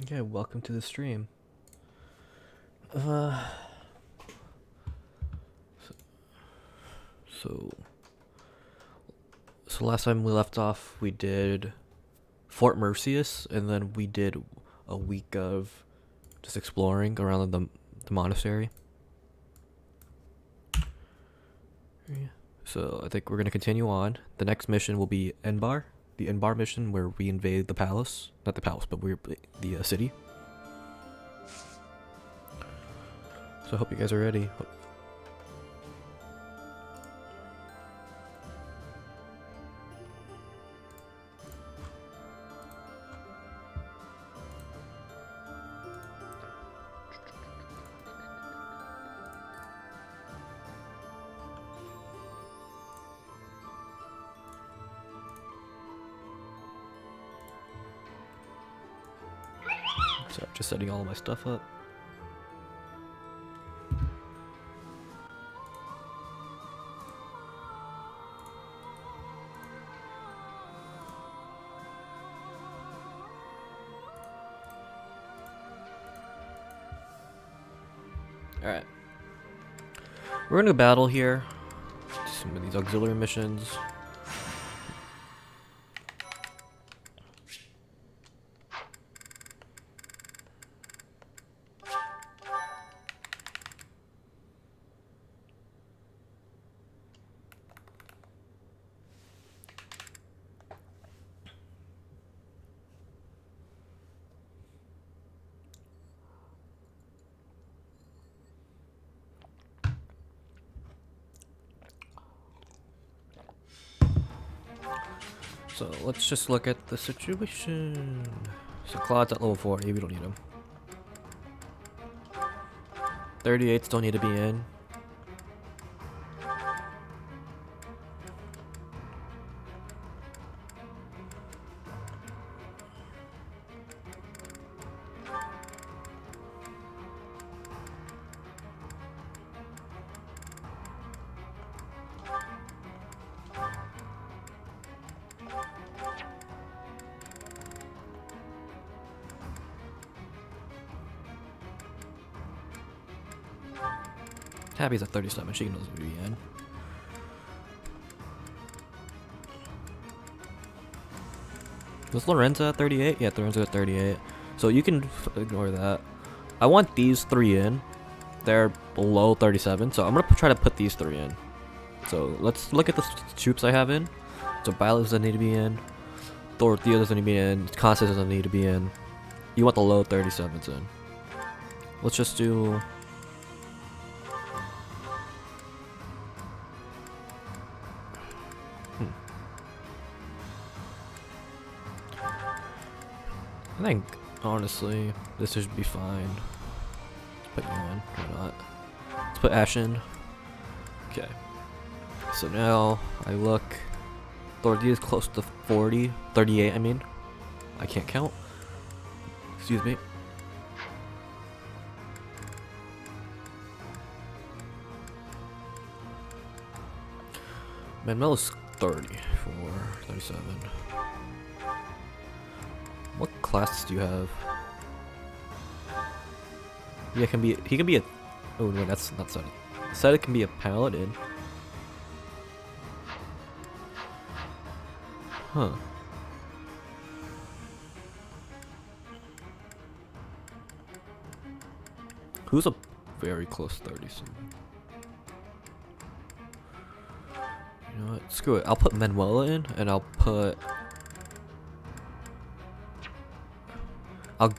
Okay, welcome to the stream. Uh, so, so last time we left off, we did Fort Mercius, and then we did a week of just exploring around the monastery. Yeah. So I think we're gonna continue on. The next mission will be Enbar, the Enbar mission, where we invade the palace. Not the palace, but we're the city. So I hope you guys are ready. So just setting all my stuff up. Alright. We're gonna battle here. Some of these auxiliary missions. So let's just look at the situation. So Claude's at level 40, we don't need him. 38s don't need to be in. Tabby's at 37, she knows to be in. Was Lorenza at 38? Yeah, Lorenza at 38. So you can ignore that. I want these three in. They're below 37, so I'm gonna try to put these three in. So let's look at the troops I have in. So Byleth doesn't need to be in. Dorothea doesn't need to be in. Constance doesn't need to be in. You want the low 37s in. Let's just do... I think, honestly, this should be fine. Let's put you in, or not. Let's put Ash in. Okay. So now, I look. Dorothea is close to 40. 38, I mean. I can't count. Excuse me. Manuel's 34, 37. What classes do you have? Yeah, he can be a... Oh no, that's not Seta. Seta can be a paladin. Huh. Who's a very close 30 something? You know what? Screw it. I'll put Manuela in, and I'll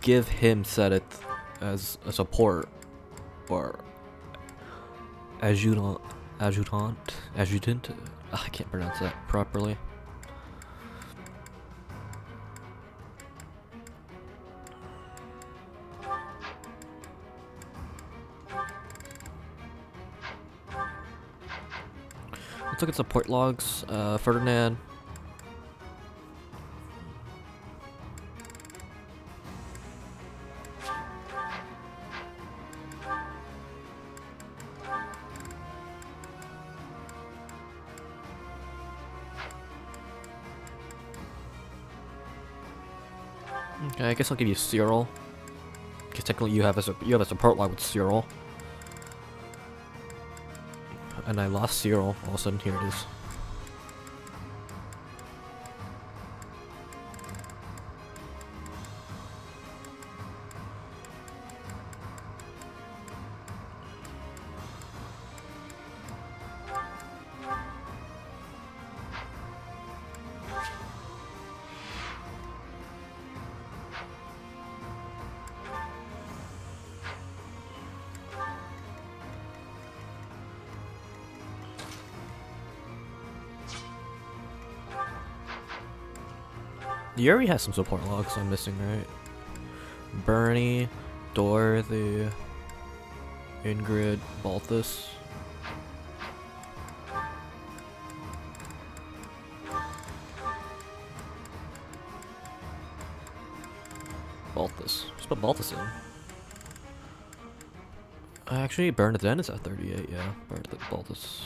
give him Sedet as a support, or adjutant. I can't pronounce that properly. Let's look at support logs. Ferdinand. Okay, I guess I'll give you Cyril. Because technically you have a support line with Cyril. And I lost Cyril. All of a sudden, here it is. Yuri has some support logs I'm missing, right? Bernie, Dorothy, Ingrid, Balthus. Balthus. Just put Balthus in. Actually, Bernadette is at 38, yeah. Bernadette Balthus.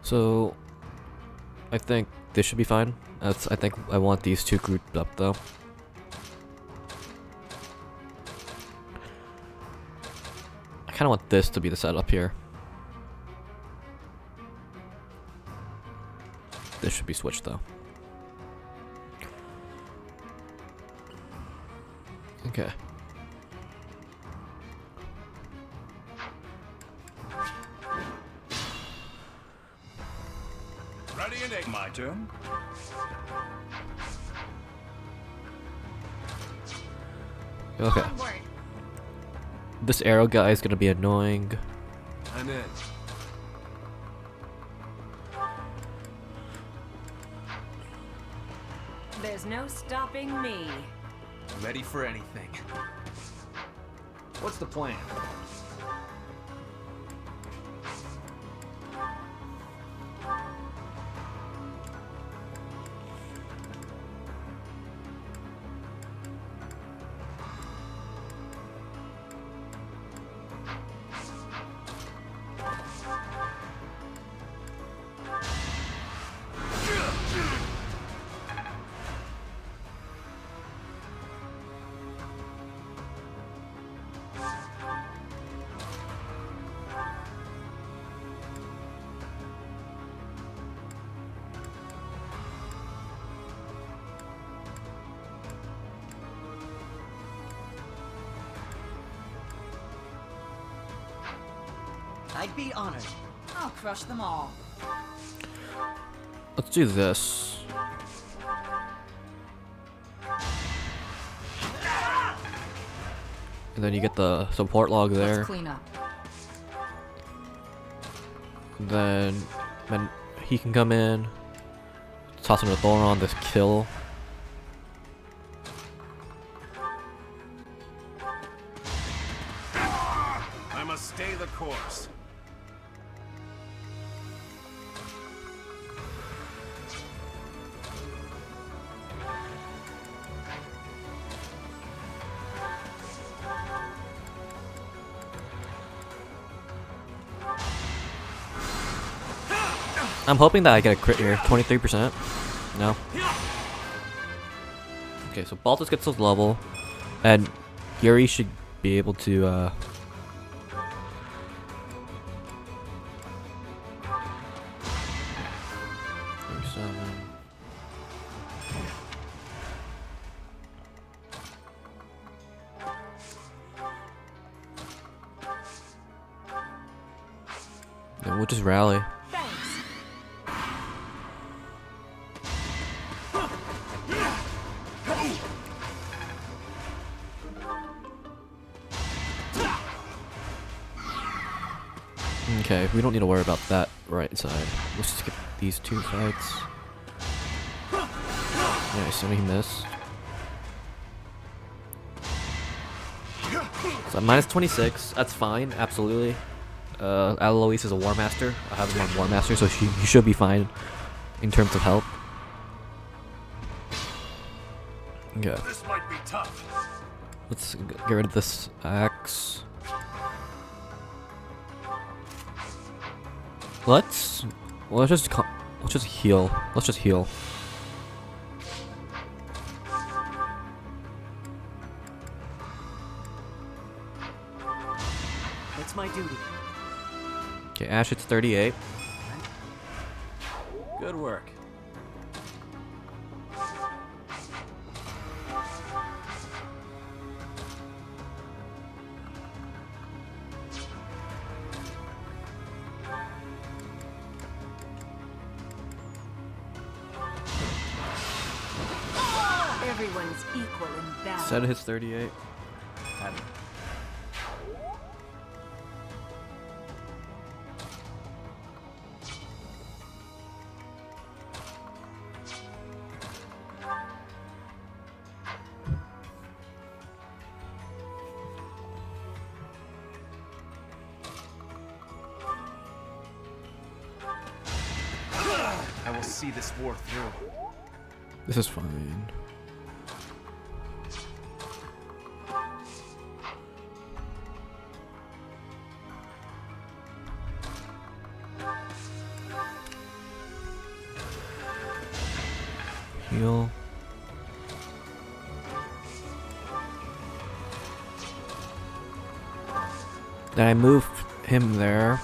So, I think this should be fine. I think I want these two grouped up though. I kind of want this to be the setup here. This should be switched though. Okay. Ready and aim. My turn. Okay. This arrow guy is gonna be annoying. I'm in. There's no stopping me. Ready for anything. What's the plan? I'd be honored. I'll crush them all. Let's do this. And then you get the support log there. Let's clean up. And then he can come in, toss him a thorn on this kill. I must stay the course. I'm hoping that I get a crit here. 23%. No. Okay, so Baltus gets his level, and Yuri should be able to. 37. Then we'll just rally. Okay, we don't need to worry about that right side. Let's just skip these two fights. Yeah, so he missed. So minus 26, that's fine, absolutely. Alois is a War Master. I have him on War Master, so he should be fine in terms of health. Yeah. This might be tough. Let's get rid of this axe. Let's Let's just heal. Let's just heal. It's my duty. Okay, Ash, it's 38. Good work. Everyone's equal in battle. Set his 38. I will see this war through. This is fine. Heal. Then I move him there.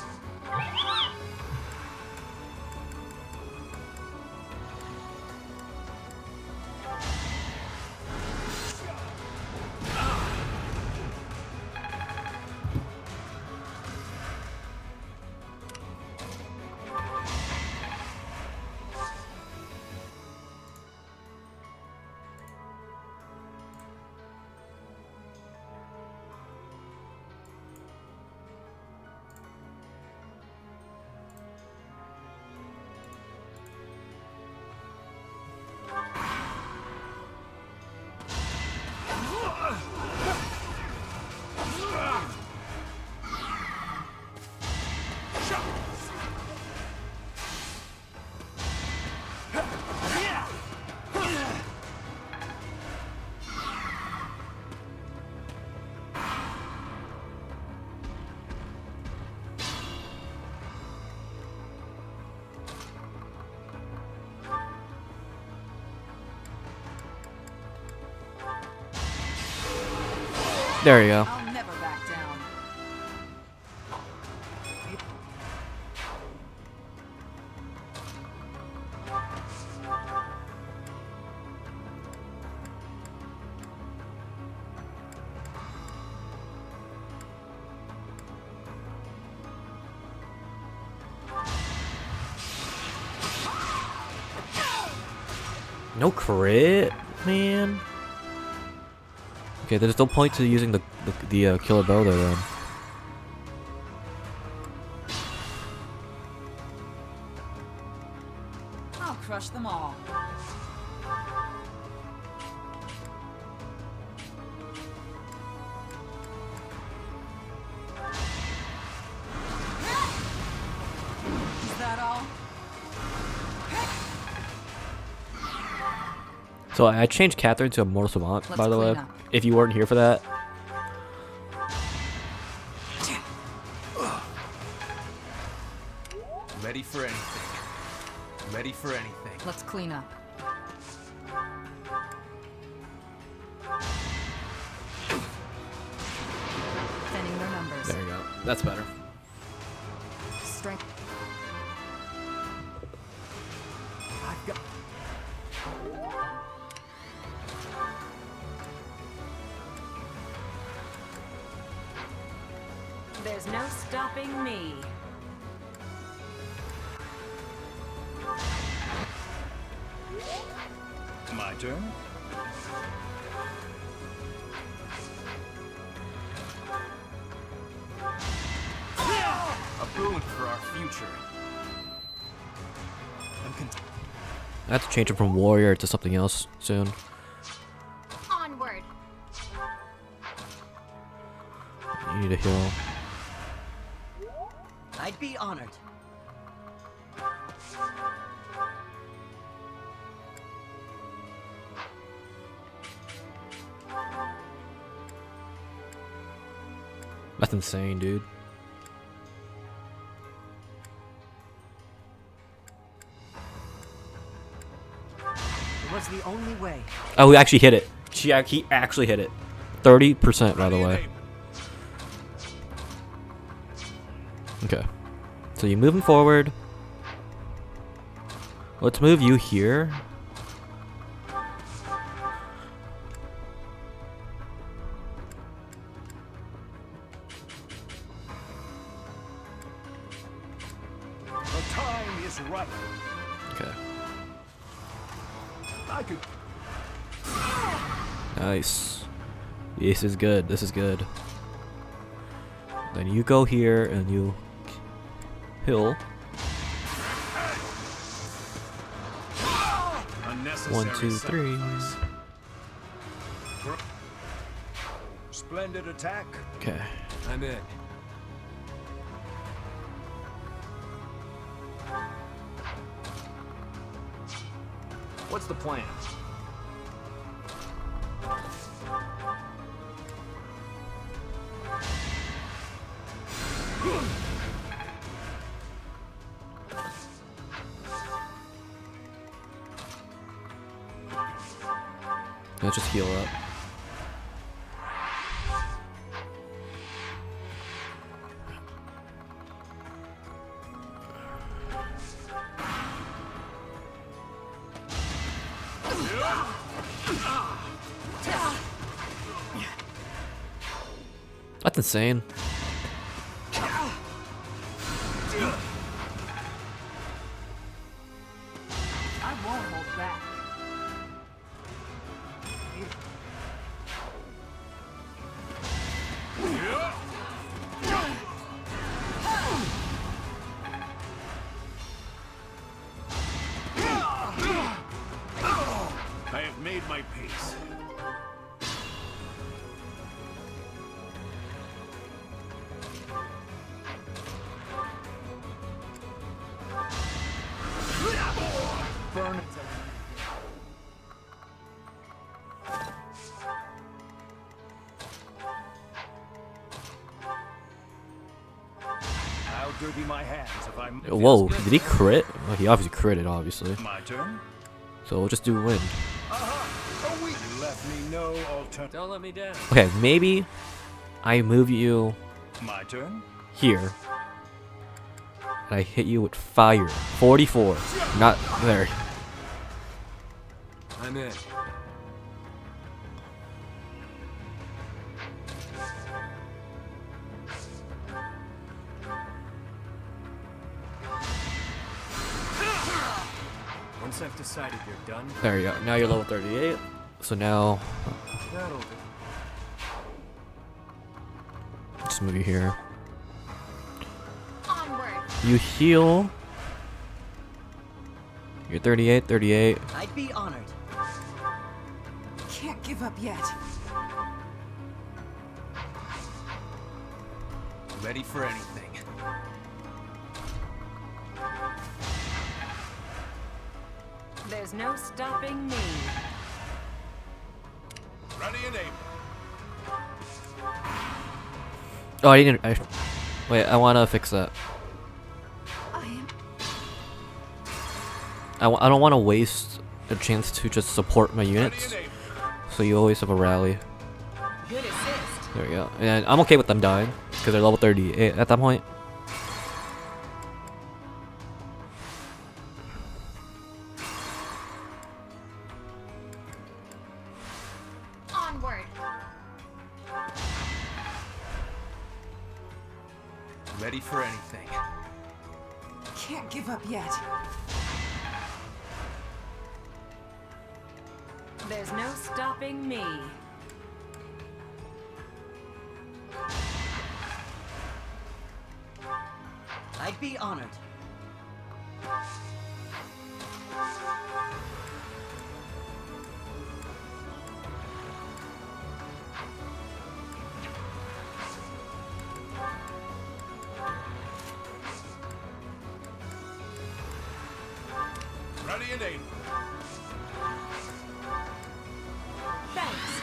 There you go. I'll never back down. No crit, man. Okay, there's no point to using the killer bow there then. I'll crush them all. Is that all? So I changed Catherine to a Mortal Savant, Let's by the way. clean up. If you weren't here for that. Ready for anything. Ready for anything. Let's clean up. Thinning their numbers. There you go. That's better. Strength. I've got. There's no stopping me. My turn. A boon for our future. I have to change it from warrior to something else soon. Onward. You need to heal. I'd be honored. That's insane, dude. was the only way. Oh, he actually hit it. He actually hit it. 30%, by the way. Okay. So you move him forward. Let's move you here. The time is right. Okay. I could. Nice. This is good. This is good. Then you go here and you heal. Unnecessary 1, 2, 3. sacrifice. Splendid attack. Okay. I'm in. What's the plan? Let's just heal up. That's insane. I won't hold back. I have made my peace. Burn it. How dirty my hands if I'm. Whoa, did he crit? Well, he obviously critted, obviously. My turn. So we'll just do wind. Oh, wait. You left me no alternative. Don't let me down. Okay, maybe I move you My turn. here. And I hit you with fire. 44. Not there. I'm in. Once I've decided you're done, There you go. Now you're level 38. So now, that'll do. just move you here. Onward. You heal. You're 38, 38. I'd be honored. Can't give up yet. Ready for anything. There's no stopping me. Ready and able. Oh, I didn't. Wait, I want to fix that. I am. I don't want to waste a chance to just support my units. So you always have a rally. Good assist. There we go. And I'm okay with them dying because they're level 38 at that point. Onward. Ready for anything. Can't give up yet. There's no stopping me. I'd be honored. Ready and able. Thanks.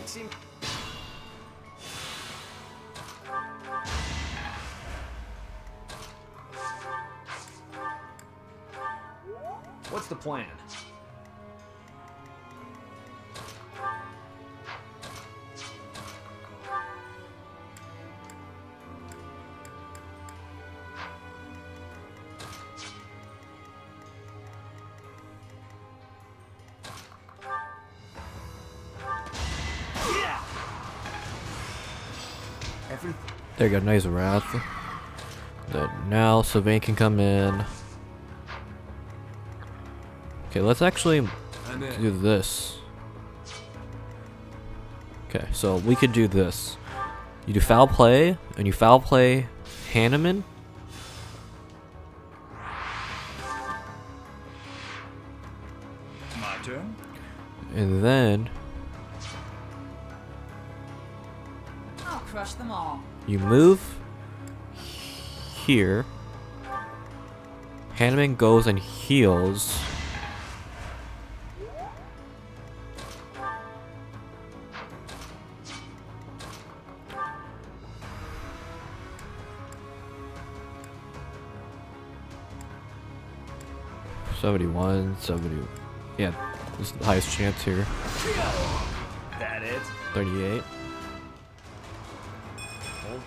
It's seem. What's the plan? Everything. There you go, nice wrath. Then now Sylvain can come in. Okay, let's actually do this. Okay, so we could do this. You do foul play, and you foul play Hanneman. My turn. And then I'll crush them all. you move here. Hanneman goes and heals. $71, 70. Yeah, this is the highest chance here. That it. 38. Hold.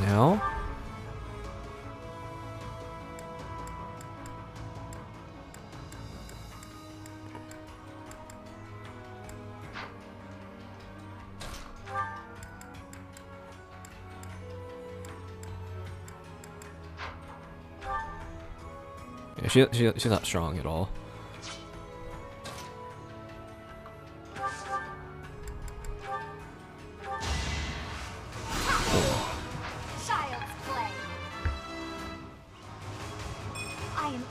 Now. Yeah, she's not strong at all. Child's play. I am.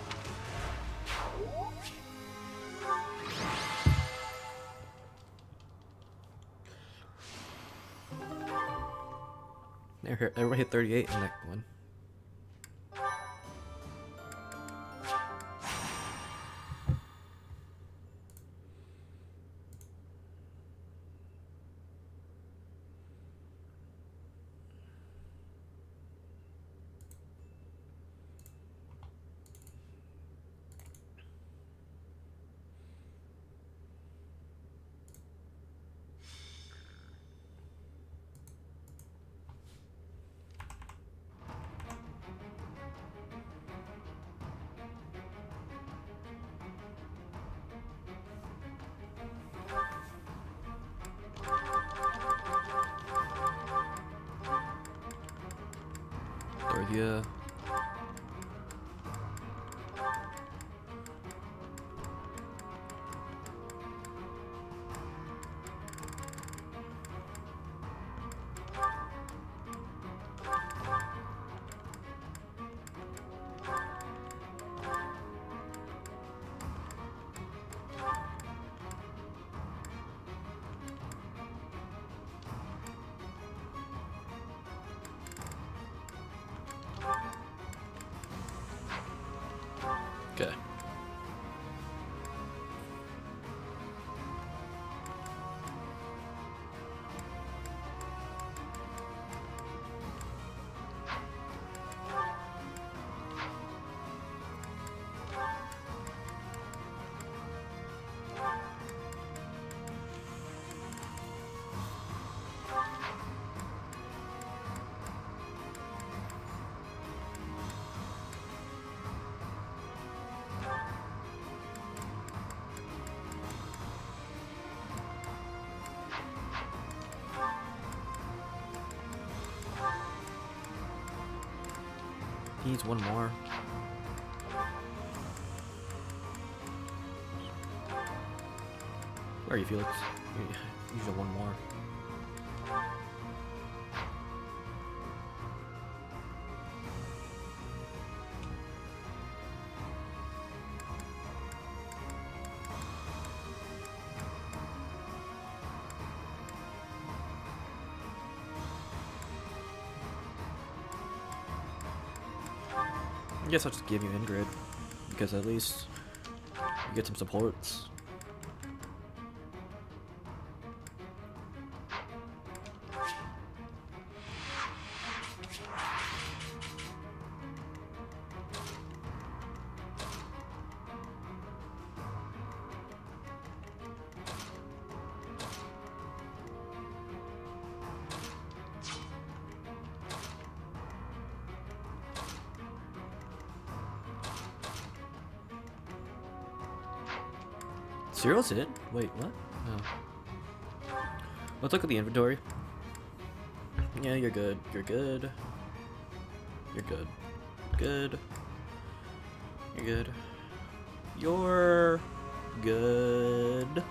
Everybody hit 38 in that one. Yeah. Okay. He needs one more. Where are you, Felix? Usually one more. I guess I'll just give you Ingrid, because at least you get some supports. Zero's in? Wait, what? Oh. Let's look at the inventory. Yeah, you're good. You're good. You're good. Good. You're good. You're good. Good.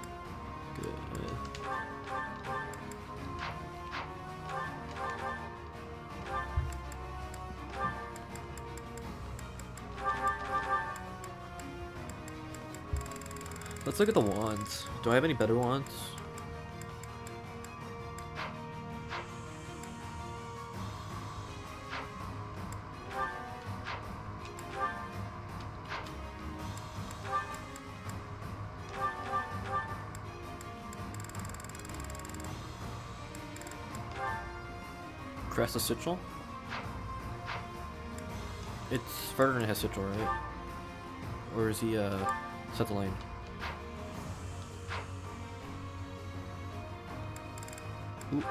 Let's look at the wands. Do I have any better wands? Crest of Sigil? It's Ferdinand has Sigil, right? Or is he set the lane? Ooh.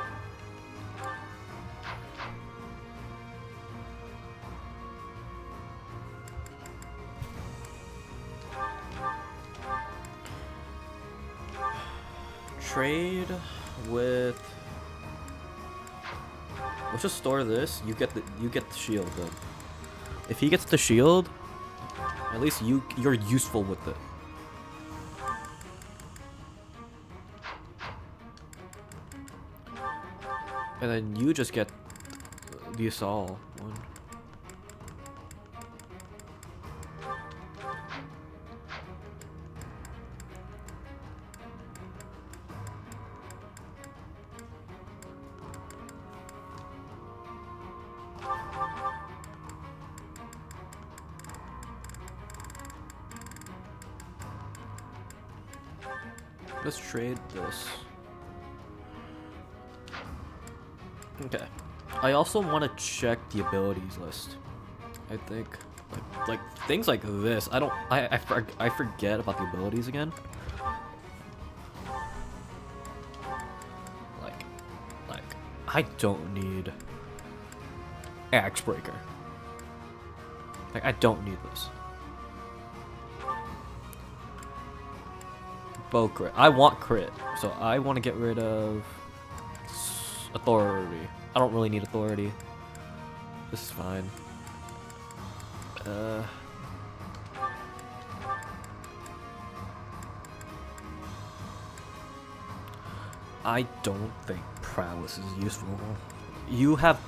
Trade with. Let's just store this. You get the shield then. If he gets the shield, at least you're useful with it. And then you just get the assault one. Let's trade this. Okay. I also want to check the abilities list. I think like things like this. I forget about the abilities again. Like I don't need Axe Breaker. Like I don't need this. Bow crit. I want crit, so I want to get rid of authority. I don't really need authority. This is fine. I don't think prowess is useful. You have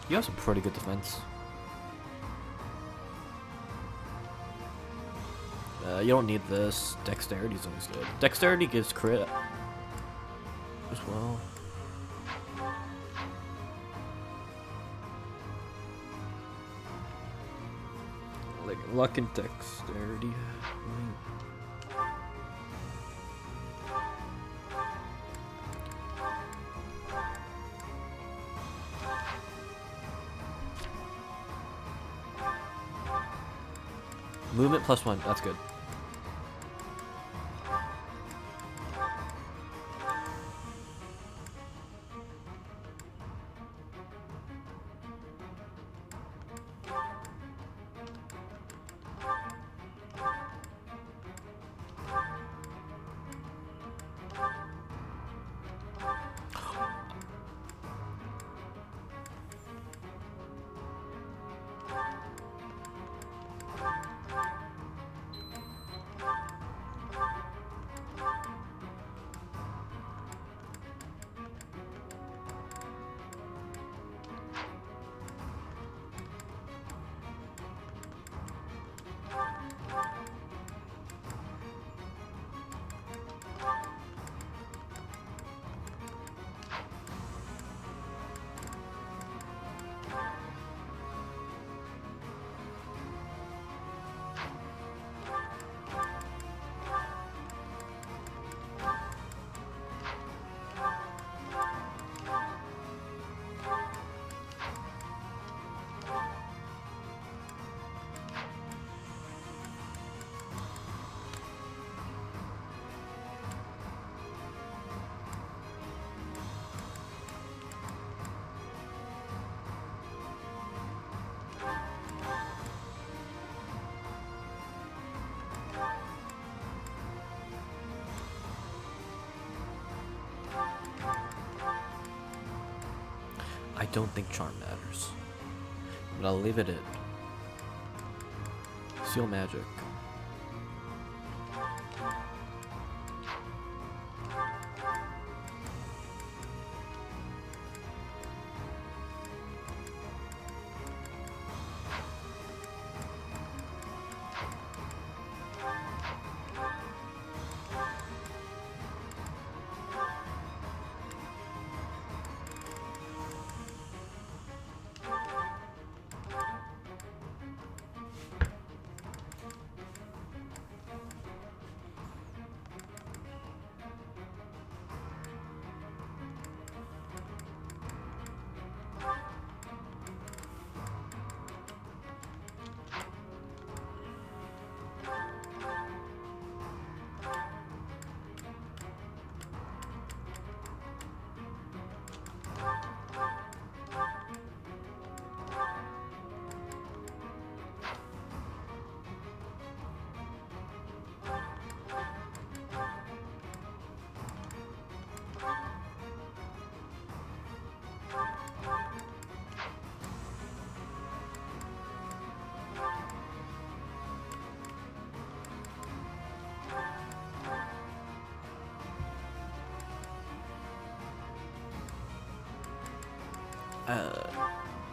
some pretty good defense. You don't need this. Dexterity is always good. Dexterity gives crit as well. Like luck and dexterity. Movement +1. That's good. don't think charm matters. But I'll leave it in. Seal magic.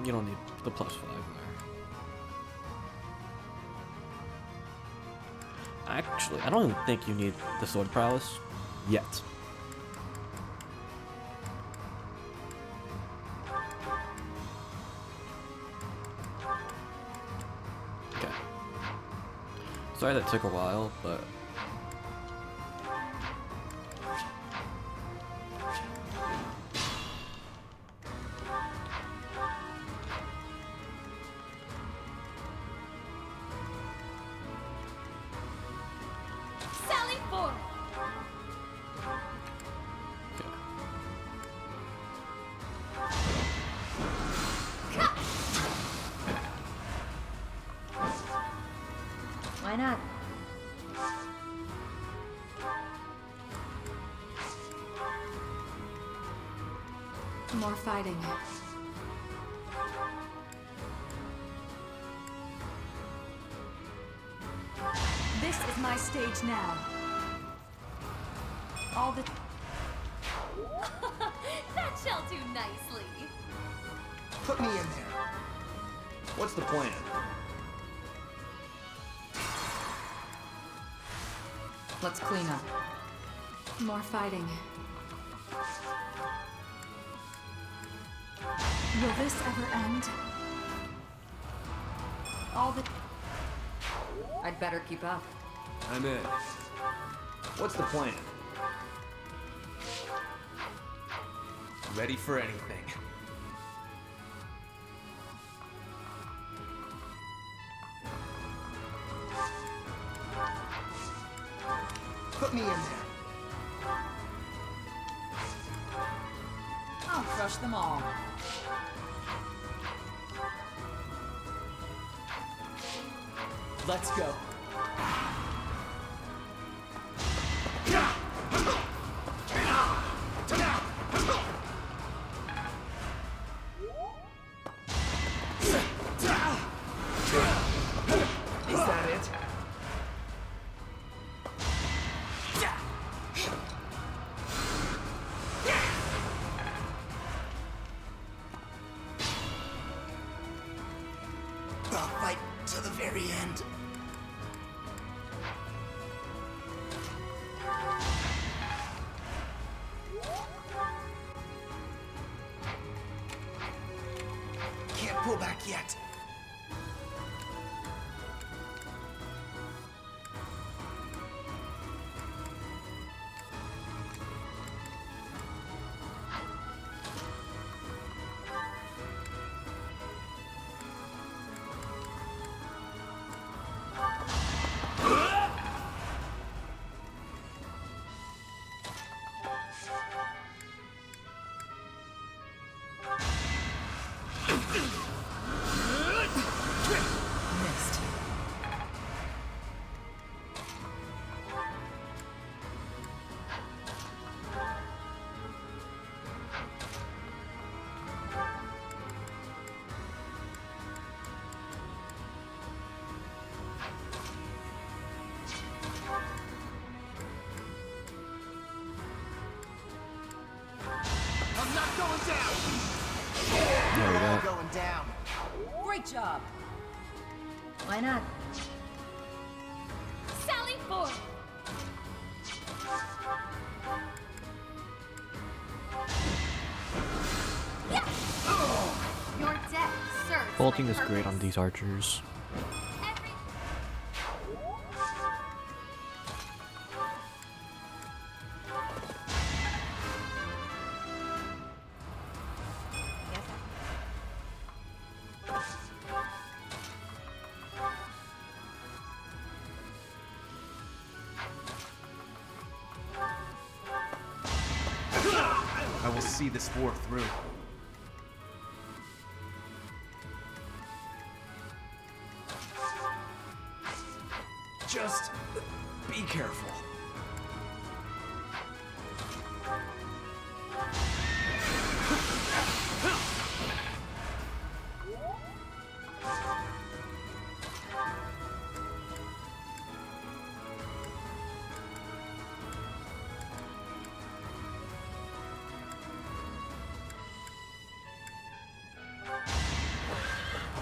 You don't need the +5 there. Actually, I don't even think you need the sword prowess yet. Okay. Sorry that took a while, but Sally forth! okay. Why not? More fighting. This is my stage now. All the... that shall do nicely. Put me in there. What's the plan? Let's clean up. More fighting. Will this ever end? All the... I'd better keep up. I'm in. What's the plan? Ready for anything. Put me in there. I'll crush them all. Let's go. Is that it? I'll fight to the very end. Can't pull back yet. There we All go. going down. Great job. Why not? Sally forth! Yeah! Your death serves Bolting my is great on purpose. these archers. Every- I will see this war through. Just be careful.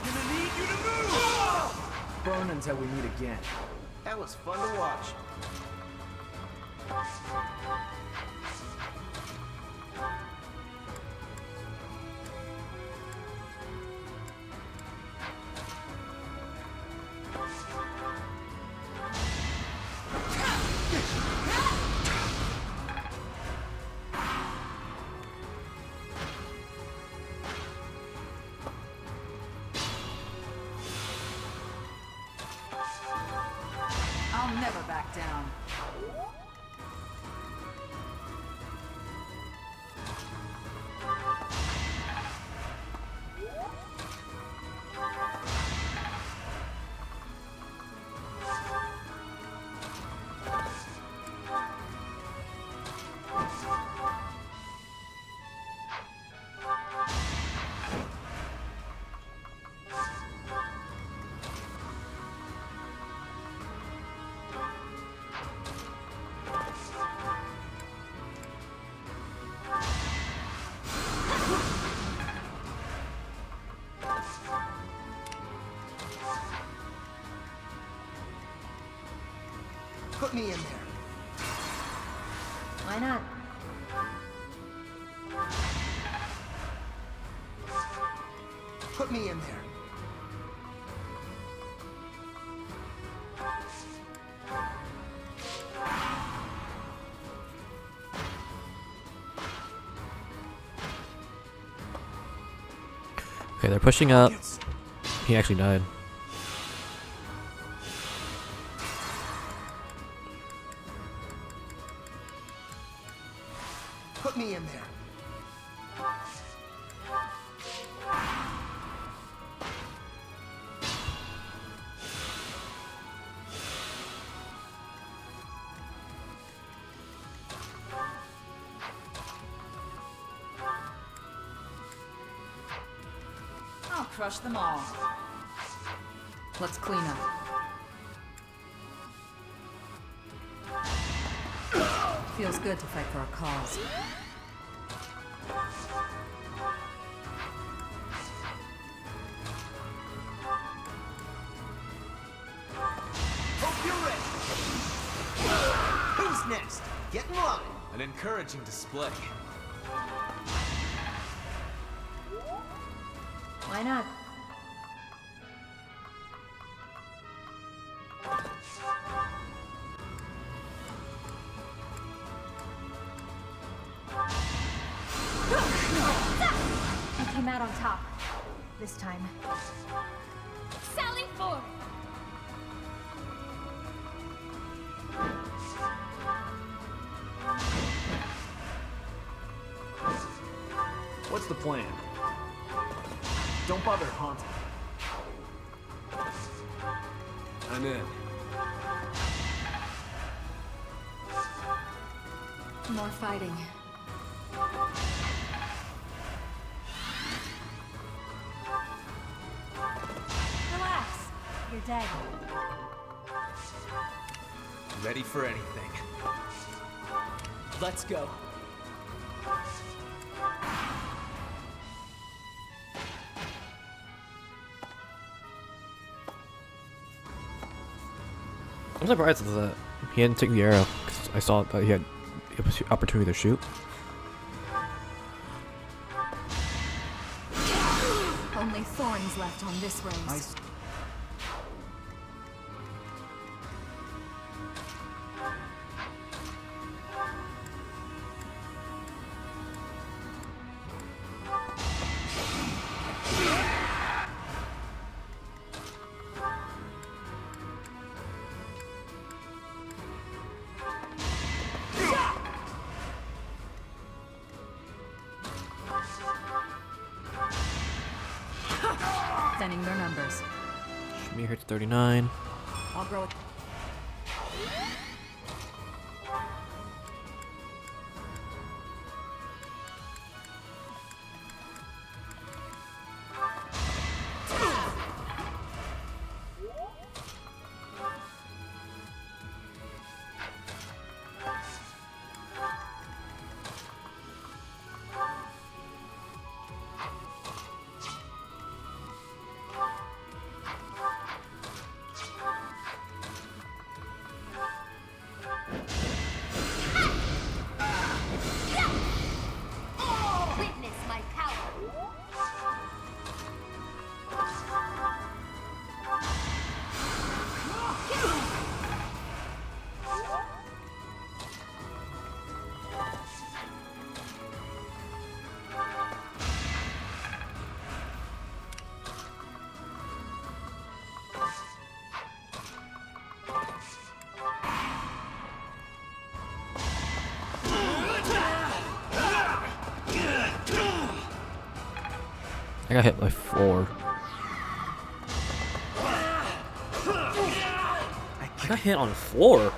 Gonna need you to move! Burn until we meet again. That was fun to watch. I'll never back down. Put me in there. Why not? Put me in there. Okay, they're pushing up. He actually died. Put me in there. I'll crush them all. Let's clean up. Feels good to fight for a cause. Hope you're ready. Who's next? Get in line. An encouraging display. Why not? I came out on top. This time. Sally forth! What's the plan? Don't bother haunting. I'm in. More fighting. Relax. You're dead. Ready for anything. Let's go. I'm surprised that he hadn't taken the arrow, because I saw that he had the opportunity to shoot. Only thorns left on this rose. Sending their numbers. Shmi hits 39. I'll grow it. Witness my power. I got hit by 4. I got hit on 4.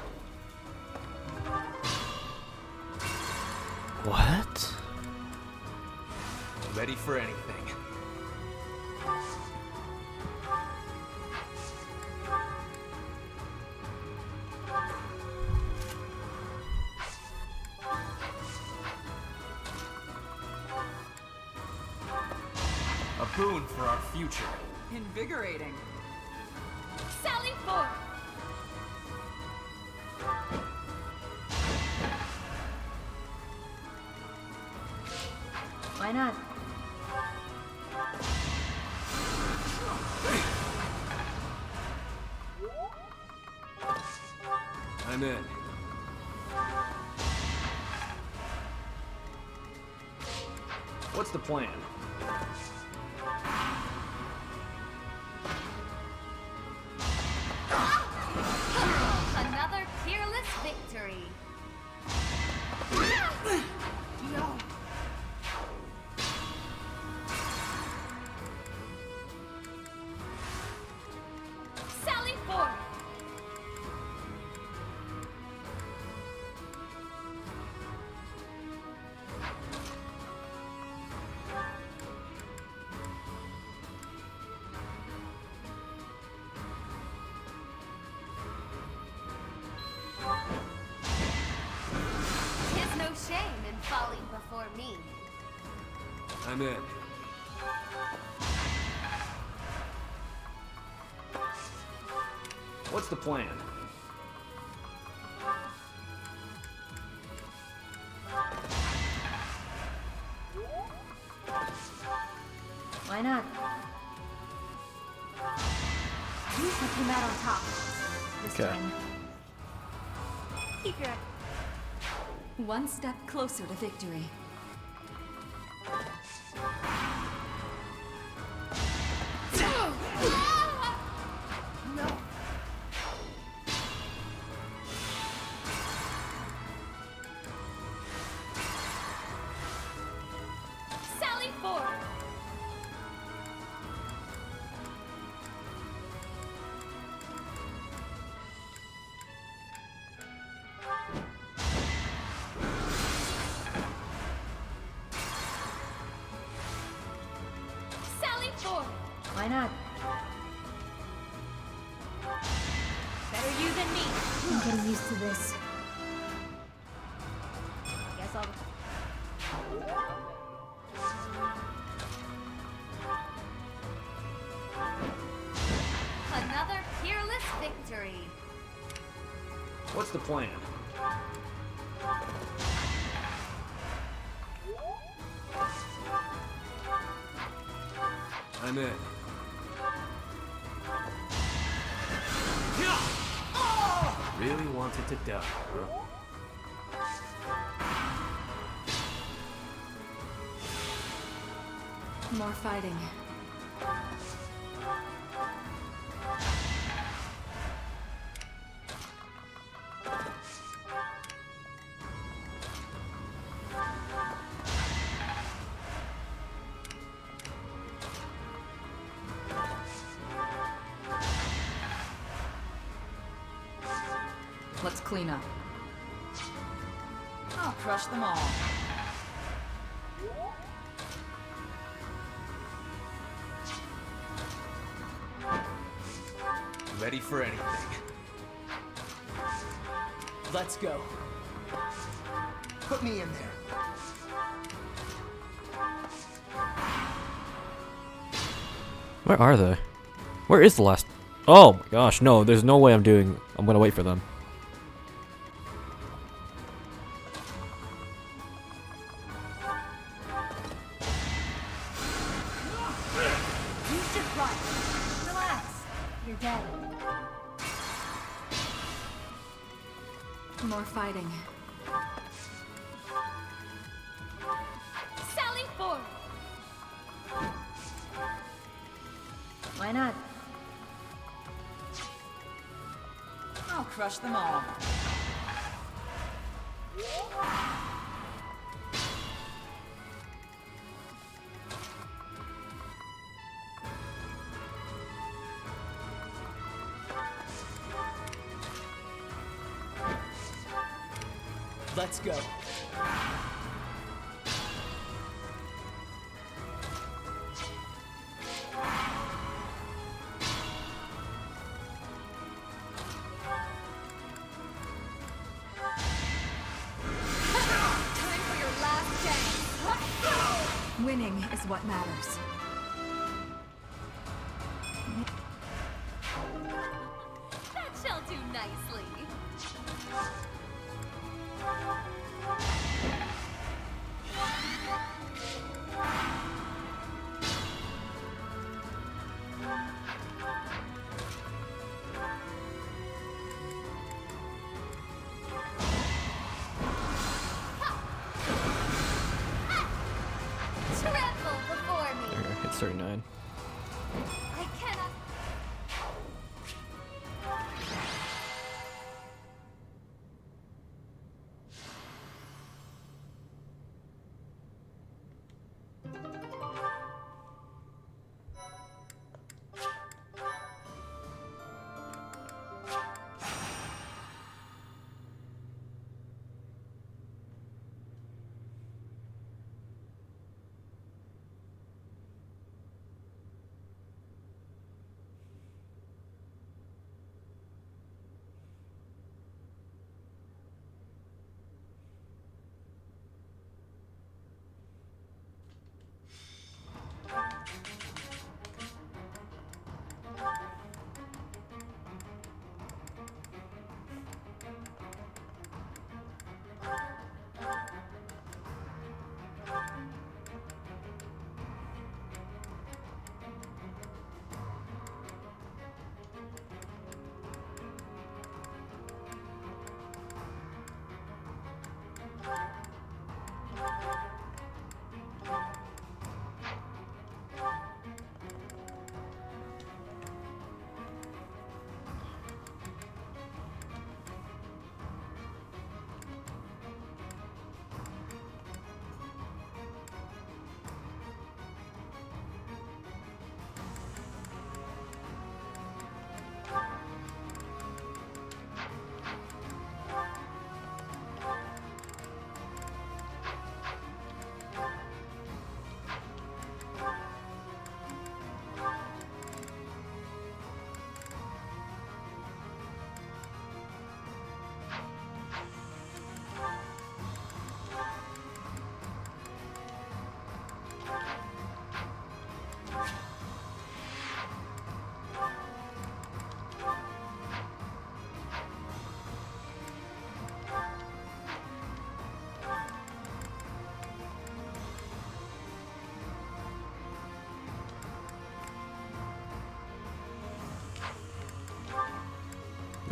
What? Ready for anything. A boon for our future. Invigorating. Sally forth. Why not? I'm in. What's the plan? Another peerless victory. No. Sally forth. There's no shame in falling before me. I'm in. What's the plan? Why not? I came out on top this Okay. time. Keep your One step closer to victory. no. Sally forth. Sally forth. Why not? Better you than me. I'm getting used to this. Guess I'll. Another peerless victory. What's the plan? I'm in. Really wanted to die, huh? More fighting. Let's clean up. I'll crush them all. Ready for anything. Let's go. Put me in there. Where are they? Where is the last? Oh my gosh, no, there's no way I'm gonna wait for them. You should run. Relax. You're dead. More fighting. Sally forward. Why not? I'll crush them all. Let's go. Time for your last dance. Winning is what matters. That shall do nicely. Tremble before me. There, hit 39. I cannot.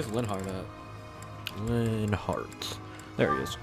Where's Linhardt at? Linhardt. There he is.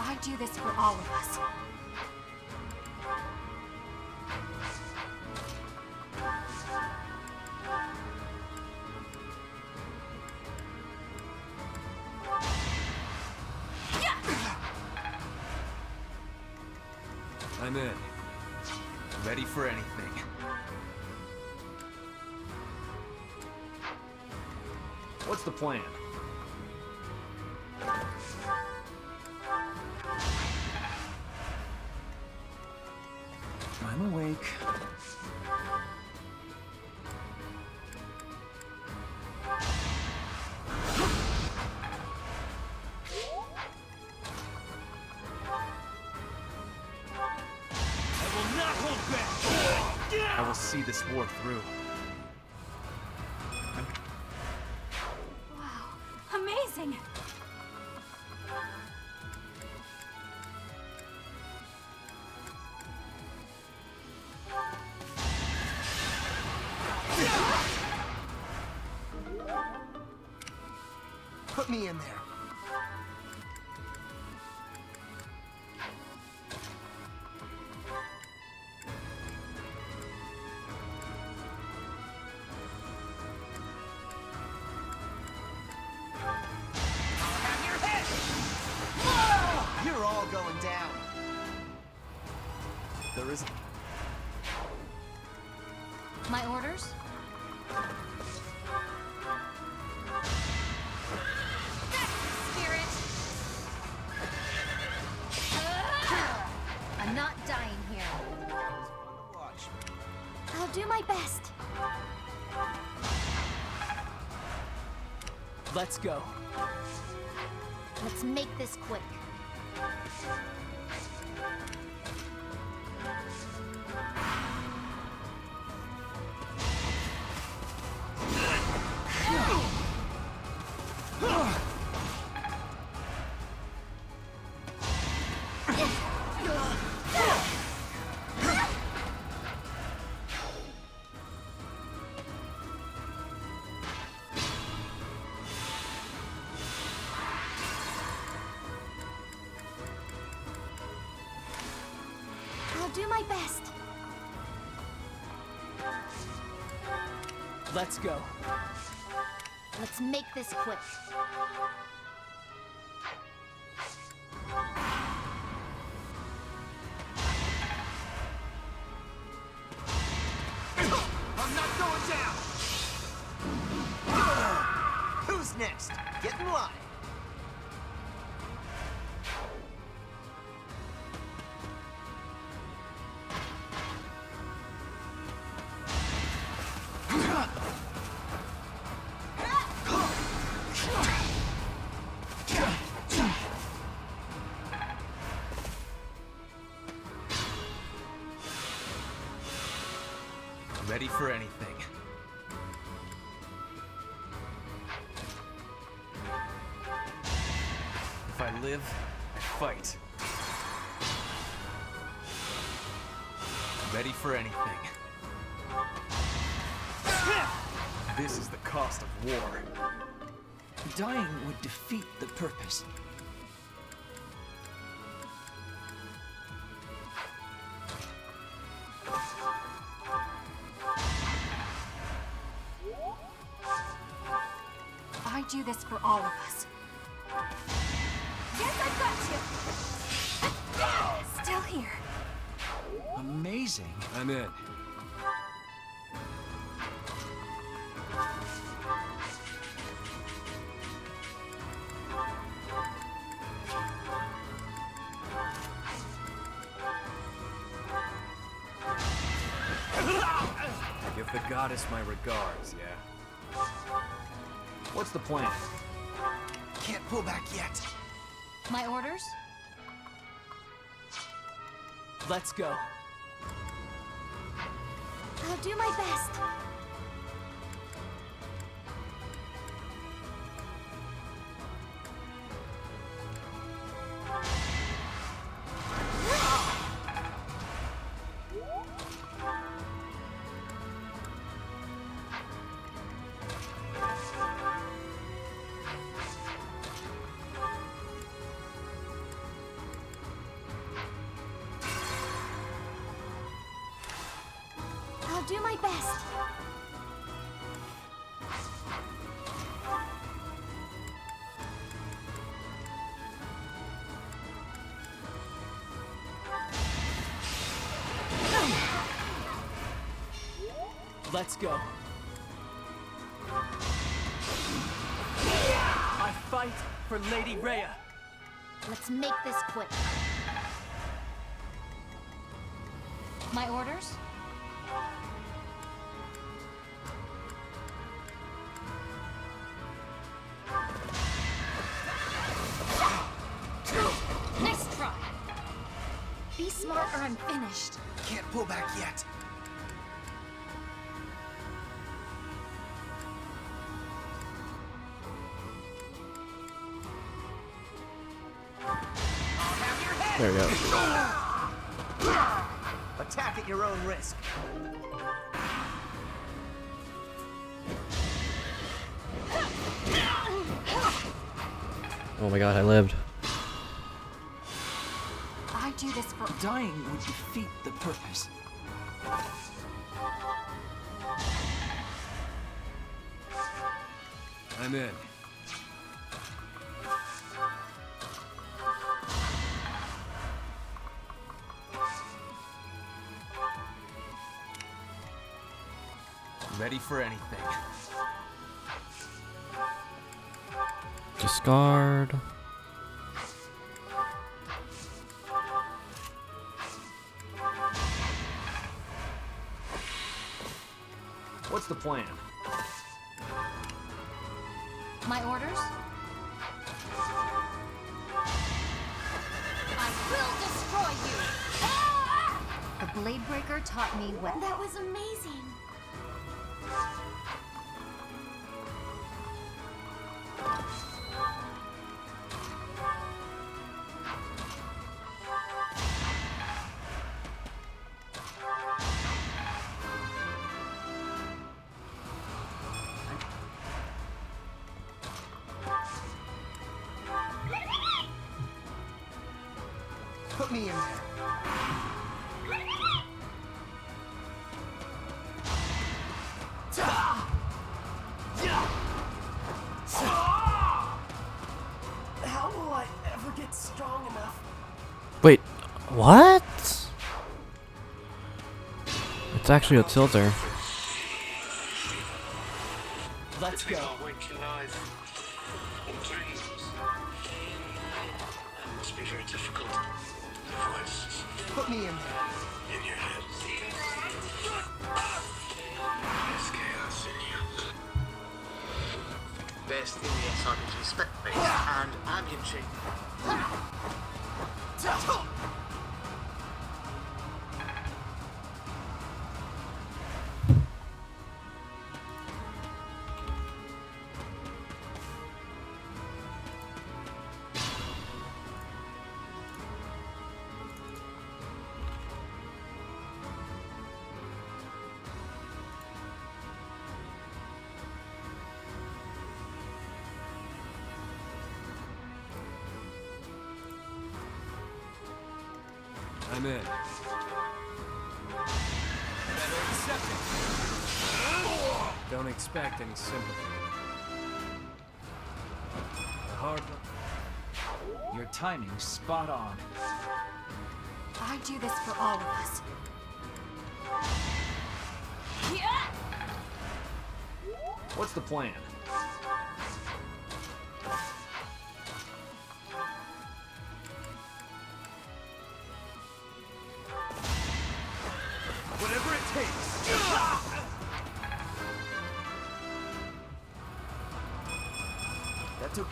I do this for all of us. I'm in. Ready for anything. What's the plan? I'm awake. I will see this war through. Wow, amazing! Put me in there. You're all going down. There is. My orders? Spirit! I'm not dying here. Watch. I'll do my best. Let's go. Let's make this quick. I'll do my best. Let's go. Let's make this quick. I'm not going down. Who's next? Get in line. Ready for anything. If I live, I fight. Ready for anything. This is the cost of war. Dying would defeat the purpose. I do this for all of us. Yes, I've got you! Still here. Amazing. I'm in. Give the goddess my regards, yeah? What's the plan? Can't pull back yet. My orders? Let's go. I'll do my best. I'll do my best. Let's go. I fight for Lady Rhea. Let's make this quick. My orders? Nice try. Be smart or I'm finished. Can't pull back yet. There we go. Attack at your own risk. Oh my god, I lived. I do this for Dying would defeat the purpose. I'm in. Ready for anything. Discard. What's the plan? my orders. I will destroy you. Ah! The Blade Breaker taught me well. That was amazing. Put me in there. How will I ever get strong enough? Wait, what? It's actually a tilter. Let's go. Must be very difficult. The voice Put me in there. in your head. There's chaos in you. Best in the SRPG spec base and ambient shape. I'm in. Better accept it. Don't expect any sympathy. hard one. Your timing's spot on. I do this for all of us. What's the plan? Whatever it takes. That took...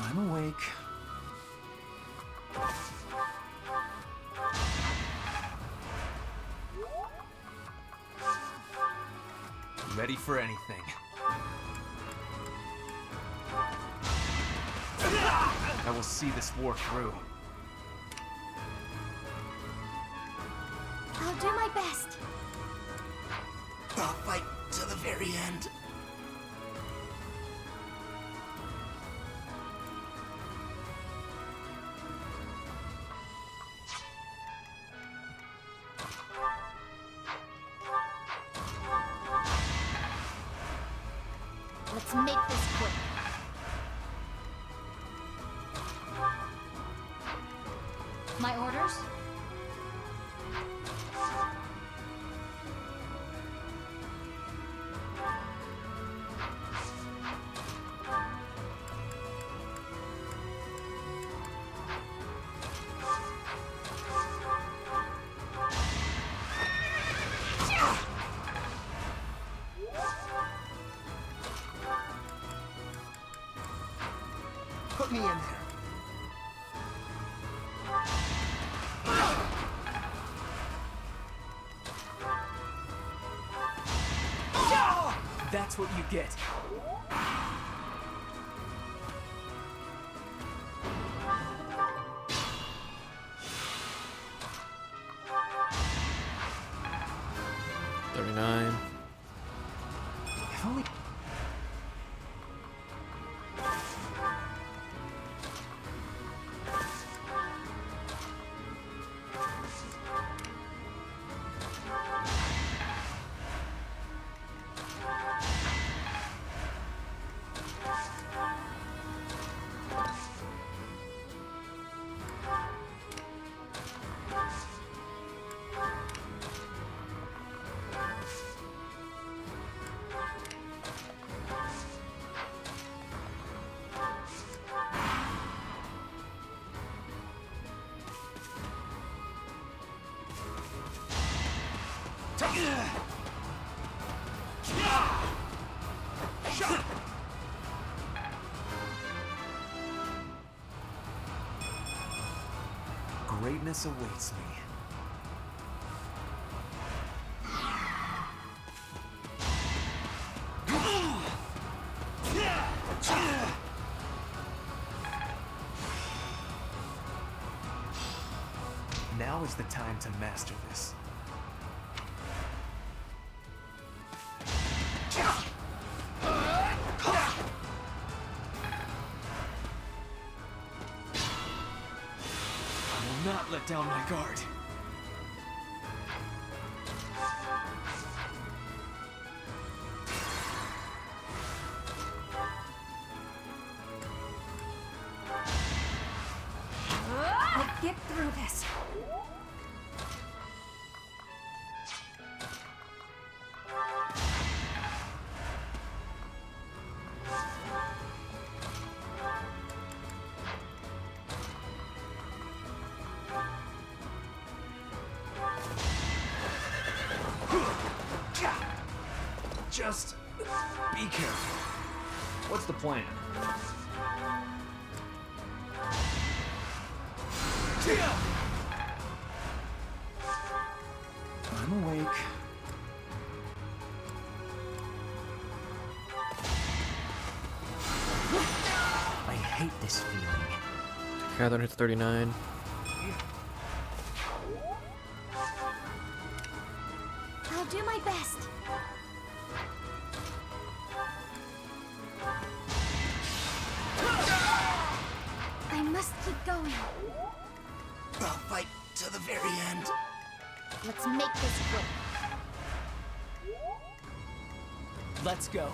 I'm awake. Ready for anything. I will see this war through. I'll do my best. I'll fight to the very end. Let's make this quick. My orders? Put me in there. That's what you get. If only... Greatness awaits me. Now is the time to master this. I will not let down my guard. I'll get through this. Just be careful. What's the plan? I'm awake. I hate this feeling. Catherine hits 39. I'll do my best. I must keep going. I'll fight to the very end. Let's make this quick. Let's go.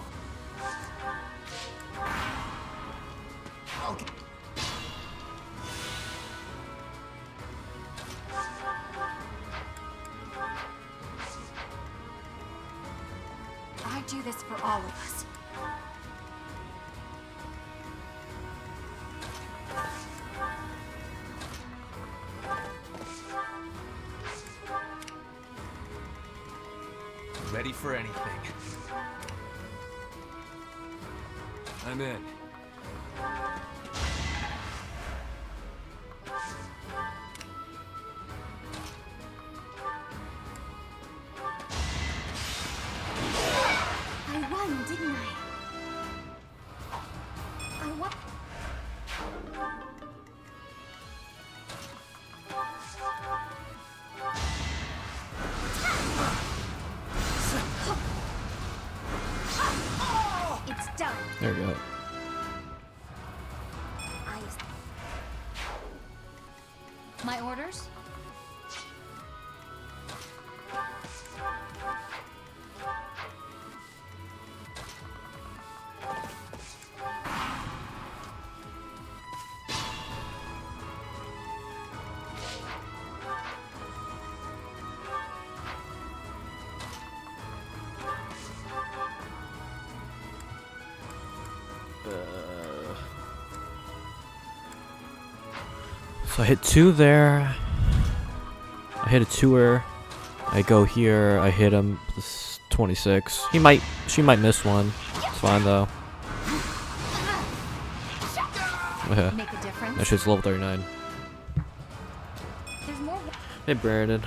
I do this for all of us. Ready for anything. I'm in. I won, didn't I? I won. It's done. There we go. My orders? So I hit 2 there. I hit a 2er. I go here. I hit him. This 26. She might miss one. It's fine though. Okay. Make a difference. That shit's level 39. There's more. Hey Brandon.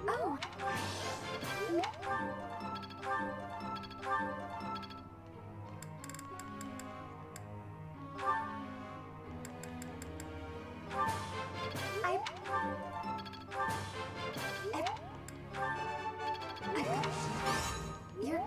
Oh. You're.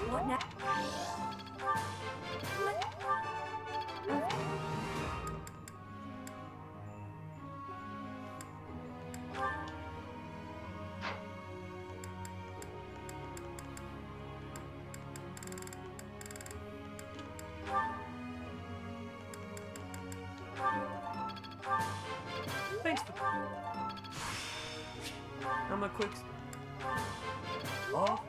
What now? Thanks for... I'm a quick... Oh?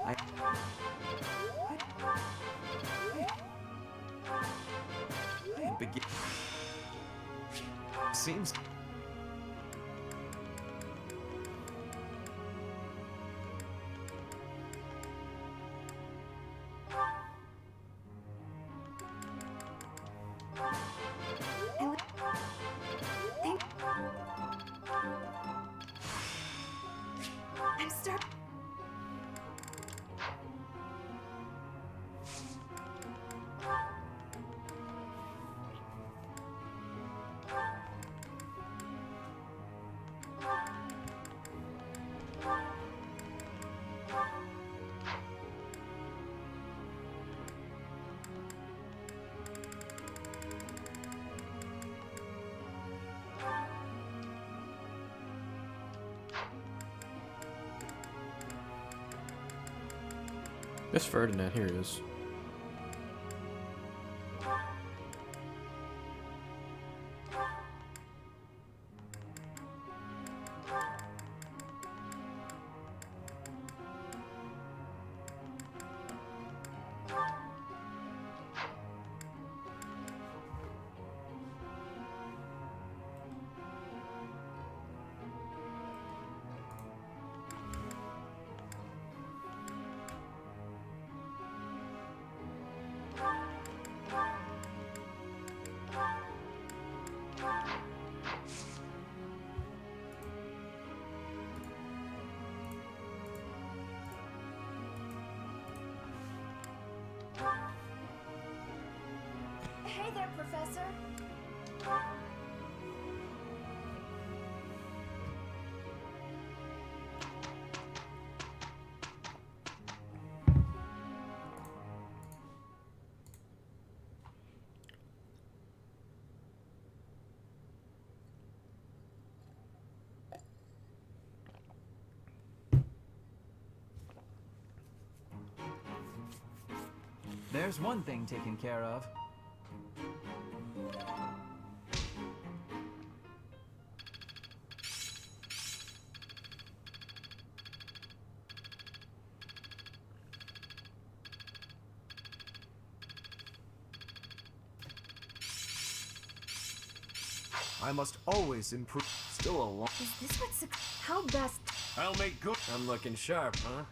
I am begin... Seems... It's Ferdinand, here he is. Hey there, Professor. There's one thing taken care of. I must always improve. Still a long. Is this what's how best? I'll make good. I'm looking sharp, huh?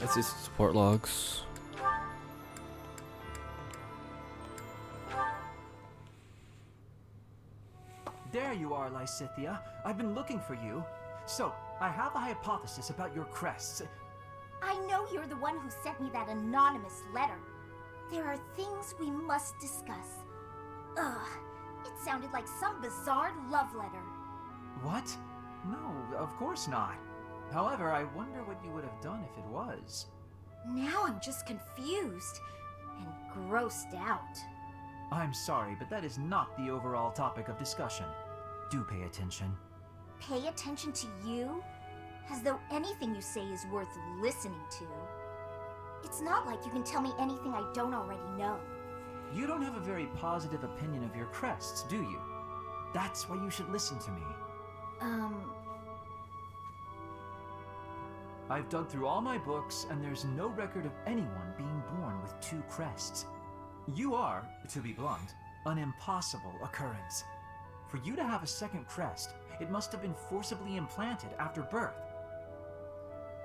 That's his support logs. There you are, Lysithia. I've been looking for you. So, I have a hypothesis about your crests. I know you're the one who sent me that anonymous letter. There are things we must discuss. Ugh, it sounded like some bizarre love letter. What? No, of course not. However, I wonder what you would have done if it was. Now I'm just confused and grossed out. I'm sorry, but that is not the overall topic of discussion. Do pay attention. Pay attention to you? As though anything you say is worth listening to. It's not like you can tell me anything I don't already know. You don't have a very positive opinion of your crests, do you? That's why you should listen to me. I've dug through all my books, and there's no record of anyone being born with two crests. You are, to be blunt, an impossible occurrence. For you to have a second crest, it must have been forcibly implanted after birth.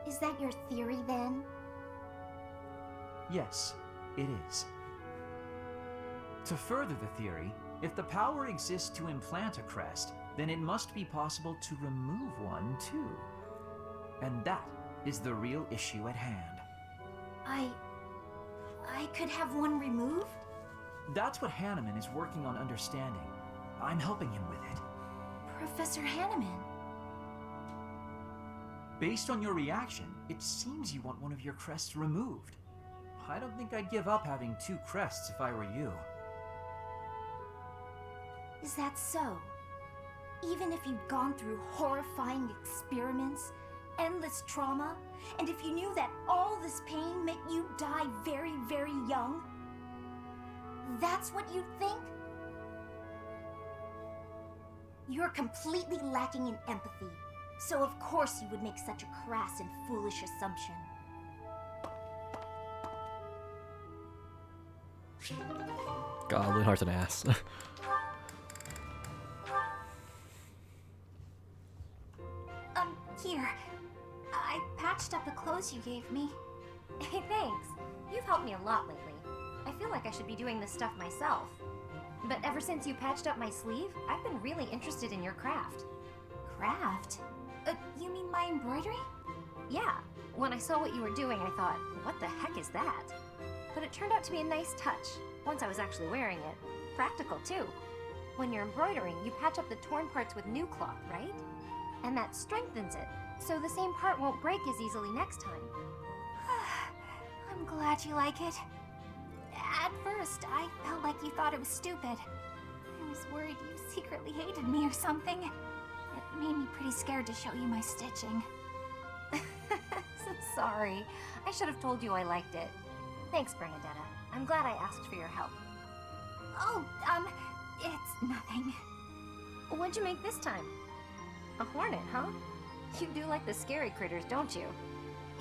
Is that your theory then? Yes, it is. To further the theory, if the power exists to implant a crest, then it must be possible to remove one too. And that is the real issue at hand. I could have one removed? That's what Hanneman is working on understanding. I'm helping him with it. Professor Hanneman. Based on your reaction, it seems you want one of your crests removed. I don't think I'd give up having 2 crests if I were you. Is that so? Even if you'd gone through horrifying experiments, endless trauma, and if you knew that all this pain meant you'd die very, very young, that's what you'd think? You're completely lacking in empathy, so of course you would make such a crass and foolish assumption. God, Leonhardt's an ass. Here. I patched up the clothes you gave me. Hey, thanks. You've helped me a lot lately. I feel like I should be doing this stuff myself. But ever since you patched up my sleeve, I've been really interested in your craft. Craft? You mean my embroidery? Yeah. When I saw what you were doing, I thought, what the heck is that? But it turned out to be a nice touch, once I was actually wearing it. Practical, too. When you're embroidering, you patch up the torn parts with new cloth, right? And that strengthens it, so the same part won't break as easily next time. I'm glad you like it. At first, I felt like you thought it was stupid. I was worried you secretly hated me or something. It made me pretty scared to show you my stitching. Sorry. I should have told you I liked it. Thanks, Bernadetta. I'm glad I asked for your help. Oh, it's nothing. What'd you make this time? A hornet, huh? You do like the scary critters, don't you?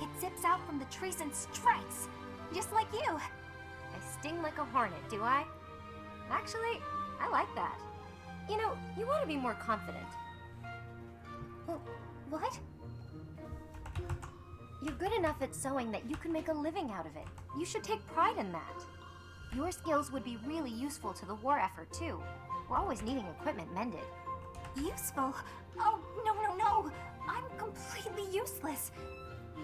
It zips out from the trees and strikes, just like you. I sting like a hornet, do I? Actually, I like that. You know, you ought to be more confident. What? You're good enough at sewing that you can make a living out of it. You should take pride in that. Your skills would be really useful to the war effort, too. We're always needing equipment mended. Useful? Oh, no. I'm completely useless.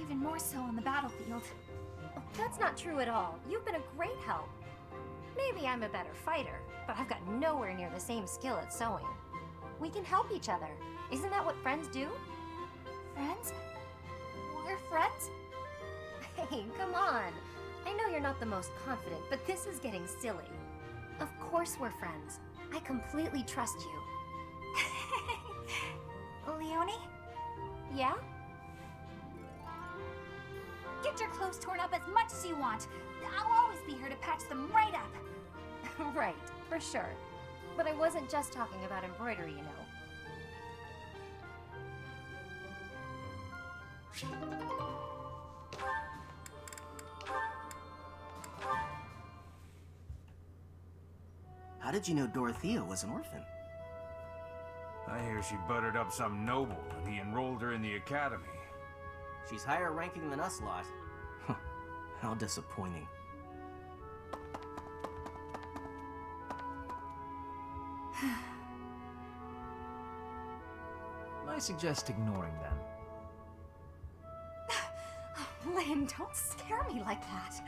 Even more so on the battlefield. That's not true at all. You've been a great help. Maybe I'm a better fighter, but I've got nowhere near the same skill at sewing. We can help each other. Isn't that what friends do? Friends? We're friends? Hey, come on. I know you're not the most confident, but this is getting silly. Of course we're friends. I completely trust you. Leonie? Yeah? Get your clothes torn up as much as you want. I'll always be here to patch them right up. Right, for sure. But I wasn't just talking about embroidery, you know. How did you know Dorothea was an orphan? I hear she buttered up some noble and he enrolled her in the academy. She's higher ranking than us lot. How disappointing. I suggest ignoring them. Lynn, don't scare me like that.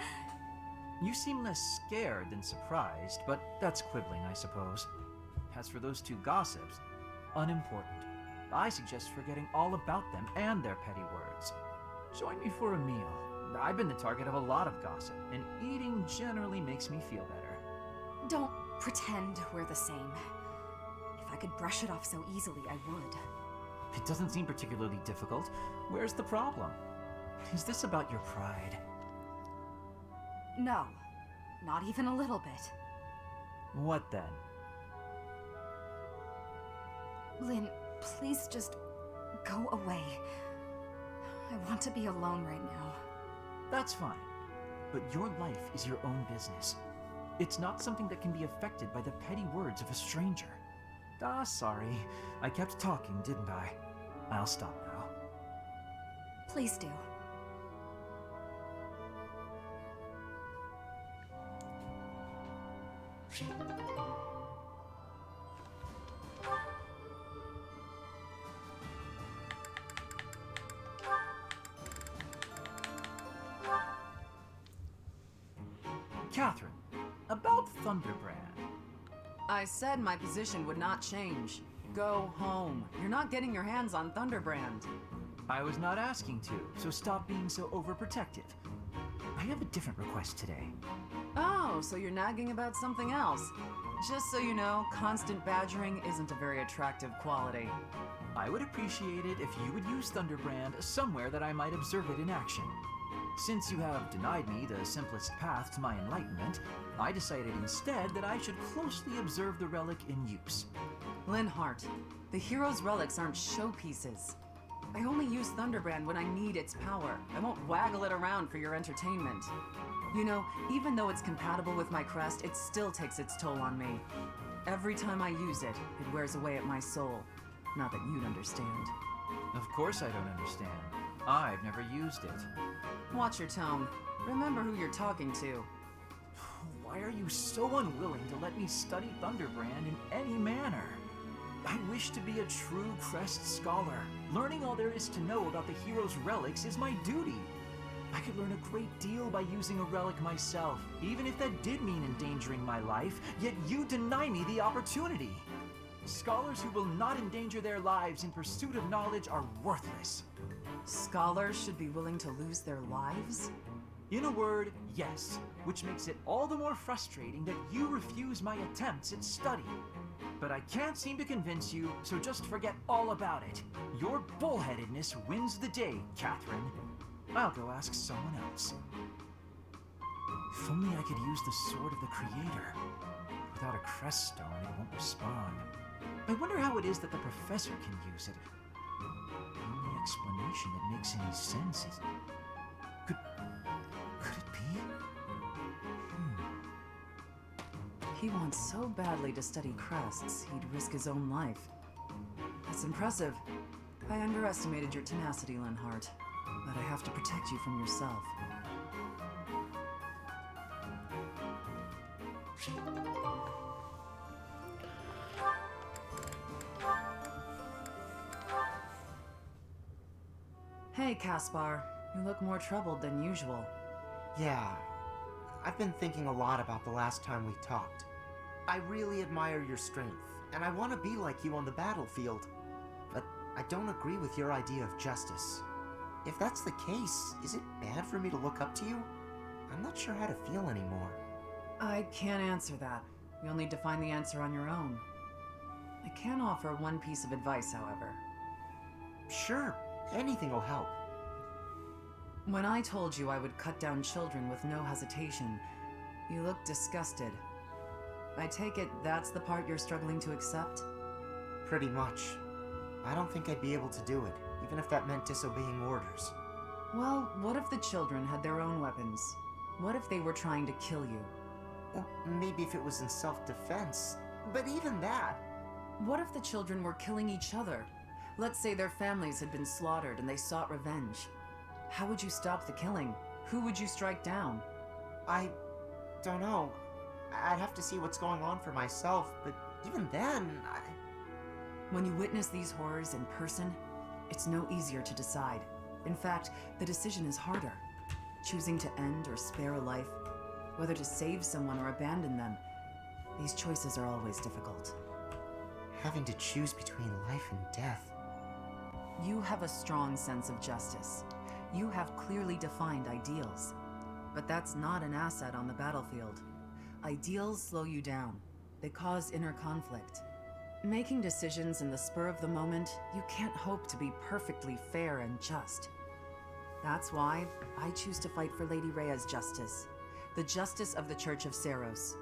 You seem less scared than surprised, but that's quibbling, I suppose. As for those 2 gossips, unimportant. I suggest forgetting all about them and their petty words. Join me for a meal. I've been the target of a lot of gossip, and eating generally makes me feel better. Don't pretend we're the same. If I could brush it off so easily, I would. It doesn't seem particularly difficult. Where's the problem? Is this about your pride? No, not even a little bit. What then? Lynn, please just go away. I want to be alone right now. That's fine. But your life is your own business. It's not something that can be affected by the petty words of a stranger. Sorry. I kept talking, didn't I? I'll stop now. Please do. Catherine, about Thunderbrand. I said my position would not change. Go home. You're not getting your hands on Thunderbrand. I was not asking to, so stop being so overprotective. I have a different request today. Oh, so you're nagging about something else. Just so you know, constant badgering isn't a very attractive quality. I would appreciate it if you would use Thunderbrand somewhere that I might observe it in action. Since you have denied me the simplest path to my enlightenment, I decided instead that I should closely observe the relic in use. Linhart, the hero's relics aren't showpieces. I only use Thunderbrand when I need its power. I won't waggle it around for your entertainment. You know, even though it's compatible with my crest, it still takes its toll on me. Every time I use it, it wears away at my soul. Not that you'd understand. Of course I don't understand. I've never used it. Watch your tone. Remember who you're talking to. Why are you so unwilling to let me study Thunderbrand in any manner? I wish to be a true Crest scholar. Learning all there is to know about the hero's relics is my duty. I could learn a great deal by using a relic myself, even if that did mean endangering my life, yet you deny me the opportunity. Scholars who will not endanger their lives in pursuit of knowledge are worthless. Scholars should be willing to lose their lives? In a word, yes, which makes it all the more frustrating that you refuse my attempts at study. But I can't seem to convince you, so just forget all about it. Your bullheadedness wins the day, Catherine. I'll go ask someone else. If only I could use the Sword of the Creator. Without a crest stone, it won't respond. I wonder how it is that the professor can use it. The only explanation that makes any sense is... Could it be? He wants so badly to study crests, he'd risk his own life. That's impressive. I underestimated your tenacity, Linhart. But I have to protect you from yourself. Hey, Caspar. You look more troubled than usual. Yeah, I've been thinking a lot about the last time we talked. I really admire your strength, and I want to be like you on the battlefield. But I don't agree with your idea of justice. If that's the case, is it bad for me to look up to you? I'm not sure how to feel anymore. I can't answer that. You'll need to find the answer on your own. I can offer one piece of advice, however. Sure, anything will help. When I told you I would cut down children with no hesitation, you looked disgusted. I take it that's the part you're struggling to accept? Pretty much. I don't think I'd be able to do it, even if that meant disobeying orders. Well, what if the children had their own weapons? What if they were trying to kill you? Well, maybe if it was in self-defense, but even that... What if the children were killing each other? Let's say their families had been slaughtered and they sought revenge. How would you stop the killing? Who would you strike down? I don't know. I'd have to see what's going on for myself, but even then, When you witness these horrors in person, it's no easier to decide. In fact, the decision is harder. Choosing to end or spare a life, whether to save someone or abandon them, these choices are always difficult. Having to choose between life and death. You have a strong sense of justice. You have clearly defined ideals. But that's not an asset on the battlefield. Ideals slow you down. They cause inner conflict. Making decisions in the spur of the moment, you can't hope to be perfectly fair and just. That's why I choose to fight for Lady Rhea's justice. The justice of the Church of Seros.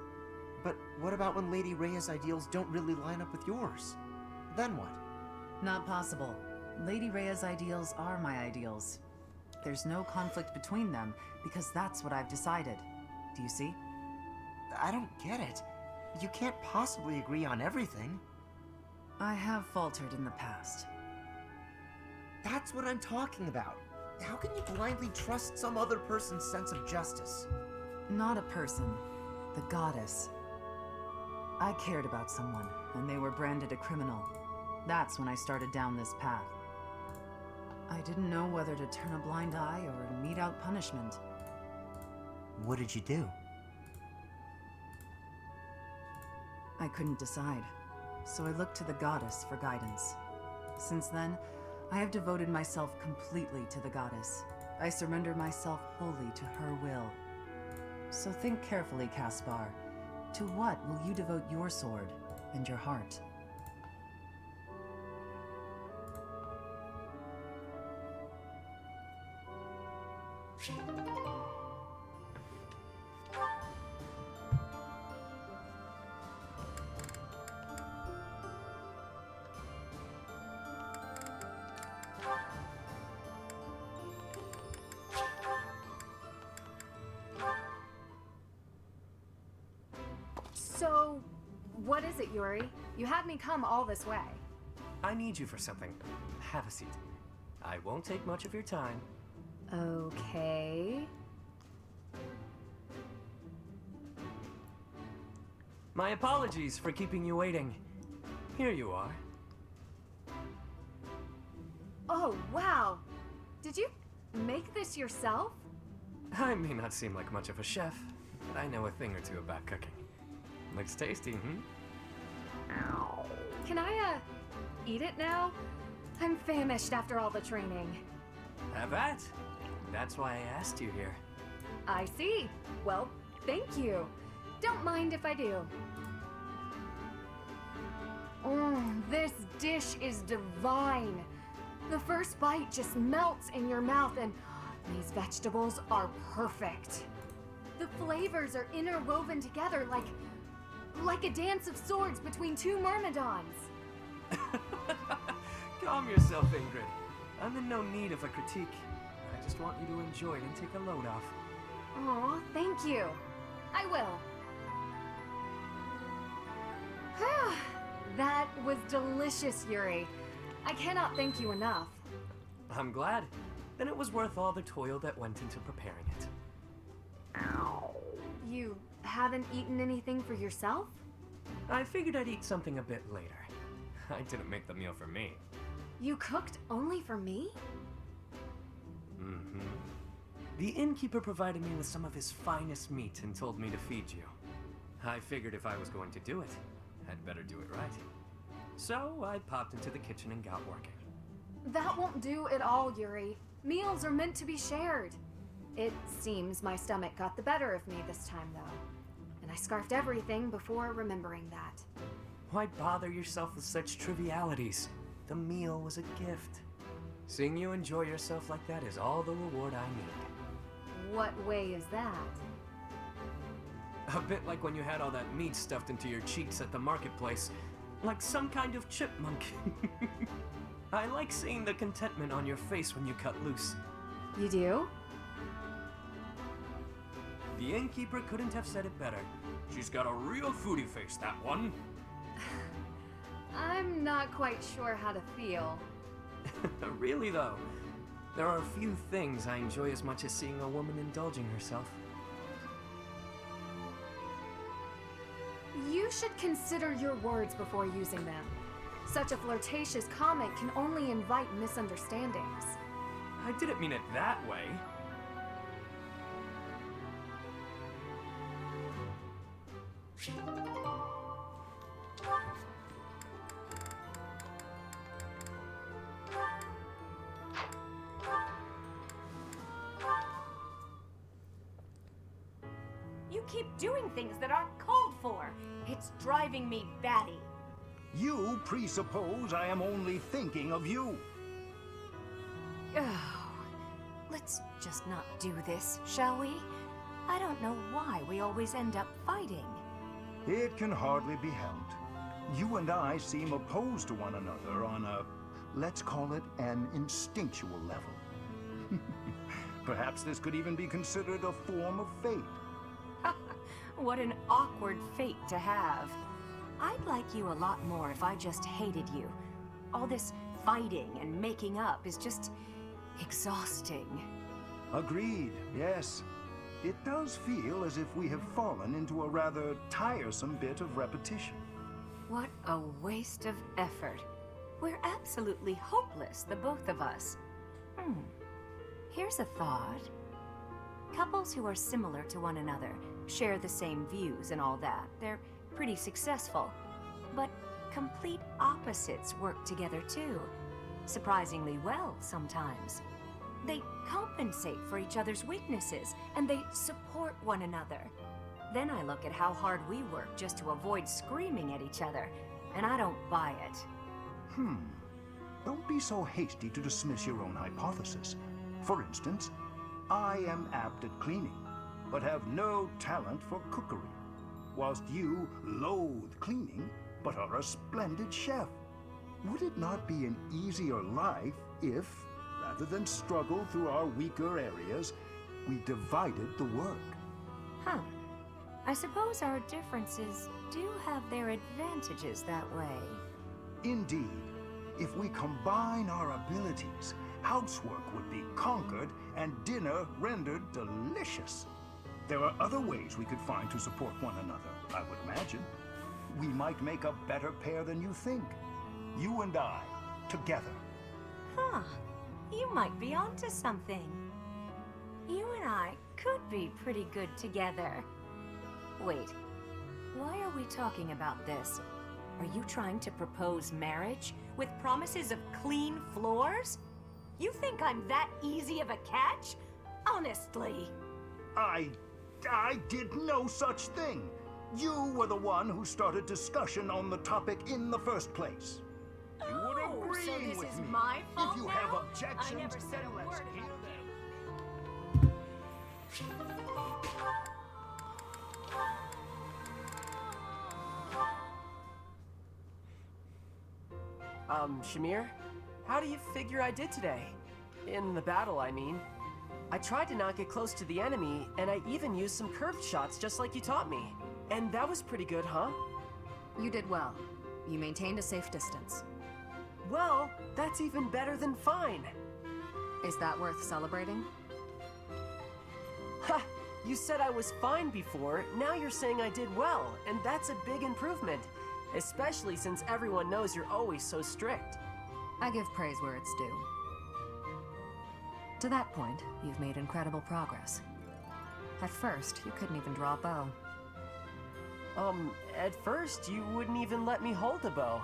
But what about when Lady Rhea's ideals don't really line up with yours? Then what? Not possible. Lady Rhea's ideals are my ideals. There's no conflict between them, because that's what I've decided. Do you see? I don't get it. You can't possibly agree on everything. I have faltered in the past. That's what I'm talking about. How can you blindly trust some other person's sense of justice? Not a person. The goddess. I cared about someone, and they were branded a criminal. That's when I started down this path. I didn't know whether to turn a blind eye or mete out punishment. What did you do? I couldn't decide, so I looked to the goddess for guidance. Since then, I have devoted myself completely to the goddess. I surrender myself wholly to her will. So think carefully, Caspar. To what will you devote your sword and your heart? So, what is it, Yuri? You had me come all this way. I need you for something. Have a seat. I won't take much of your time. Okay. My apologies for keeping you waiting. Here you are. Oh, wow. Did you make this yourself? I may not seem like much of a chef, but I know a thing or two about cooking. Looks tasty, Can I, eat it now? I'm famished after all the training. Have at. That's why I asked you here. I see. Well, thank you. Don't mind if I do. This dish is divine. The first bite just melts in your mouth, and these vegetables are perfect. The flavors are interwoven together like a dance of swords between two myrmidons. Calm yourself, Ingrid. I'm in no need of a critique. I just want you to enjoy it and take a load off. Aw, thank you. I will. That was delicious, Yuri. I cannot thank you enough. I'm glad. Then it was worth all the toil that went into preparing it. You haven't eaten anything for yourself? I figured I'd eat something a bit later. I didn't make the meal for me. You cooked only for me? Mm-hmm. The innkeeper provided me with some of his finest meat and told me to feed you. I figured if I was going to do it, I'd better do it right. So I popped into the kitchen and got working. That won't do at all, Yuri. Meals are meant to be shared. It seems my stomach got the better of me this time, though. And I scarfed everything before remembering that. Why bother yourself with such trivialities? The meal was a gift. Seeing you enjoy yourself like that is all the reward I need. What way is that? A bit like when you had all that meat stuffed into your cheeks at the marketplace. Like some kind of chipmunk. I like seeing the contentment on your face when you cut loose. You do? The innkeeper couldn't have said it better. She's got a real foodie face, that one. I'm not quite sure how to feel. Really, though, there are a few things I enjoy as much as seeing a woman indulging herself. You should consider your words before using them. Such a flirtatious comment can only invite misunderstandings. I didn't mean it that way. You keep doing things that aren't called for. It's driving me batty. You presuppose I am only thinking of you. Oh, let's just not do this, shall we? I don't know why we always end up fighting. It can hardly be helped. You and I seem opposed to one another on a, let's call it, an instinctual level. Perhaps this could even be considered a form of fate. What an awkward fate to have. I'd like you a lot more if I just hated you. All this fighting and making up is just exhausting. Agreed, yes. it does feel as if we have fallen into a rather tiresome bit of repetition. What a waste of effort. We're absolutely hopeless, the both of us. Here's a thought. Couples who are similar to one another, share the same views and all that, they're pretty successful. But complete opposites work together too. Surprisingly well sometimes. They compensate for each other's weaknesses, and they support one another. Then I look at how hard we work just to avoid screaming at each other, and I don't buy it. Don't be so hasty to dismiss your own hypothesis. For instance, I am apt at cleaning, but have no talent for cookery, whilst you loathe cleaning, but are a splendid chef. Would it not be an easier life if, rather than struggle through our weaker areas, we divided the work? Huh. I suppose our differences do have their advantages that way. Indeed. If we combine our abilities, housework would be conquered and dinner rendered delicious. There are other ways we could find to support one another, I would imagine. We might make a better pair than you think. You and I, together. Huh. You might be onto something. You and I could be pretty good together. Wait. Why are we talking about this? Are you trying to propose marriage with promises of clean floors? You think I'm that easy of a catch? Honestly. I did no such thing. You were the one who started discussion on the topic in the first place. You were agreeing so this with is me. my fault If you now? have objections, I never said a let's word hear about them. Shamir? How do you figure I did today? In the battle, I mean. I tried to not get close to the enemy, and I even used some curved shots just like you taught me. And that was pretty good, huh? You did well. You maintained a safe distance. Well, that's even better than fine. Is that worth celebrating? Ha! You said I was fine before, now you're saying I did well, and that's a big improvement. Especially since everyone knows you're always so strict. I give praise where it's due. To that point, you've made incredible progress. At first, you couldn't even draw a bow. At first, you wouldn't even let me hold a bow.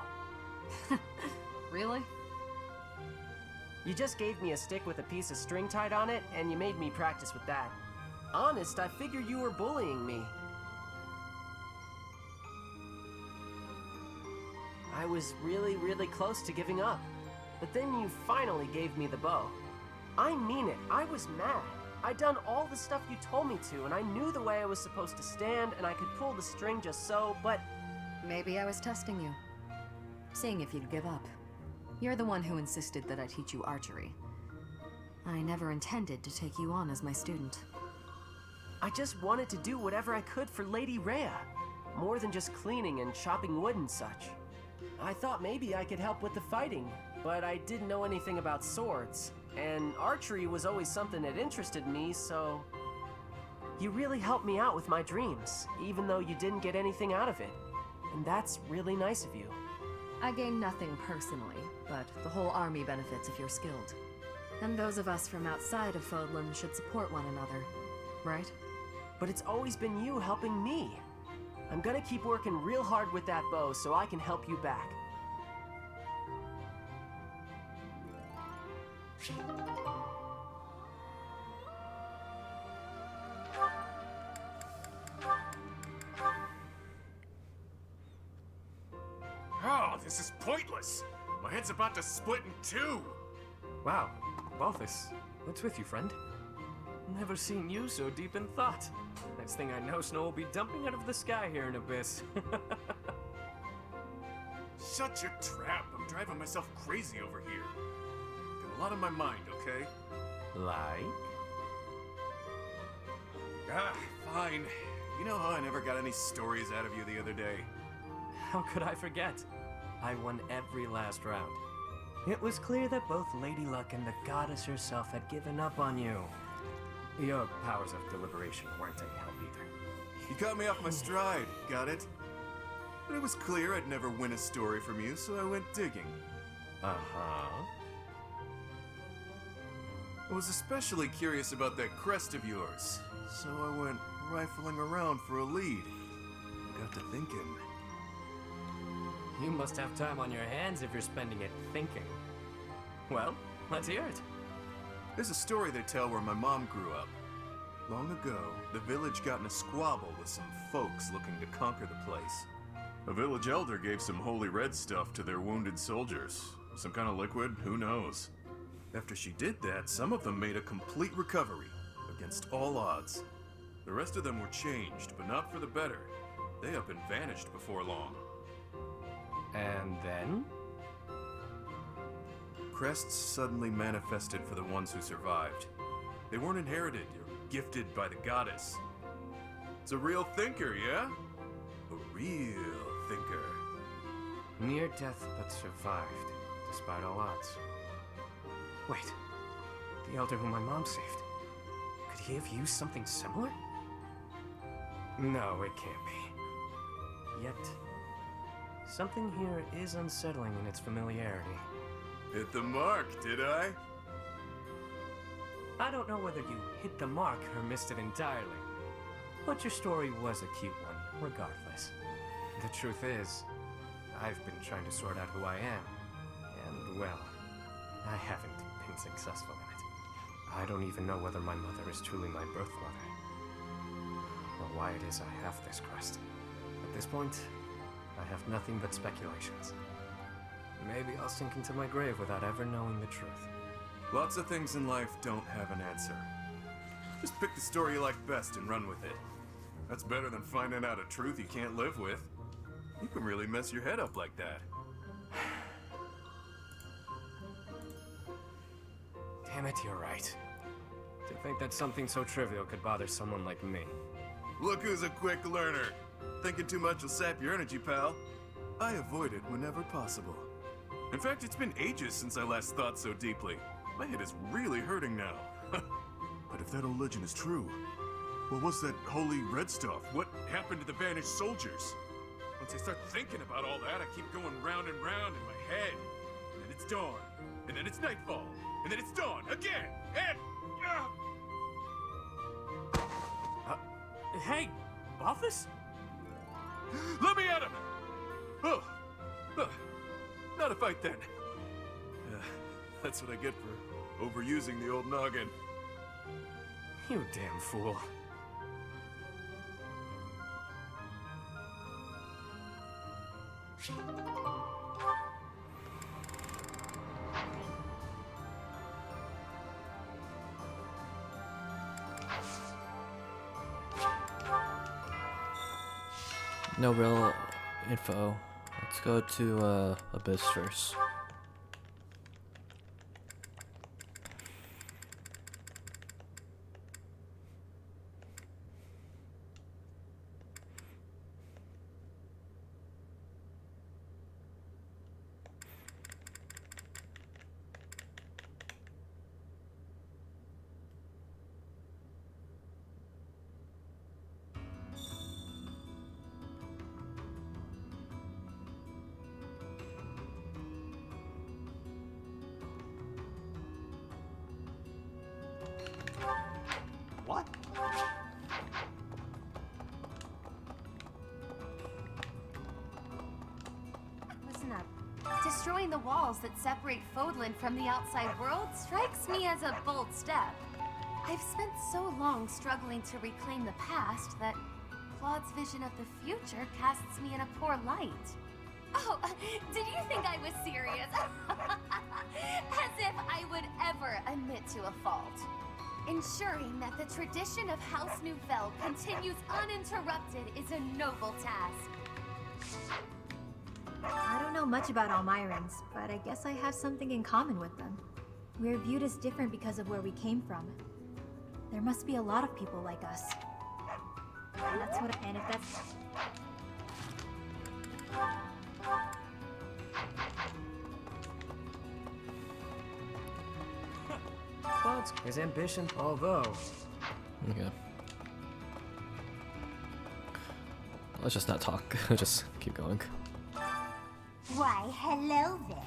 Really? You just gave me a stick with a piece of string tied on it, and you made me practice with that. Honest, I figured you were bullying me. I was really, really close to giving up. But then you finally gave me the bow. I mean it, I was mad. I'd done all the stuff you told me to, and I knew the way I was supposed to stand, and I could pull the string just so, but... Maybe I was testing you. Seeing if you'd give up. You're the one who insisted that I teach you archery. I never intended to take you on as my student. I just wanted to do whatever I could for Lady Rhea. More than just cleaning and chopping wood and such. I thought maybe I could help with the fighting, but I didn't know anything about swords. And archery was always something that interested me, so... You really helped me out with my dreams, even though you didn't get anything out of it. And that's really nice of you. I gain nothing personally, but the whole army benefits if you're skilled. And those of us from outside of Fodlan should support one another, right? But it's always been you helping me. I'm gonna keep working real hard with that bow so I can help you back. Oh, this is pointless. My head's about to split in two. Wow, Balthus, what's with you, friend? Never seen you so deep in thought. Next thing I know, snow will be dumping out of the sky here in Abyss. Shut your trap. I'm driving myself crazy over here. Got a lot on my mind, okay? Like? Ah, fine. You know how I never got any stories out of you the other day? How could I forget? I won every last round. It was clear that both Lady Luck and the goddess herself had given up on you. Your powers of deliberation weren't any help either. You got me off my stride, got it? But it was clear I'd never win a story from you, so I went digging. Uh-huh. I was especially curious about that crest of yours, so I went rifling around for a lead. I got to thinking. You must have time on your hands if you're spending it thinking. Well, let's hear it. There's a story they tell where my mom grew up. Long ago, the village got in a squabble with some folks looking to conquer the place. A village elder gave some holy red stuff to their wounded soldiers. Some kind of liquid, who knows? After she did that, some of them made a complete recovery, against all odds. The rest of them were changed, but not for the better. They up and vanished before long. And then? Crests suddenly manifested for the ones who survived. They weren't inherited or gifted by the goddess. It's a real thinker, yeah? A real thinker. Near death but survived, despite all odds. Wait, the elder whom my mom saved. Could he have used something similar? No, it can't be. Yet, something here is unsettling in its familiarity. Hit the mark, did I? I don't know whether you hit the mark or missed it entirely, but your story was a cute one, regardless. The truth is, I've been trying to sort out who I am, and well, I haven't been successful in it. I don't even know whether my mother is truly my birth mother, or why it is I have this crest. At this point, I have nothing but speculations. Maybe I'll sink into my grave without ever knowing the truth. Lots of things in life don't have an answer. Just pick the story you like best and run with it. That's better than finding out a truth you can't live with. You can really mess your head up like that. Damn it, you're right. To think that something so trivial could bother someone like me. Look who's a quick learner. Thinking too much will sap your energy, pal. I avoid it whenever possible. In fact, it's been ages since I last thought so deeply. My head is really hurting now. But if that old legend is true, what was that holy red stuff? What happened to the vanished soldiers? Once I start thinking about all that, I keep going round and round in my head. And then it's dawn. And then it's nightfall. And then it's dawn again. And... Hey, Balthus? Let me at him! Oh. Not a fight then. That's what I get for overusing the old noggin. You damn fool. No real info. Let's go to Abyss first. What? Listen up. Destroying the walls that separate Fodlan from the outside world strikes me as a bold step. I've spent so long struggling to reclaim the past that Claude's vision of the future casts me in a poor light. Oh, did you think I was serious? As if I would ever admit to a fault. Ensuring that the tradition of House Nouvelle continues uninterrupted is a noble task. I don't know much about Almirans, but I guess I have something in common with them. We're viewed as different because of where we came from. There must be a lot of people like us. And that's what, and if that's... But his ambition, although... Okay. Let's just not talk. Just keep going. Why, hello there.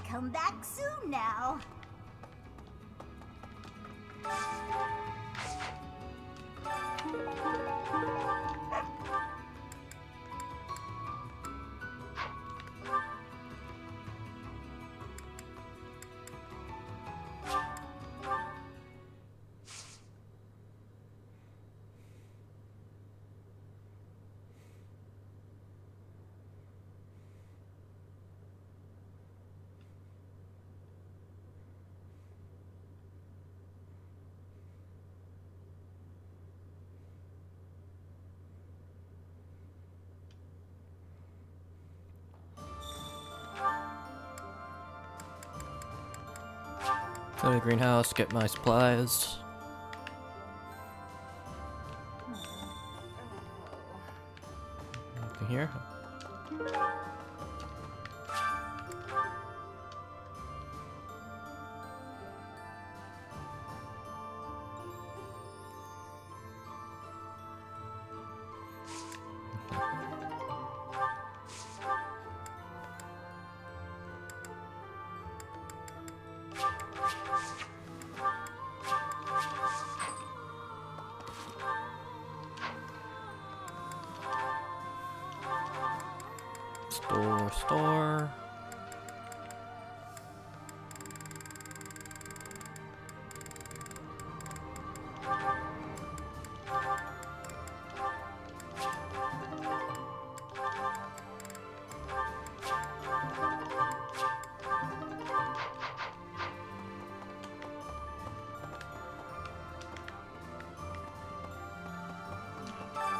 Come back soon now. Go to the greenhouse, get my supplies. Anything here? Store.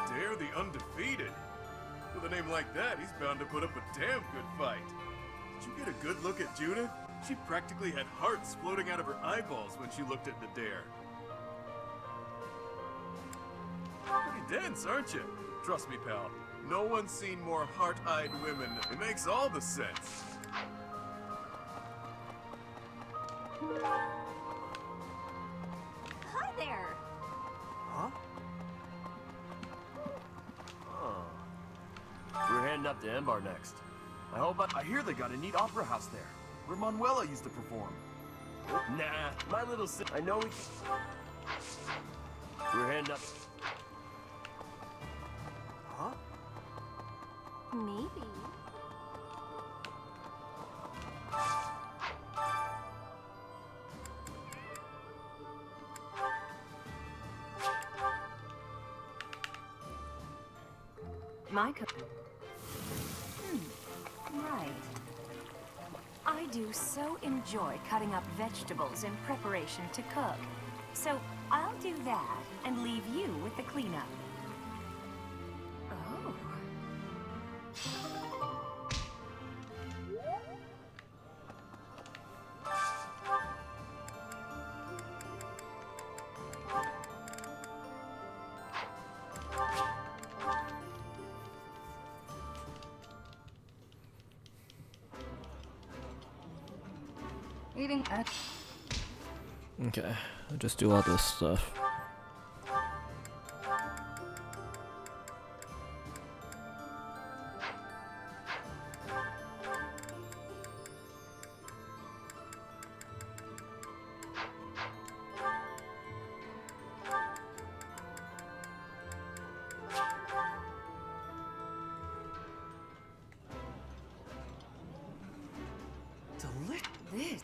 Dare the undefeated. With a name like that, he's bound to put up a damn good fight. Did you get a good look at Judith? She practically had hearts floating out of her eyeballs when she looked at Dare. Pretty dense, aren't you? Trust me, pal. No one's seen more heart-eyed women. It makes all the sense. Hi there. Huh? We're heading up to Embar next. I hear they got a neat opera house there, where Manuela used to perform. Nah, my little I know we... We're heading up... Huh? Maybe. Right. I do so enjoy cutting up vegetables in preparation to cook. So I'll do that and leave you with the cleanup. Oh. Eating at... Okay, I'll just do all this stuff. This...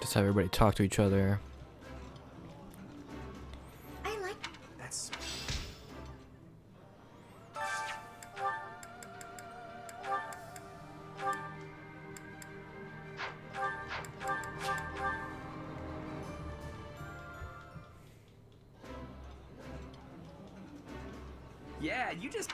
Just have everybody talk to each other. I like... That's... Yeah, you just...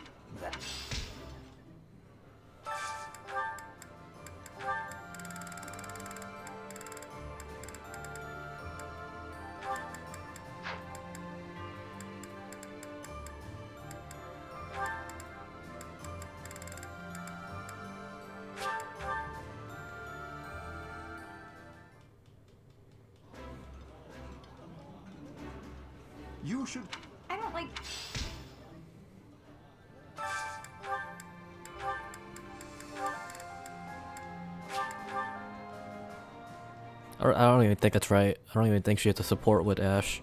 You should... I don't like... I don't even think it's right. I don't even think she has to support with Ash.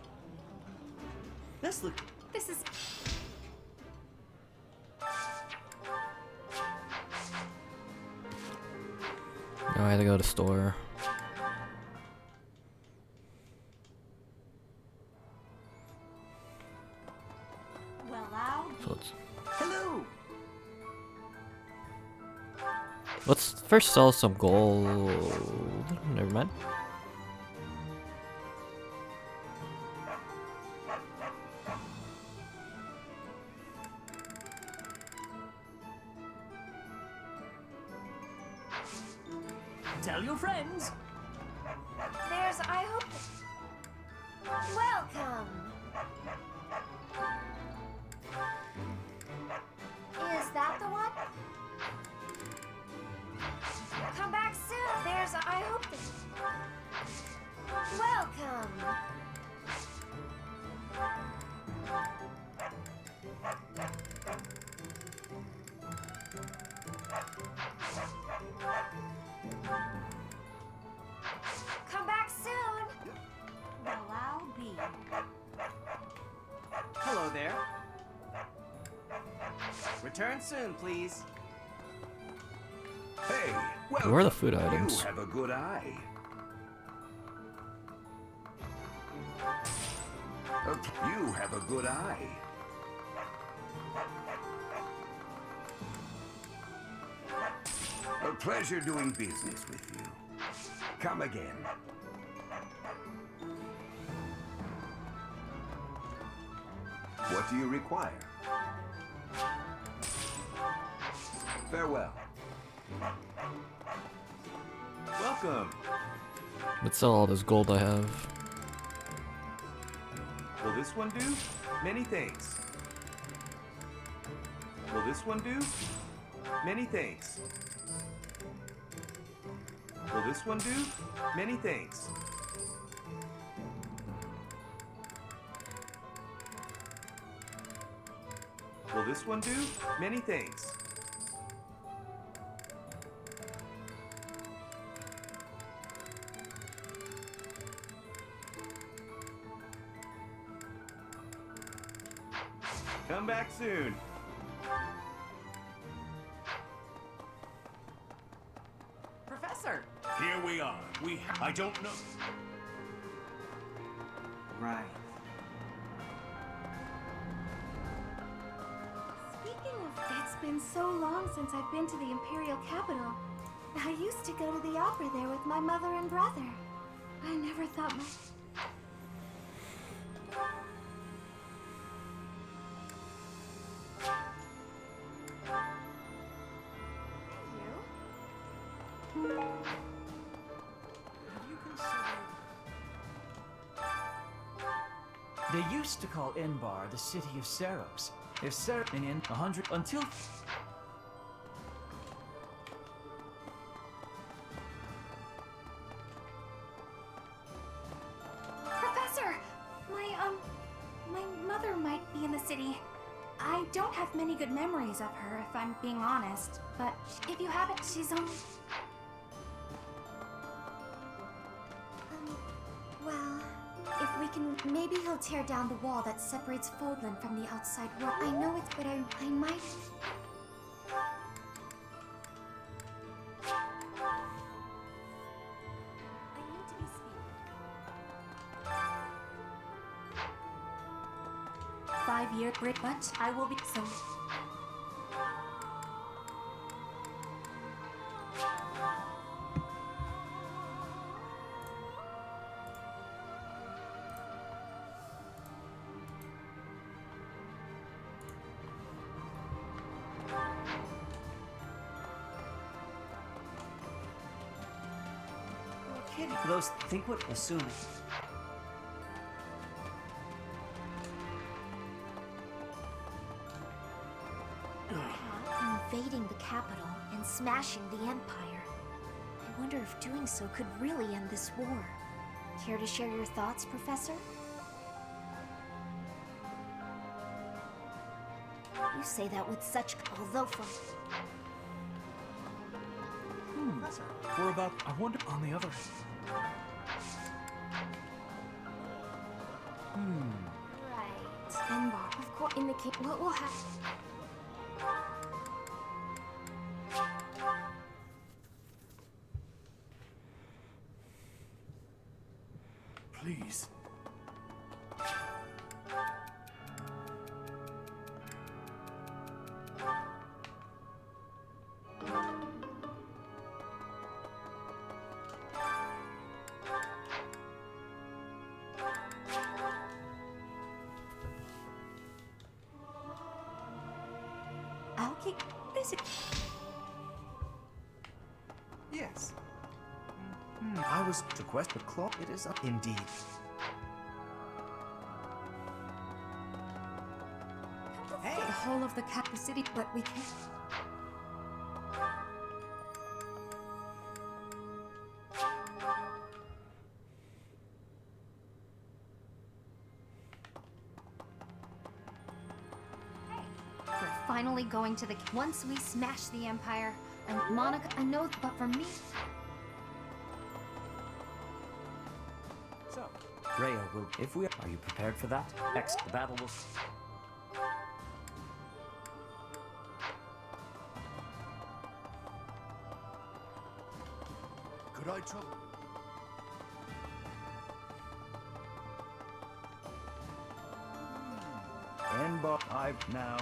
This look. This is... Oh, I had to go to the store. Well, I'll... So Hello! let's first sell some gold. Never mind. Tell your friends. There's... I hope... Welcome! Is that the one? Come back soon. There's... I hope that... Welcome! Come back soon! Well, I'll be. Hello there. Return soon, please. Hey, Where are the food you items? have a good eye. You have a good eye. A pleasure doing business with you. Come again. What do you require? Farewell. Welcome. Let's sell all this gold I have. Will this one do? Many thanks. Will this one do? Many thanks. Will this one do? Many thanks. Will this one do? Many thanks. Come back soon. Professor! Here we are. I don't know. Right. Speaking of, it's been so long since I've been to the Imperial capital. I used to go to the opera there with my mother and brother. I never thought my... They used to call Inbar the city of Seros. If Seros been in 100 until... Professor! My mother might be in the city. I don't have many good memories of her, if I'm being honest. But if you haven't, she's only... well... If we can... Maybe he'll tear down the wall that separates Foldland from the outside world. I know it's... but I might... I need to be speaking. 5-year Brit, but I will be... so... Kidding. Those think what assuming. Invading the capital and smashing the Empire. I wonder if doing so could really end this war. Care to share your thoughts, Professor? You say that with such... Although from... We're about... I wonder on the other hand. Right. And of course, in the case... What will happen? Please. I'll keep this... Yes. I was to quest the claw. It is indeed. Hey, the whole of the city, but we can't. We're finally going to the... Once we smash the Empire, and Monica, I know, but for me... So, Rhea will... If we... Are you prepared for that? Next, the battle will... Could I trouble? I've now...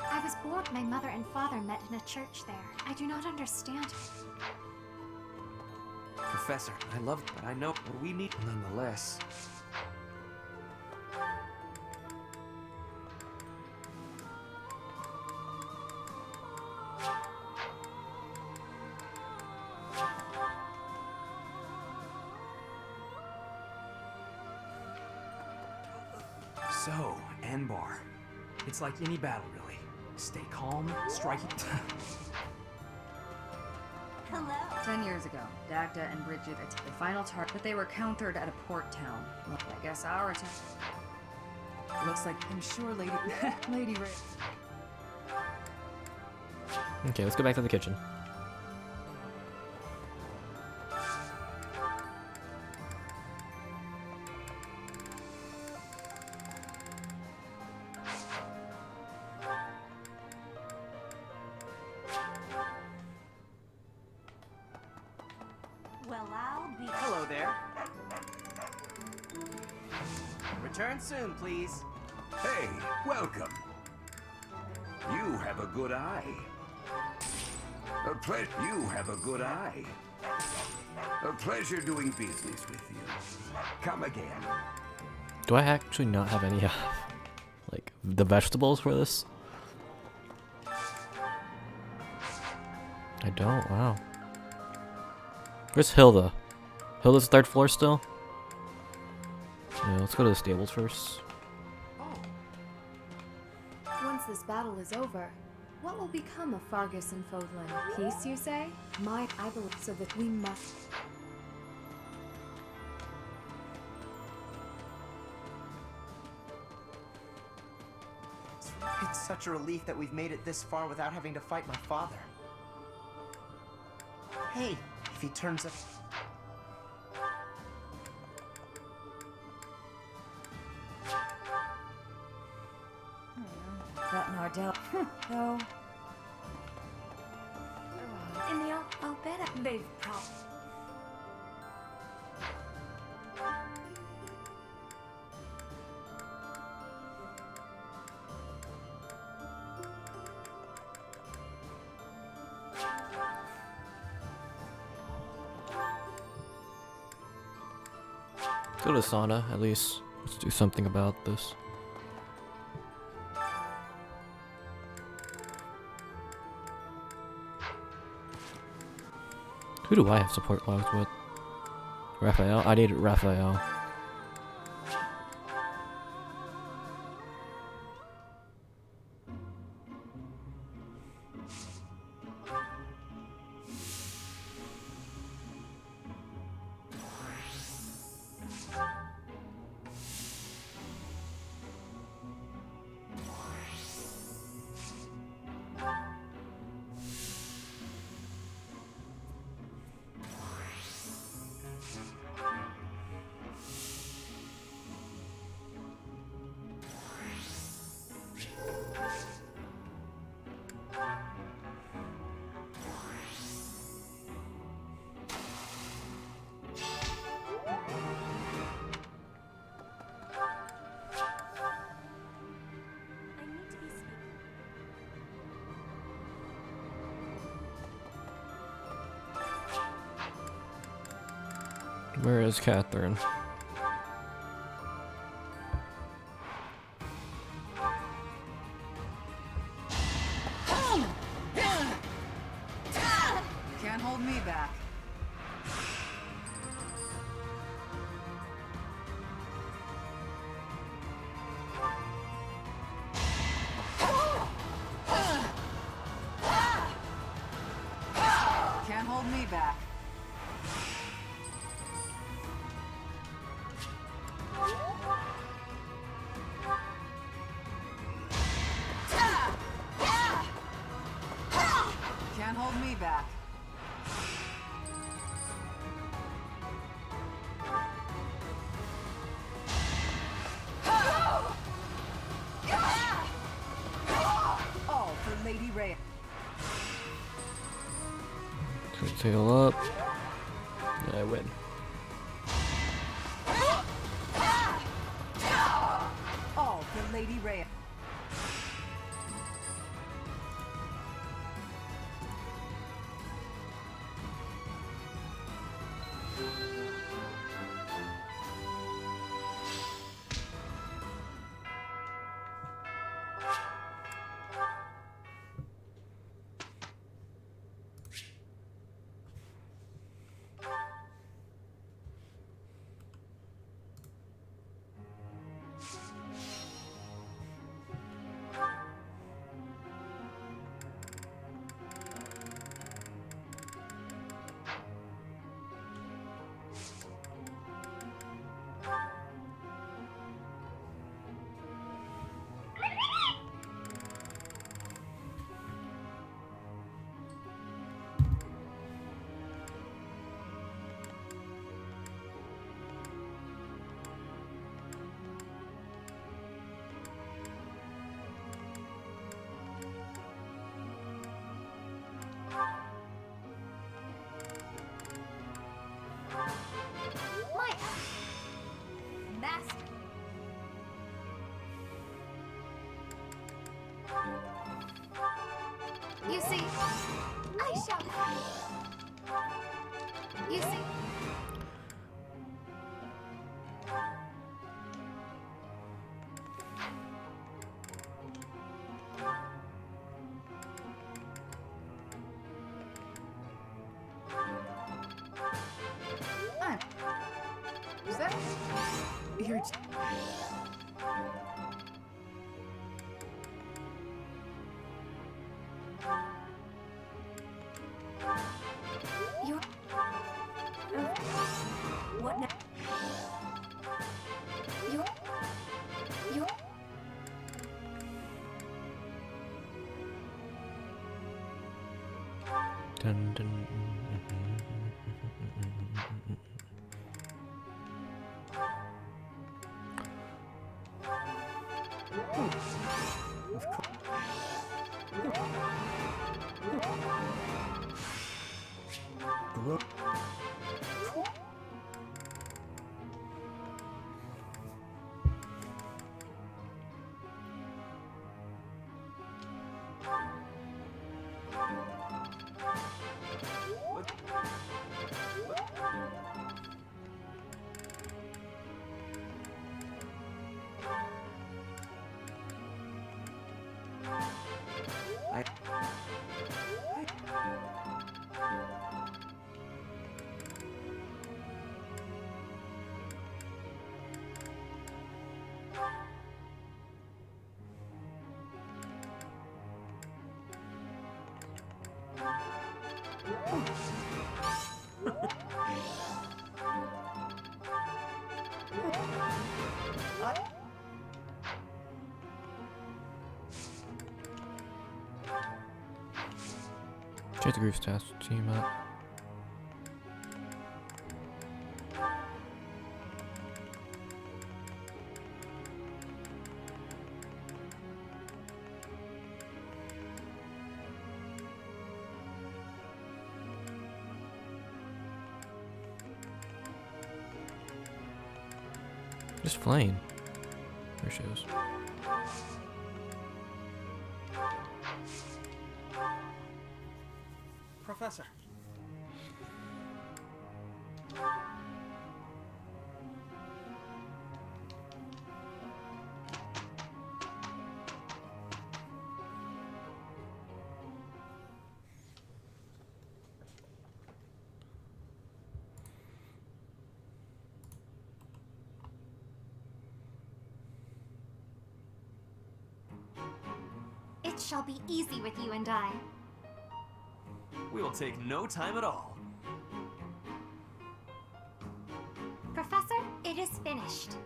I was born... My mother and father met in a church there. I do not understand. Professor, I love, but I know what we need nonetheless. So, Anbar. It's like any battle, really. Stay calm, strike it. Hello. 10 years ago, Dagda and Bridget attacked the final target, but they were countered at a port town. Well, I guess our attack... Looks like I'm sure Lady Ray... Okay, let's go back to the kitchen. Well, I'll be... Hello there. Return soon, please. Hey, welcome. You have a good eye. You have a good eye. A pleasure doing business with you. Come again. Do I actually not have any, like, the vegetables for this? I don't, wow. Where's Hilda? Hilda's third floor still? Yeah, let's go to the stables first. Once this battle is over, what will become of Fargus and Fodlan? Peace, you say? I believe so that we must... It's such a relief that we've made it this far without having to fight my father. Hey, if he turns up... That Nardell. No. In the... I'll bet They've probably... Go to the sauna, at least. Let's do something about this. Who do I have support logs with? Raphael? I need Raphael. Where is Catherine? Can't hold me back. Can't hold me back. Can't hold me back. All for Lady Rhea. Tail up. Yeah, I win. All for Lady Rhea. My master. You see, I shall. You see. Is that you're You're... what now? You're... Dun, dun, Check the Grooves task team up. Just playing. There she is. Professor. shall be easy with you and I. We will take no time at all. Professor, it is finished.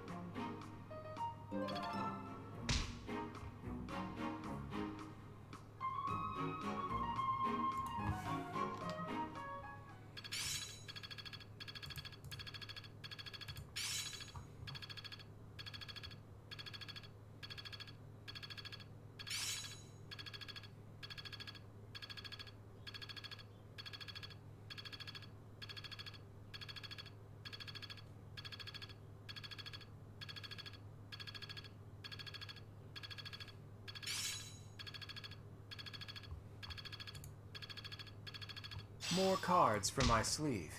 More cards for my sleeve.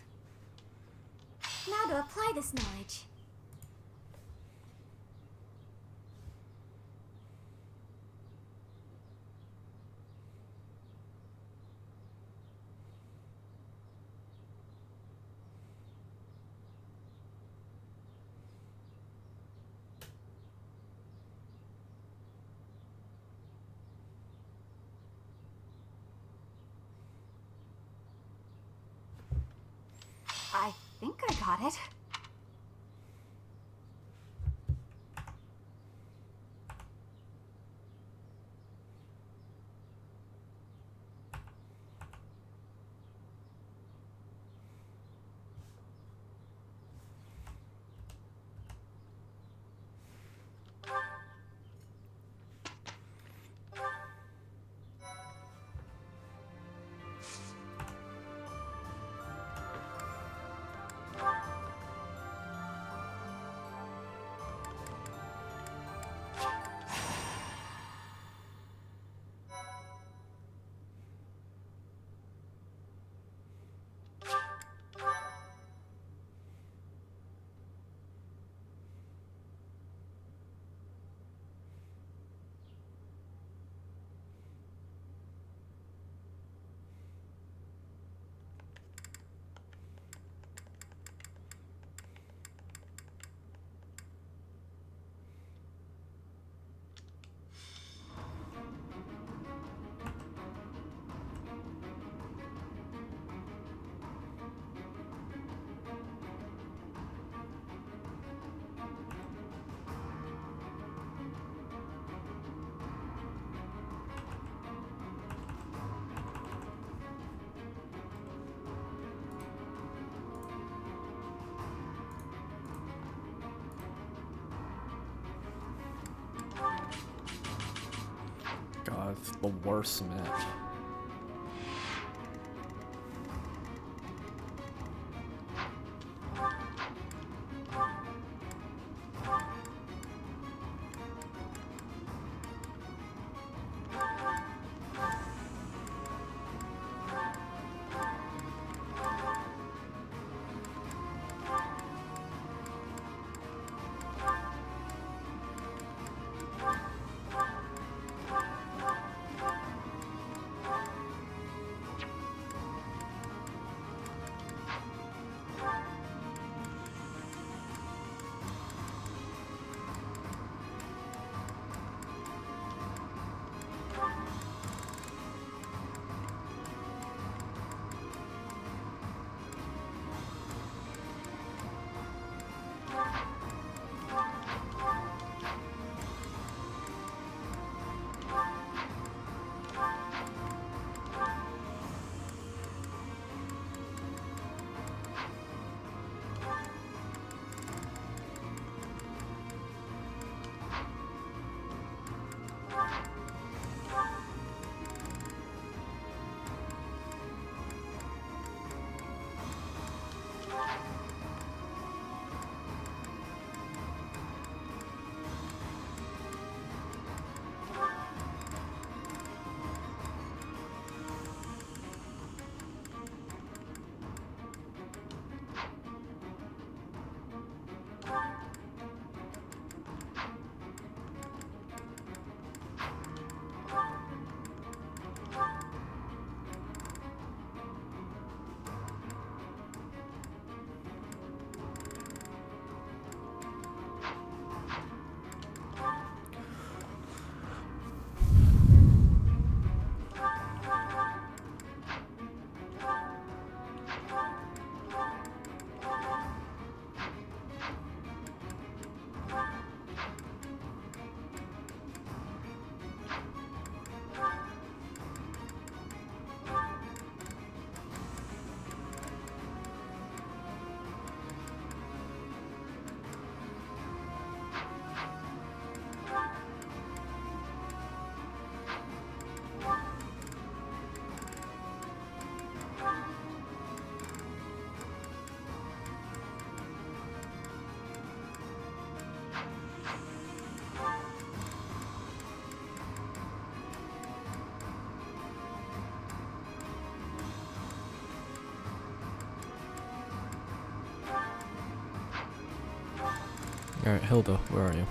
Now to apply this knowledge. I think I got it. God, it's the worst match. Alright, Hilda, where are you?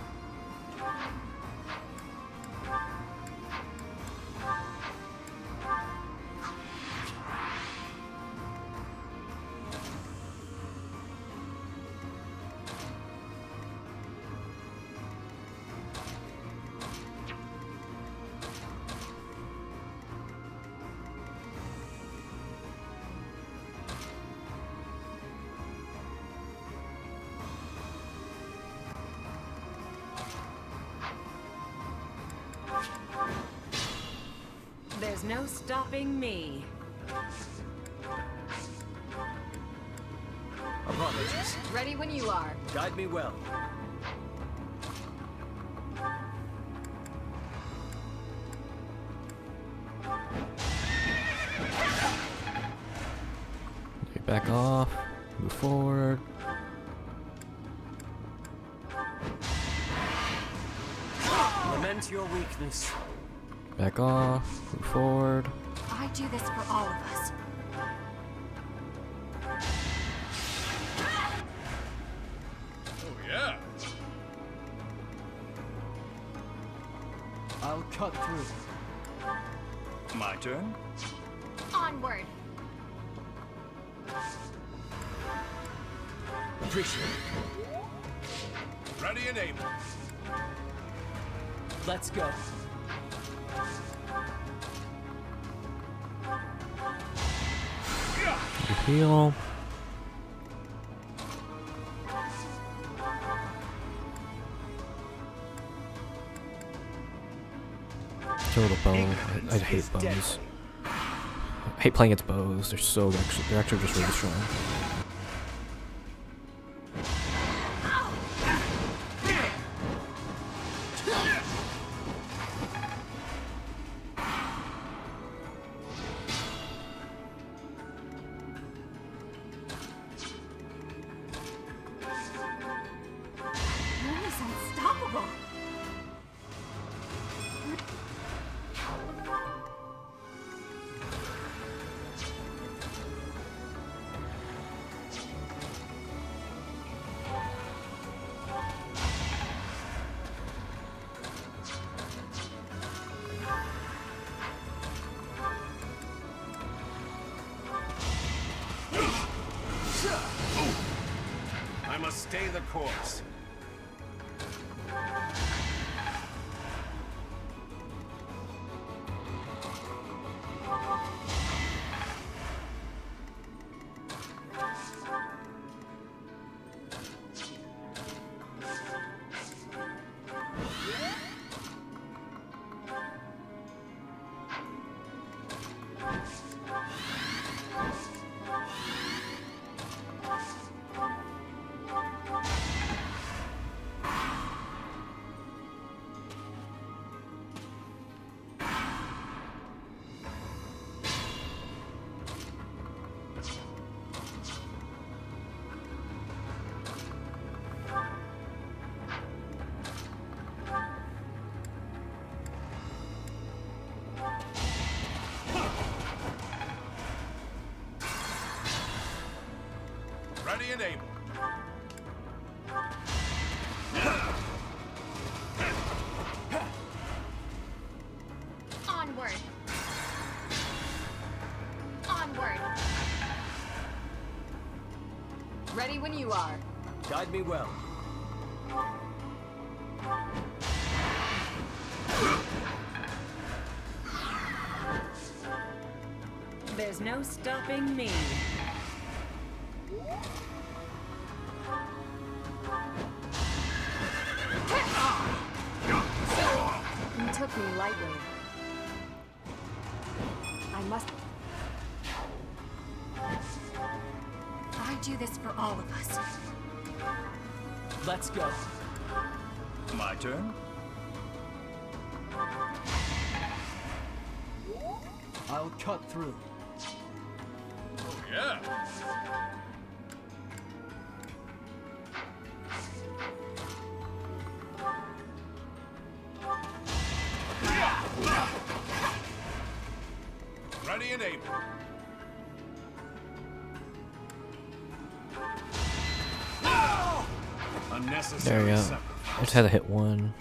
There's no stopping me. Apologies. Ready when you are. Guide me well. Okay, back off. Move forward. Lament your weakness. Back off. Move forward. I do this for all of us. Oh, yeah. I'll cut through. My turn? Onward. Appreciate it. Ready and able. Let's go. Heal. Kill the bow. I hate bows. I hate playing against bows. They're actually just really strong. Moon is unstoppable. I must stay the course. Ready and able. Onward. Onward. Ready when you are. Guide me well. There's no stopping me. You took me lightly. I must. I do this for all of us. Let's go. My turn? I'll cut through. Oh, yeah. Ready and able. There we go. I just had to hit one.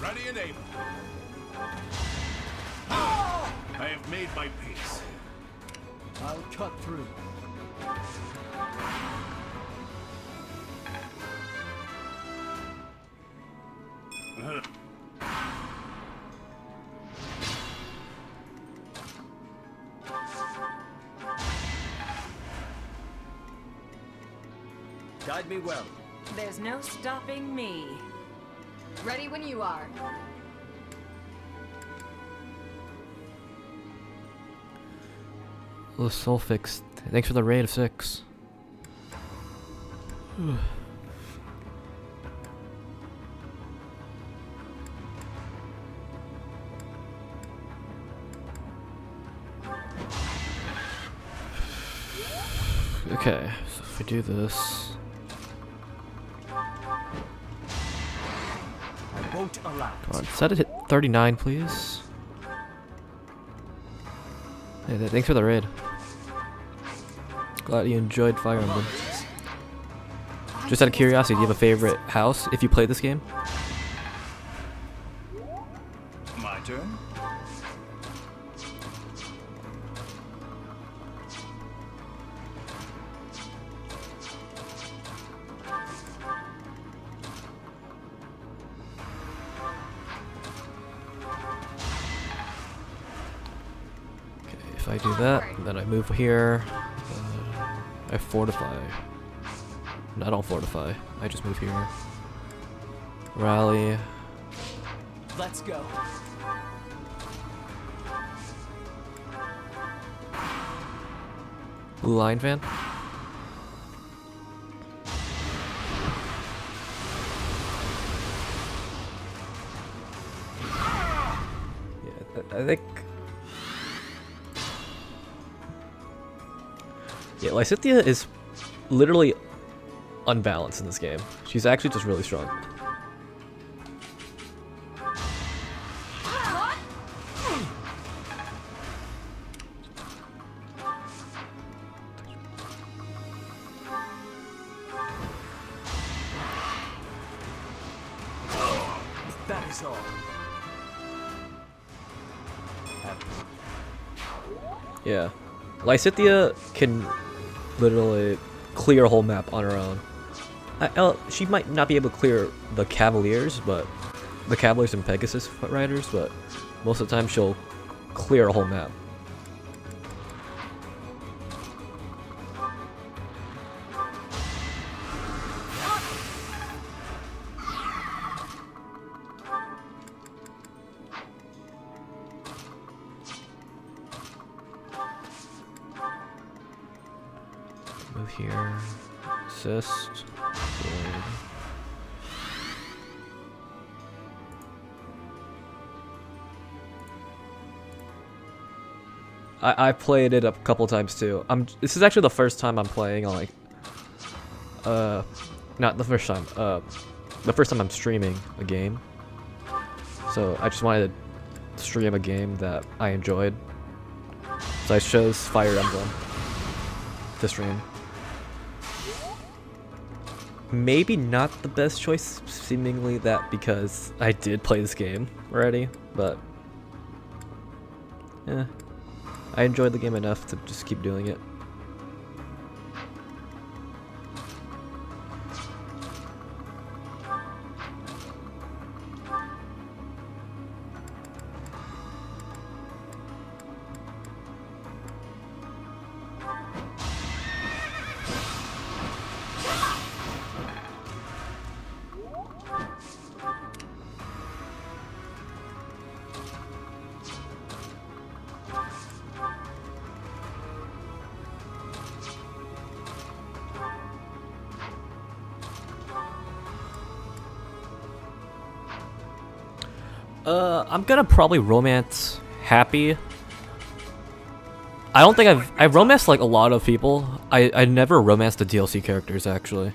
Ready and able. I have made my peace. I'll cut through. Guide me well. There's no stopping me. Ready when you are. The soul fixed. Thanks for the raid of 6. Okay, so if we do this. I won't allow. Come on, set it at 39, please. Hey, thanks for the raid. Glad you enjoyed Fire Emblem. Just out of curiosity, do you have a favorite house if you play this game? My turn? If I do that, then I move here. I fortify. No, I don't fortify. I just move here. Rally. Let's go. Blue line fan. Yeah, I think. Yeah, Lysithea is literally unbalanced in this game. She's actually just really strong. That is all. Yeah. Lysithea can literally clear a whole map on her own. She might not be able to clear the Cavaliers, but the Cavaliers and Pegasus riders, but most of the time she'll clear a whole map. Move here. Assist. Void. I played it a couple times too. This is actually the first time I'm playing on like not the first time. The first time I'm streaming a game. So I just wanted to stream a game that I enjoyed. So I chose Fire Emblem to stream. Maybe not the best choice, seemingly that because I did play this game already, but yeah, I enjoyed the game enough to just keep doing it. I'm gonna probably romance Happy. I don't think I've romanced like a lot of people. I never romanced the DLC characters actually.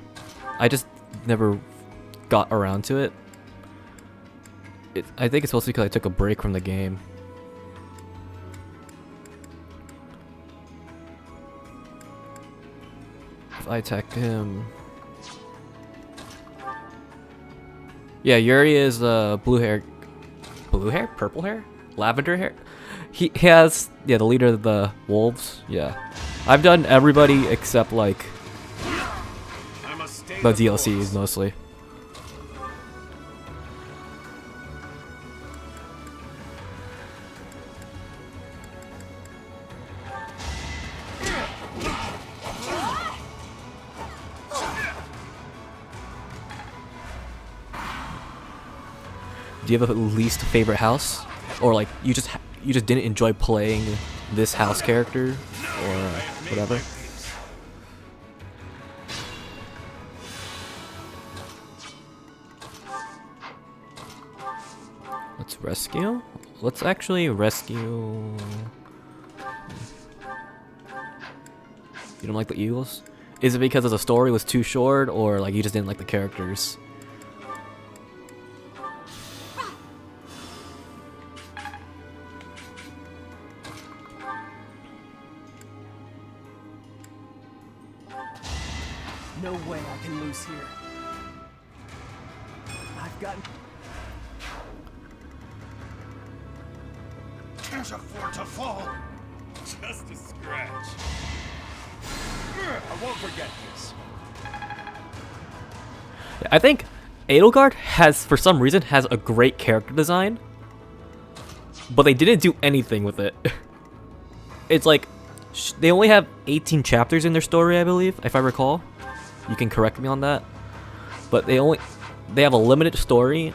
I just never got around to it. I think it's supposed to be because I took a break from the game. If I attack him... Yeah, Yuri is blue hair. Blue hair? Purple hair? Lavender hair? He has... Yeah, the leader of the wolves. Yeah. I've done everybody except like... the DLCs mostly. Do you have a least favorite house, or like you just didn't enjoy playing this house character, or whatever? Let's rescue. Let's actually rescue. You don't like the Eagles? Is it because the story was too short, or like you just didn't like the characters? No way I can lose here. I've got... Can't afford to fall. Just a scratch. I won't forget this. I think Edelgard has, for some reason, has a great character design, but they didn't do anything with it. It's like, they only have 18 chapters in their story, I believe, if I recall. You can correct me on that. But they have a limited story,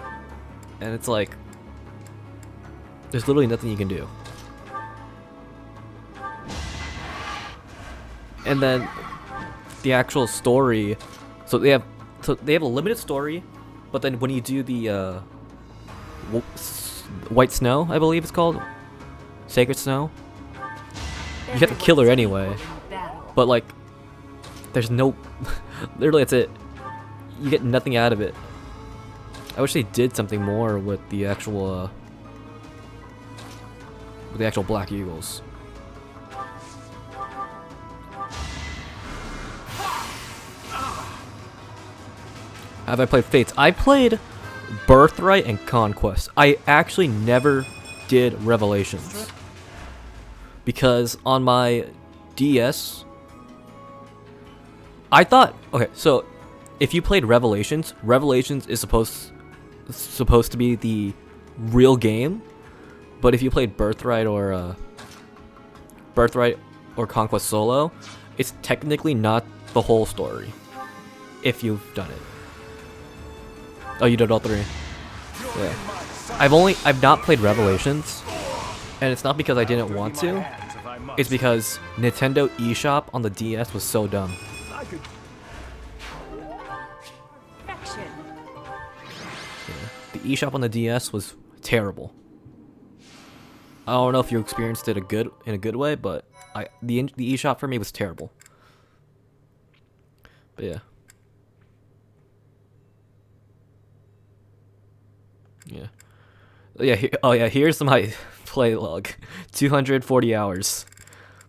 and it's like, there's literally nothing you can do. And then the actual story, so they have a limited story, but then when you do the White Snow, I believe it's called, Sacred Snow, you have to kill her anyway. But like, there's no, literally that's it. You get nothing out of it. I wish they did something more with the actual Black Eagles. Have I played Fates? I played Birthright and Conquest. I actually never did Revelations. Because on my DS, I thought, okay, so if you played Revelations, Revelations is supposed to be the real game, but if you played Birthright or Conquest solo, it's technically not the whole story if you've done it. Oh, you did all three. Yeah. I've not played Revelations, and it's not because I didn't want to. It's because Nintendo eShop on the DS was so dumb. Yeah. The eShop on the DS was terrible. I don't know if you experienced it in a good way, but the eShop for me was terrible. But yeah. Yeah. Yeah, oh yeah, here's my play log. 240 hours.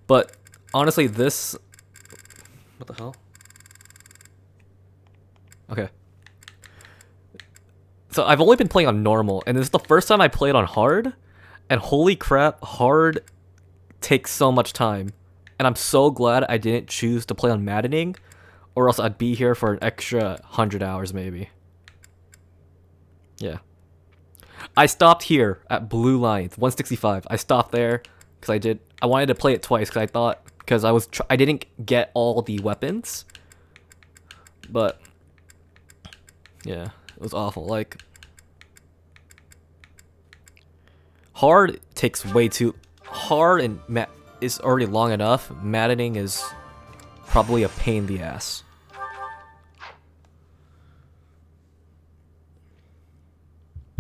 But honestly, this... What the hell? Okay. So I've only been playing on normal, and this is the first time I played on hard, and holy crap, hard takes so much time. And I'm so glad I didn't choose to play on maddening, or else I'd be here for an extra 100 hours maybe. Yeah. I stopped here at Blue Lions 165. I stopped there because I wanted to play it twice because I didn't get all the weapons. But yeah, it was awful. Like, hard takes way too hard, and is already long enough. Maddening is probably a pain in the ass.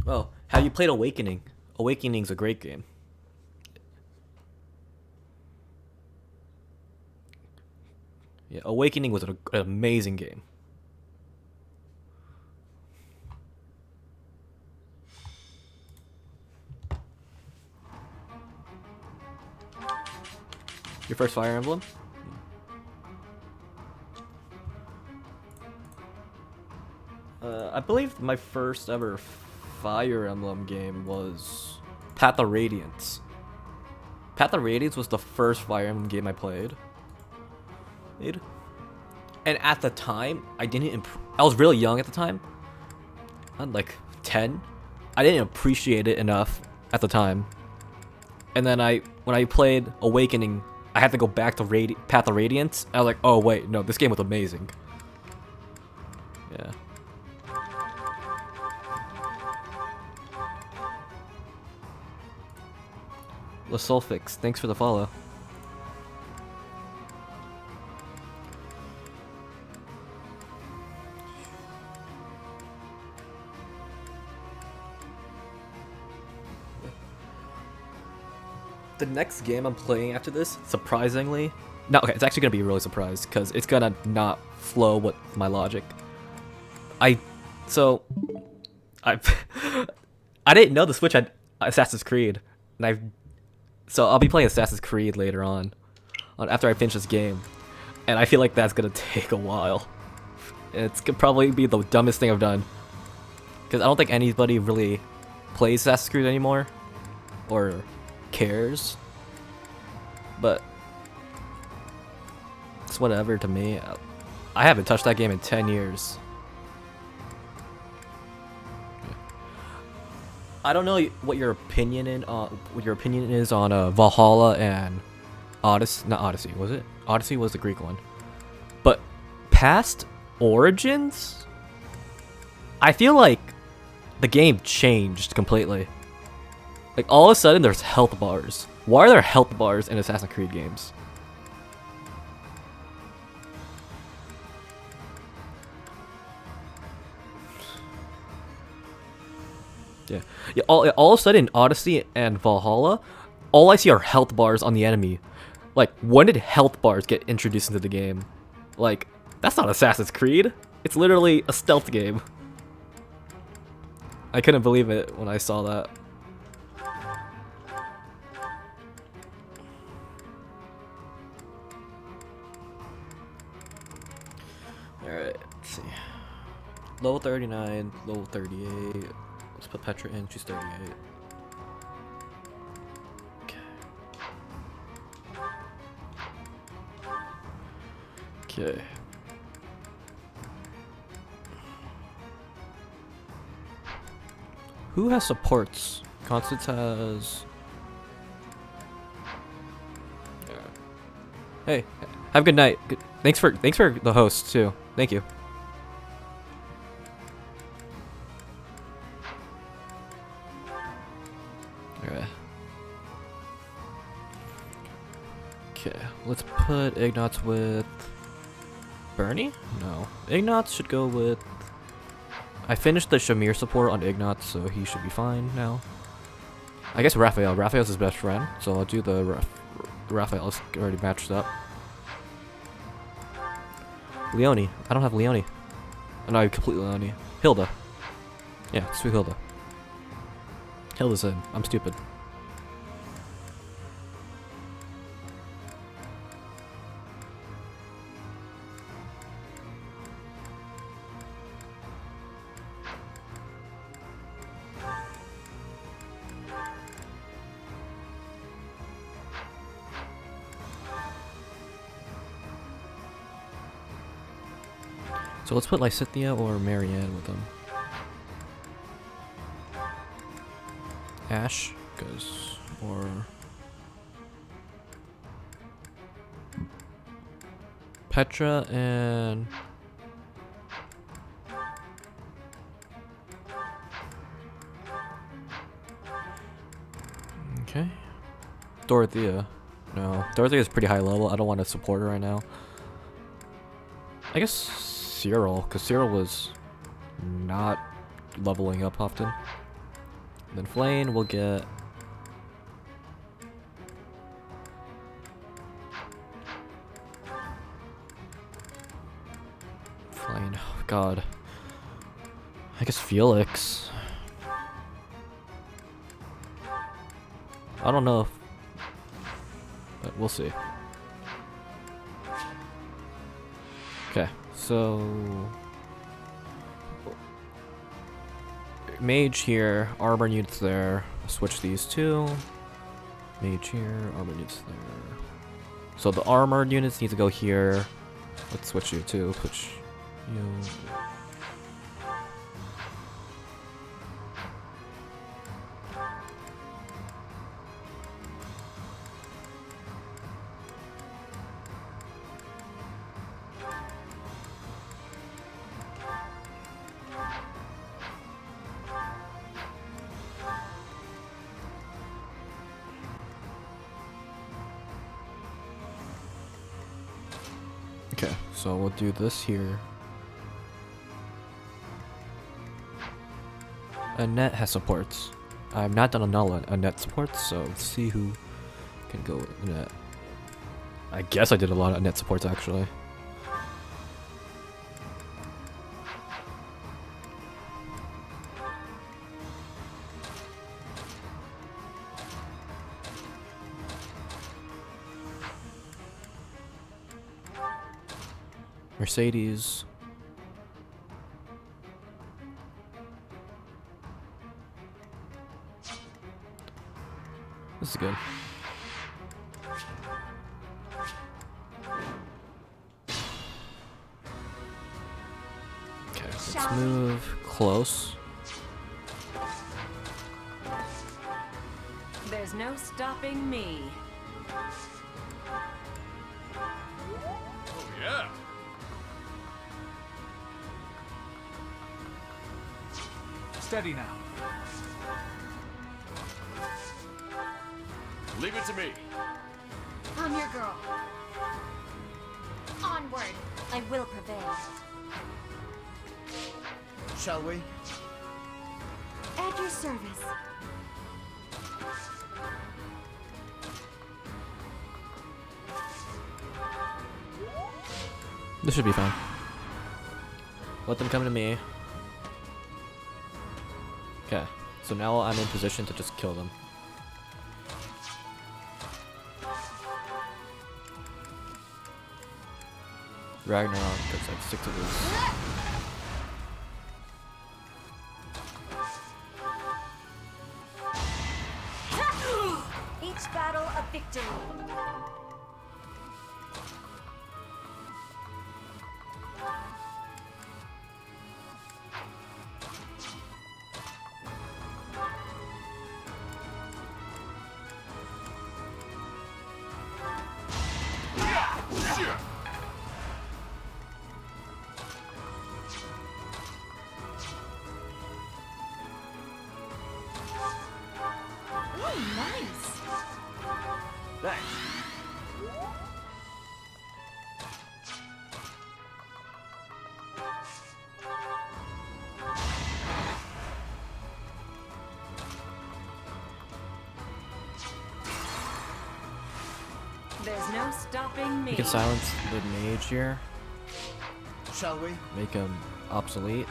Oh, Have you played Awakening? Awakening's a great game. Yeah, Awakening was an amazing game. Your first Fire Emblem? I believe my first ever Fire Emblem game was Path of Radiance. Path of Radiance was the first Fire Emblem game I played. And at the time, I was really young at the time. I'm like 10. I didn't appreciate it enough at the time. And then when I played Awakening, I had to go back to Path of Radiance. I was like, oh wait, no, this game was amazing. Yeah. Lasolfix, thanks for the follow. The next game I'm playing after this, surprisingly, okay, it's actually gonna be really surprised because it's gonna not flow with my logic. I didn't know the Switch had Assassin's Creed, and so I'll be playing Assassin's Creed later on after I finish this game, and I feel like that's gonna take a while. It's gonna probably be the dumbest thing I've done because I don't think anybody really plays Assassin's Creed anymore, or cares, but it's whatever to me. I haven't touched that game in 10 years. I don't know what your opinion is on Valhalla and Odyssey. Not Odyssey, was it? Odyssey was the Greek one, but past Origins, I feel like the game changed completely. Like, all of a sudden, there's health bars. Why are there health bars in Assassin's Creed games? Yeah. All of a sudden, in Odyssey and Valhalla, all I see are health bars on the enemy. Like, when did health bars get introduced into the game? Like, that's not Assassin's Creed. It's literally a stealth game. I couldn't believe it when I saw that. Alright, let's see. Low 39, low 38. Let's put Petra in, she's 38. Okay. Who has supports? Constance has... Hey, have a good night. Thanks for the host too. Thank you. Alright. Okay, let's put Ignatz with Bernie? No. Ignatz should go with... I finished the Shamir support on Ignatz, so he should be fine now. I guess Raphael. Raphael's his best friend, so I'll do the Raphael's already matched up. Leone. I don't have Leone. Oh, no, I completely Leone. Hilda. Yeah, let's do Hilda. Hilda's in. I'm stupid. So let's put Lysithea or Marianne with them. Ash goes, or... Petra and... Okay. Dorothea. No, Dorothea's pretty high level. I don't want to support her right now. I guess Cyril, because Cyril was not leveling up often. And then Flame will get... Flame, oh god. I guess Felix. I don't know if... But we'll see. Okay, so... Mage here, armor units there. Switch these two. Mage here, armor units there. So the armor units need to go here. Let's switch you too. Switch you. Okay, so we'll do this here. Annette has supports. I've not done Annette supports, so let's see who can go with Annette. I guess I did a lot of Annette supports actually. Mercedes. This is good. Okay, let's move close. There's no stopping me. Oh, yeah. Steady now. Leave it to me. I'm your girl. Onward. I will prevail. Shall we? At your service. This should be fine. Let them come to me. Okay, so now I'm in position to just kill them. Ragnarok, because like 6 of these. Each battle a victory. There's no stopping me. We can silence the mage here. Shall we? Make him obsolete.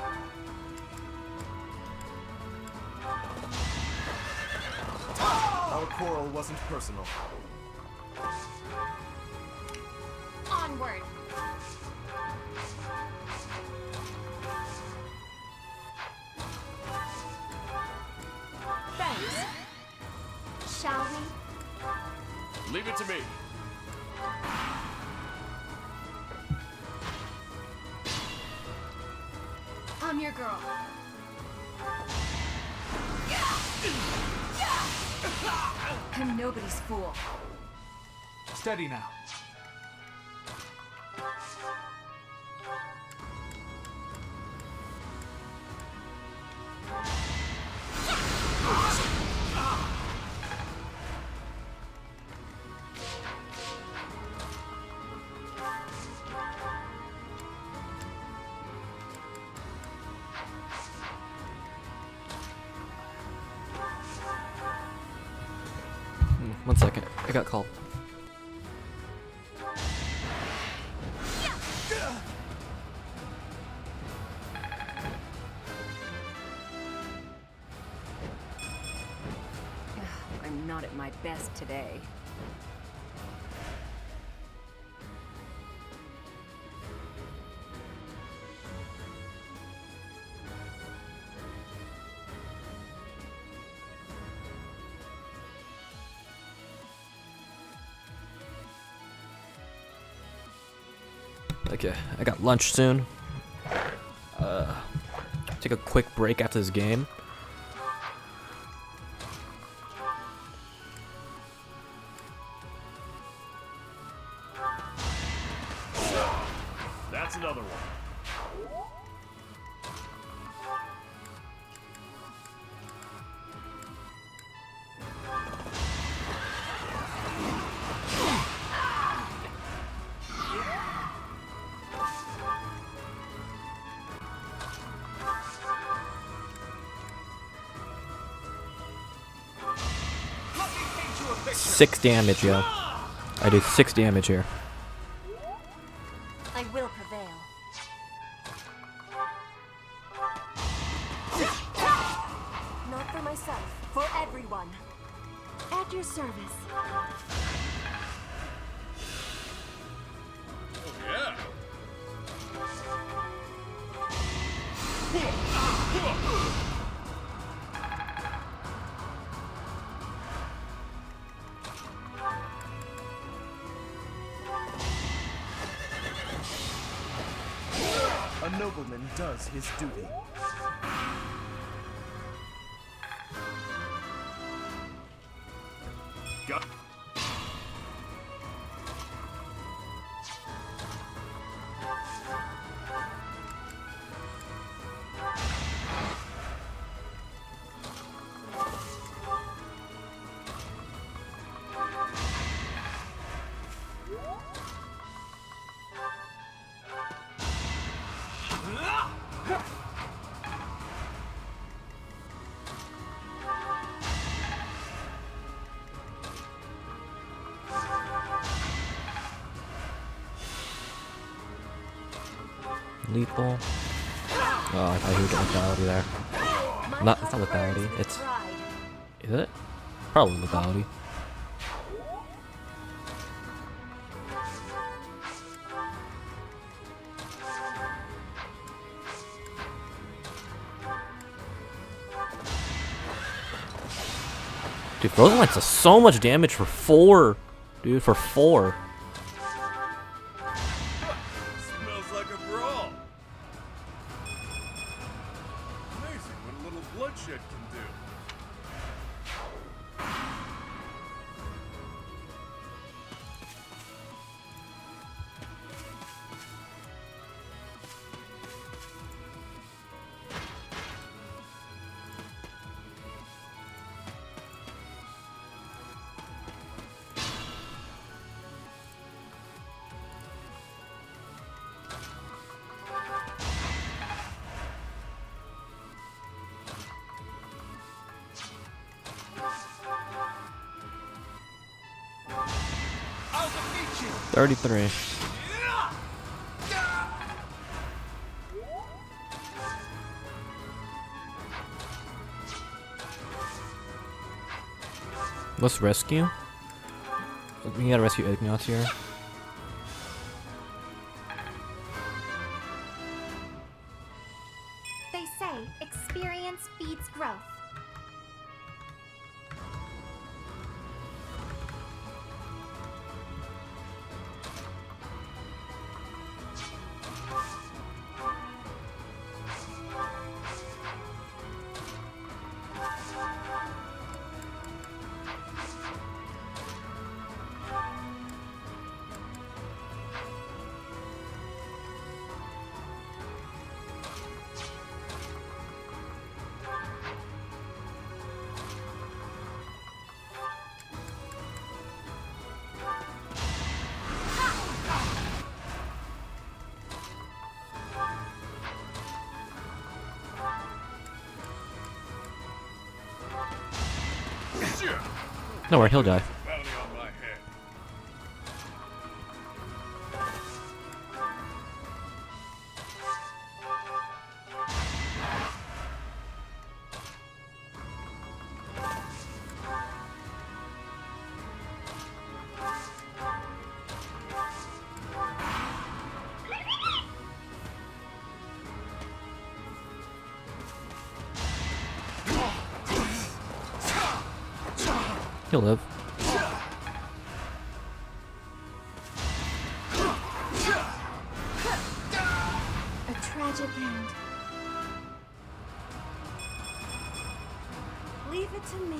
Our quarrel wasn't personal. Onward. Thanks. Shall we? Leave it to me. I'm your girl. I'm nobody's fool. Steady now. 1 second. I got called. I'm not at my best today. Okay, I got lunch soon. Take a quick break after this game. That's another one. Six damage, yo. I do 6 damage here. I will prevail. Not for myself, for everyone. At your service. Yeah. A nobleman does his duty. Got. Lethal. Oh, I thought he would get lethality there. Not, it's not lethality. It's. Is it? Probably lethality. Dude, Frozen Lights does so much damage for 4. Dude, for 4. Smells like a brawl. Amazing what a little bloodshed can do. I'll defeat you. 33. Let's rescue. We gotta rescue Ignace here. They say experience feeds growth. No worry, he'll die. He'll live. A tragic end. Leave it to me.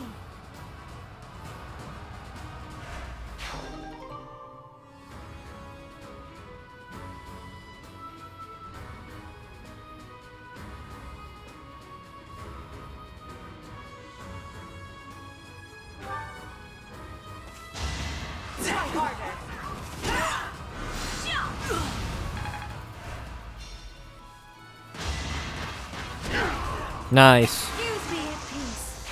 Nice. Excuse me at peace.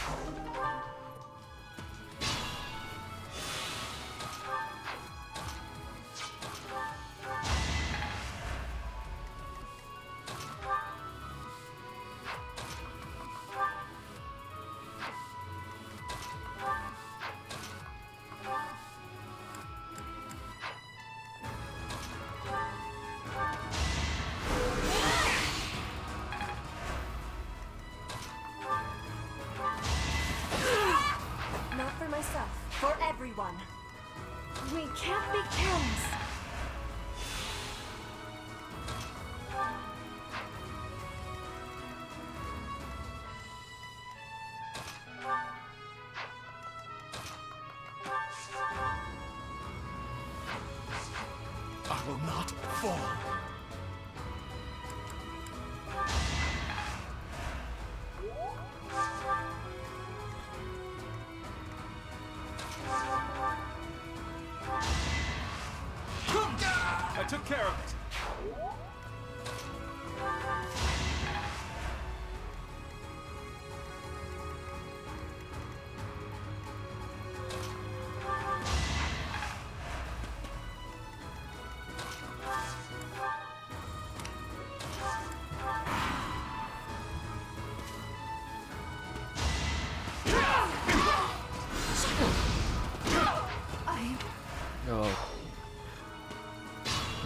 Not for myself, for everyone. We can't be careless. I will not fall. I took care of it. Oh.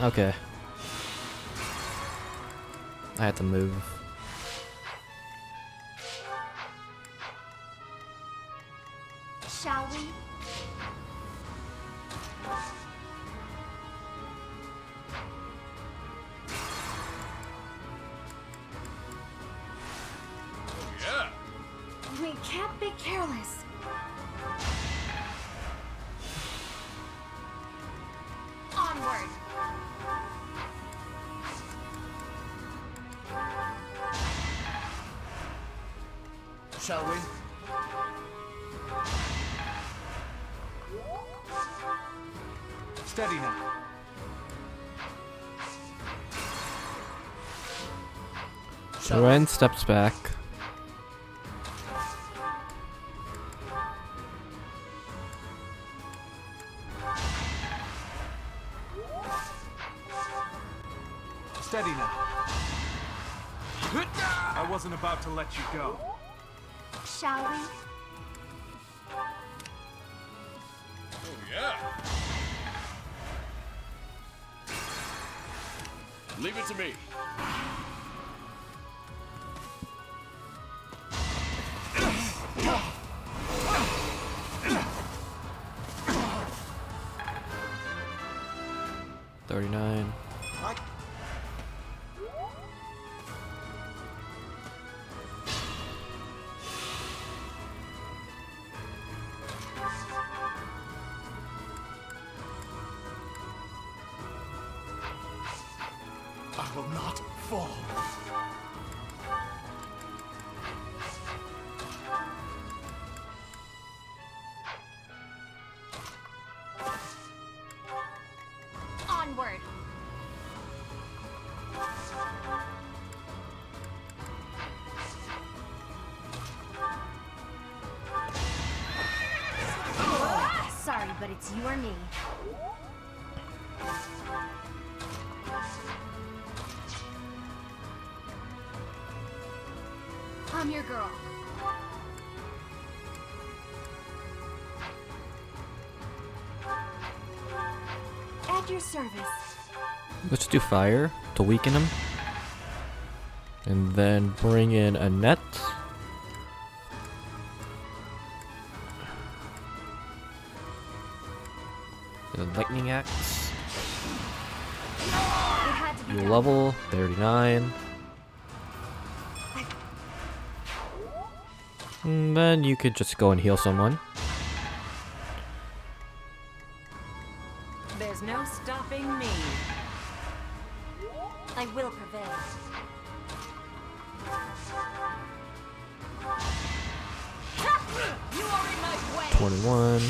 Okay. I had to move. Shall we? Yeah. We can't be careless. Onward. Shall we? Steady now. Ren steps back. Steady now. I wasn't about to let you go. Shall we? Oh, yeah. Leave it to me. $39. I will not fall. Onward. Sorry, but it's you or me. I'm your girl. At your service. Let's do fire to weaken him. And then bring in a net. The lightning axe. It had to be You done. level 39. And then you could just go and heal someone. There's no stopping me. I will prevail. You are in my way. 21.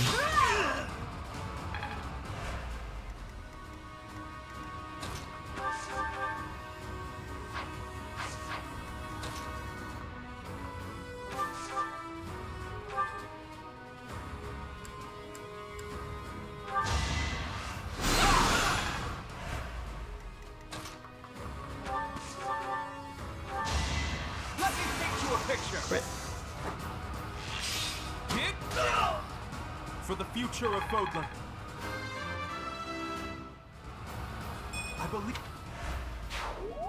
Let me paint you a picture. For the future of Fodlan. I believe.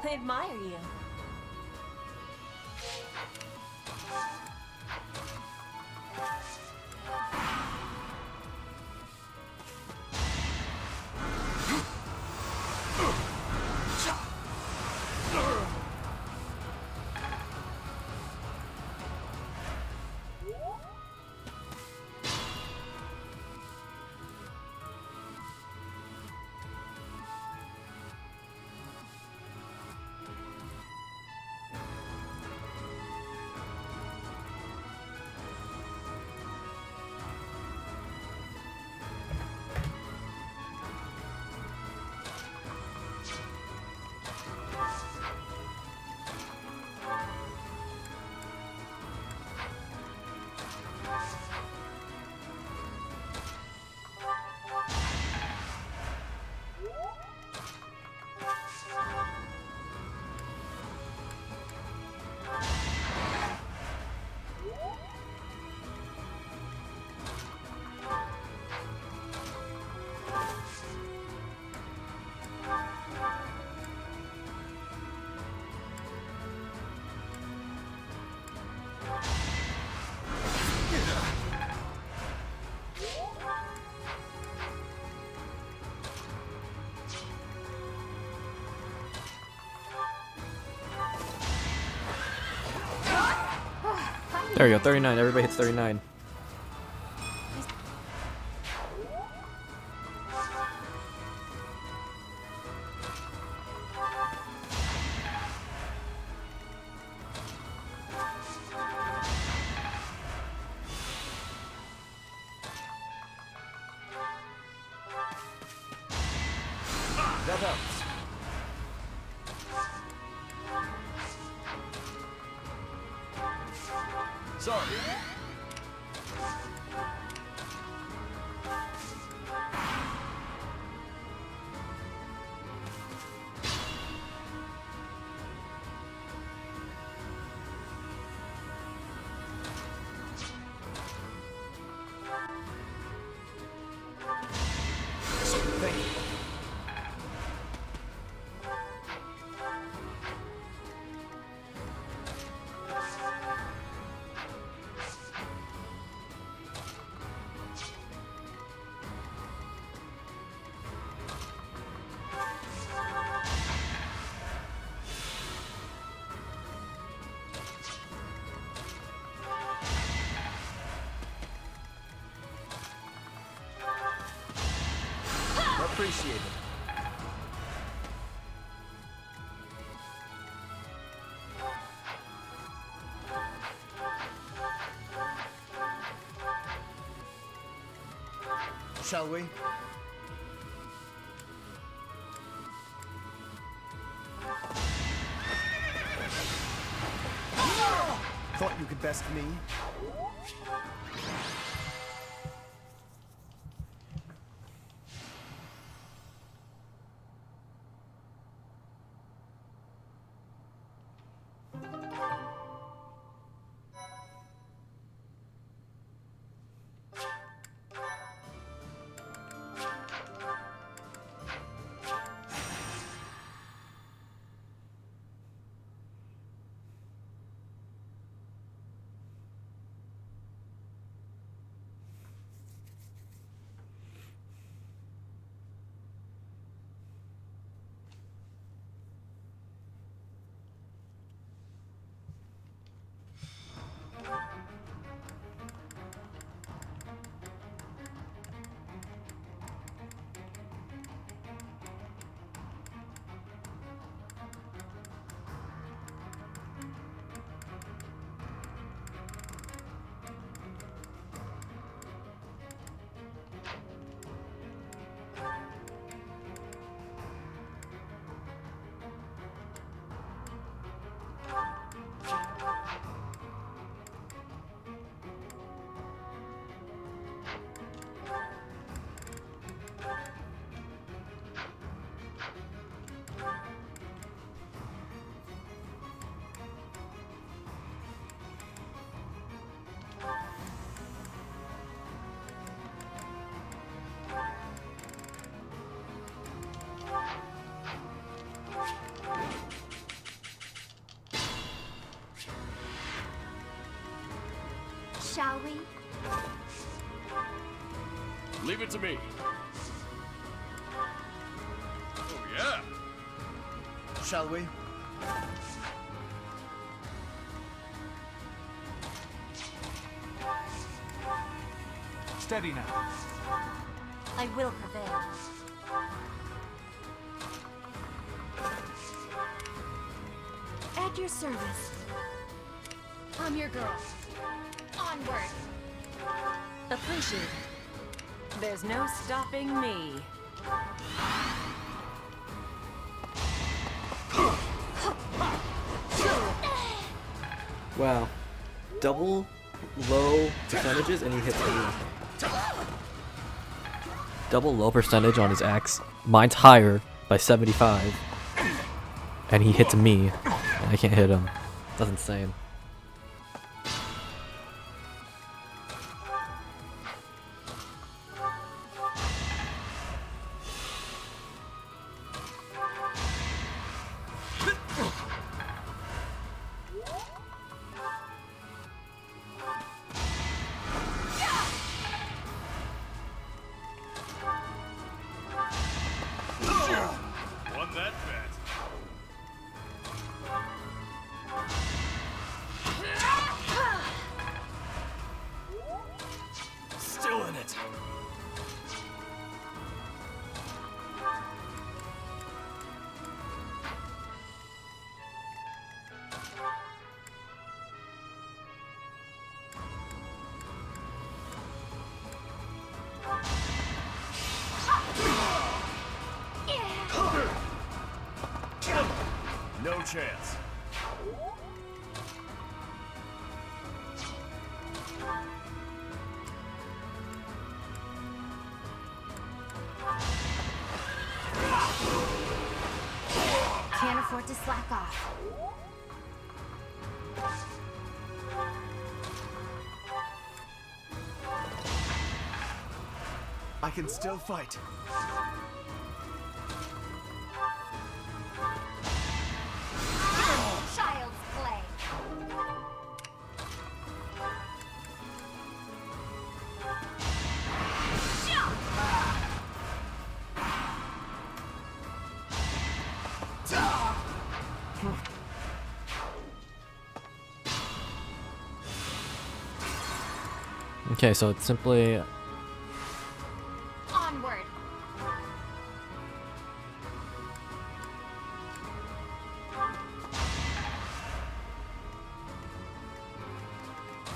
I admire you. There you go, 39. Everybody hits 39. That helps. Sorry. Thank you. Appreciate it. Shall we? Thought you could best me? Shall we? Leave it to me. Oh, yeah. Shall we? Steady now. I will prevail. At your service. I'm your girl. Onward. Appreciate it. There's no stopping me. Wow. Double low percentages and he hits everything. Double low percentage on his axe. Mine's higher by 75. And he hits me. And I can't hit him. That's insane. Won that bet. Still in it. No chance. Can't afford to slack off. I can still fight. Child's play. Okay, so it's simply Onward.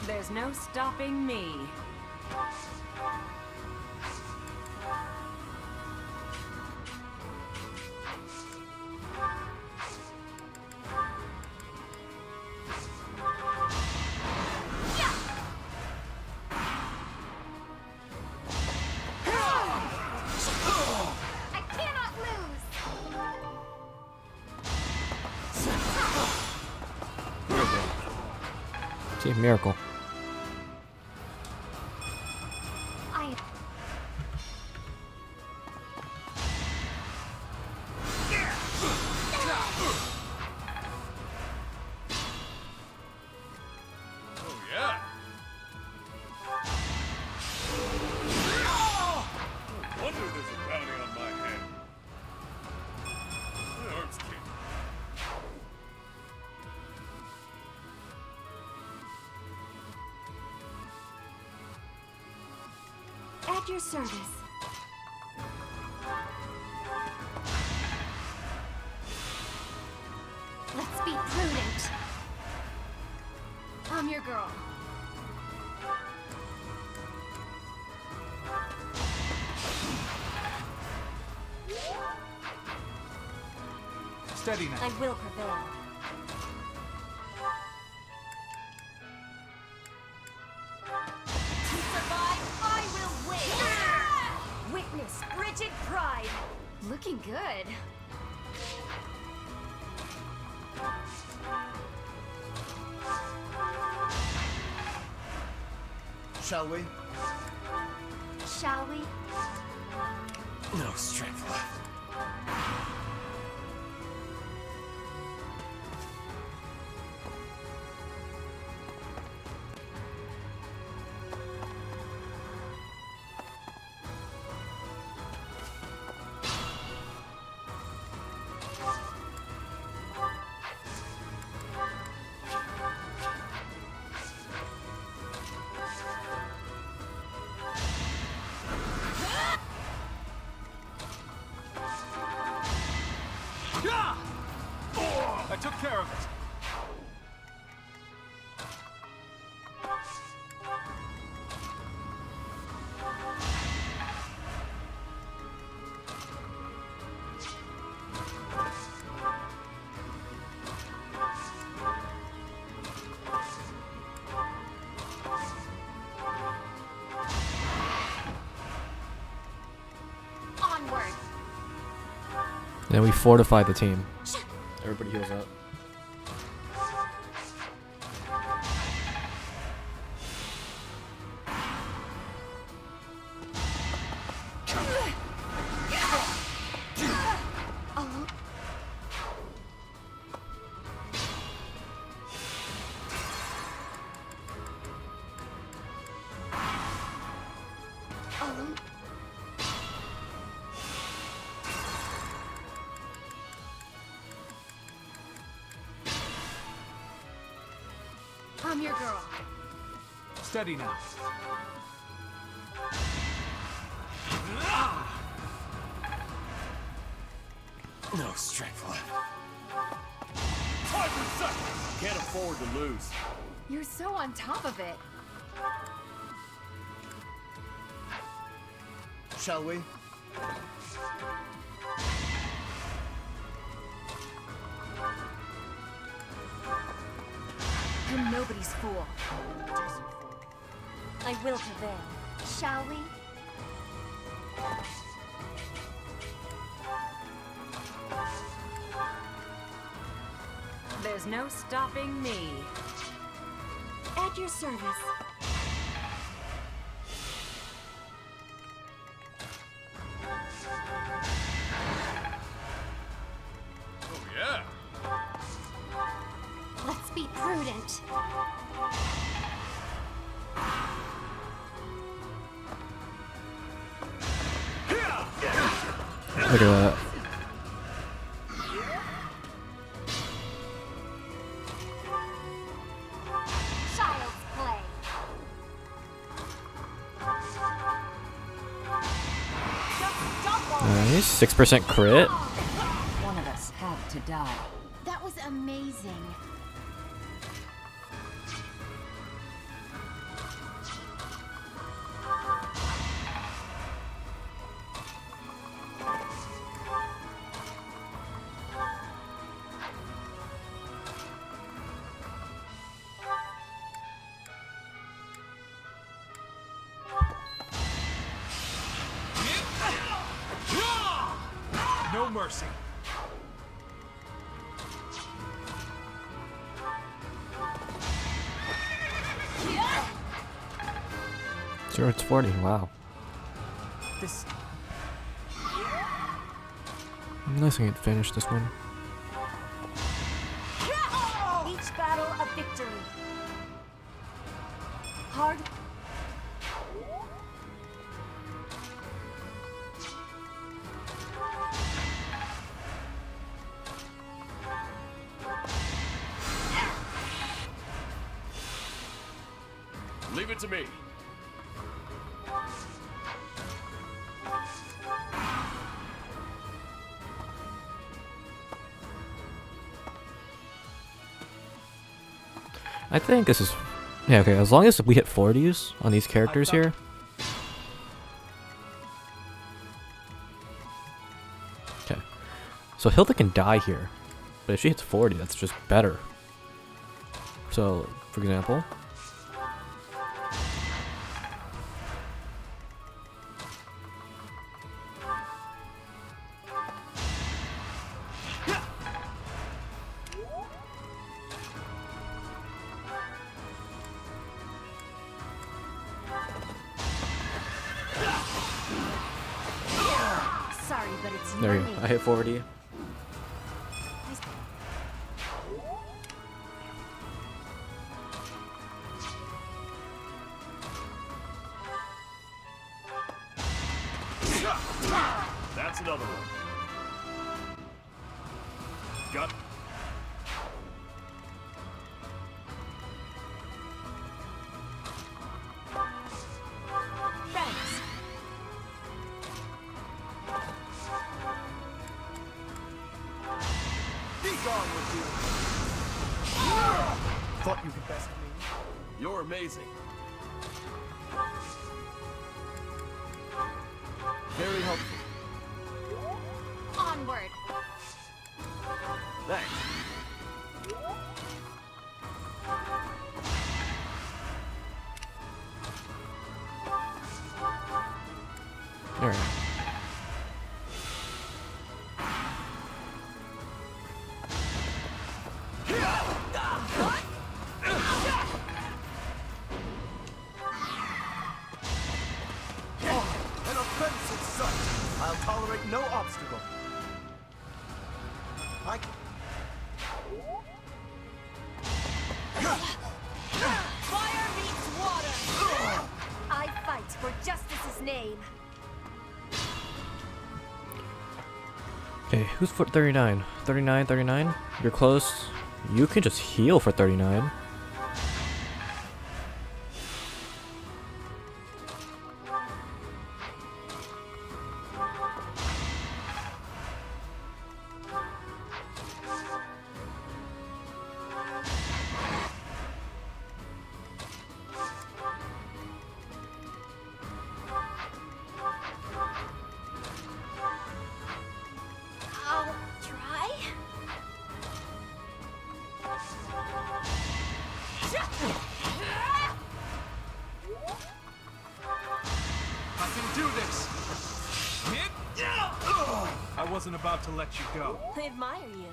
There's no stopping me. I cannot lose. see miracle. I Oh, yeah. No wonder there's a bounty on my head. My arm's kicked. at your service. Let's be prudent. I'm your girl. Steady now. I will prevail. To survive, I will win. Witness frigid pride. Looking good. Shall we? Shall we? No strength left. care of it. Onward. Then we fortify the team. Everybody heals up. I'm your girl. Steady now. No strength left. Time for seconds. Can't afford to lose. You're so on top of it. Shall we? I'm nobody's fool. I will prevail. Shall we? There's no stopping me. At your service. Oh yeah. Let's be prudent. Look at that. Child's play. Nice. 6% crit. One of us had to die. That was amazing. No mercy. Sure, it's 40. Wow. This. Nice I can finish this one. Each battle a victory. Hard. Leave it to me. I think this is... Yeah, okay, as long as we hit 40s on these characters here. Okay. So Hilda can die here. But if she hits 40, that's just better. So, for example... Sorry, but it's There you go. I hit 40. That's another one. Got. Thanks. Be gone with you. Thought you could best me. You're amazing. Very helpful. Onward. Thanks. Alright. An offensive sight. I'll tolerate no obstacle. Fire meets water. I fight for justice's name. Okay, who's for 39? 39, 39? You're close. You can just heal for 39. I'll try. I can do this. I wasn't about to let you go. I admire you.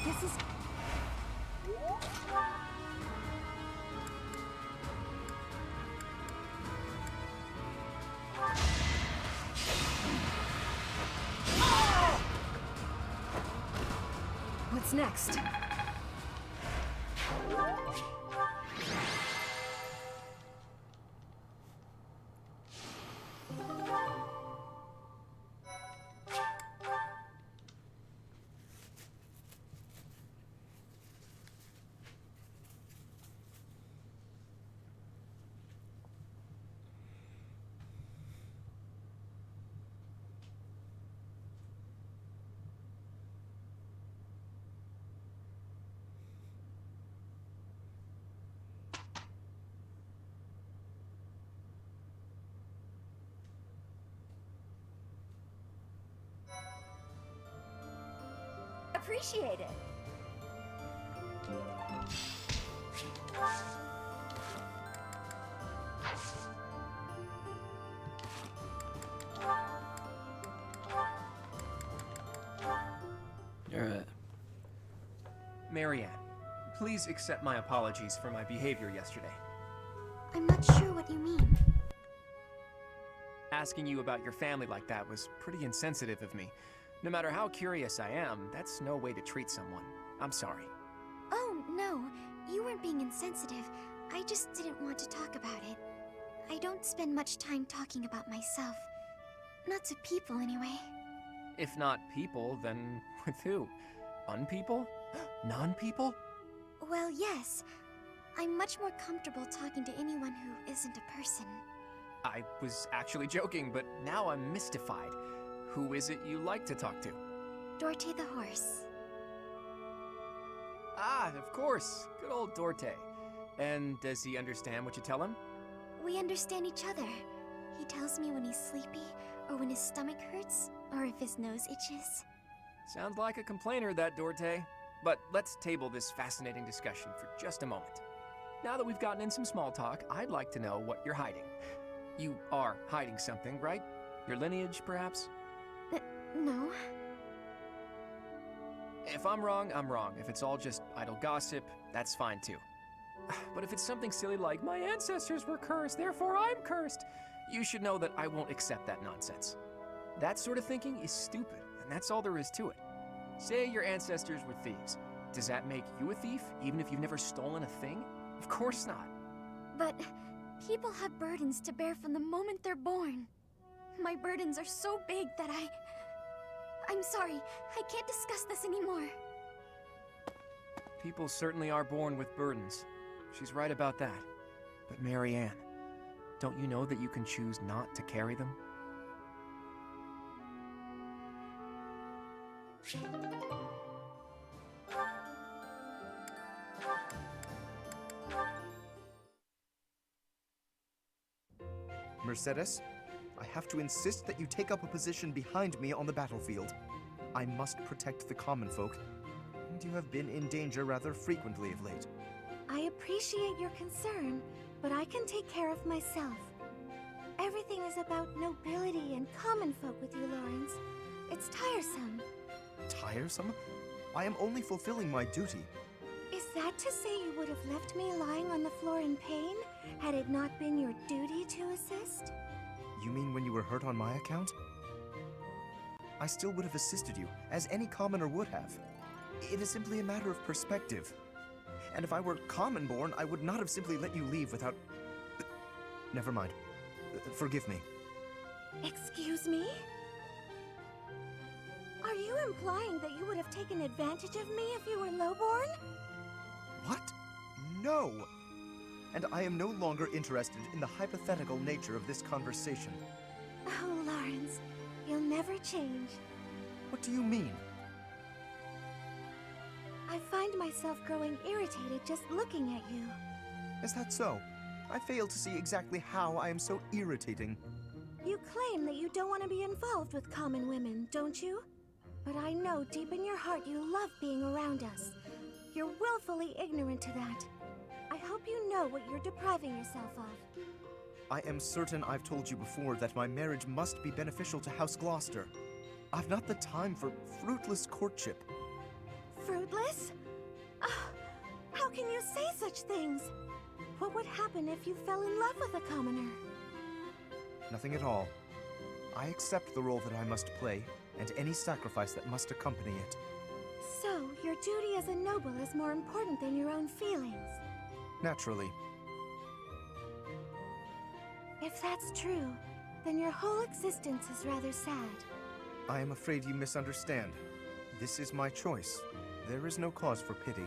This is... What's next? Appreciate it. Alright. Marianne, please accept my apologies for my behavior yesterday. I'm not sure what you mean. Asking you about your family like that was pretty insensitive of me. No matter how curious I am, that's no way to treat someone. I'm sorry. Oh, no. You weren't being insensitive. I just didn't want to talk about it. I don't spend much time talking about myself. Not to people, anyway. If not people, then with who? Unpeople? Non-people? Well, yes. I'm much more comfortable talking to anyone who isn't a person. I was actually joking, but now I'm mystified. Who is it you like to talk to? Dorte the horse. Ah, of course. Good old Dorte. And does he understand what you tell him? We understand each other. He tells me when he's sleepy, or when his stomach hurts, or if his nose itches. Sounds like a complainer, that Dorte. But let's table this fascinating discussion for just a moment. Now that we've gotten in some small talk, I'd like to know what you're hiding. You are hiding something, right? Your lineage, perhaps? No. If I'm wrong, I'm wrong. If it's all just idle gossip, that's fine too. But if it's something silly like, my ancestors were cursed, therefore I'm cursed, you should know that I won't accept that nonsense. That sort of thinking is stupid, and that's all there is to it. Say your ancestors were thieves. Does that make you a thief, even if you've never stolen a thing? Of course not. But people have burdens to bear from the moment they're born. My burdens are so big that I'm sorry, I can't discuss this anymore. People certainly are born with burdens. She's right about that. But Marianne, don't you know that you can choose not to carry them? Mercedes, I have to insist that you take up a position behind me on the battlefield. I must protect the common folk, and you have been in danger rather frequently of late. I appreciate your concern, but I can take care of myself. Everything is about nobility and common folk with you, Lawrence. It's tiresome. Tiresome? I am only fulfilling my duty. Is that to say you would have left me lying on the floor in pain, had it not been your duty to assist? You mean when you were hurt on my account? I still would have assisted you, as any commoner would have. It is simply a matter of perspective. And if I were common-born, I would not have simply let you leave without... Never mind. Forgive me. Excuse me? Are you implying that you would have taken advantage of me if you were lowborn? What? No! And I am no longer interested in the hypothetical nature of this conversation. Oh, Lawrence, you'll never change. What do you mean? I find myself growing irritated just looking at you. Is that so? I fail to see exactly how I am so irritating. You claim that you don't want to be involved with common women, don't you? But I know deep in your heart you love being around us. You're willfully ignorant to that. I hope you know what you're depriving yourself of. I am certain I've told you before that my marriage must be beneficial to House Gloucester. I've not the time for fruitless courtship. Fruitless? How can you say such things? What would happen if you fell in love with a commoner? Nothing at all. I accept the role that I must play, and any sacrifice that must accompany it. So, your duty as a noble is more important than your own feelings? Naturally. If that's true, then your whole existence is rather sad. I am afraid you misunderstand. This is my choice. There is no cause for pity.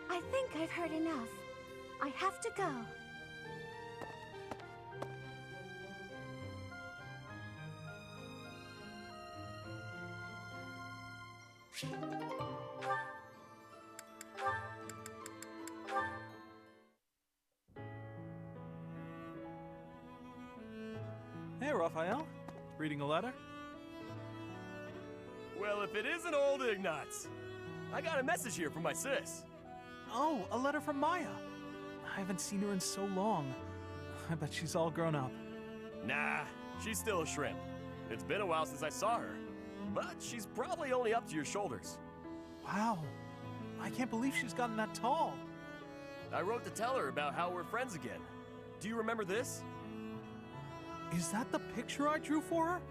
I think I've heard enough. I have to go. Hey, Raphael. Reading a letter? Well, if it isn't old Ignatz. I got a message here from my sis. Oh, a letter from Maya. I haven't seen her in so long. I bet she's all grown up. Nah, she's still a shrimp. It's been a while since I saw her. But she's probably only up to your shoulders. Wow. I can't believe she's gotten that tall. I wrote to tell her about how we're friends again. Do you remember this? Is that the picture I drew for her?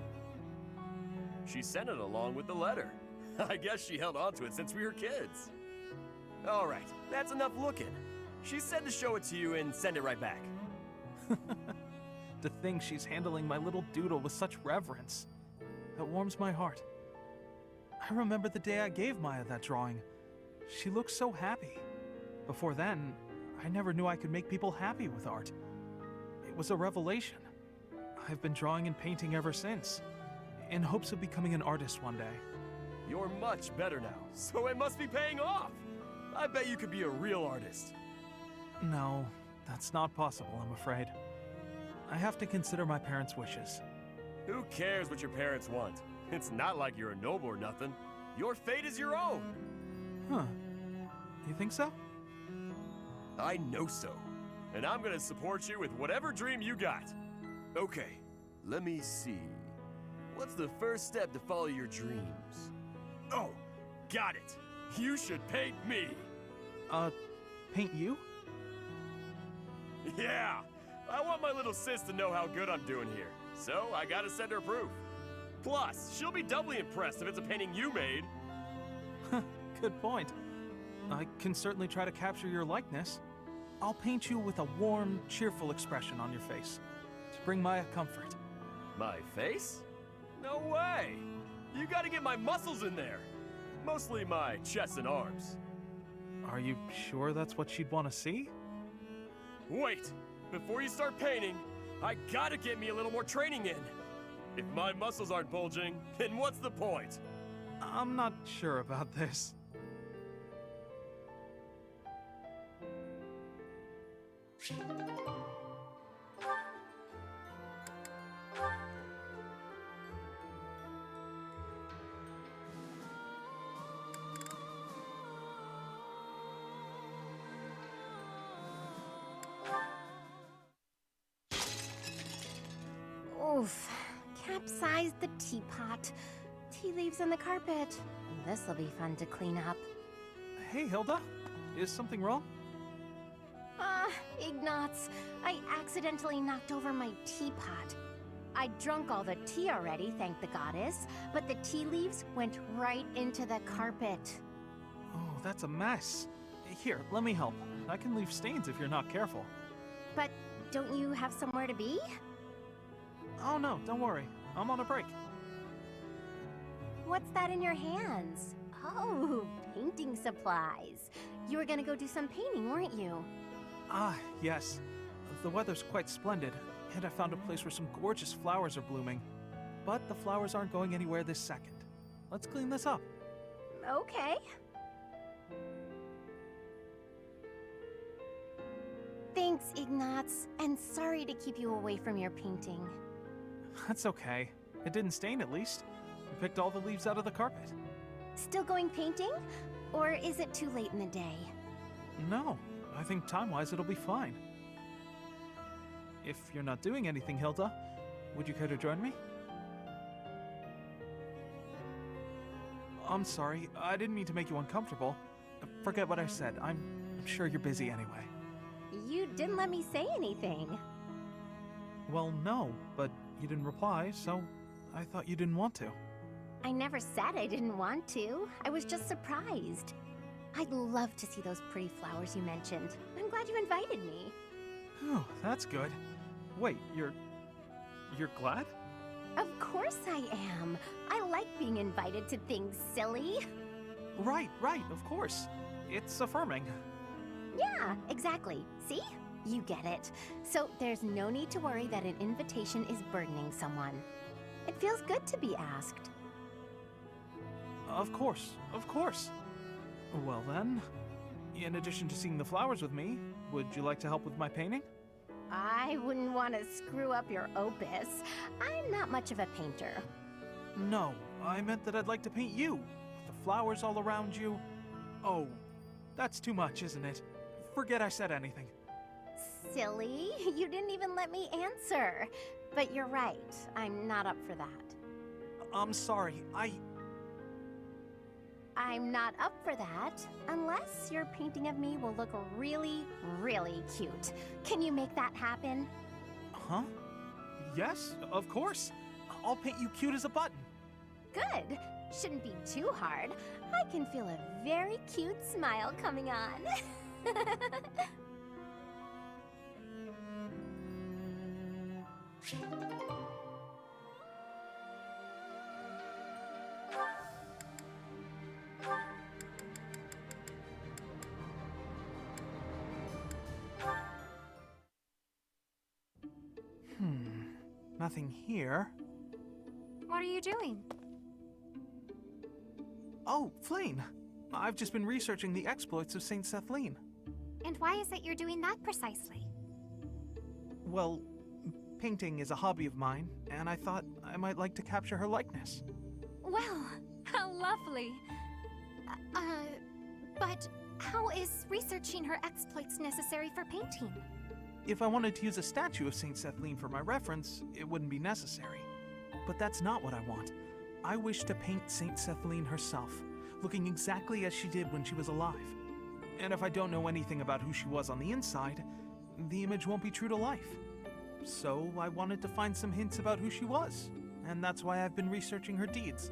She sent it along with the letter. I guess she held on to it since we were kids. All right, that's enough looking. She said to show it to you and send it right back. To think she's handling my little doodle with such reverence. That warms my heart. I remember the day I gave Maya that drawing. She looked so happy. Before then, I never knew I could make people happy with art. It was a revelation. I've been drawing and painting ever since, in hopes of becoming an artist one day. You're much better now, so it must be paying off. I bet you could be a real artist. No, that's not possible, I'm afraid. I have to consider my parents' wishes. Who cares what your parents want? It's not like you're a noble or nothing. Your fate is your own. Huh. You think so? I know so. And I'm gonna support you with whatever dream you got. Okay, let me see. What's the first step to follow your dreams? Oh, got it. You should paint me. Paint you? Yeah, I want my little sis to know how good I'm doing here. So I gotta send her proof. Plus, she'll be doubly impressed if it's a painting you made. Good point. I can certainly try to capture your likeness. I'll paint you with a warm, cheerful expression on your face to bring Maya comfort. My face? No way! You gotta get my muscles in there. Mostly my chest and arms. Are you sure that's what she'd want to see? Wait! Before you start painting, I gotta get me a little more training in. If my muscles aren't bulging, then what's the point? I'm not sure about this. Oof. Capsized the teapot. Tea leaves on the carpet. This'll be fun to clean up. Hey, Hilda. Is something wrong? Ignatz. I accidentally knocked over my teapot. I'd drunk all the tea already, thank the goddess, but the tea leaves went right into the carpet. Oh, that's a mess. Here, let me help. I can leave stains if you're not careful. But don't you have somewhere to be? Oh no, don't worry. I'm on a break. What's that in your hands? Oh, painting supplies. You were gonna go do some painting, weren't you? Yes. The weather's quite splendid, and I found a place where some gorgeous flowers are blooming. But the flowers aren't going anywhere this second. Let's clean this up. Okay. Thanks, Ignatz, and sorry to keep you away from your painting. That's okay. It didn't stain, at least. We picked all the leaves out of the carpet. Still going painting? Or is it too late in the day? No, I think time-wise it'll be fine. If you're not doing anything, Hilda, would you care to join me? I'm sorry, I didn't mean to make you uncomfortable. Forget what I said. I'm sure you're busy anyway. You didn't let me say anything. Well, no, but you didn't reply, so I thought you didn't want to. I never said I didn't want to. I was just surprised. I'd love to see those pretty flowers you mentioned. I'm glad you invited me. Oh, that's good. Wait, you're glad? Of course I am. I like being invited to things, silly. Right, of course. It's affirming. Yeah, exactly. See? You get it. So there's no need to worry that an invitation is burdening someone. It feels good to be asked. Of course. Well then, in addition to seeing the flowers with me, would you like to help with my painting? I wouldn't want to screw up your opus. I'm not much of a painter. No, I meant that I'd like to paint you, with the flowers all around you. Oh, that's too much, isn't it? Forget I said anything. Silly, you didn't even let me answer. But you're right, I'm not up for that. I'm sorry, I'm not up for that, unless your painting of me will look really, really cute. Can you make that happen? Huh? Yes, of course. I'll paint you cute as a button. Good. Shouldn't be too hard. I can feel a very cute smile coming on. Nothing here. What are you doing? Oh, Flayn! I've just been researching the exploits of Saint Sethlene. And why is it you're doing that precisely? Well, painting is a hobby of mine, and I thought I might like to capture her likeness. Well, how lovely. But how is researching her exploits necessary for painting? If I wanted to use a statue of Saint Sethlene for my reference, it wouldn't be necessary. But that's not what I want. I wish to paint Saint Sethlene herself, looking exactly as she did when she was alive. And if I don't know anything about who she was on the inside, the image won't be true to life. So I wanted to find some hints about who she was, and that's why I've been researching her deeds.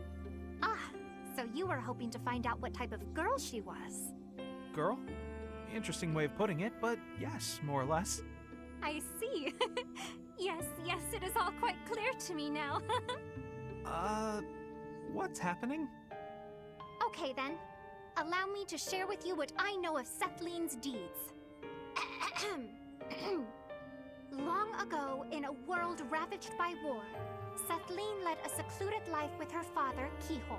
Ah, so you were hoping to find out what type of girl she was. Girl? Interesting way of putting it, but yes, more or less. I see. Yes, it is all quite clear to me now. What's happening? Okay then. Allow me to share with you what I know of Sethlene's deeds. Long ago, in a world ravaged by war, Sethlene led a secluded life with her father, Keyhole.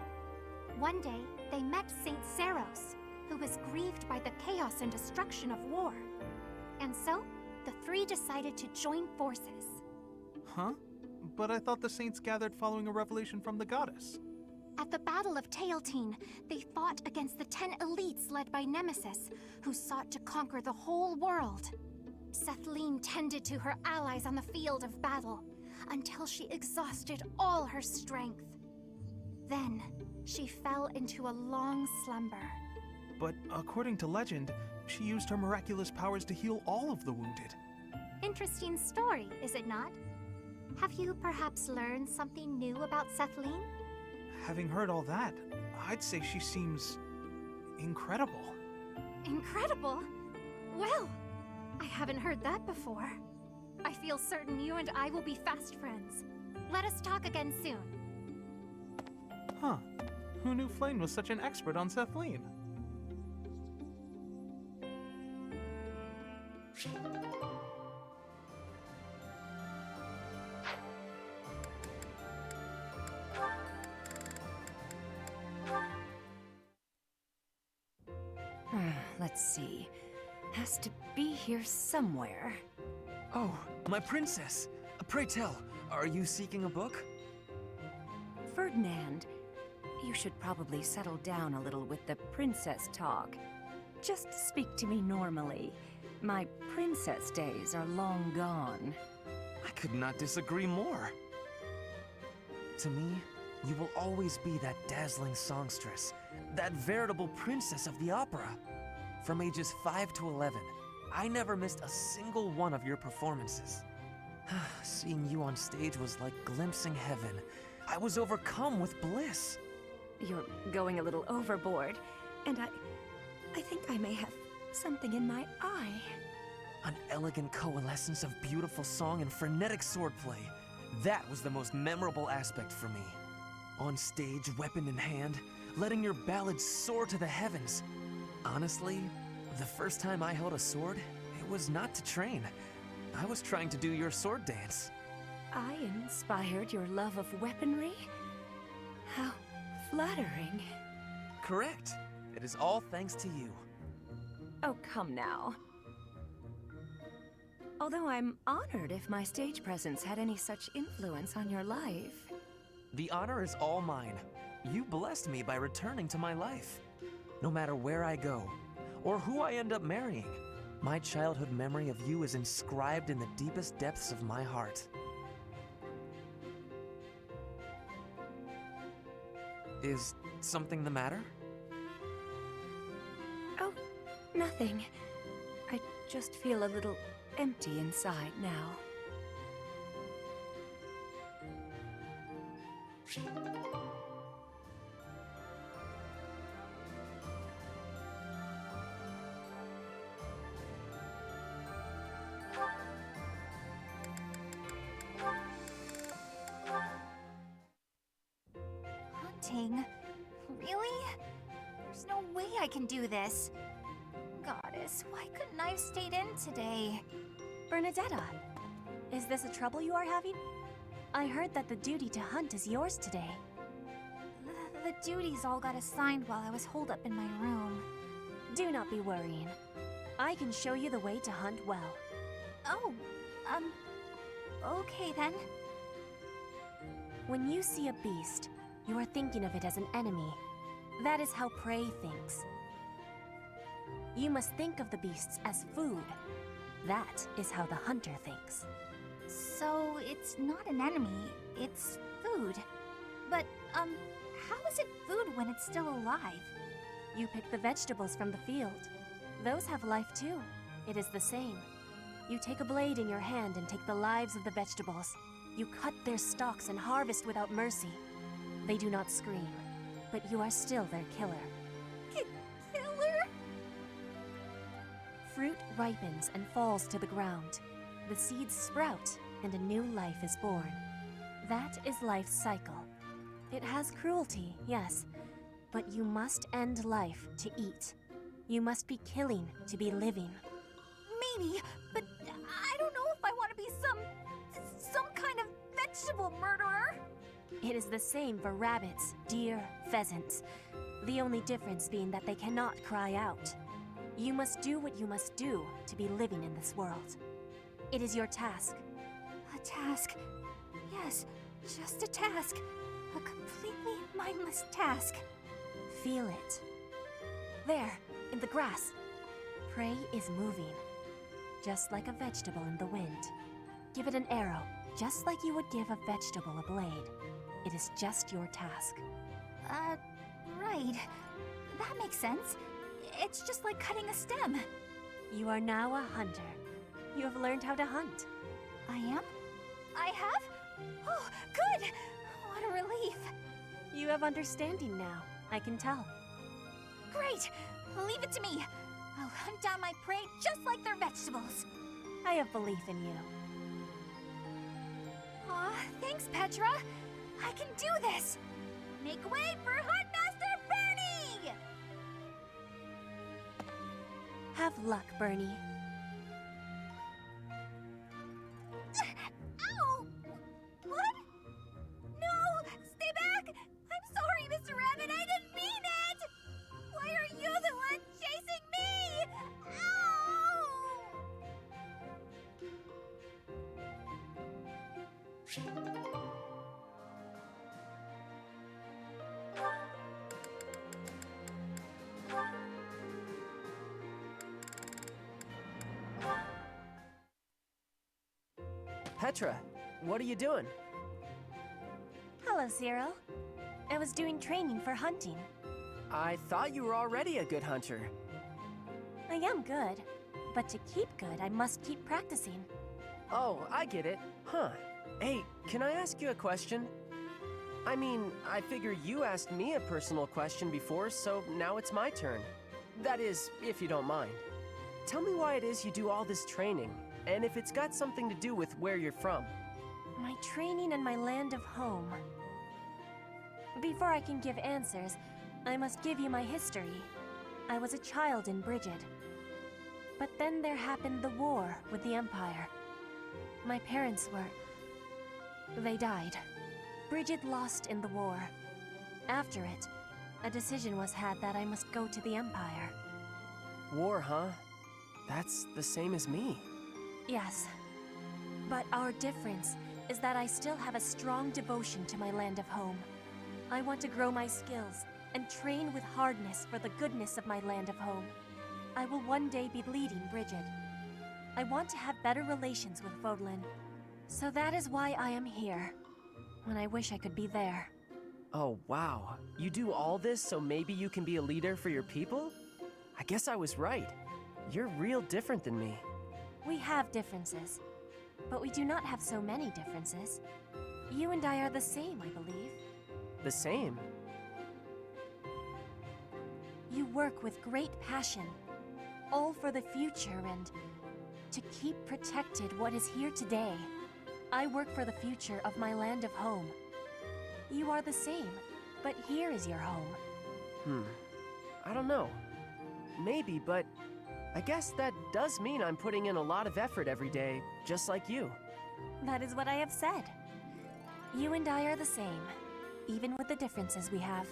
One day, they met Saint Seros, who was grieved by the chaos and destruction of war. And so, the three decided to join forces. Huh? But I thought the saints gathered following a revelation from the goddess. At the Battle of Tailtean, they fought against the 10 elites led by Nemesis, who sought to conquer the whole world. Sethlene tended to her allies on the field of battle, until she exhausted all her strength. Then, she fell into a long slumber. But according to legend, she used her miraculous powers to heal all of the wounded. Interesting story, is it not? Have you perhaps learned something new about Sethlene? Having heard all that, I'd say she seems incredible. Incredible? Well, I haven't heard that before. I feel certain you and I will be fast friends. Let us talk again soon. Huh. Who knew Flayn was such an expert on Sethlene? Let's see. Has to be here somewhere. Oh, my princess! Pray tell, are you seeking a book? Ferdinand, you should probably settle down a little with the princess talk. Just speak to me normally. My princess days are long gone. I could not disagree more. To me, you will always be that dazzling songstress, that veritable princess of the opera. From ages 5 to 11, I never missed a single one of your performances. Seeing you on stage was like glimpsing heaven. I was overcome with bliss. You're going a little overboard, and I think I may have something in my eye. An elegant coalescence of beautiful song and frenetic swordplay. That was the most memorable aspect for me. On stage, weapon in hand, letting your ballads soar to the heavens. Honestly, the first time I held a sword, it was not to train. I was trying to do your sword dance. I inspired your love of weaponry? How flattering. Correct. It is all thanks to you. Oh, come now. Although I'm honored if my stage presence had any such influence on your life. The honor is all mine. You blessed me by returning to my life. No matter where I go, or who I end up marrying, my childhood memory of you is inscribed in the deepest depths of my heart. Is something the matter? Oh, nothing. I just feel a little empty inside now. hunting. Really? There's no way I can do this. Goddess, why couldn't I have stayed in today? Bernadetta, is this a trouble you are having? I heard that the duty to hunt is yours today. The duties all got assigned while I was holed up in my room. Do not be worrying. I can show you the way to hunt well. Oh, okay then. When you see a beast, you are thinking of it as an enemy. That is how prey thinks. You must think of the beasts as food. That is how the hunter thinks. So it's not an enemy, it's food. But, how is it food when it's still alive? You pick the vegetables from the field. Those have life too. It is the same. You take a blade in your hand and take the lives of the vegetables. You cut their stalks and harvest without mercy. They do not scream, but you are still their killer. Killer? Fruit ripens and falls to the ground. The seeds sprout and a new life is born. That is life's cycle. It has cruelty, yes, but you must end life to eat. You must be killing to be living. Maybe, but I don't know if I want to be some kind of vegetable murderer. It is the same for rabbits, deer, pheasants. The only difference being that they cannot cry out. You must do what you must do to be living in this world. It is your task. A task? Yes, just a task. A completely mindless task. Feel it. There, in the grass. Prey is moving, just like a vegetable in the wind. Give it an arrow, just like you would give a vegetable a blade. It is just your task. Right. That makes sense. It's just like cutting a stem. You are now a hunter. You have learned how to hunt. I am? I have? Oh, good! What a relief. You have understanding now, I can tell. Great! Leave it to me. I'll hunt down my prey just like their vegetables. I have belief in you. Aw, thanks, Petra. I can do this. Make way for Huntmaster Bernie! Have luck, Bernie. Ow! What? No! Stay back! I'm sorry, Mr. Rabbit, I didn't mean it! Why are you the one chasing me? Petra, what are you doing? Hello, Zero. I was doing training for hunting. I thought you were already a good hunter. I am good, but to keep good, I must keep practicing. Oh, I get it. Huh. Hey, can I ask you a question? I mean, I figure you asked me a personal question before, so now it's my turn. That is, if you don't mind. Tell me why it is you do all this training, and if it's got something to do with where you're from. My training and my land of home. Before I can give answers, I must give you my history. I was a child in Brigid. But then there happened the war with the Empire. My parents they died. Brigid lost in the war. After it, a decision was had that I must go to the Empire. War, huh? That's the same as me. Yes. But our difference is that I still have a strong devotion to my land of home. I want to grow my skills and train with hardness for the goodness of my land of home. I will one day be leading Brigid. I want to have better relations with Vodlin. So that is why I am here. When I wish I could be there. Oh, wow. You do all this so maybe you can be a leader for your people? I guess I was right. You're real different than me. We have differences, but we do not have so many differences. You and I are the same, I believe. The same? You work with great passion, all for the future and to keep protected what is here today. I work for the future of my land of home. You are the same, but here is your home. I don't know. Maybe, but I guess that does mean I'm putting in a lot of effort every day, just like you. That is what I have said. You and I are the same, even with the differences we have.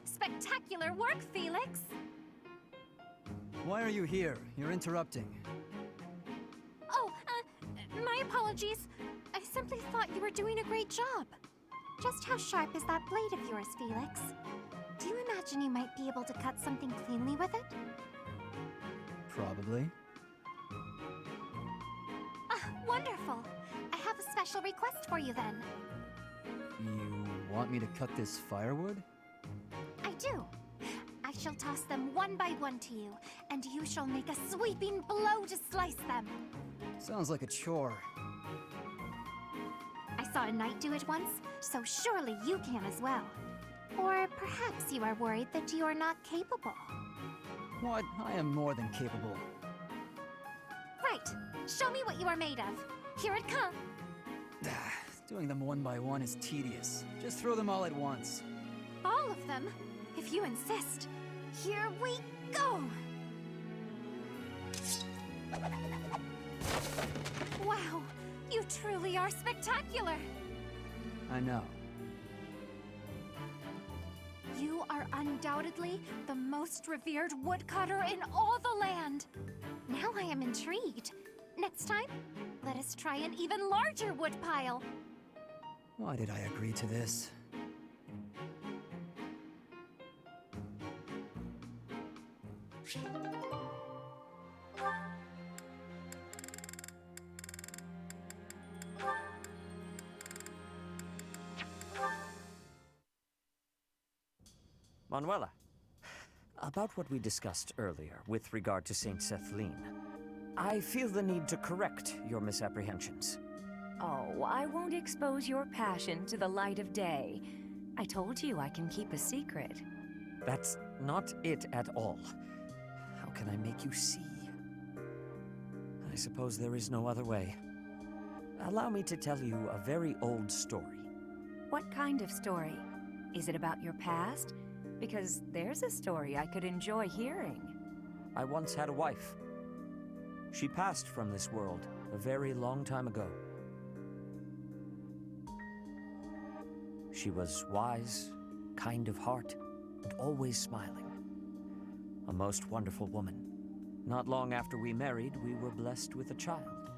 Spectacular work, Felix! Why are you here? You're interrupting. Oh, my apologies. I simply thought you were doing a great job. Just how sharp is that blade of yours, Felix? Do you imagine you might be able to cut something cleanly with it? Probably. Wonderful. I have a special request for you then. You want me to cut this firewood? I do. I shall toss them one by one to you, and you shall make a sweeping blow to slice them. Sounds like a chore. I saw a knight do it once, so surely you can as well. Or perhaps you are worried that you are not capable. What? I am more than capable. Right. Show me what you are made of. Here it comes. Doing them one by one is tedious. Just throw them all at once. All of them? If you insist. Here we go! Wow, you truly are spectacular! I know. You are undoubtedly the most revered woodcutter in all the land. Now I am intrigued. Next time, let us try an even larger woodpile. Why did I agree to this? Manuela, about what we discussed earlier with regard to Saint Cethline, I feel the need to correct your misapprehensions. Oh, I won't expose your passion to the light of day. I told you I can keep a secret. That's not it at all. How can I make you see? I suppose there is no other way. Allow me to tell you a very old story. What kind of story? Is it about your past? Because there's a story I could enjoy hearing. I once had a wife. She passed from this world a very long time ago. She was wise, kind of heart, and always smiling. A most wonderful woman. Not long after we married, we were blessed with a child.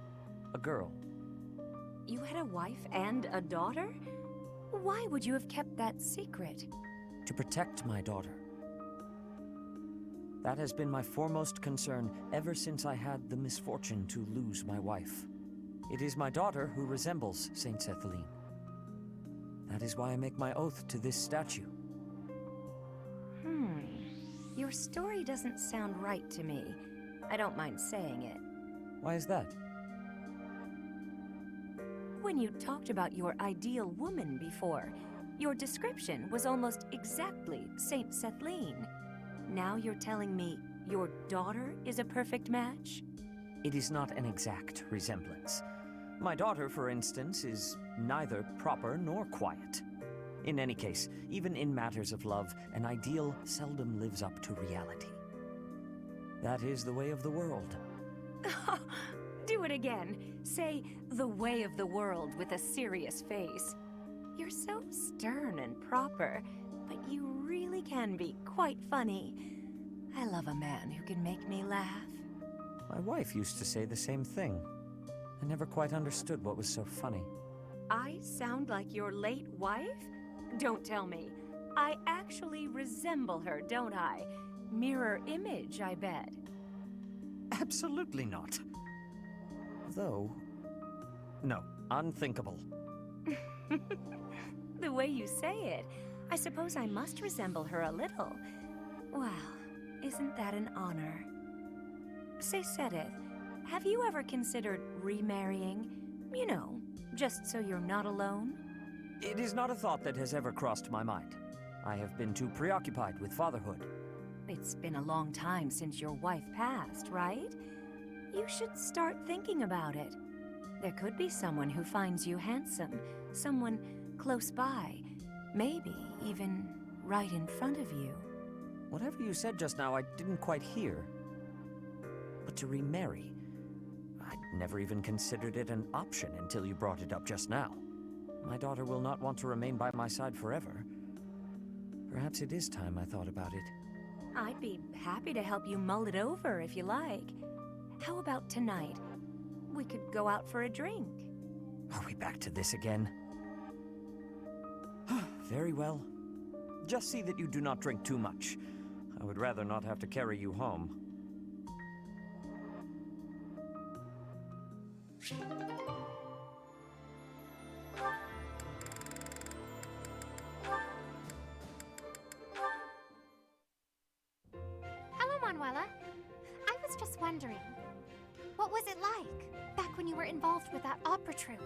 A girl. You had a wife and a daughter? Why would you have kept that secret? To protect my daughter. That has been my foremost concern ever since I had the misfortune to lose my wife. It is my daughter who resembles Saint Cethline. That is why I make my oath to this statue. Your story doesn't sound right to me. I don't mind saying it. Why is that? When you talked about your ideal woman before, your description was almost exactly Saint Cethline. Now you're telling me your daughter is a perfect match? It is not an exact resemblance. My daughter, for instance, is neither proper nor quiet. In any case, even in matters of love, an ideal seldom lives up to reality. That is the way of the world. Do it again. Say, the way of the world with a serious face. You're so stern and proper, but you really can be quite funny. I love a man who can make me laugh. My wife used to say the same thing. I never quite understood what was so funny. I sound like your late wife? Don't tell me. I actually resemble her, don't I? Mirror image, I bet. Absolutely not. Though... no, unthinkable. The way you say it, I suppose I must resemble her a little. Well, isn't that an honor? Say, Sedith, have you ever considered remarrying? You know, Just so you're not alone? It is not a thought that has ever crossed my mind. I have been too preoccupied with fatherhood. It's been a long time since your wife passed, right? You should start thinking about it. There could be someone who finds you handsome, someone close by, maybe even right in front of you. Whatever you said just now, I didn't quite hear. But to remarry, I'd never even considered it an option until you brought it up just now. My daughter will not want to remain by my side forever. Perhaps it is time I thought about it. I'd be happy to help you mull it over if you like. How about tonight? We could go out for a drink. Are we back to this again? Very well. Just see that you do not drink too much. I would rather not have to carry you home. Hello, Manuela. I was just wondering, what was it like back when you were involved with that opera troupe?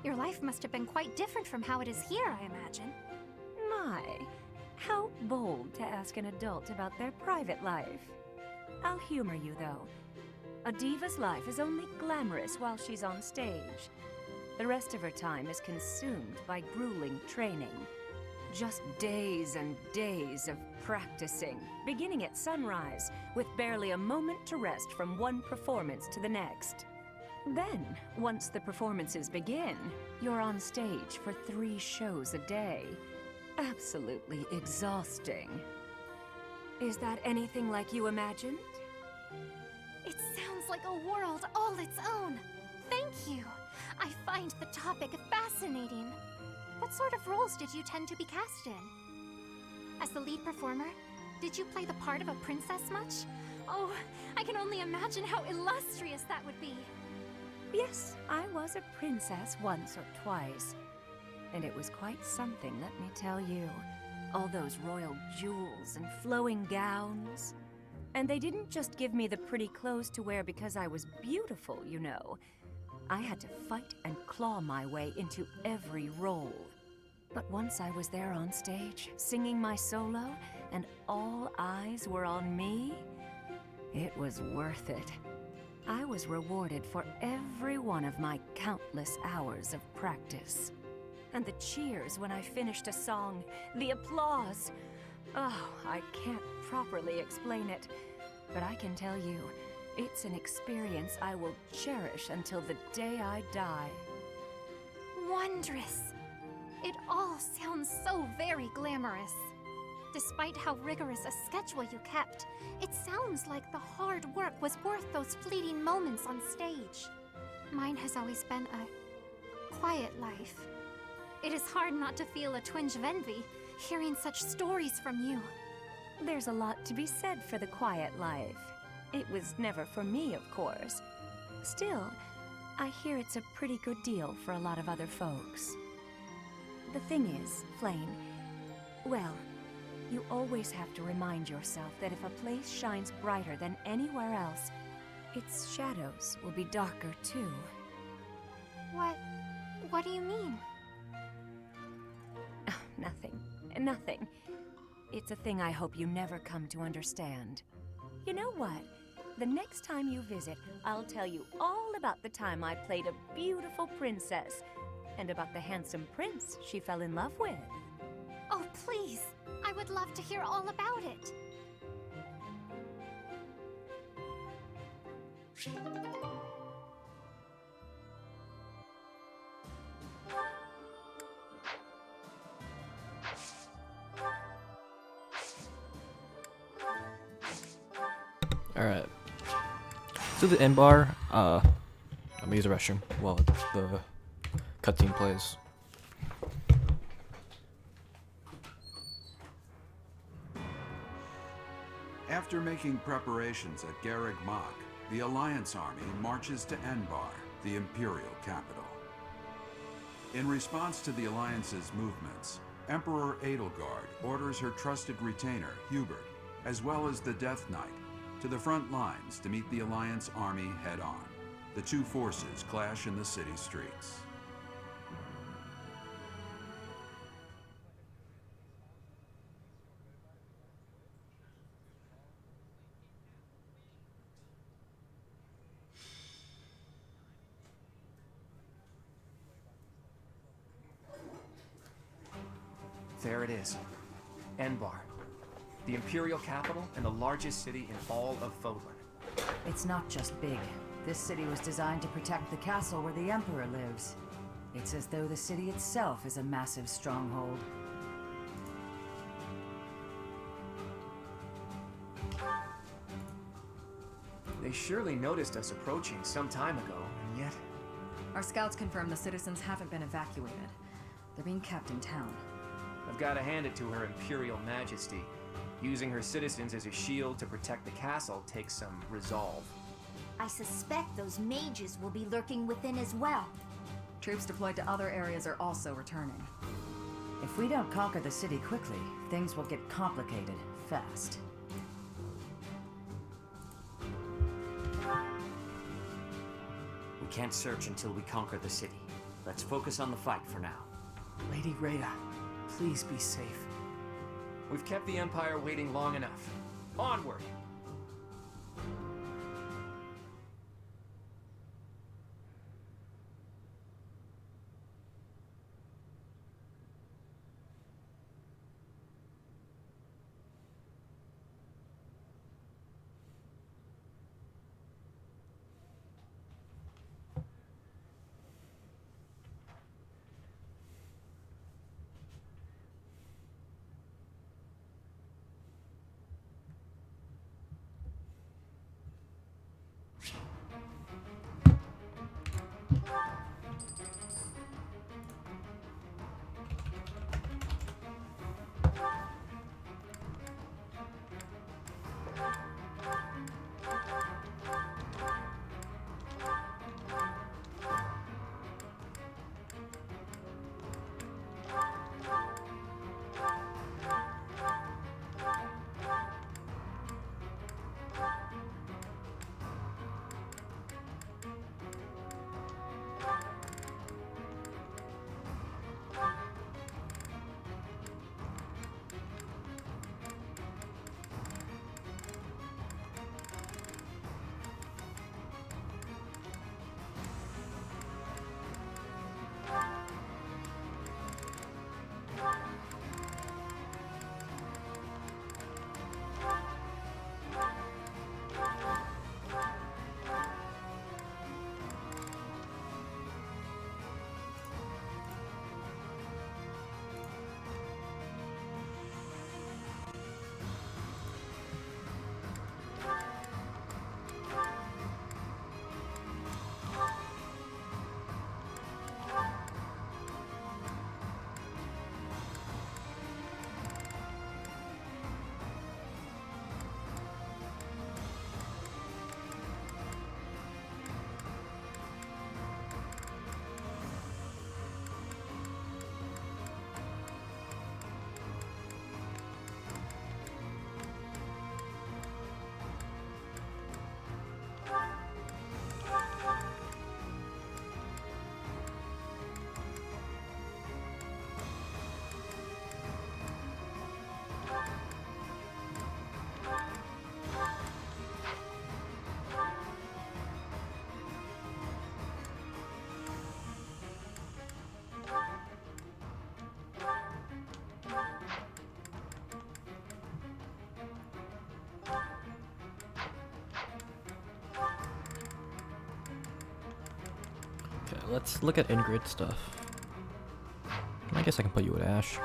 Your life must have been quite different from how it is here, I imagine. My, how bold to ask an adult about their private life. I'll humor you, though. A diva's life is only glamorous while she's on stage. The rest of her time is consumed by grueling training. Just days and days of practicing, beginning at sunrise, with barely a moment to rest from one performance to the next. Then, once the performances begin, you're on stage for 3 shows a day. Absolutely exhausting. Is that anything like you imagined? It sounds like a world all its own. Thank you. I find the topic fascinating. What sort of roles did you tend to be cast in? As the lead performer, did you play the part of a princess much? Oh, I can only imagine how illustrious that would be. Yes, I was a princess once or twice. And it was quite something, let me tell you. All those royal jewels and flowing gowns. And they didn't just give me the pretty clothes to wear because I was beautiful, you know. I had to fight and claw my way into every role. But once I was there on stage, singing my solo, and all eyes were on me, it was worth it. I was rewarded for every one of my countless hours of practice. And the cheers when I finished a song, the applause. Oh, I can't properly explain it, but I can tell you, it's an experience I will cherish until the day I die. Wondrous. It all sounds so very glamorous. Despite how rigorous a schedule you kept, it sounds like the hard work was worth those fleeting moments on stage. Mine has always been a quiet life. It is hard not to feel a twinge of envy, hearing such stories from you. There's a lot to be said for the quiet life. It was never for me, of course. Still, I hear it's a pretty good deal for a lot of other folks. The thing is, Flame, well, you always have to remind yourself that if a place shines brighter than anywhere else, its shadows will be darker too. What do you mean? Nothing. It's a thing I hope you never come to understand. You know what? The next time you visit, I'll tell you all about the time I played a beautiful princess, and about the handsome prince she fell in love with. Oh, please! I would love to hear all about it. Alright. To the end bar, I'm gonna use the restroom while the cutscene plays. After making preparations at Garreg Mach, the Alliance army marches to Enbar, the Imperial capital. In response to the Alliance's movements, Emperor Edelgard orders her trusted retainer, Hubert, as well as the Death Knight, to the front lines to meet the Alliance army head-on. The two forces clash in the city streets. There it is. Enbar. The Imperial capital and the largest city in all of Fodlan. It's not just big. This city was designed to protect the castle where the Emperor lives. It's as though the city itself is a massive stronghold. They surely noticed us approaching some time ago, and yet... Our scouts confirm the citizens haven't been evacuated. They're being kept in town. I've got to hand it to Her Imperial Majesty. Using her citizens as a shield to protect the castle takes some resolve. I suspect those mages will be lurking within as well. Troops deployed to other areas are also returning. If we don't conquer the city quickly, things will get complicated fast. We can't search until we conquer the city. Let's focus on the fight for now. Lady Rhea, please be safe. We've kept the Empire waiting long enough. Onward! Let's look at Ingrid stuff. I guess I can put you at Ash.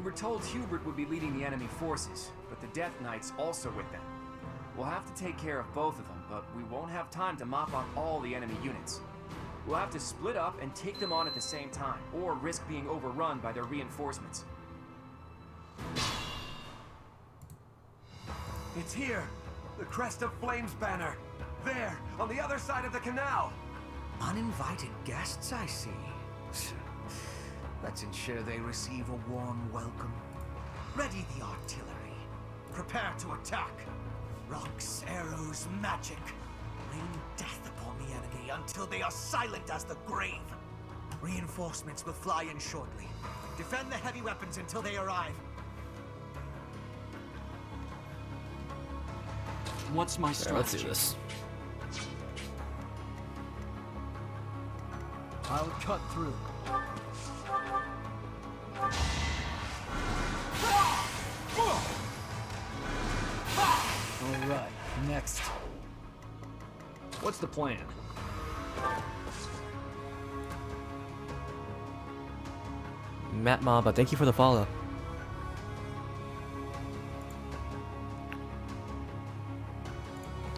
were told Hubert would be leading the enemy forces, but the Death Knight's also with them. We'll have to take care of both of them, but we won't have time to mop up all the enemy units. We'll have to split up and take them on at the same time, or risk being overrun by their reinforcements. It's here! The Crest of Flames banner! There, on the other side of the canal! Uninvited guests, I see. Let's ensure they receive a warm welcome. Ready the artillery. Prepare to attack. Rocks, arrows, magic. Rain death upon the enemy until they are silent as the grave. Reinforcements will fly in shortly. Defend the heavy weapons until they arrive. What's my strategy? Let's do this. I'll cut through. Alright, next. What's the plan? Matt Mamba, thank you for the follow.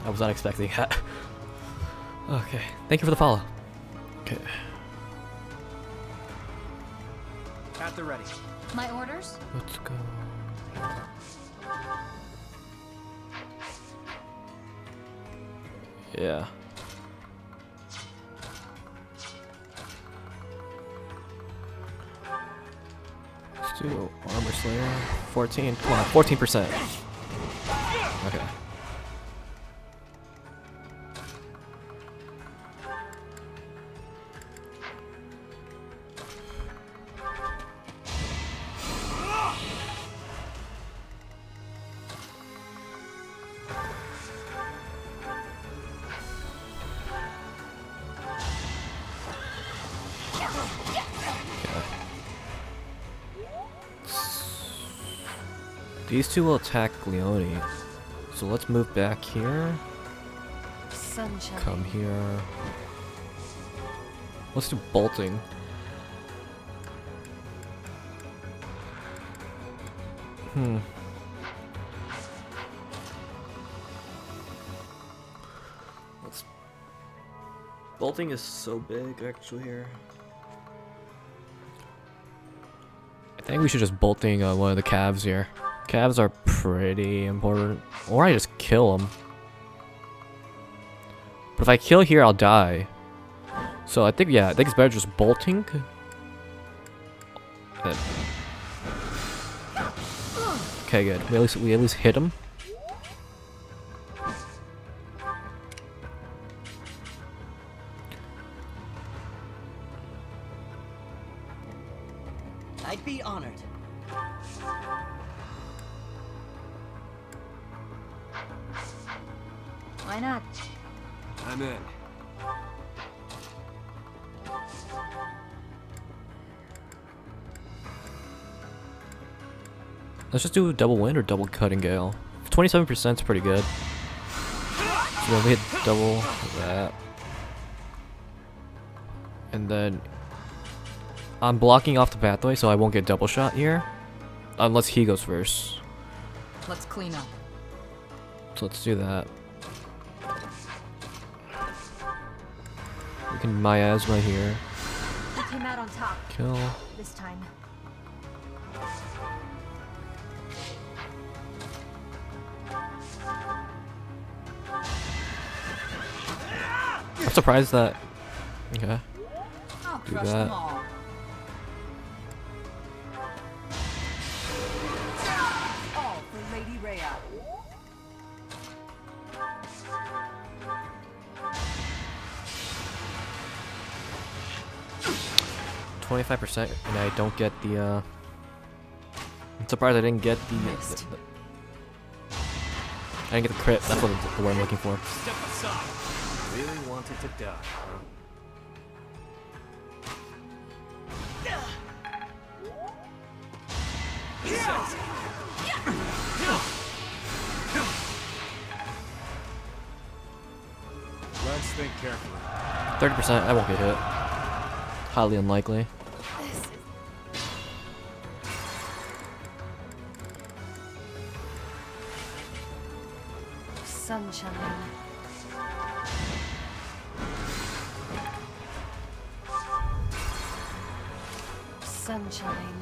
I was not expecting that. Okay, thank you for the follow. Okay. At the ready. My orders? Let's go. Yeah. Let's do Armor Slayer. 14. Come on, 14%. Okay. These two will attack Leone. So let's move back here. Sunshine. Come here. Let's do bolting. Bolting is so big actually here. I think we should just bolting one of the calves here. Calves are pretty important. Or I just kill them. But if I kill here, I'll die. So I think, yeah, I think it's better just bolting. Okay, good. We at least hit him. I'd be honored. Why not? I'm in. Let's just do double wind or double cutting gale. 27% is pretty good. So then we hit double that. And then I'm blocking off the pathway so I won't get double shot here. Unless he goes first. Let's clean up. So let's do that. We can miasma here. We came out on top. Kill. This time. I'm surprised that. Okay. I'll Do crush that. them all. All for Lady Rhea. 25% and I don't get the I'm surprised I didn't get the I didn't get the crit. That's what the word I'm looking for. Step aside. Really wanted to die, huh? Let's think carefully. 30%, I won't get hit. Highly unlikely. Sunshine. Sunshine.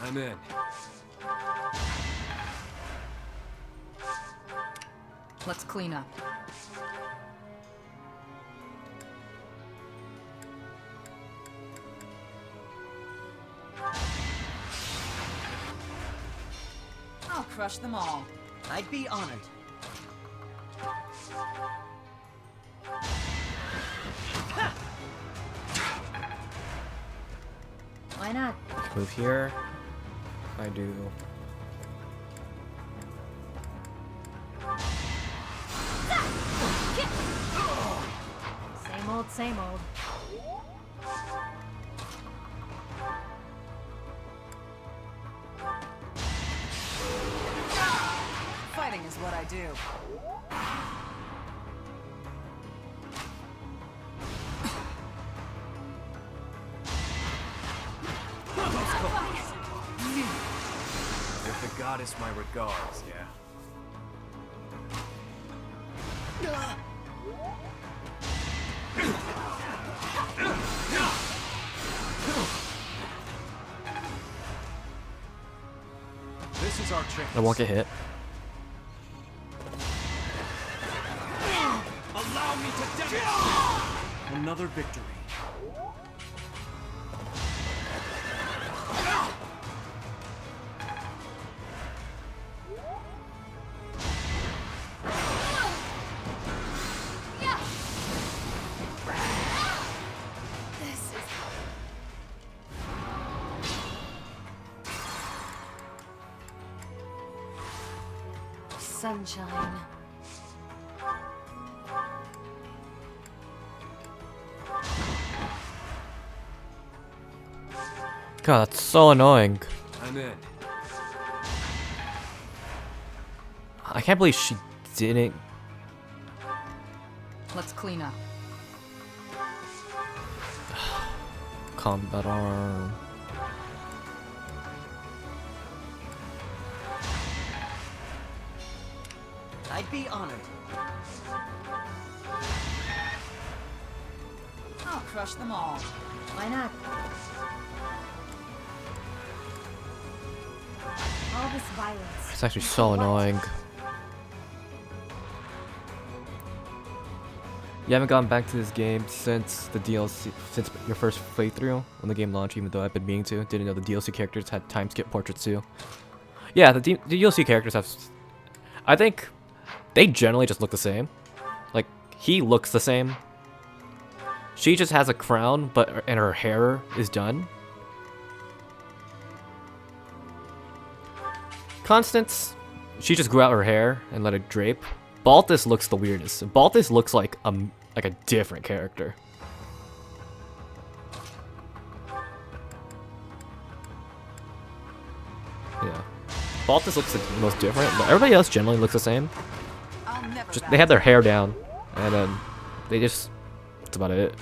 I'm in. Let's clean up. I'll crush them all. I'd be honored. Why not? Move here. I do. Same old, same old. Fighting is what I do. Give the goddess my regards, yeah? This is our chance. I won't get hit. Allow me to demonstrate another victory. Sunshine. God, that's so annoying. I'm in. I can't believe she didn't. Let's clean up. Combat arm. I'd be honored. I'll crush them all. Why not? All this violence. It's actually so annoying. You haven't gone back to this game since the DLC, since your first playthrough when the game launched, even though I've been meaning to. Didn't know the DLC characters had time skip portraits too. Yeah, the DLC characters have. I think they generally just look the same. Like, he looks the same. She just has a crown, and her hair is done. Constance, she just grew out her hair and let it drape. Balthus looks the weirdest. Balthus looks like a different character. Yeah. Balthus looks the most different, but everybody else generally looks the same. Just they have their hair down, and then they just that's about it.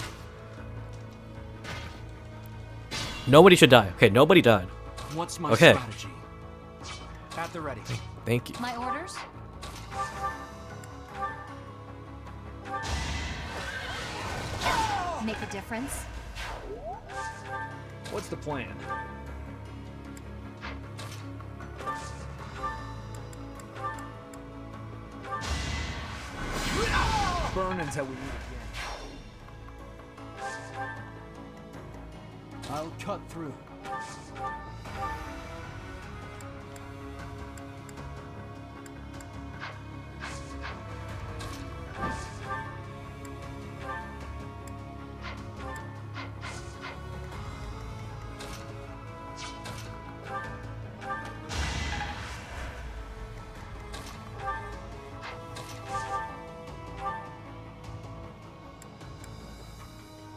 Nobody should die. Okay, nobody died. What's my Okay. strategy? At the ready. Thank you. My orders? Make a difference? What's the plan? Burn until we meet again. I'll cut through.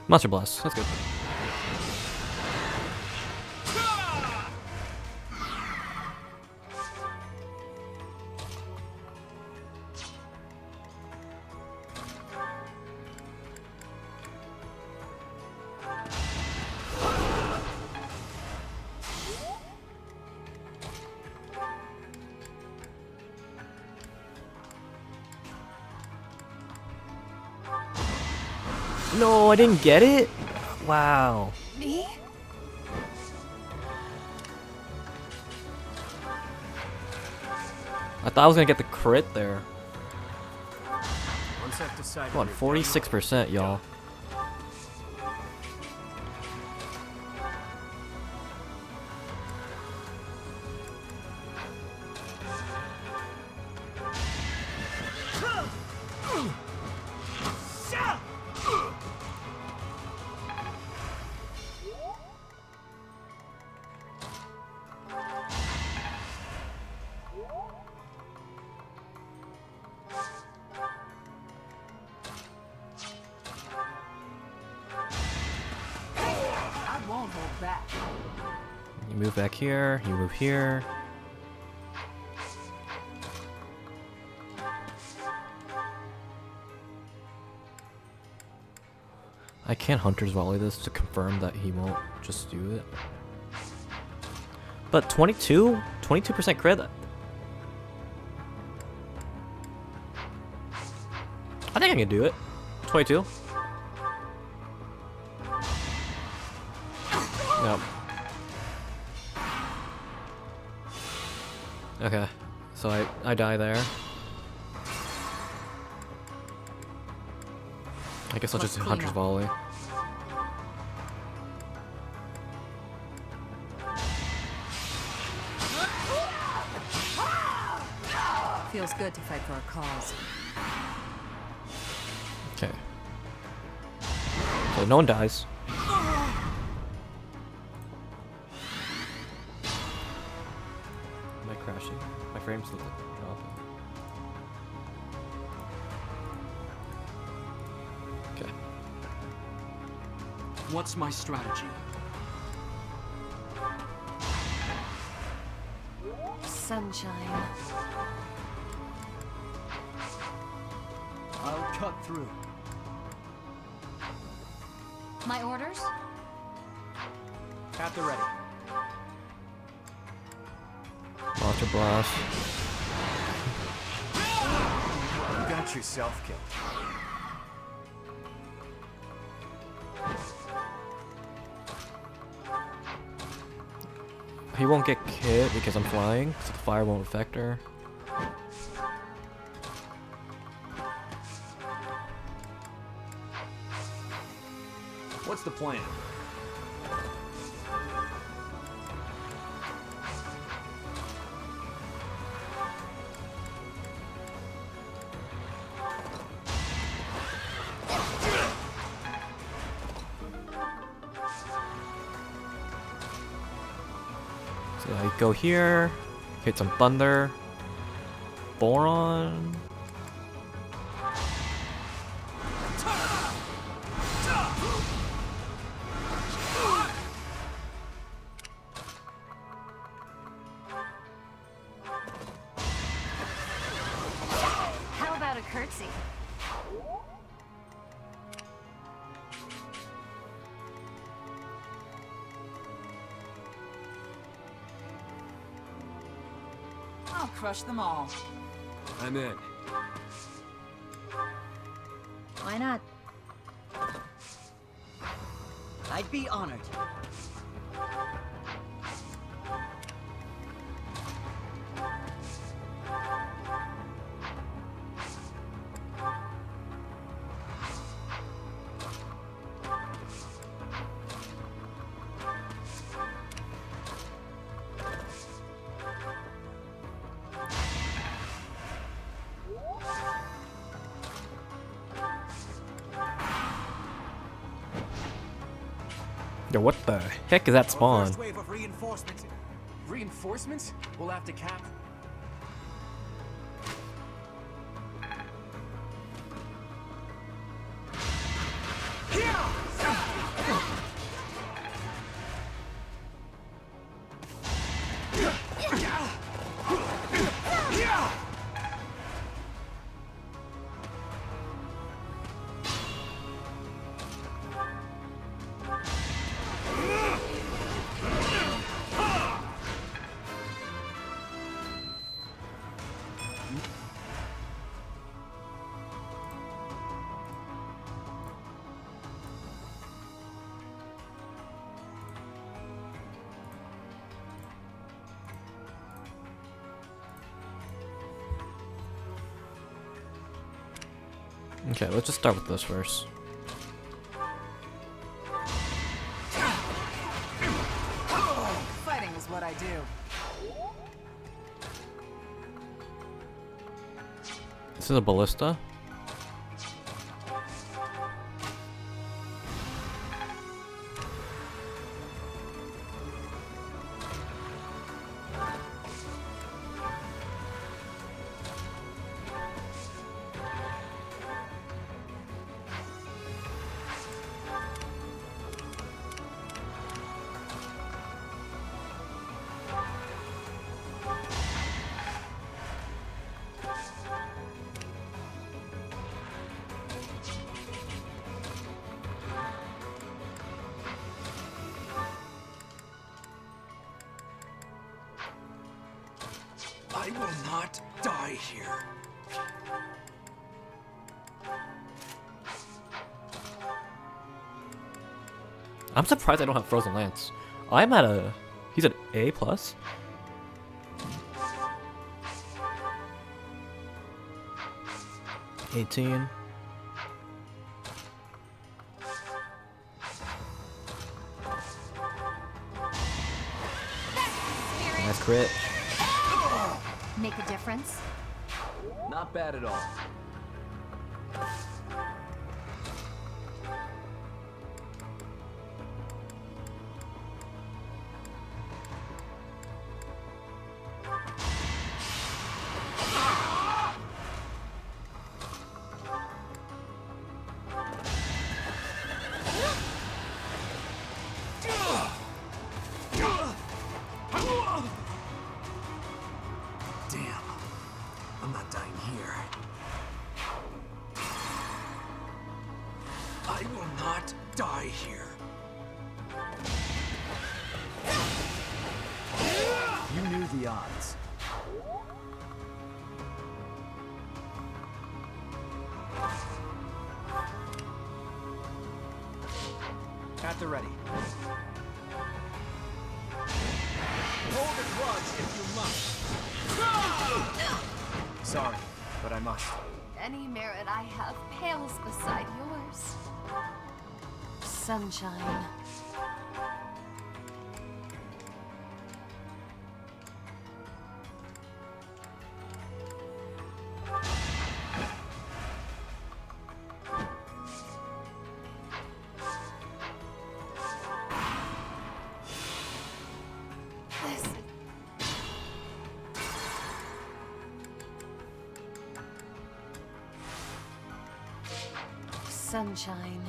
Monster Blast. That's good. No, I didn't get it? Wow. Me? I thought I was gonna get the crit there. Once I've decided Come on, you're done, 46%, y'all. I won't hold back. You move back here, you move here. I can't Hunter's Volley this to confirm that he won't just do it. But 22% crit? I think I can do it. 22. Nope. Okay, so I die there. I guess I'll just do Hunter's Volley. Feels good to fight for a cause. Okay. So no one dies. Am I crashing? My frames look like they're dropping. Okay. What's my strategy? Sunshine. I'll cut through. My orders? At the ready. Launcher blast. You got yourself killed. He won't get hit because I'm flying, so the fire won't affect her. What's the plan? So I go here, hit some thunder, boron. How about a curtsy? I'll crush them all. I'm in. Why not? I'd be honored. Yo, what the heck is that spawn? First wave of reinforcements. Reinforcements? We'll have to cap. Okay, let's just start with this first. Fighting is what I do. This is a ballista. I will not die here. I'm surprised I don't have Frozen Lance. I'm at a... He's at A+. 18. Nice crit. Make a difference? Not bad at all. Damn. I'm not dying here. I will not die here. You knew the odds. At the ready. Hold a grudge if you must. Sorry, but I must. Any merit I have pales beside yours. Sunshine. Sunshine.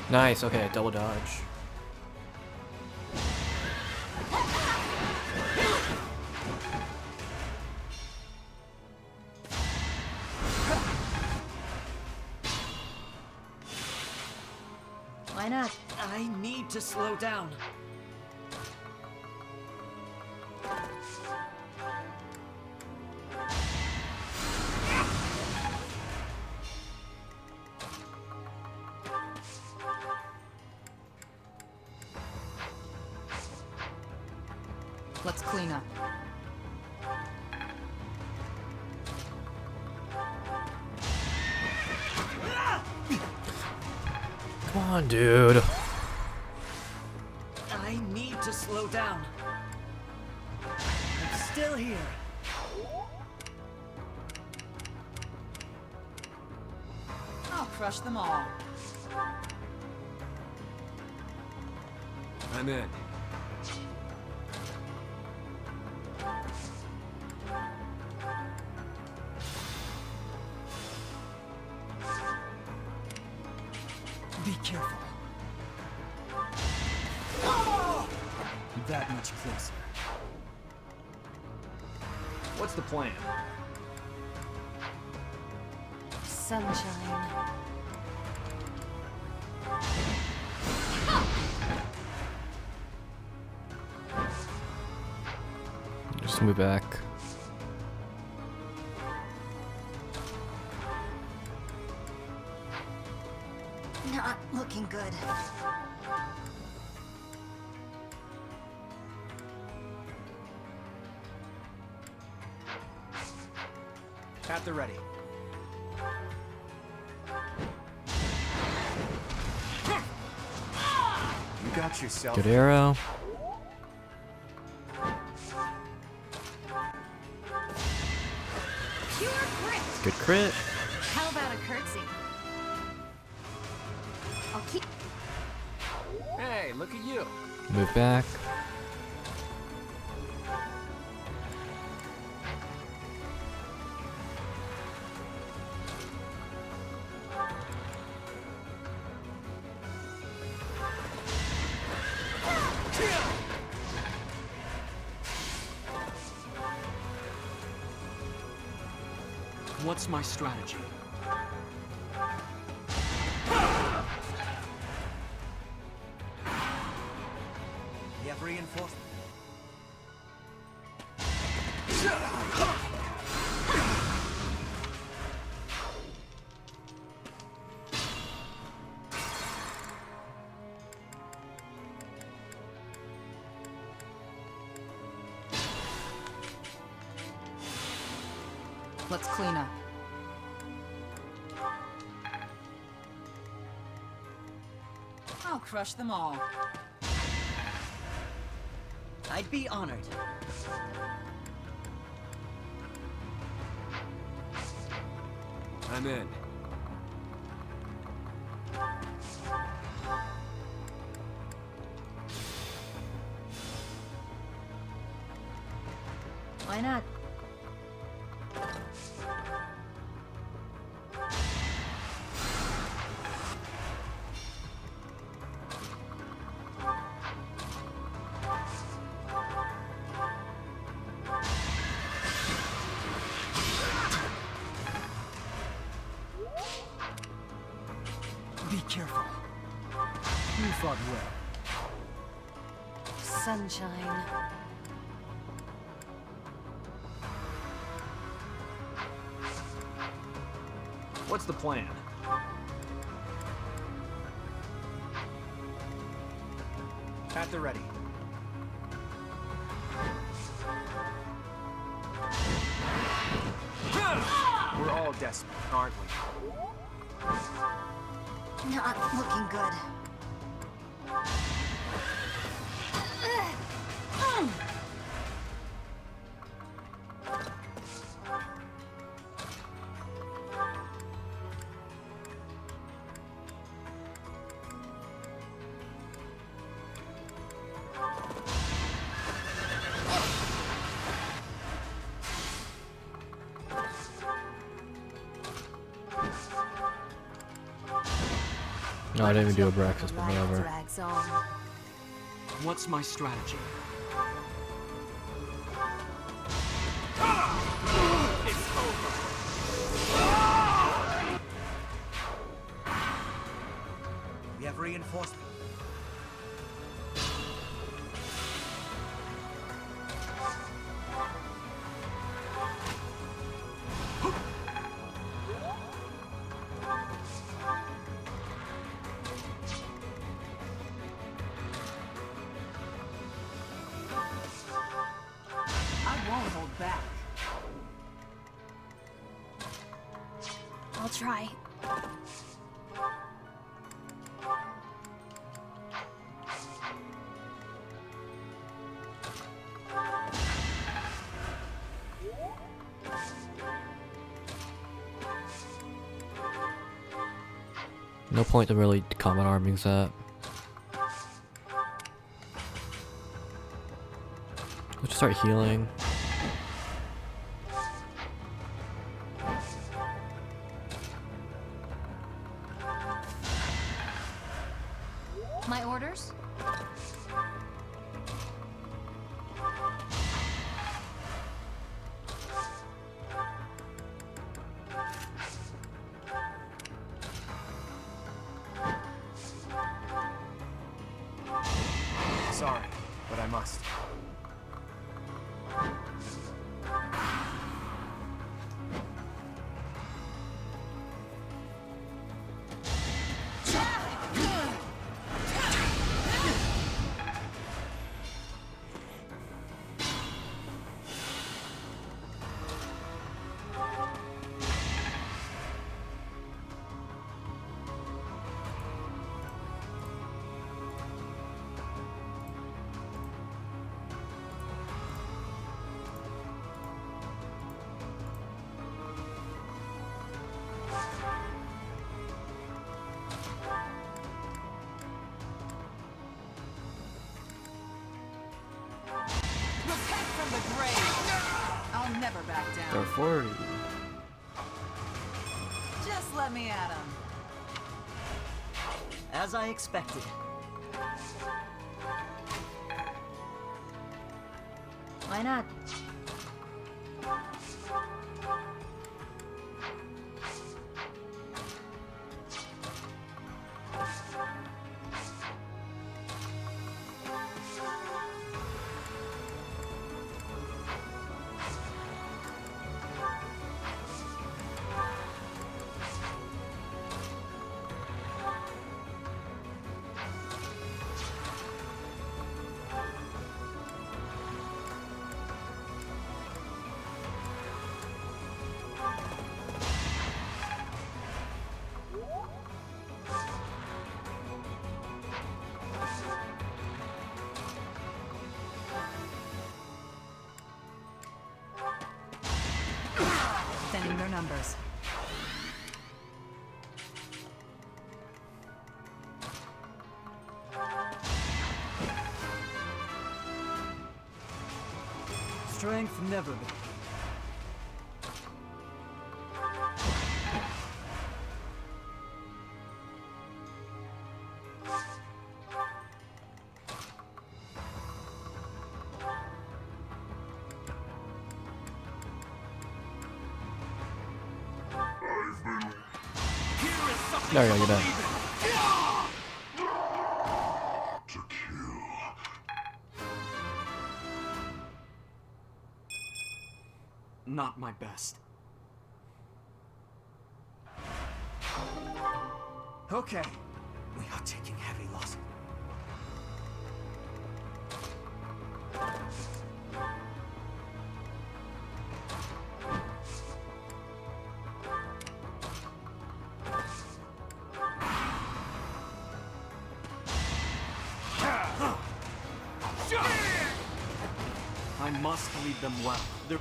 Nice, okay, double dodge. Why not? I need to slow down. Let's clean up. Come on, dude. I need to slow down. I'm still here. I'll crush them all. I'm in. Be careful. That much closer. What's the plan? Sunshine. Just move back. Not looking good. At the ready. You got yourself. Good arrow. Pure crit. Good crit. How about a curtsy? I'll keep. Hey, look at you. Move back. What's my strategy? We have reinforcements. Let's clean up. I'll crush them all. I'd be honored. I'm in. Why not? Be careful. You fought well. Sunshine. What's the plan? At the ready. We're all desperate, aren't we? Not looking good. No, I didn't even do a breakfast, but whatever. Drags on. What's my strategy? It's over. We have reinforcements. I won't hold back. I'll try. No point to really combat armings that. Let's just start healing. My orders? 40. Just let me at him. As I expected. Why not? Defending their numbers. Strength never been. There we go, you're done. Not my best. Okay, we are taking heavy losses. I must lead them well. They're...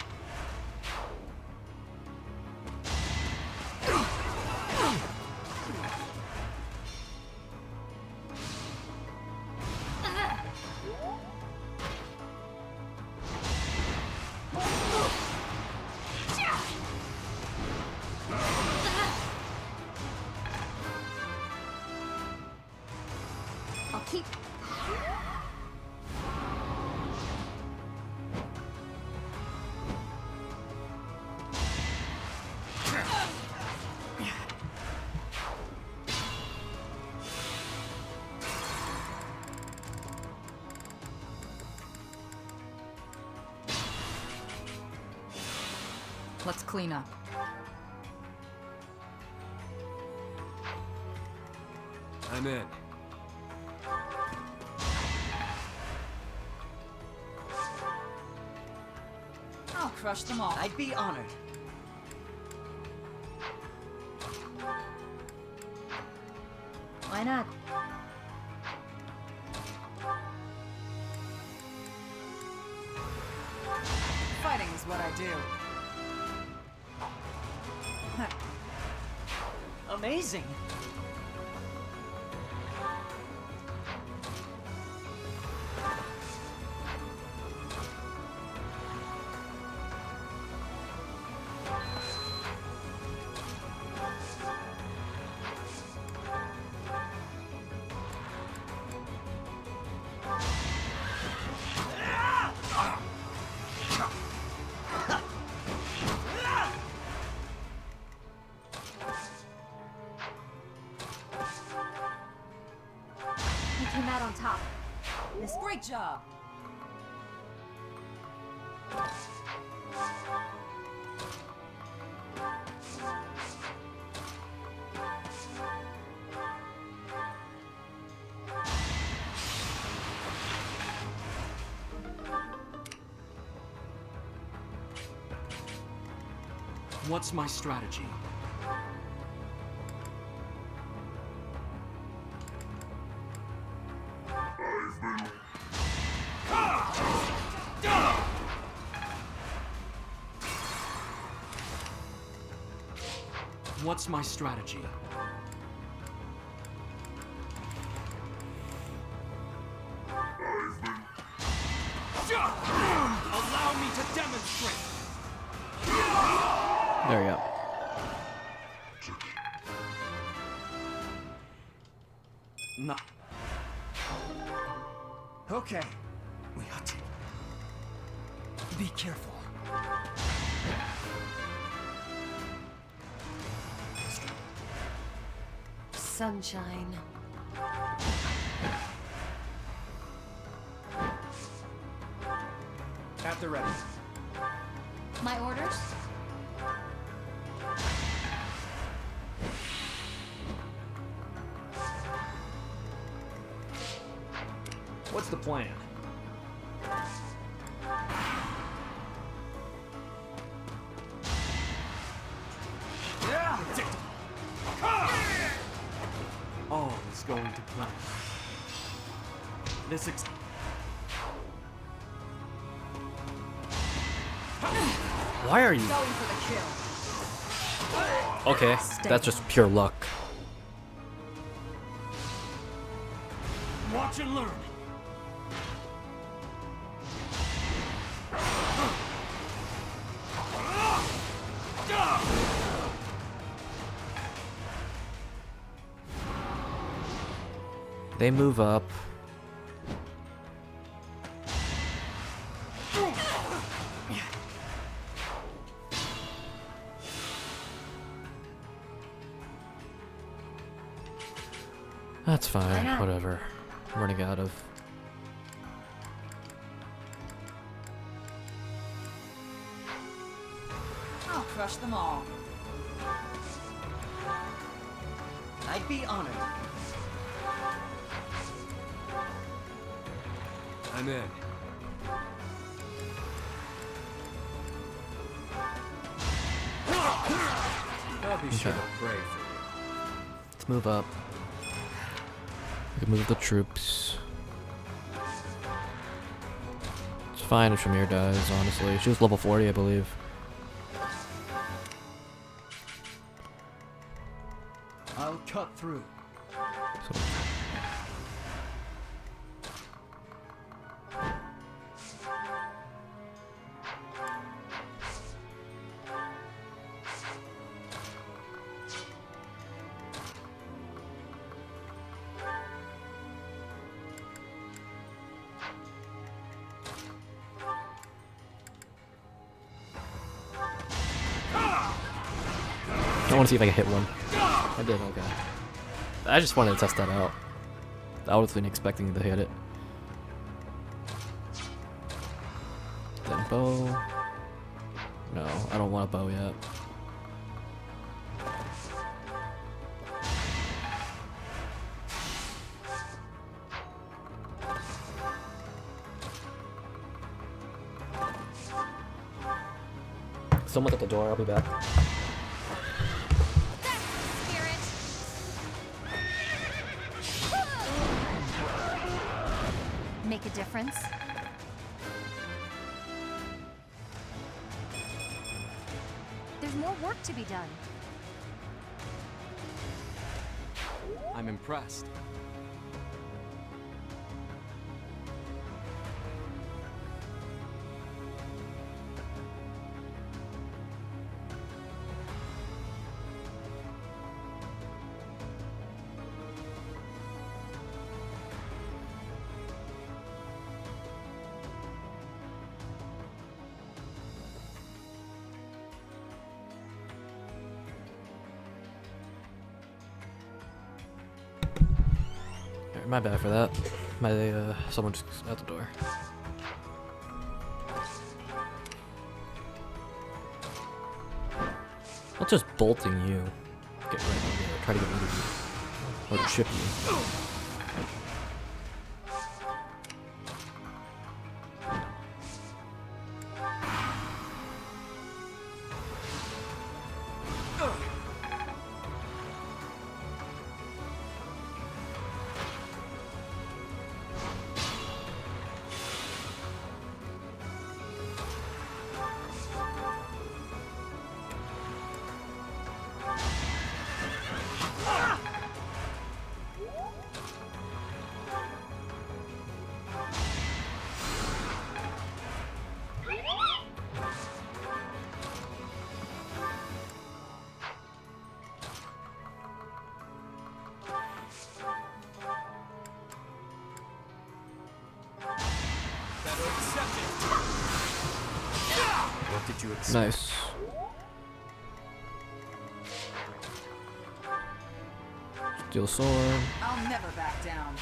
I'll keep... Let's clean up. I'm in. I'll crush them all. I'd be honored. Why not? Fighting is what I do. Amazing. We came out on top. Great job. What's my strategy? What's my strategy? Allow me to demonstrate! There we go. No. Okay. We ought to be careful. Sunshine. At the ready. My orders? What's the plan? Yeah. All is going to plan. This Why are you? Going for the kill. Okay, that's just pure luck. Watch and learn. They move up. That's fine, whatever. I'm running out of... I'll crush them all. I'd be honored. I'm in. I'll be sure Okay. to pray for you. Let's move up. We can move the troops. It's fine if Shamir dies, honestly. She was level 40, I believe. I'll cut through. So, I want to see if I can hit one. I did, okay. I just wanted to test that out. I wasn't expecting to hit it. Then bow. No, I don't want a bow yet. Someone's at the door, I'll be back. Make a difference? There's more work to be done. I'm impressed. My bad for that. Someone just at the door. Not just bolting you. Get right over there. Try to get rid of you. Or chip you. you expect? Nice. Steel sword. I'll never back down.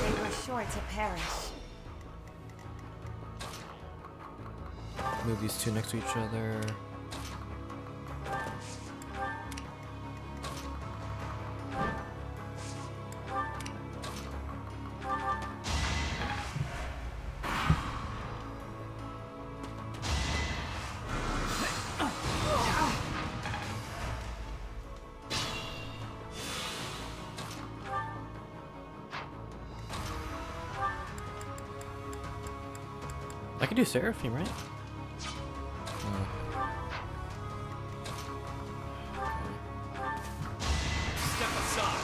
They were sure to perish. Move these two next to each other. I could do Seraphim, right? Step aside.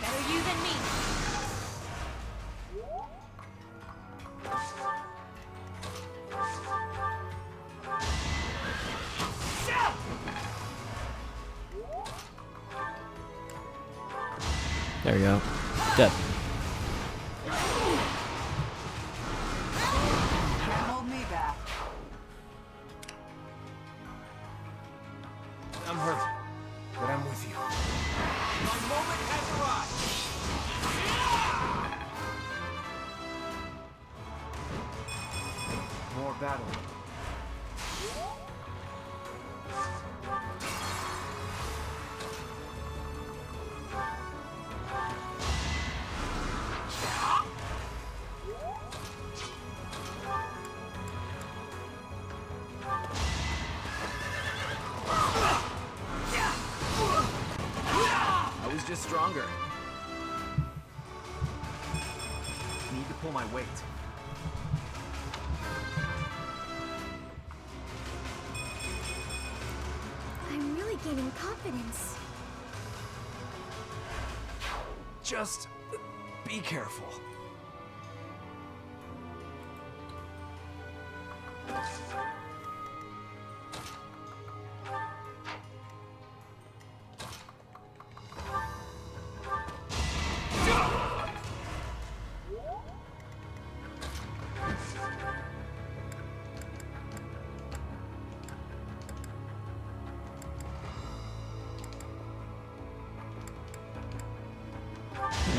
Better you than me. There we go. Dead. Can't hold me back. I'm hurt, but I'm with you. My moment has arrived! More battle. I was just stronger. Need to pull my weight. I'm really gaining confidence. Just be careful.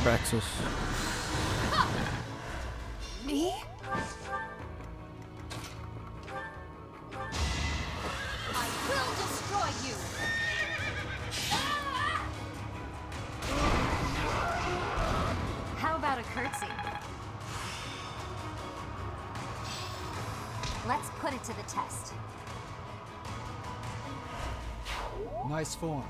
Braxis. Me? I will destroy you! How about a curtsy? Let's put it to the test. Nice form.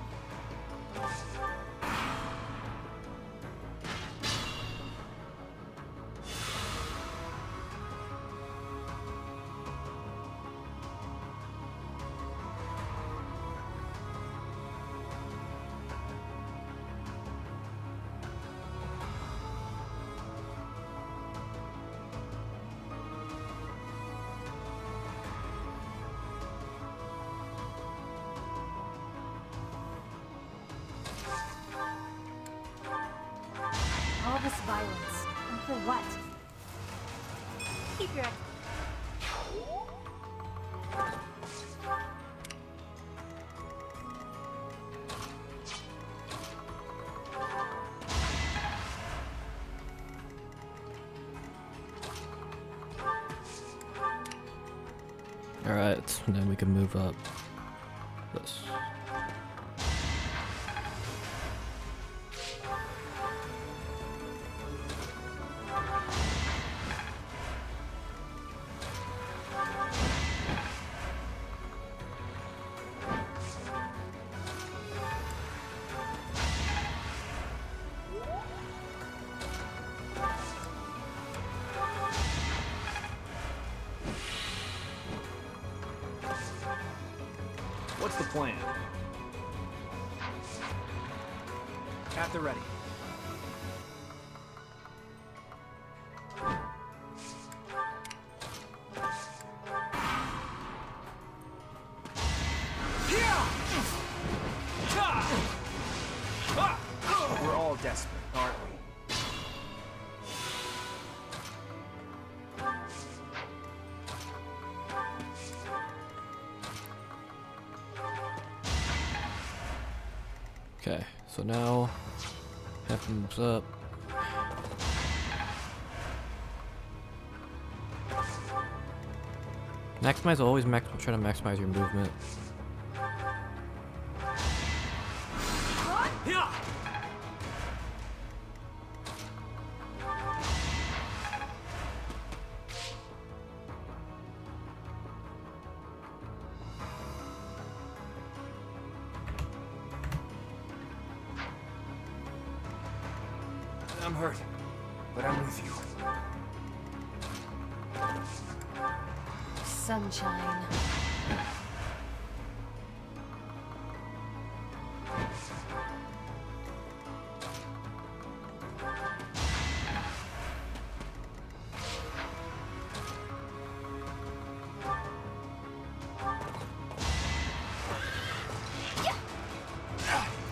All this violence. And for what? Keep your... Alright, and then we can move up this. the plan? At the ready. We're all desperate, aren't we? Okay, so now Hef moves up. Maximize, always try to maximize your movement. I'm hurt, but I'm with you. Sunshine.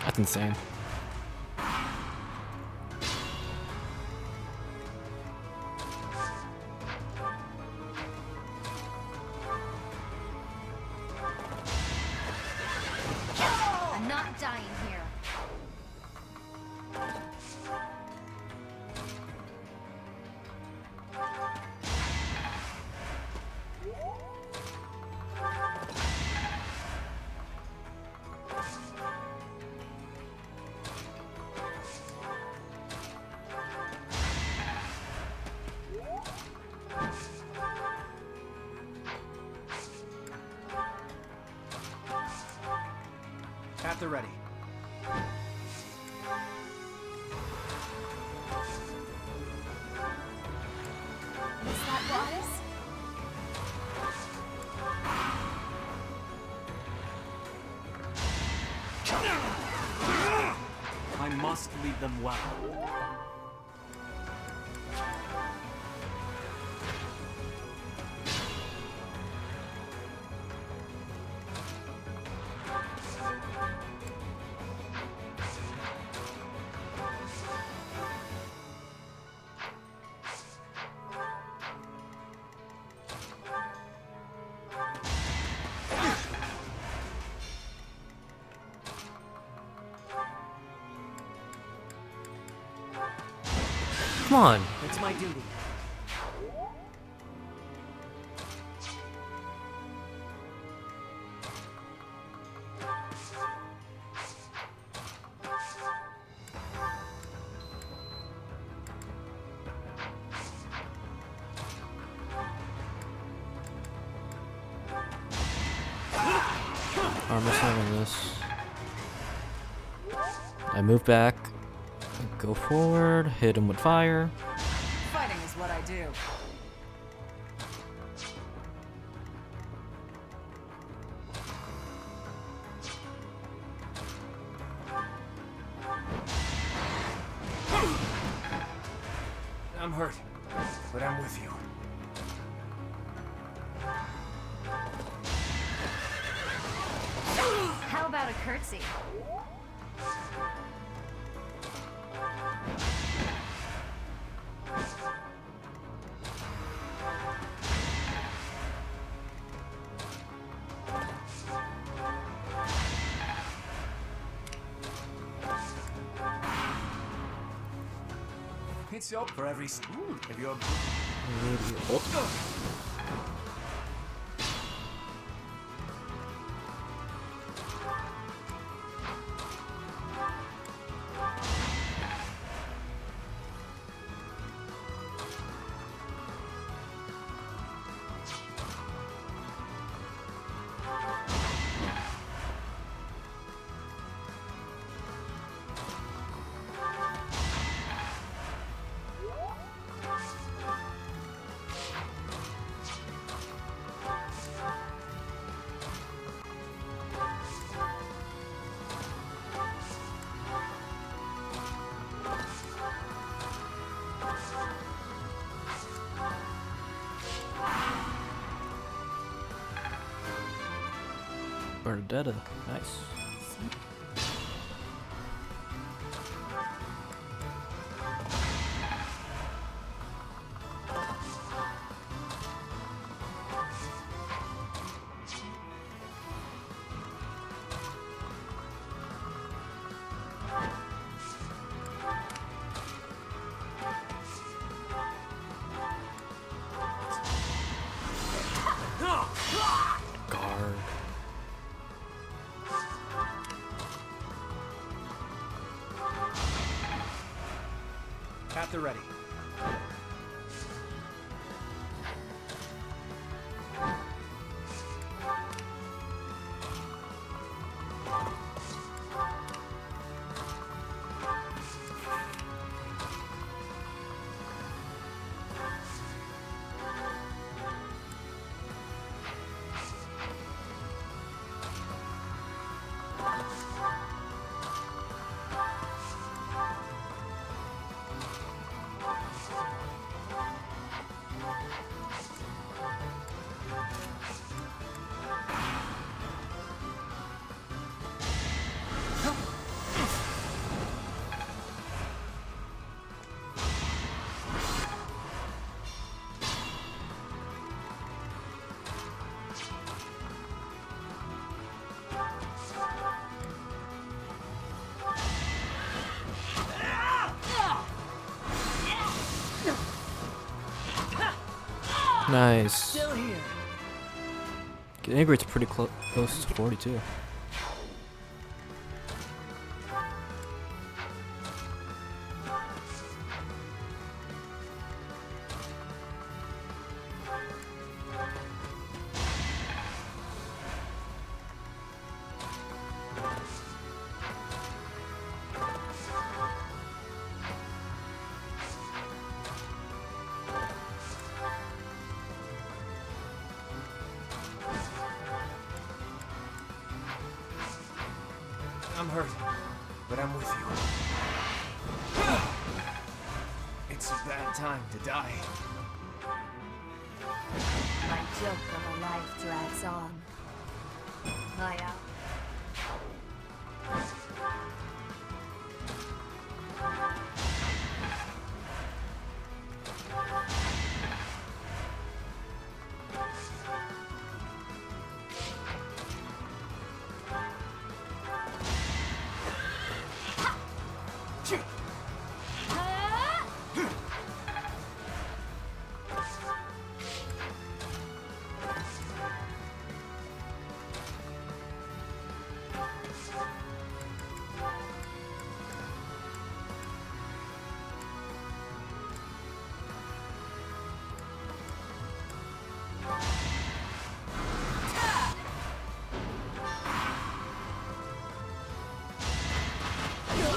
That's insane. I'm not dying here. At the ready. Is that wise? I must lead them well. Come on. It's my duty. Armor on this. I move back. Go forward. Hit him with fire. Fighting is what I do. I'm hurt, but I'm with you. How about a curtsy? It's up for every. If you're. Bernadetta, nice. Guard. At the ready. Nice. Still here. Getting rate's pretty close to 42. I'm hurt, but I'm with you. It's a bad time to die. My joke of a life drags on. I out.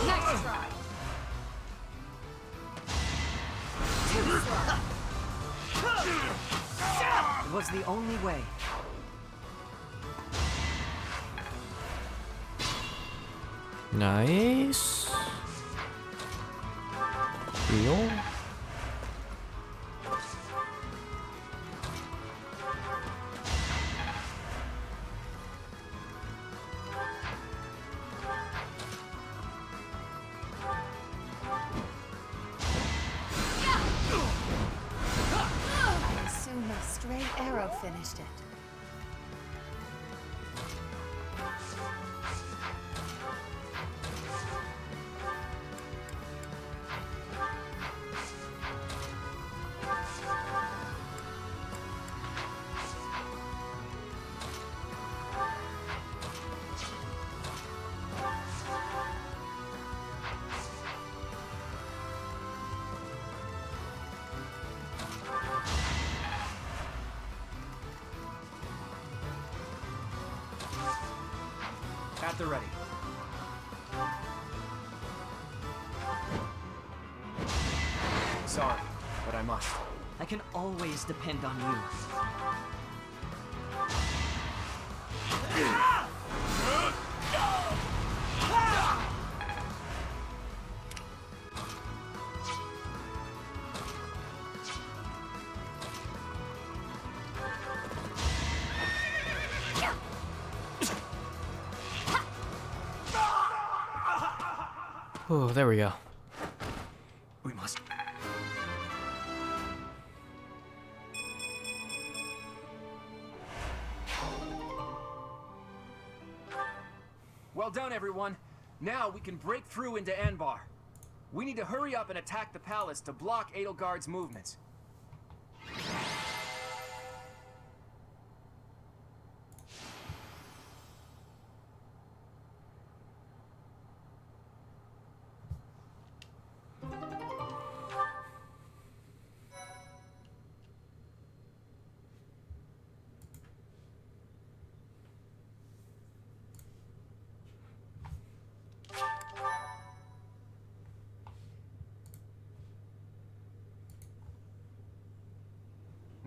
Nice try. It was the only way. Nice. Heal. I assume a stray arrow finished it. At the ready. Sorry, but I must. I can always depend on you. Oh, there we go. We must. Well done, everyone. Now we can break through into Anbar. We need to hurry up and attack the palace to block Edelgard's movements.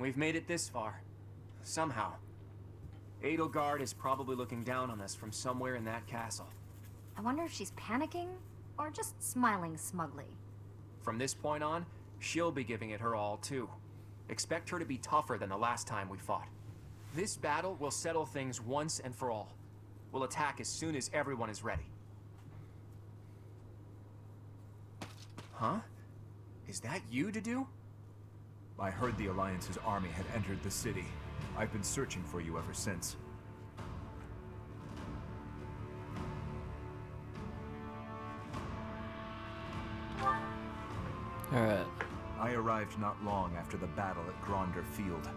We've made it this far. Somehow. Edelgard is probably looking down on us from somewhere in that castle. I wonder if she's panicking or just smiling smugly. From this point on, she'll be giving it her all too. Expect her to be tougher than the last time we fought. This battle will settle things once and for all. We'll attack as soon as everyone is ready. Huh? Is that you, Dedu? I heard the Alliance's army had entered the city. I've been searching for you ever since. Alright. I arrived not long after the battle at Gronder Field.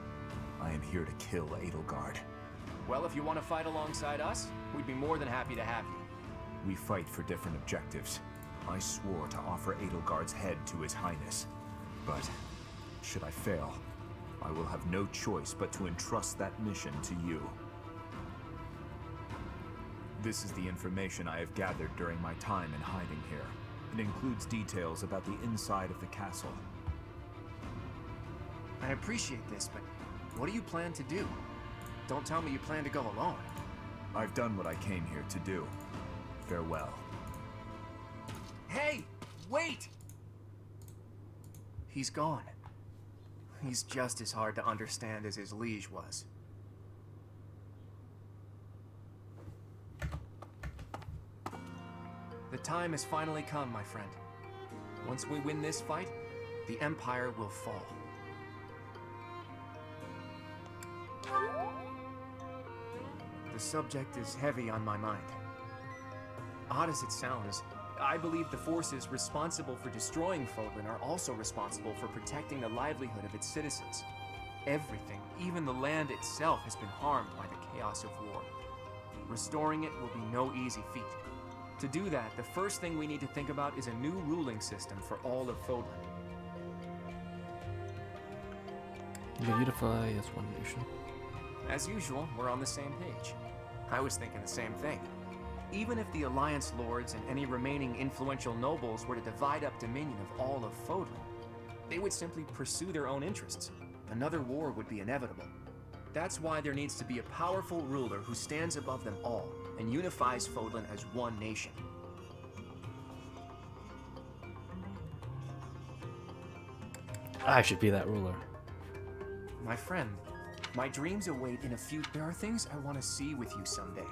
I am here to kill Edelgard. Well, if you want to fight alongside us, we'd be more than happy to have you. We fight for different objectives. I swore to offer Edelgard's head to His Highness. But, should I fail, I will have no choice but to entrust that mission to you. This is the information I have gathered during my time in hiding here. It includes details about the inside of the castle. I appreciate this, but what do you plan to do? Don't tell me you plan to go alone. I've done what I came here to do. Farewell. Hey! Wait! He's gone. He's just as hard to understand as his liege was. The time has finally come, my friend. Once we win this fight, the Empire will fall. The subject is heavy on my mind. Odd as it sounds, I believe the forces responsible for destroying Fodlan are also responsible for protecting the livelihood of its citizens. Everything, even the land itself, has been harmed by the chaos of war. Restoring it will be no easy feat. To do that, the first thing we need to think about is a new ruling system for all of Fodlan. Unify as one nation. As usual, we're on the same page. I was thinking the same thing. Even if the Alliance Lords and any remaining influential nobles were to divide up dominion of all of Fodlan, they would simply pursue their own interests. Another war would be inevitable. That's why there needs to be a powerful ruler who stands above them all and unifies Fodlan as one nation. I should be that ruler. My friend, my dreams await in a few... There are things I want to see with you someday.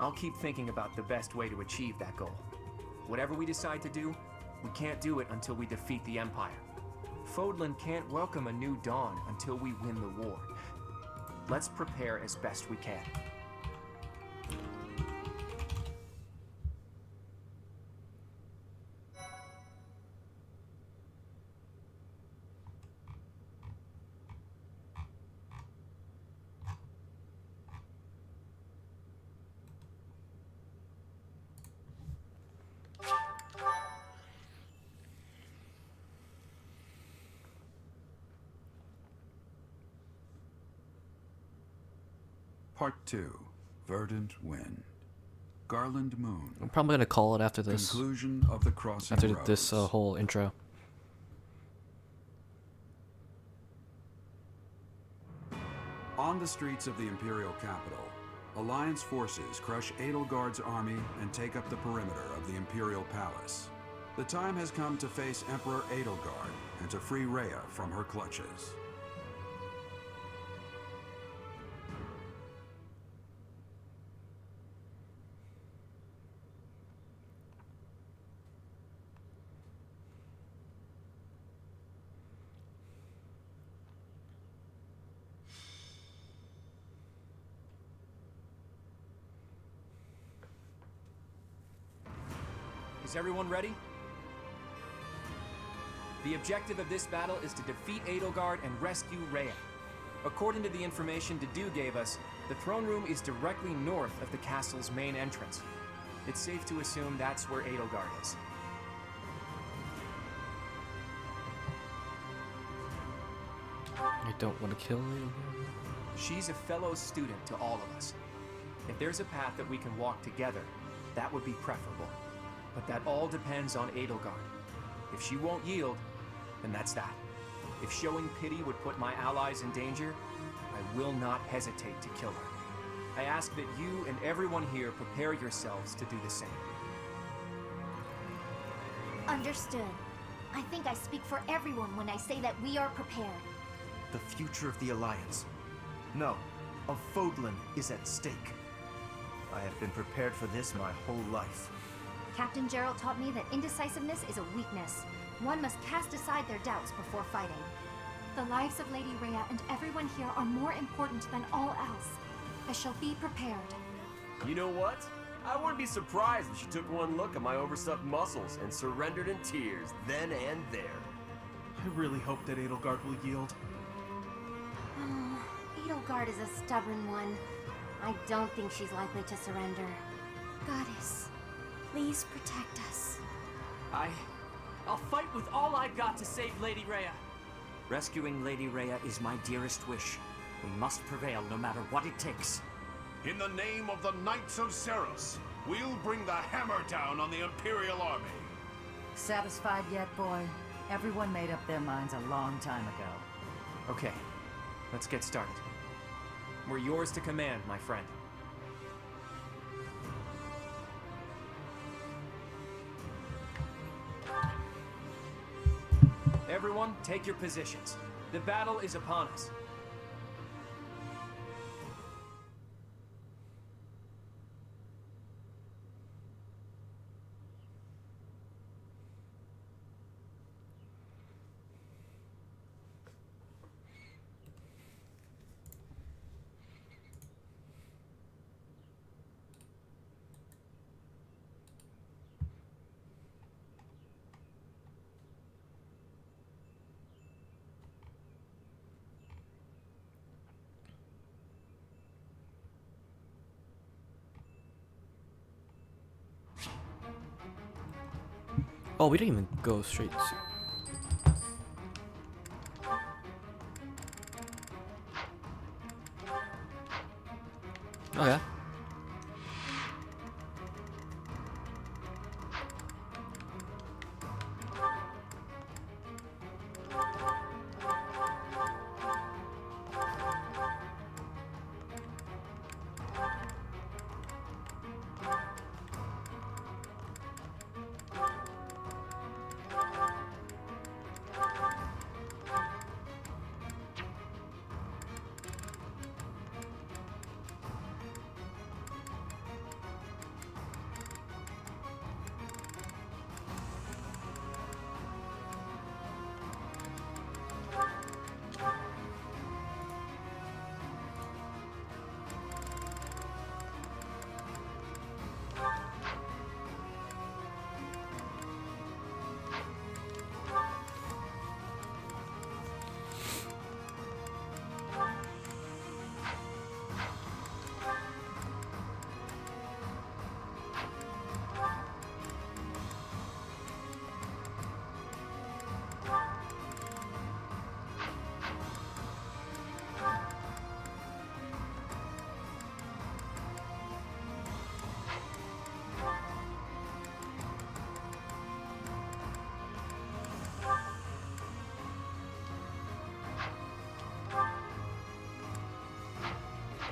I'll keep thinking about the best way to achieve that goal. Whatever we decide to do, we can't do it until we defeat the Empire. Fodlan can't welcome a new dawn until we win the war. Let's prepare as best we can. Part 2. Verdant Wind. Garland Moon. I'm probably gonna call it after this. Conclusion of the Crossing After Roads. this whole intro. On the streets of the Imperial capital, Alliance forces crush Edelgard's army and take up the perimeter of the Imperial Palace. The time has come to face Emperor Edelgard and to free Rhea from her clutches. Is everyone ready? The objective of this battle is to defeat Edelgard and rescue Rhea. According to the information Dedu gave us, the throne room is directly north of the castle's main entrance. It's safe to assume that's where Edelgard is. I don't want to kill you. She's a fellow student to all of us. If there's a path that we can walk together, that would be preferable. But that all depends on Edelgard. If she won't yield, then that's that. If showing pity would put my allies in danger, I will not hesitate to kill her. I ask that you and everyone here prepare yourselves to do the same. Understood. I think I speak for everyone when I say that we are prepared. The future of the Alliance. No, of Fodlan is at stake. I have been prepared for this my whole life. Captain Gerald taught me that indecisiveness is a weakness. One must cast aside their doubts before fighting. The lives of Lady Rhea and everyone here are more important than all else. I shall be prepared. You know what? I wouldn't be surprised if she took one look at my overstuffed muscles and surrendered in tears then and there. I really hope that Edelgard will yield. Oh, Edelgard is a stubborn one. I don't think she's likely to surrender. Goddess, please protect us. I'll fight with all I've got to save Lady Rhea. Rescuing Lady Rhea is my dearest wish. We must prevail no matter what it takes. In the name of the Knights of Ceros, we'll bring the hammer down on the Imperial Army. Satisfied yet, boy? Everyone made up their minds a long time ago. Okay, let's get started. We're yours to command, my friend. Everyone, take your positions. The battle is upon us. Oh, we didn't even go straight to... Okay.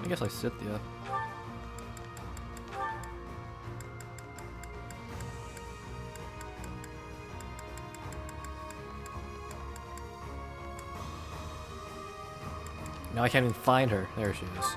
I guess I sit there. Now I can't even find her. There she is.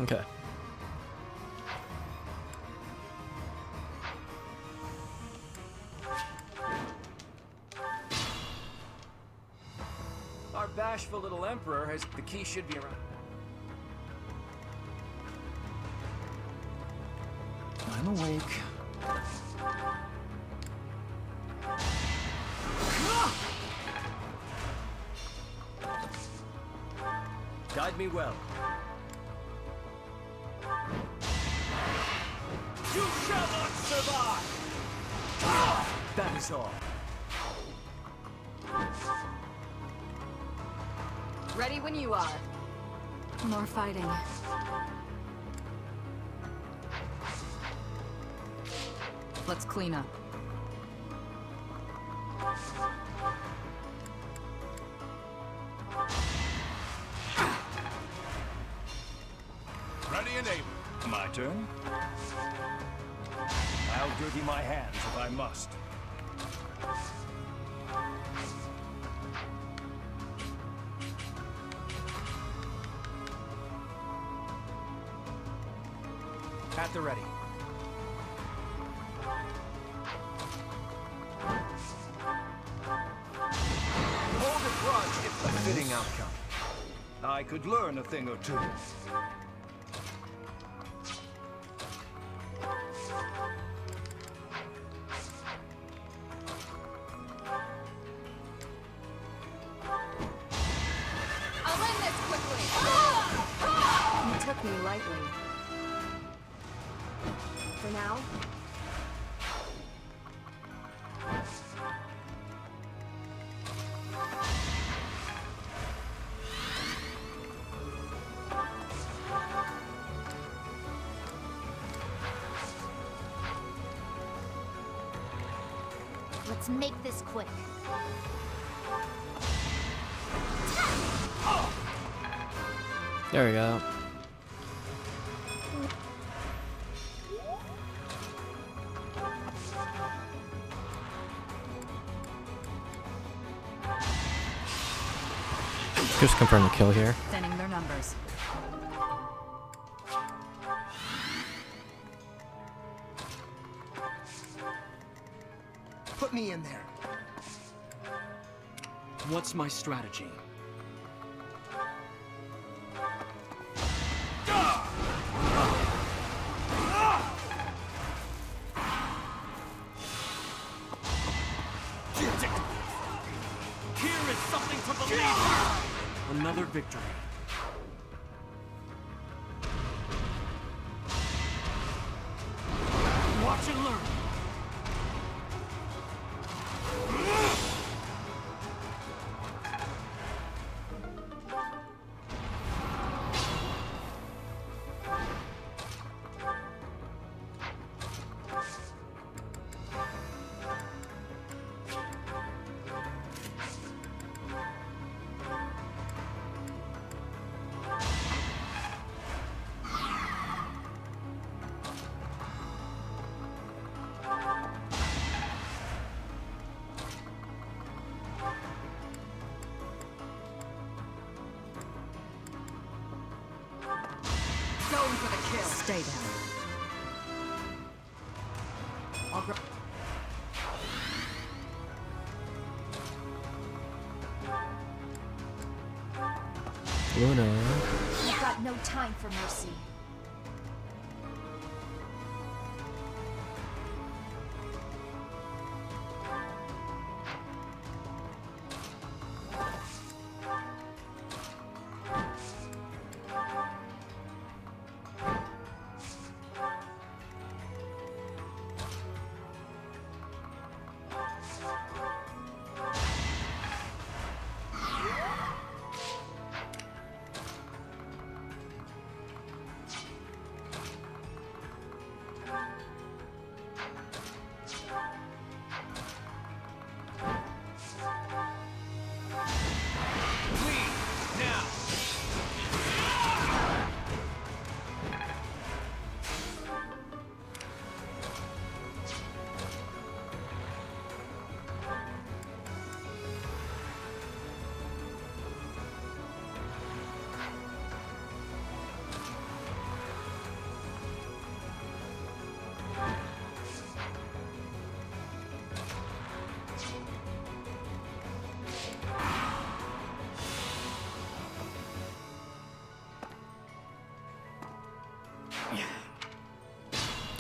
Okay. Our bashful little emperor has the key. Should be around. I'm awake. Guide me well. You shall not survive! That is all. Ready when you are. More fighting. Let's clean up. Ready and able. My turn? I'll dirty my hands if I must. At the ready. Hold a grudge if a fitting outcome. I could learn a thing or two. I'll end this quickly. You took me lightly. For now, Let's make this quick. There we go. Just confirm the kill here. Thinning their numbers. Put me in there. What's my strategy? Here is something to believe in! Another victory. Watch and learn! Going for the kill. Stay down. I'll grab. Luna. We've got no time for mercy.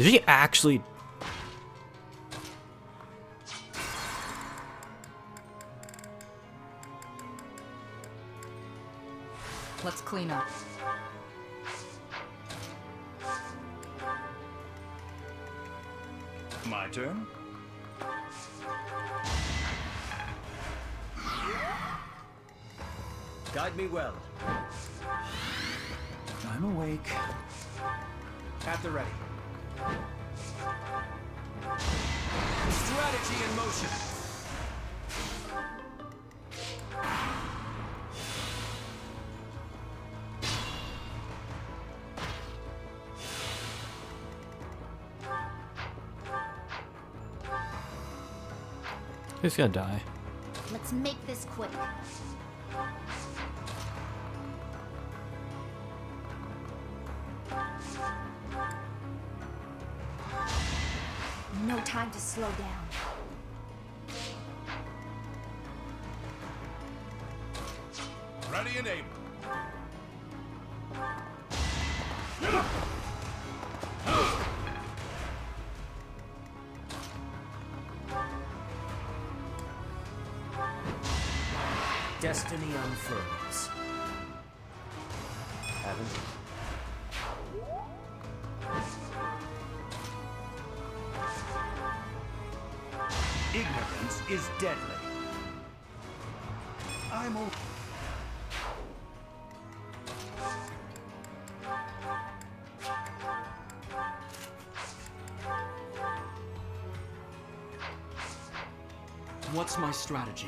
Did she actually? Let's clean up. My turn? Guide me well. I'm awake. At the ready. Strategy in motion. He's gonna die. Let's make this quick. No time to slow down. Ready and aim. Destiny unfurls. Haven't you? Ignorance is deadly. I'm okay. What's my strategy?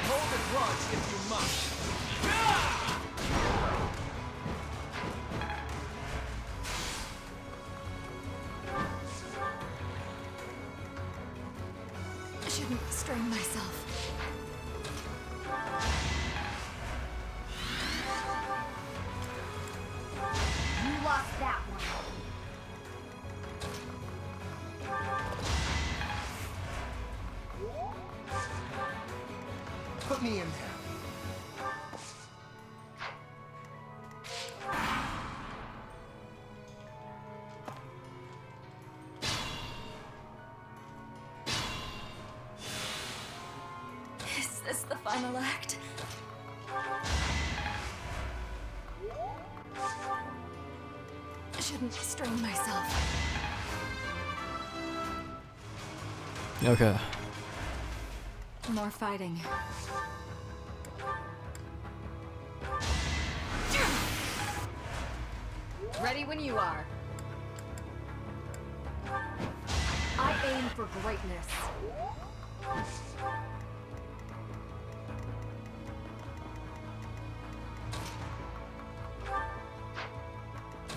Hold a grudge if you must. I shouldn't strain myself. You lost that one. Put me in there. Is this the final act? I shouldn't strain myself. Okay. More fighting. Ready when you are. I aim for greatness.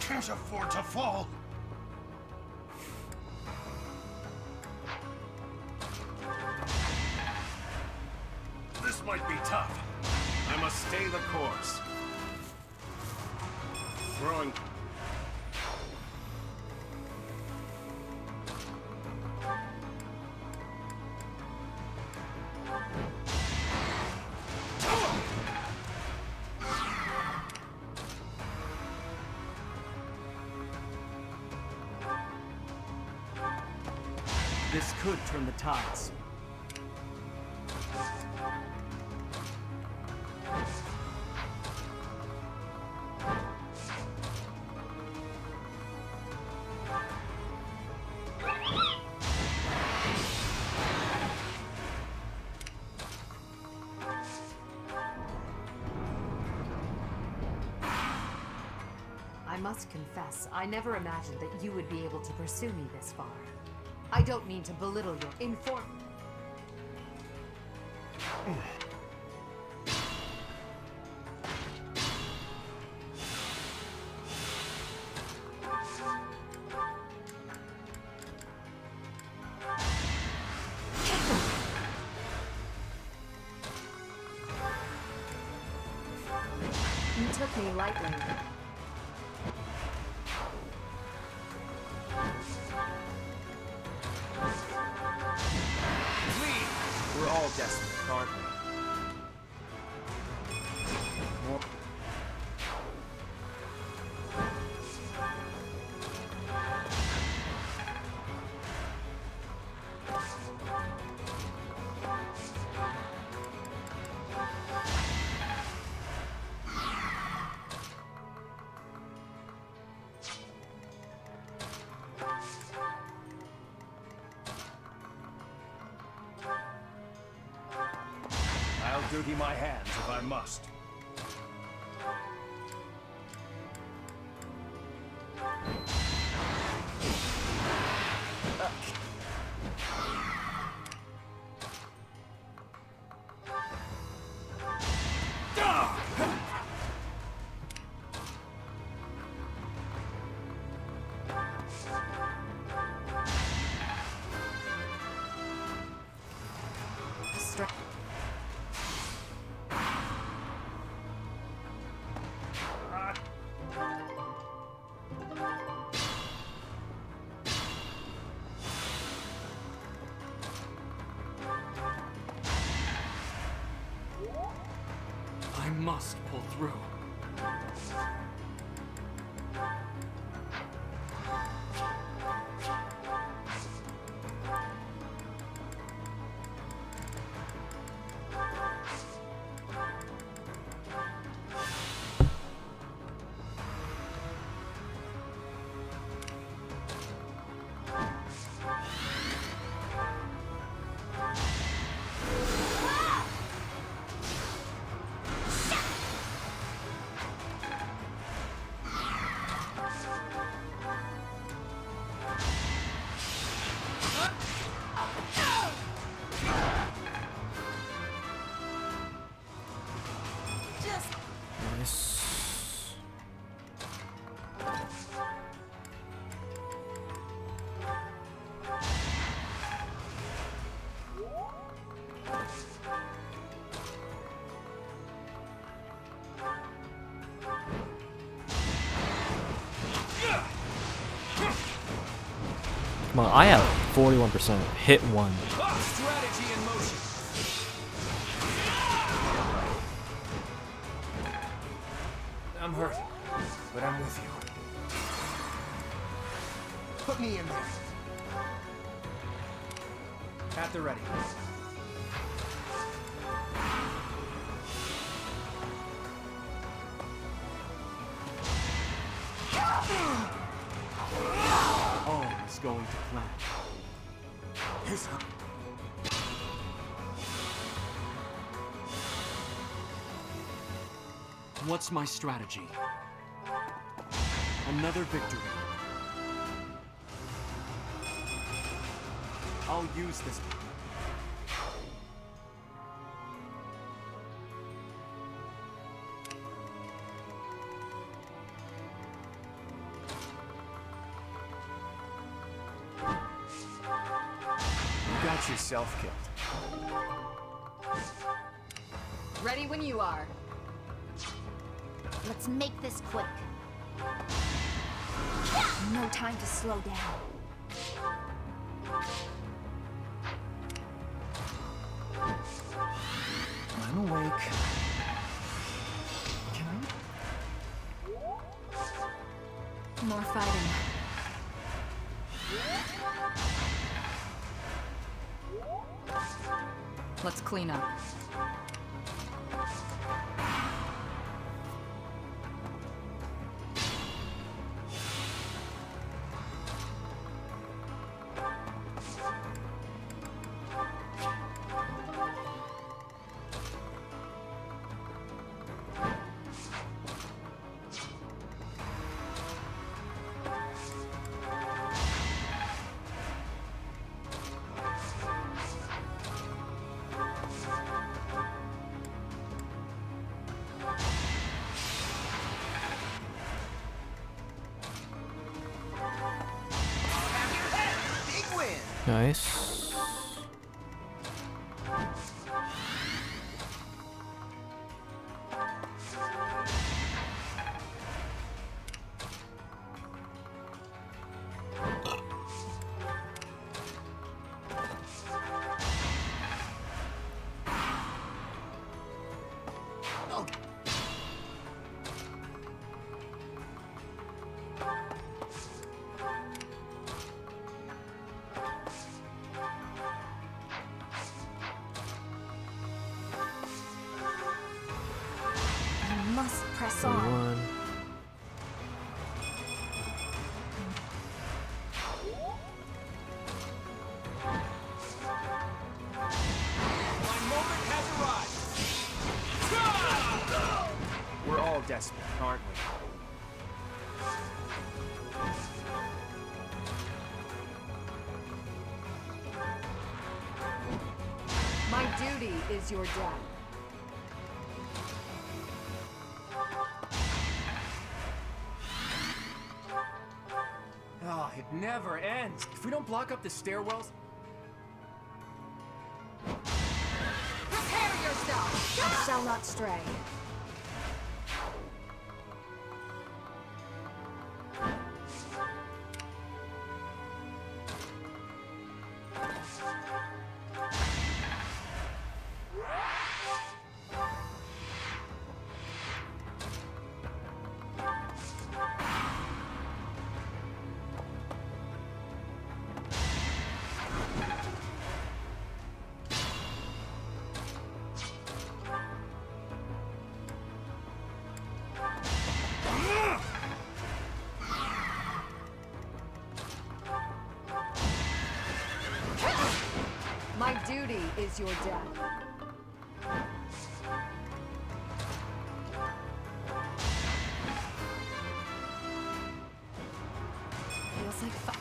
Can't afford to fall. This might be tough. I must stay the course. Throwing. This could turn the tides. I must confess, I never imagined that you would be able to pursue me this far. I don't mean to belittle your inform. You took me lightly. dirty my hands if I must. I must pull through. Come on, I have 41%. Hit one. Strategy in motion. I'm hurt, but I'm with you. Put me in there. At the ready. All is going to plan. His What's my strategy? Another victory. I'll use this. You got yourself killed. Ready when you are. Let's make this quick. No time to slow down. I'm awake. Can More fighting. Let's clean up. Nice. Must press on. My moment has arrived. grasp, aren't we? My duty is your death. Oh, it never ends. If we don't block up the stairwells... Prepare yourself! You shall not stray. My duty is your death. Feels like fun.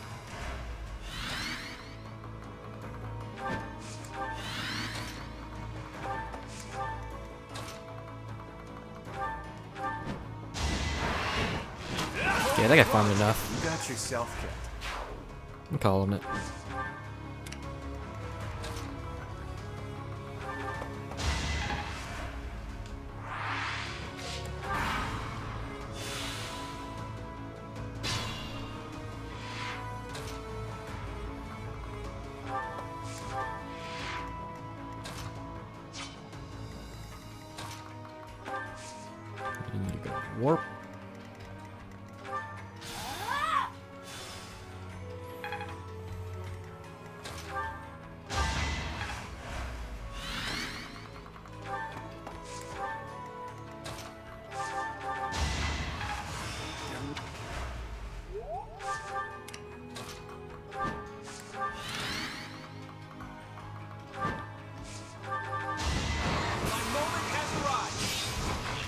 Yeah, that guy farmed enough. You got yourself killed. I'm calling it. Warp.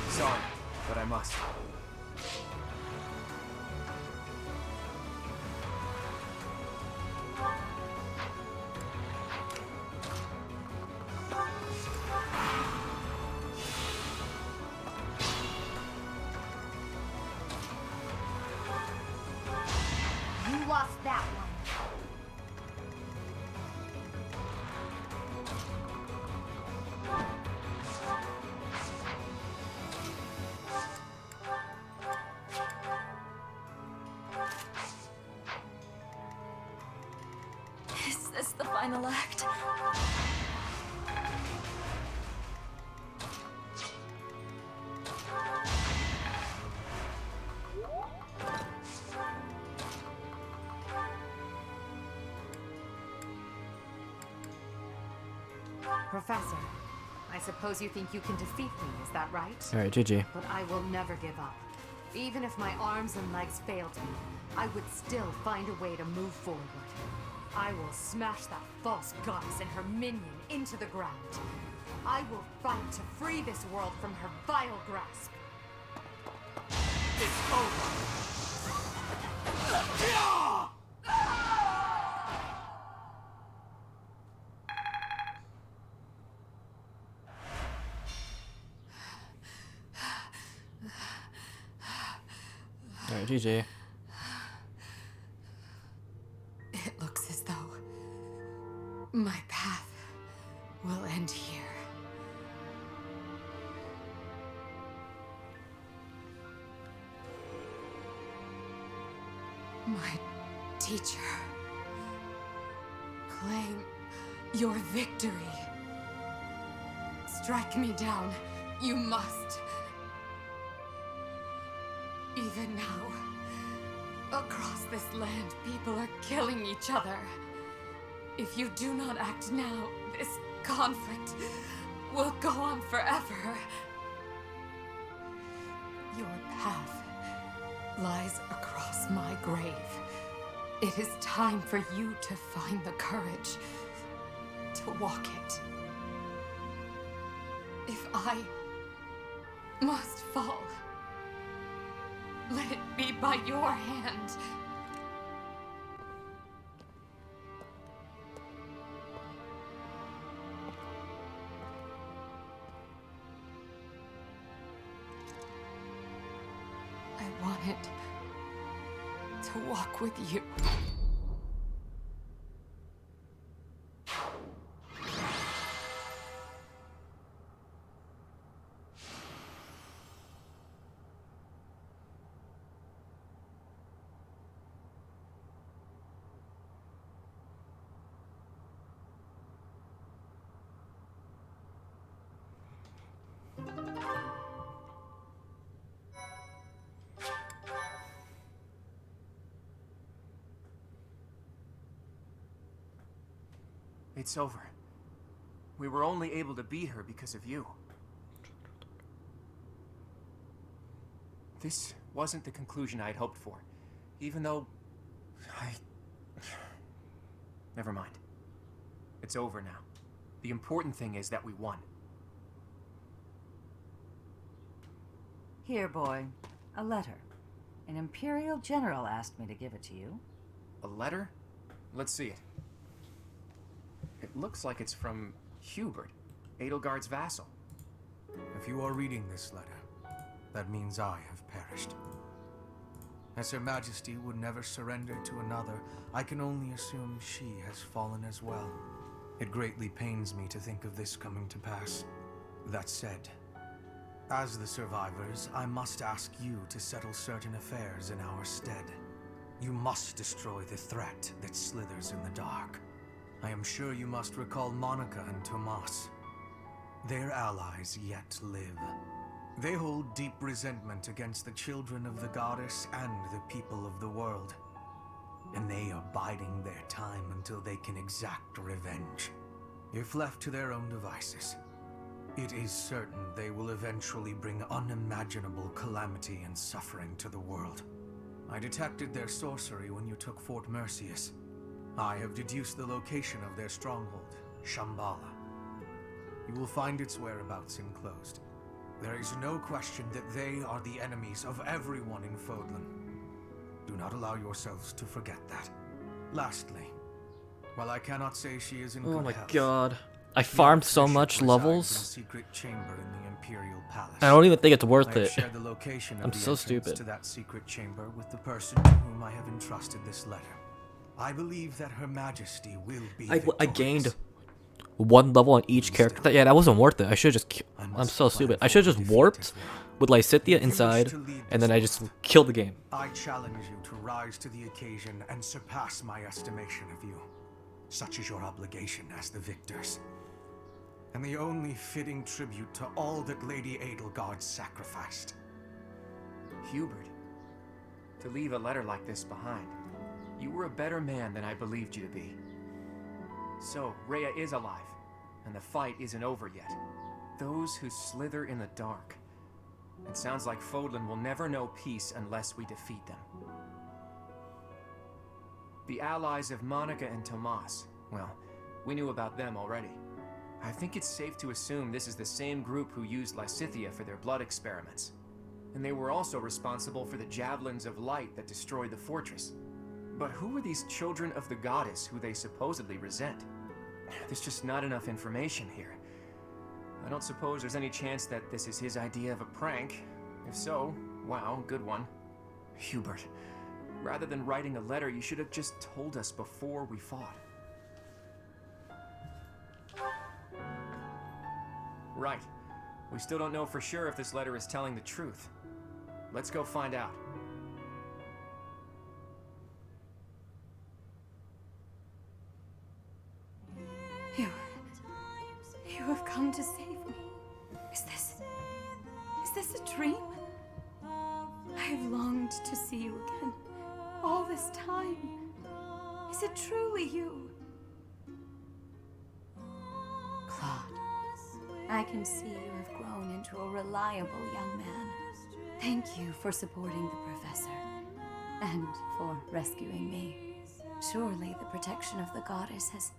Sorry, but I must. You lost that one. Is this the final act? Professor, I suppose you think you can defeat me, is that right? Alright, GG. But I will never give up. Even if my arms and legs failed me, I would still find a way to move forward. I will smash that false goddess and her minion into the ground. I will fight to free this world from her vile grasp. It's over. Alright, GG. It looks as though my path will end here. My teacher, claim your victory. Strike me down, you must. Even now, across this land, people are killing each other. If you do not act now, this conflict will go on forever. Your path lies across my grave. It is time for you to find the courage to walk it. If I must fall, Let it be by your hand. I wanted to walk with you. It's over. We were only able to beat her because of you. This wasn't the conclusion I'd hoped for, even though Never mind. It's over now. The important thing is that we won. Here, boy. A letter. An Imperial General asked me to give it to you. A letter? Let's see it. It looks like it's from Hubert, Edelgard's vassal. If you are reading this letter, that means I have perished. As Her Majesty would never surrender to another, I can only assume she has fallen as well. It greatly pains me to think of this coming to pass. That said, as the survivors, I must ask you to settle certain affairs in our stead. You must destroy the threat that slithers in the dark. I am sure you must recall Monica and Tomas. Their allies yet live. They hold deep resentment against the children of the goddess and the people of the world. And they are biding their time until they can exact revenge. If left to their own devices, it is certain they will eventually bring unimaginable calamity and suffering to the world. I detected their sorcery when you took Fort Mercius. I have deduced the location of their stronghold, Shambhala. You will find its whereabouts enclosed. There is no question that they are the enemies of everyone in Fodlan. Do not allow yourselves to forget that. Lastly, while I cannot say she is in good Oh my health, god. I farmed so much levels. secret chamber in the Imperial Palace. I don't even think it's worth I have it. shared the location of I'm the so entrance stupid. to that secret chamber with the person to whom I have entrusted this letter. I believe that Her Majesty will be I gained one level on each character. Yeah, that wasn't worth it. I should just. I'm so stupid. I should have just warped with Lysithea inside, and then I just killed the game. I challenge you to rise to the occasion and surpass my estimation of you. Such is your obligation as the victors. And the only fitting tribute to all that Lady Edelgard sacrificed. Hubert, to leave a letter like this behind. You were a better man than I believed you to be. So, Rhea is alive, and the fight isn't over yet. Those who slither in the dark. It sounds like Fodlan will never know peace unless we defeat them. The allies of Monica and Tomas, well, we knew about them already. I think it's safe to assume this is the same group who used Lysithea for their blood experiments. And they were also responsible for the javelins of light that destroyed the fortress. But who are these children of the goddess who they supposedly resent? There's just not enough information here. I don't suppose there's any chance that this is his idea of a prank. If so, wow, good one. Hubert, rather than writing a letter, you should have just told us before we fought. Right. We still don't know for sure if this letter is telling the truth. Let's go find out. You have come to save me. Is this a dream? I have longed to see you again all this time. Is it truly you? Claude, I can see you have grown into a reliable young man. Thank you for supporting the professor, and for rescuing me. Surely the protection of the goddess has...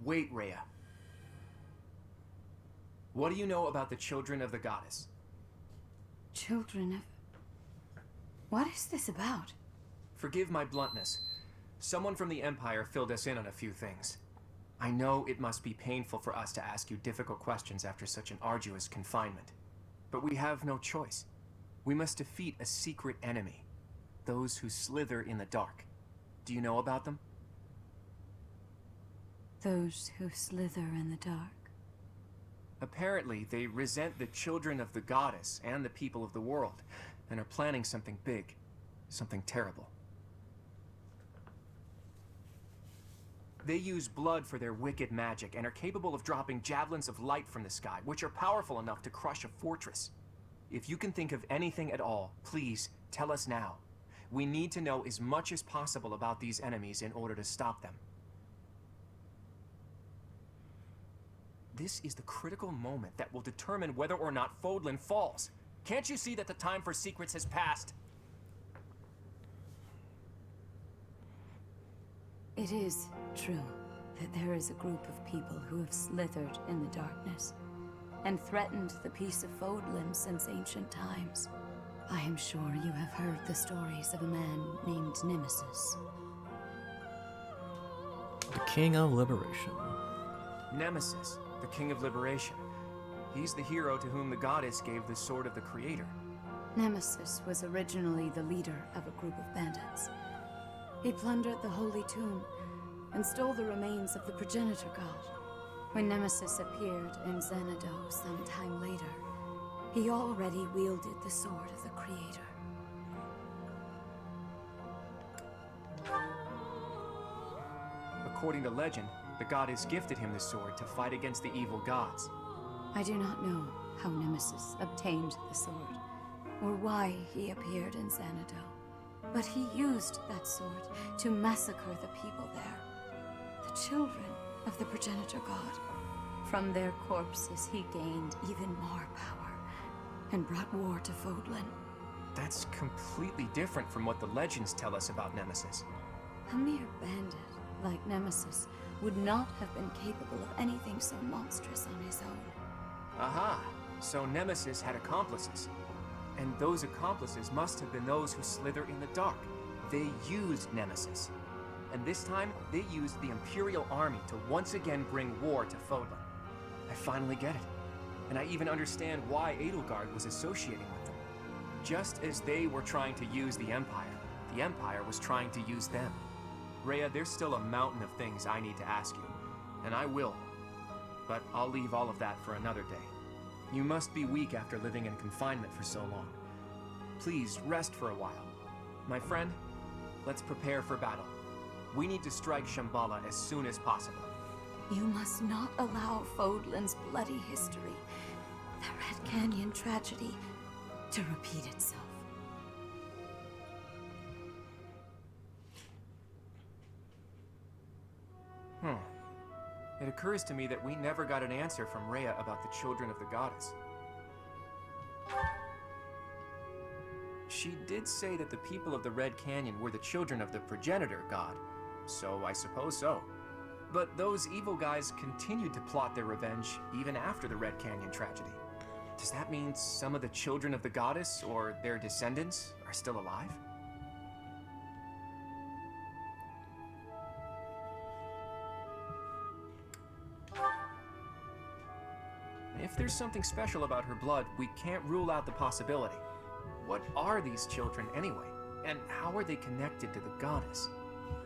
Wait, Rhea. What do you know about the children of the goddess? Children of... What is this about? Forgive my bluntness. Someone from the Empire filled us in on a few things. I know it must be painful for us to ask you difficult questions after such an arduous confinement. But we have no choice. We must defeat a secret enemy. Those who slither in the dark. Do you know about them? Those who slither in the dark. Apparently, they resent the children of the goddess and the people of the world, and are planning something big. Something terrible. They use blood for their wicked magic and are capable of dropping javelins of light from the sky, which are powerful enough to crush a fortress. If you can think of anything at all, please tell us now. We need to know as much as possible about these enemies in order to stop them. This is the critical moment that will determine whether or not Fodlan falls. Can't you see that the time for secrets has passed? It is true that there is a group of people who have slithered in the darkness and threatened the peace of Fodlan since ancient times. I am sure you have heard the stories of a man named Nemesis. The King of Liberation. Nemesis, the King of Liberation. He's the hero to whom the goddess gave the Sword of the Creator. Nemesis was originally the leader of a group of bandits. He plundered the Holy Tomb and stole the remains of the progenitor god. When Nemesis appeared in Xanadu some time later, he already wielded the Sword of the Creator. According to legend, the goddess gifted him the sword to fight against the evil gods. I do not know how Nemesis obtained the sword, or why he appeared in Xanadu, but he used that sword to massacre the people there, the children of the progenitor god. From their corpses he gained even more power, and brought war to Fodlan. That's completely different from what the legends tell us about Nemesis. A mere bandit like Nemesis would not have been capable of anything so monstrous on his own. Aha! So Nemesis had accomplices. And those accomplices must have been those who slither in the dark. They used Nemesis. And this time, they used the Imperial Army to once again bring war to Fodlan. I finally get it. And I even understand why Edelgard was associating with them. Just as they were trying to use the Empire was trying to use them. Rhea, there's still a mountain of things I need to ask you. And I will. But I'll leave all of that for another day. You must be weak after living in confinement for so long. Please rest for a while. My friend, let's prepare for battle. We need to strike Shambhala as soon as possible. You must not allow Fodlan's bloody history, the Red Canyon tragedy, to repeat itself. It occurs to me that we never got an answer from Rhea about the children of the goddess. She did say that the people of the Red Canyon were the children of the progenitor god, so I suppose so. But those evil guys continued to plot their revenge even after the Red Canyon tragedy. Does that mean some of the children of the goddess, or their descendants, are still alive? If there's something special about her blood, we can't rule out the possibility. What are these children anyway? And how are they connected to the goddess?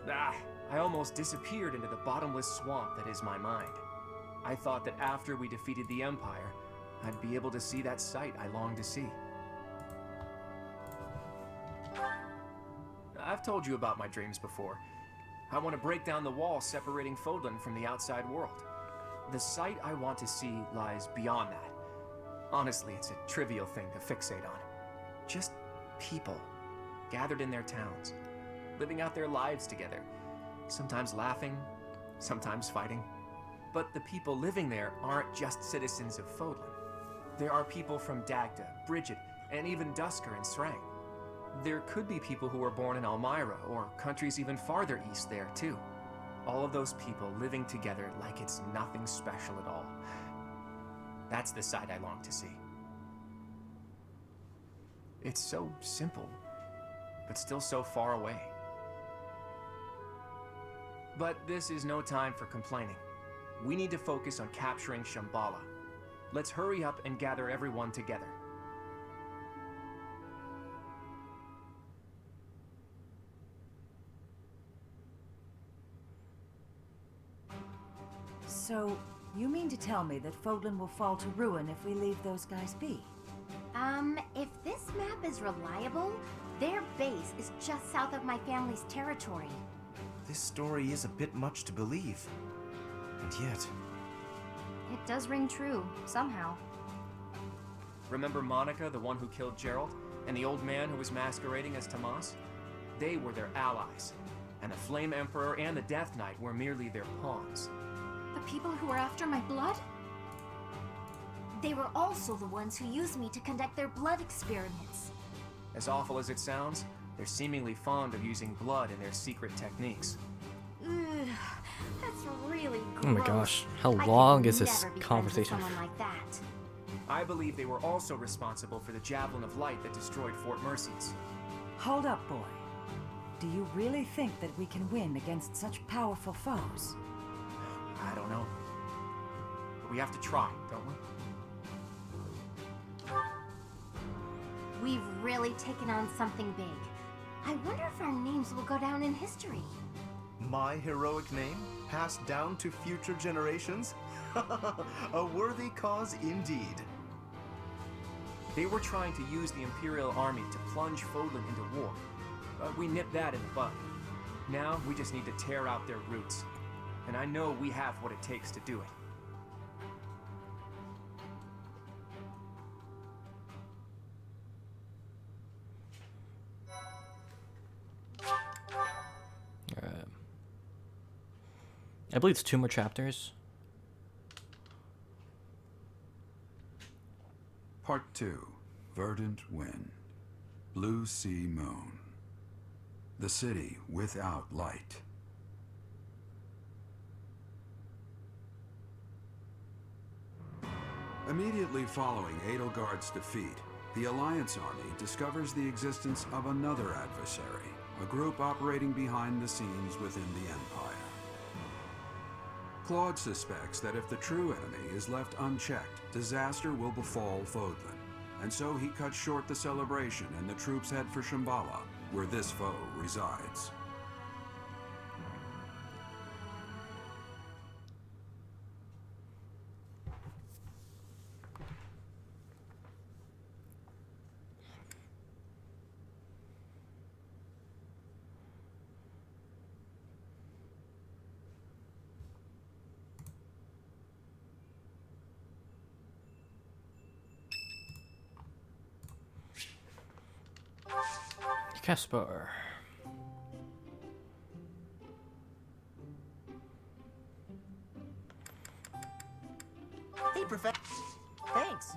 I almost disappeared into the bottomless swamp that is my mind. I thought that after we defeated the Empire, I'd be able to see that sight I long to see. I've told you about my dreams before. I want to break down the wall separating Fodlan from the outside world. The sight I want to see lies beyond that. Honestly, it's a trivial thing to fixate on. Just people, gathered in their towns, living out their lives together, sometimes laughing, sometimes fighting. But the people living there aren't just citizens of Fodlan. There are people from Dagda, Bridget, and even Dusker and Srang. There could be people who were born in Almyra, or countries even farther east there, too. All of those people living together like it's nothing special at all. That's the side I long to see. It's so simple, but still so far away. But this is no time for complaining. We need to focus on capturing Shambhala. Let's hurry up and gather everyone together. So, you mean to tell me that Fodlan will fall to ruin if we leave those guys be? If this map is reliable, their base is just south of my family's territory. This story is a bit much to believe. And yet... It does ring true, somehow. Remember Monica, the one who killed Gerald, and the old man who was masquerading as Tomas? They were their allies, and the Flame Emperor and the Death Knight were merely their pawns. The people who were after my blood? They were also the ones who used me to conduct their blood experiments. As awful as it sounds, they're seemingly fond of using blood in their secret techniques. Ugh, that's really gross. Oh my gosh, how I long could is this never be friends with conversation? someone like that. I believe they were also responsible for the Javelin of Light that destroyed Fort Mercy's. Hold up, boy. Do you really think that we can win against such powerful foes? I don't know. But we have to try, don't we? We've really taken on something big. I wonder if our names will go down in history. My heroic name, passed down to future generations? A worthy cause indeed. They were trying to use the Imperial Army to plunge Fodlan into war. But we nipped that in the bud. Now we just need to tear out their roots. And I know we have what it takes to do it. Alright. I believe it's 2 more chapters. Part 2. Verdant Wind. Blue Sea Moon. The city without light. Immediately following Edelgard's defeat, the Alliance Army discovers the existence of another adversary, a group operating behind the scenes within the Empire. Claude suspects that if the true enemy is left unchecked, disaster will befall Fodlan, and so he cuts short the celebration and the troops head for Shambhala, where this foe resides. Casper. Hey, Professor. Thanks.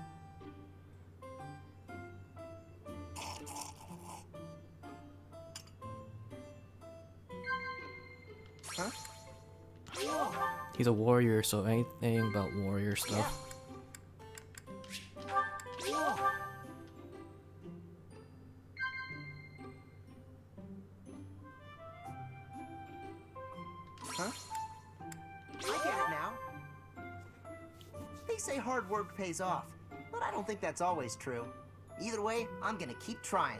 Huh? He's a warrior, so anything about warrior stuff. Huh? I get it now. They say hard work pays off, but I don't think that's always true. Either way, I'm gonna keep trying.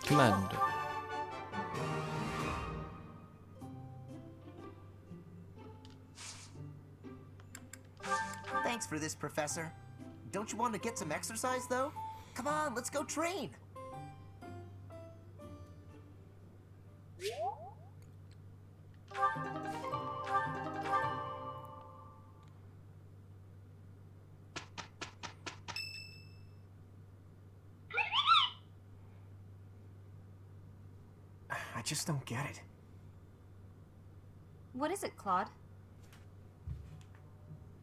Commander. Thanks for this, Professor. Don't you want to get some exercise, though? Come on, let's go train! I just don't get it. What is it, Claude?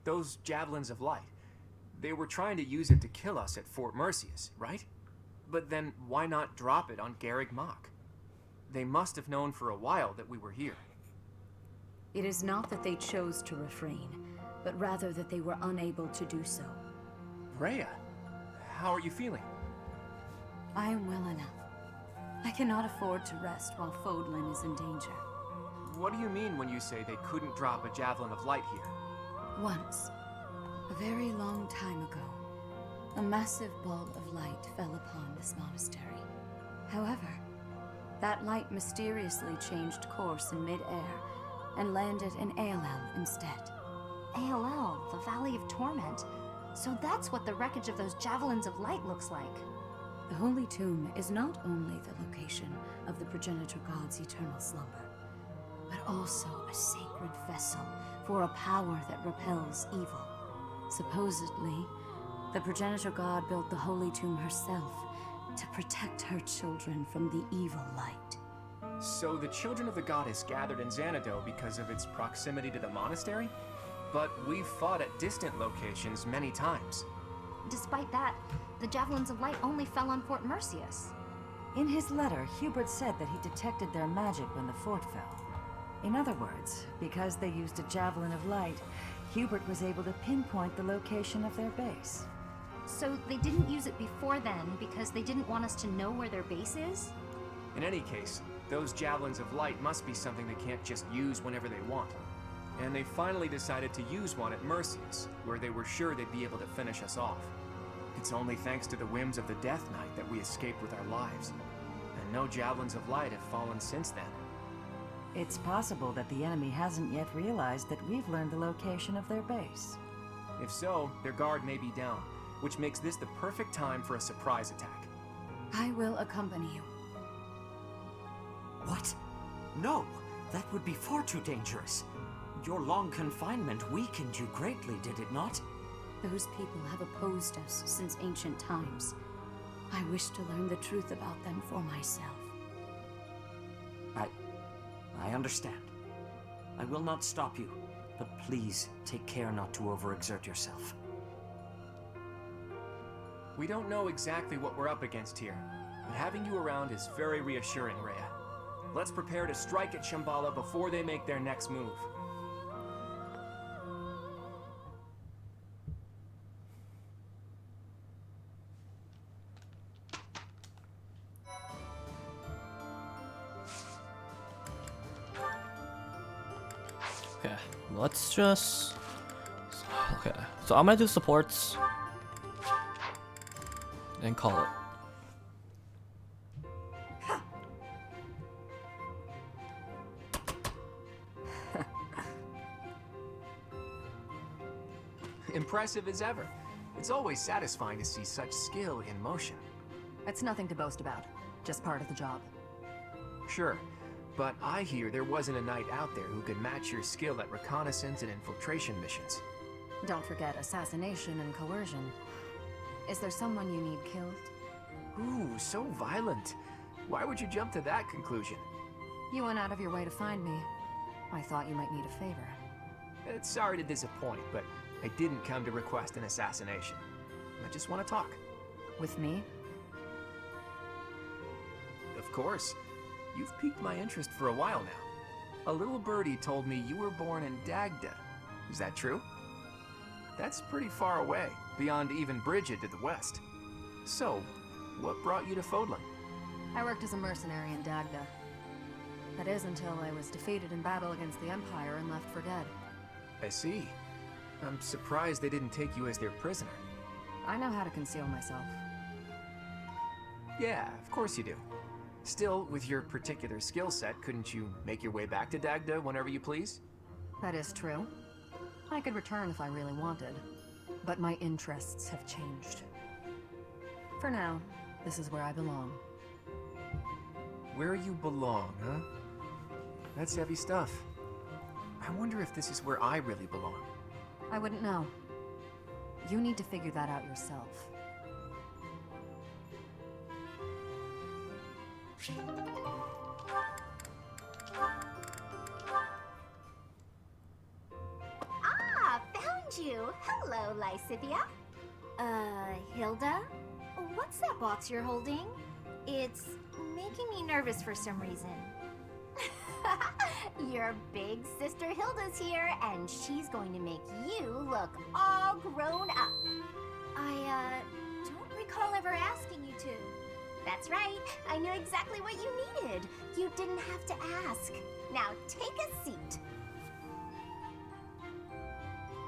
Those Javelins of Light. They were trying to use it to kill us at Fort Mercy's, right? But then why not drop it on Garreg Mach? They must have known for a while that we were here. It is not that they chose to refrain, but rather that they were unable to do so. Rhea, how are you feeling? I am well enough. I cannot afford to rest while Fodlan is in danger. What do you mean when you say they couldn't drop a javelin of light here? Once, a very long time ago, a massive ball of light fell upon this monastery. However, that light mysteriously changed course in mid-air and landed in Aelel instead. Aelel, the Valley of Torment. So that's what the wreckage of those javelins of light looks like. The Holy Tomb is not only the location of the progenitor god's eternal slumber, but also a sacred vessel for a power that repels evil. Supposedly, the progenitor god built the Holy Tomb herself to protect her children from the evil light. So the children of the goddess gathered in Xanadu because of its proximity to the monastery? But we've fought at distant locations many times. Despite that, the javelins of light only fell on Fort Mercius. In his letter, Hubert said that he detected their magic when the fort fell. In other words, because they used a javelin of light, Hubert was able to pinpoint the location of their base. So they didn't use it before then because they didn't want us to know where their base is? In any case, those javelins of light must be something they can't just use whenever they want. And they finally decided to use one at Mercius, where they were sure they'd be able to finish us off. It's only thanks to the whims of the Death Knight that we escaped with our lives. And no javelins of light have fallen since then. It's possible that the enemy hasn't yet realized that we've learned the location of their base. If so, their guard may be down, which makes this the perfect time for a surprise attack. I will accompany you. What? No, that would be far too dangerous. Your long confinement weakened you greatly, did it not? Those people have opposed us since ancient times. I wish to learn the truth about them for myself. I understand. I will not stop you, but please take care not to overexert yourself. We don't know exactly what we're up against here, but having you around is very reassuring, Rhea. Let's prepare to strike at Shambhala before they make their next move. Okay, let's just... Okay, so I'm gonna do supports and call it. Impressive as ever. It's always satisfying to see such skill in motion. It's nothing to boast about, just part of the job. Sure, but I hear there wasn't a knight out there who could match your skill at reconnaissance and infiltration missions. Don't forget assassination and coercion. Is there someone you need killed? Ooh, so violent. Why would you jump to that conclusion? You went out of your way to find me. I thought you might need a favor. Sorry to disappoint, but I didn't come to request an assassination. I just want to talk. With me? Of course. You've piqued my interest for a while now. A little birdie told me you were born in Dagda. Is that true? That's pretty far away, beyond even Bridget to the west. So, what brought you to Fodlan? I worked as a mercenary in Dagda. That is until I was defeated in battle against the Empire and left for dead. I see. I'm surprised they didn't take you as their prisoner. I know how to conceal myself. Yeah, of course you do. Still, with your particular skill set, couldn't you make your way back to Dagda whenever you please? That is true. I could return if I really wanted, but my interests have changed. For now, this is where I belong. Where you belong, huh? That's heavy stuff. I wonder if this is where I really belong. I wouldn't know. You need to figure that out yourself. Ah, found you! Hello, Lysithia. Hilda? What's that box you're holding? It's making me nervous for some reason. Your big sister Hilda's here, and she's going to make you look all grown up. I, don't recall ever asking you to. That's right, I knew exactly what you needed. You didn't have to ask. Now take a seat.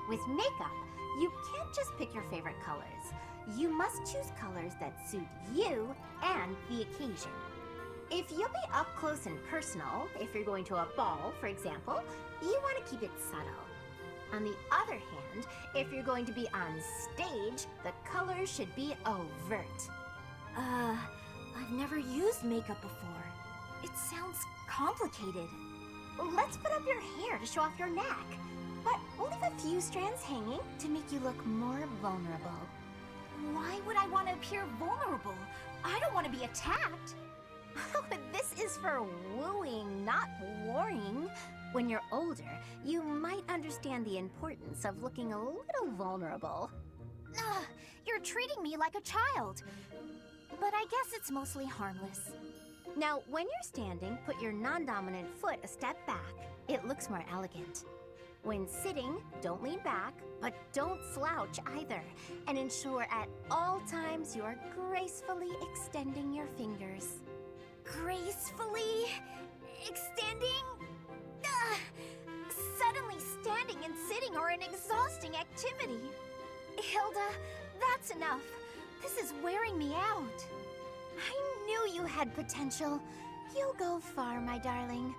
With makeup, you can't just pick your favorite colors. You must choose colors that suit you and the occasion. If you'll be up close and personal, if you're going to a ball, for example, you want to keep it subtle. On the other hand, if you're going to be on stage, the colors should be overt. I've never used makeup before. It sounds complicated. Let's put up your hair to show off your neck, but we'll leave a few strands hanging to make you look more vulnerable. Why would I want to appear vulnerable? I don't want to be attacked. This is for wooing, not warring. When you're older, you might understand the importance of looking a little vulnerable. You're treating me like a child. But I guess it's mostly harmless. Now, when you're standing, put your non-dominant foot a step back. It looks more elegant. When sitting, don't lean back, but don't slouch either. And ensure at all times you are gracefully extending your fingers. Gracefully extending? Suddenly standing and sitting are an exhausting activity. Hilda, that's enough. This is wearing me out. I knew you had potential. You'll go far, my darling.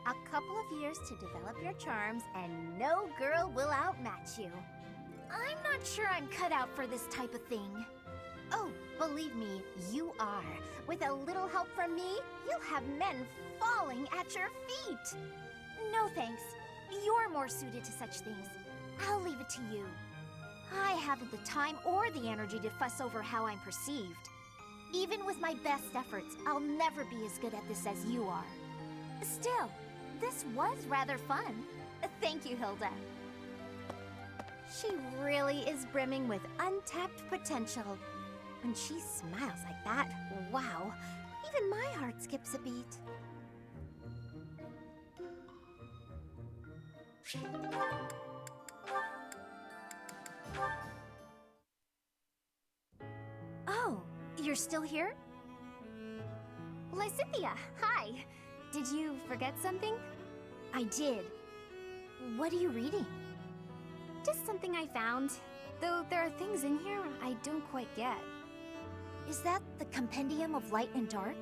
A couple of years to develop your charms, and no girl will outmatch you. I'm not sure I'm cut out for this type of thing. Oh, believe me, you are. With a little help from me, you'll have men falling at your feet. No thanks. You're more suited to such things. I'll leave it to you. I haven't the time or the energy to fuss over how I'm perceived. Even with my best efforts, I'll never be as good at this as you are. Still, this was rather fun. Thank you, Hilda. She really is brimming with untapped potential. When she smiles like that, wow, even my heart skips a beat. Oh, you're still here? Lysithia, hi. Did you forget something? I did. What are you reading? Just something I found. Though there are things in here I don't quite get. Is that the Compendium of Light and Dark?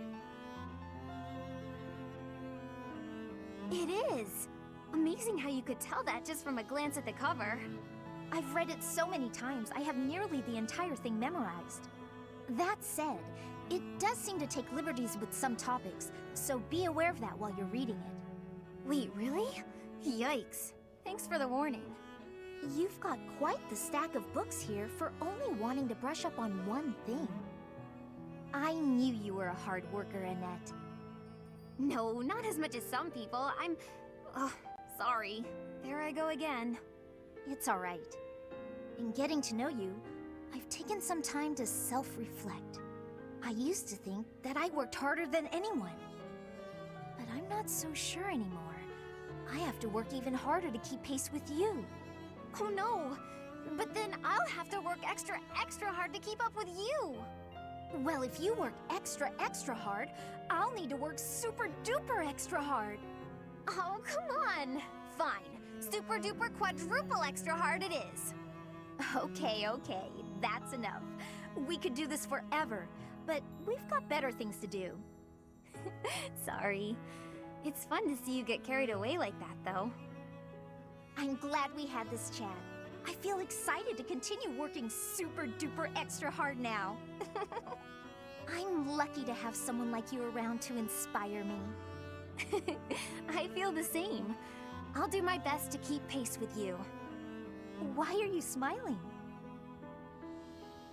It is! Amazing how you could tell that just from a glance at the cover. I've read it so many times, I have nearly the entire thing memorized. That said, it does seem to take liberties with some topics, so be aware of that while you're reading it. Wait, really? Yikes. Thanks for the warning. You've got quite the stack of books here for only wanting to brush up on one thing. I knew you were a hard worker, Annette. No, not as much as some people. Sorry. There I go again. It's alright. In getting to know you, I've taken some time to self-reflect. I used to think that I worked harder than anyone. But I'm not so sure anymore. I have to work even harder to keep pace with you. Oh no! But then I'll have to work extra hard to keep up with you! Well, if you work extra hard, I'll need to work super duper extra hard. Oh, come on! Fine. Super duper quadruple extra hard it is. Okay, that's enough. We could do this forever, but we've got better things to do. Sorry. It's fun to see you get carried away like that, though. I'm glad we had this chat. I feel excited to continue working super duper extra hard now. I'm lucky to have someone like you around to inspire me. I feel the same. I'll do my best to keep pace with you. Why are you smiling?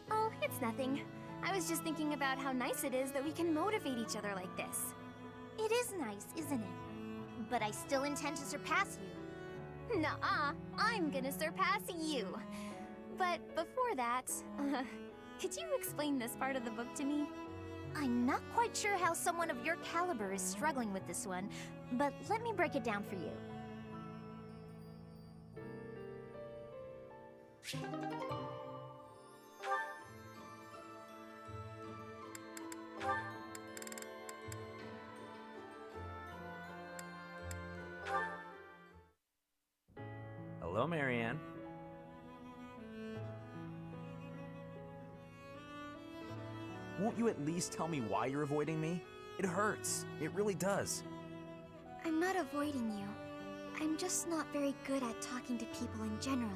Oh, it's nothing. I was just thinking about how nice it is that we can motivate each other like this. It is nice, isn't it? But I still intend to surpass you. Nuh-uh, I'm gonna surpass you. But before that, could you explain this part of the book to me? I'm not quite sure how someone of your caliber is struggling with this one, but let me break it down for you. Hello, Marianne. Won't you at least tell me why you're avoiding me? It hurts. It really does. I'm not avoiding you. I'm just not very good at talking to people in general.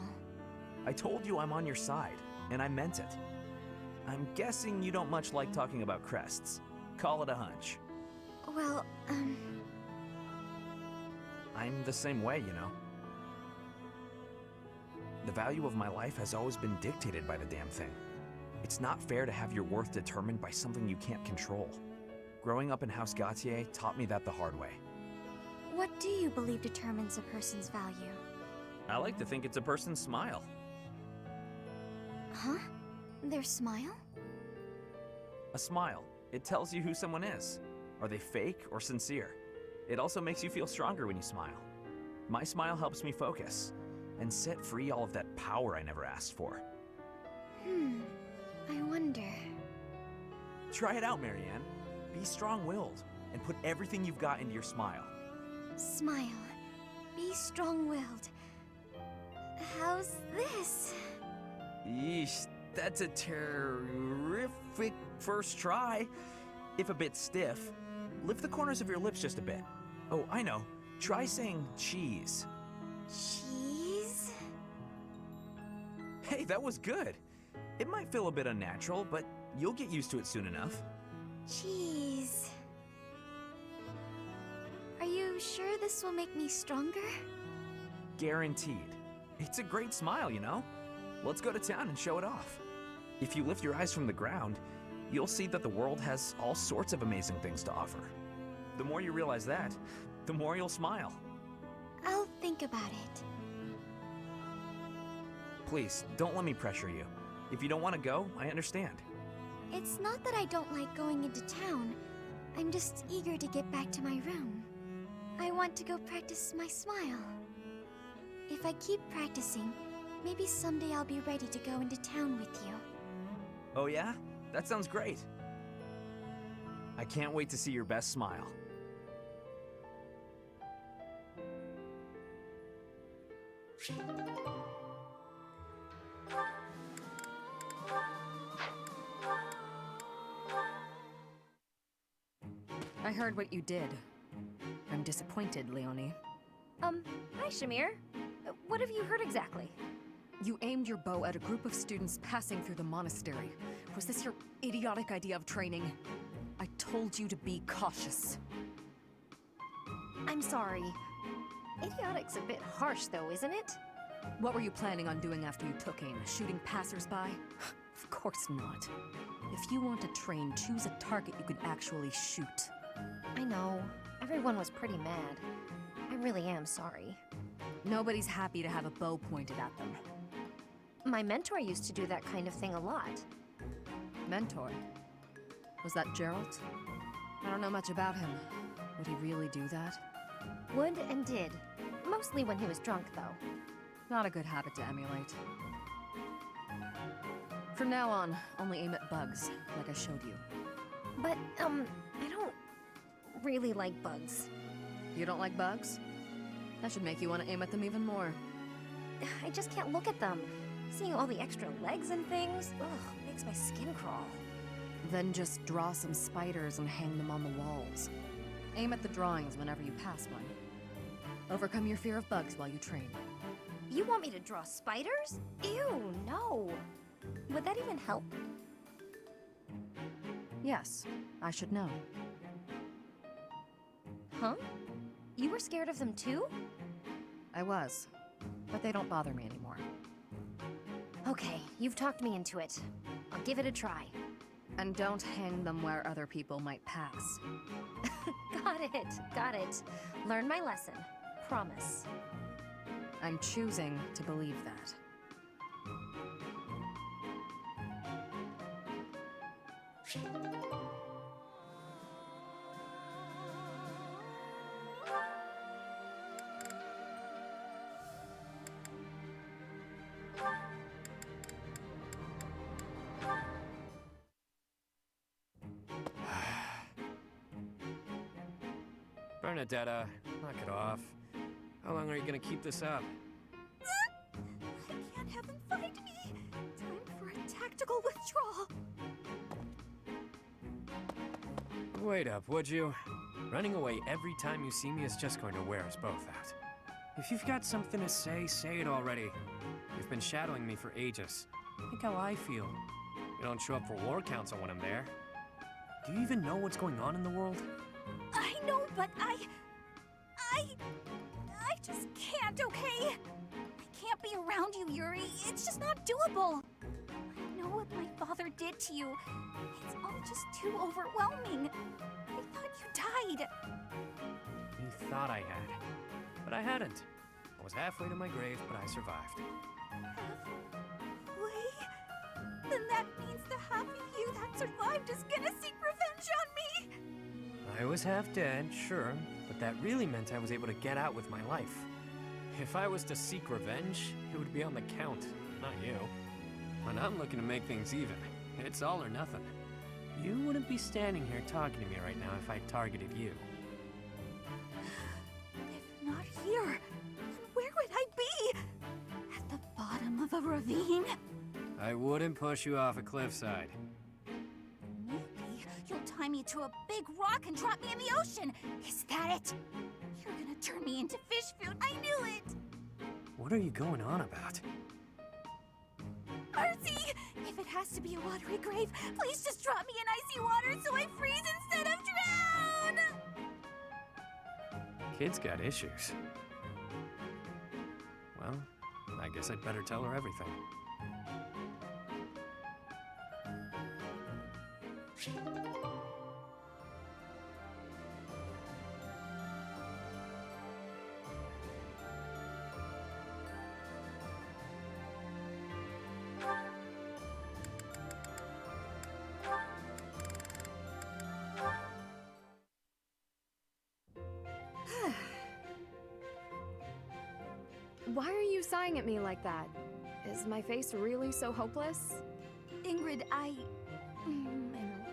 I told you I'm on your side, and I meant it. I'm guessing you don't much like talking about crests. Call it a hunch. Well, I'm the same way, you know. The value of my life has always been dictated by the damn thing. It's not fair to have your worth determined by something you can't control. Growing up in House Gautier taught me that the hard way. What do you believe determines a person's value? I like to think it's a person's smile. Huh? Their smile? A smile. It tells you who someone is. Are they fake or sincere? It also makes you feel stronger when you smile. My smile helps me focus and set free all of that power I never asked for. I wonder. Try it out, Marianne. Be strong-willed and put everything you've got into your smile. Smile. Be strong-willed. How's this? Yeesh, that's a terrific first try. If a bit stiff, lift the corners of your lips just a bit. Oh, I know. Try saying cheese. Cheese? Hey, that was good. It might feel a bit unnatural, but you'll get used to it soon enough. Cheese. Are you sure this will make me stronger? Guaranteed. It's a great smile, you know? Let's go to town and show it off. If you lift your eyes from the ground, you'll see that the world has all sorts of amazing things to offer. The more you realize that, the more you'll smile. I'll think about it. Please, don't let me pressure you. If you don't want to go, I understand. It's not that I don't like going into town. I'm just eager to get back to my room. I want to go practice my smile. If I keep practicing, maybe someday I'll be ready to go into town with you. Oh yeah? That sounds great. I can't wait to see your best smile. I heard what you did. I'm disappointed, Leonie. Hi, Shamir. What have you heard exactly? You aimed your bow at a group of students passing through the monastery. Was this your idiotic idea of training? I told you to be cautious. I'm sorry. Idiotic's a bit harsh, though, isn't it? What were you planning on doing after you took aim? Shooting passersby? Of course not. If you want to train, choose a target you can actually shoot. I know. Everyone was pretty mad. I really am sorry. Nobody's happy to have a bow pointed at them. My mentor used to do that kind of thing a lot. Mentor? Was that Geralt? I don't know much about him. Would he really do that? Would and did. Mostly when he was drunk, though. Not a good habit to emulate. From now on, only aim at bugs, like I showed you. But, I don't really like bugs. You don't like bugs? That should make you want to aim at them even more. I just can't look at them. Seeing all the extra legs and things, makes my skin crawl. Then just draw some spiders and hang them on the walls. Aim at the drawings whenever you pass one. Overcome your fear of bugs while you train. You want me to draw spiders? Ew, no. Would that even help? Yes, I should know. Huh? You were scared of them too? I was, but they don't bother me anymore. Okay, you've talked me into it. I'll give it a try. And don't hang them where other people might pass. Got it. Learn my lesson. Promise. I'm choosing to believe that. Bernadetta, knock it off. How long are you gonna keep this up? I can't have them find me. Time for a tactical withdrawal. Wait up, would you? Running away every time you see me is just going to wear us both out. If you've got something to say, say it already. You've been shadowing me for ages. Think how I feel. You don't show up for war council when I'm there. Do you even know what's going on in the world? I know, but I just can't, okay? I can't be around you, Yuri. It's just not doable. I know what my father did to you. It's all just too overwhelming. I thought you died. You thought I had. But I hadn't. I was halfway to my grave, but I survived. Halfway? Then that means the half of you that survived is gonna seek revenge on me. I was half dead, sure, but that really meant I was able to get out with my life. If I was to seek revenge, it would be on the Count, not you. And I'm looking to make things even. It's all or nothing. You wouldn't be standing here talking to me right now if I targeted you. If not here, then where would I be? At the bottom of a ravine? I wouldn't push you off a cliffside. Maybe you'll tie me to a big rock and drop me in the ocean. Is that it? You're gonna turn me into fish food. I knew it. What are you going on about? Mercy! If it has to be a watery grave, please just drop me in icy water so I freeze instead of drown! Kid's got issues. Well, I guess I'd better tell her everything. Why are you sighing at me like that? Is my face really so hopeless? Ingrid, I am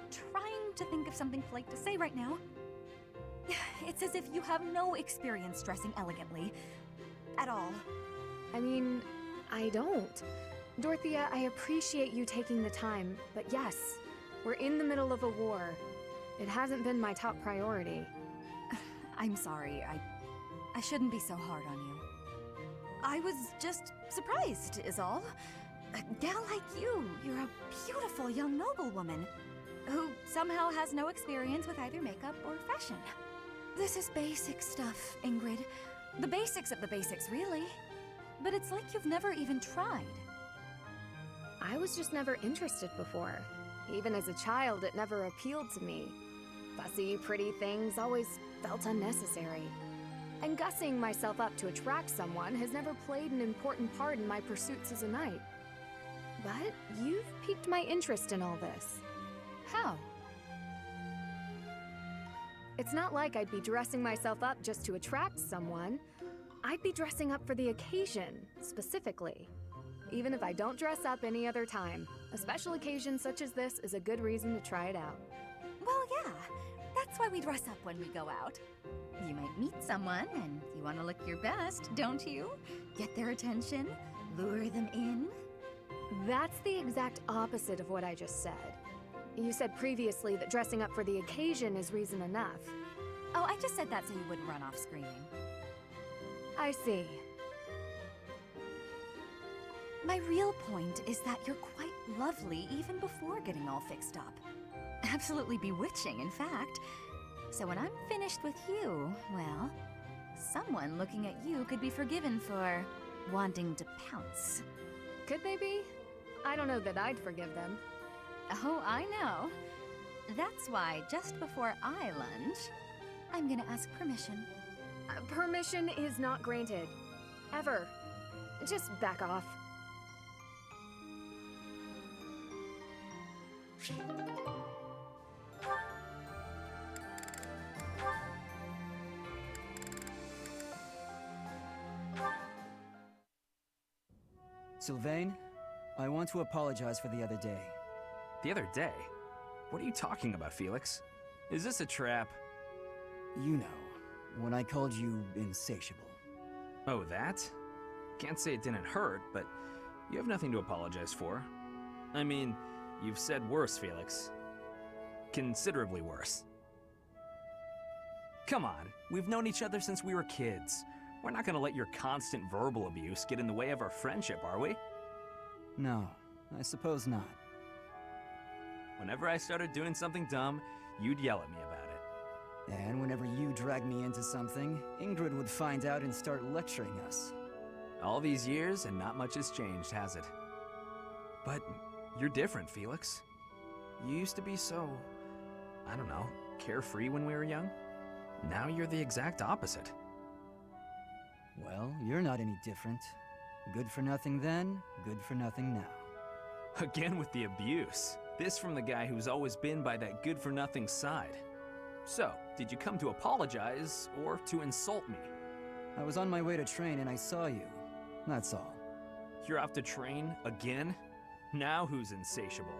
trying to think of something polite to say right now. It's as if you have no experience dressing elegantly. At all. I mean, I don't. Dorothea, I appreciate you taking the time, but yes, we're in the middle of a war. It hasn't been my top priority. I'm sorry, I shouldn't be so hard on you. I was just surprised, is all. A gal like you, you're a beautiful young noblewoman who somehow has no experience with either makeup or fashion. This is basic stuff, Ingrid. The basics of the basics, really. But it's like you've never even tried. I was just never interested before. Even as a child, it never appealed to me. Fussy, pretty things always felt unnecessary. And gussing myself up to attract someone has never played an important part in my pursuits as a knight. But you've piqued my interest in all this. How? It's not like I'd be dressing myself up just to attract someone. I'd be dressing up for the occasion, specifically. Even if I don't dress up any other time, a special occasion such as this is a good reason to try it out. Well, yeah. That's why we dress up when we go out. You might meet someone, and you want to look your best, don't you? Get their attention, lure them in. That's the exact opposite of what I just said. You said previously that dressing up for the occasion is reason enough. Oh, I just said that so you wouldn't run off screaming. I see. My real point is that you're quite lovely even before getting all fixed up. Absolutely bewitching, in fact. So when I'm finished with you, well, someone looking at you could be forgiven for wanting to pounce. Could they be? I don't know that I'd forgive them. Oh, I know. That's why just before I lunge, I'm gonna ask permission. Permission is not granted. Ever. Just back off. Sylvain, I want to apologize for the other day. The other day? What are you talking about, Felix? Is this a trap? You know. when I called you insatiable. Oh, that? Can't say it didn't hurt, but you have nothing to apologize for. I mean, you've said worse, Felix. Considerably worse. Come on, we've known each other since we were kids. We're not gonna let your constant verbal abuse get in the way of our friendship, are we? No, I suppose not. Whenever I started doing something dumb, you'd yell at me about it. And whenever you dragged me into something, Ingrid would find out and start lecturing us. All these years, and not much has changed, has it? But you're different, Felix. You used to be so, I don't know, carefree when we were young. Now you're the exact opposite. Well, you're not any different. Good for nothing then, good for nothing now. Again with the abuse. This from the guy who's always been by that good-for-nothing side. So, did you come to apologize, or to insult me? I was on my way to train and I saw you. That's all. You're off to train again? Now who's insatiable?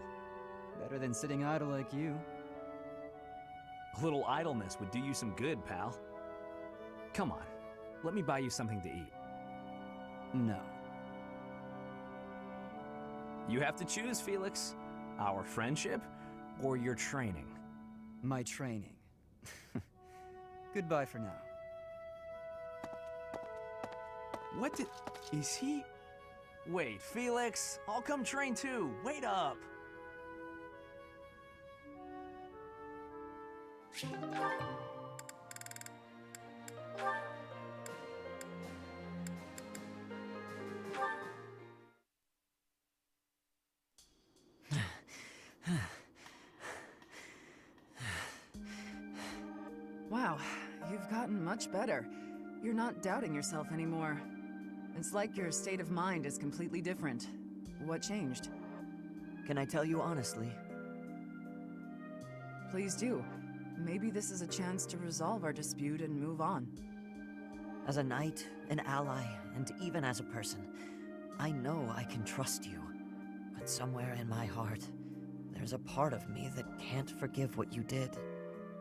Better than sitting idle like you. A little idleness would do you some good, pal. Come on, let me buy you something to eat. No. You have to choose, Felix. Our friendship, or your training? My training. Goodbye for now. What did... is he... Wait, Felix, I'll come train too. Wait up. Wow, you've gotten much better. You're not doubting yourself anymore. It's like your state of mind is completely different. What changed? Can I tell you honestly? Please do. Maybe this is a chance to resolve our dispute and move on. As a knight, an ally, and even as a person, I know I can trust you. But somewhere in my heart, there's a part of me that can't forgive what you did.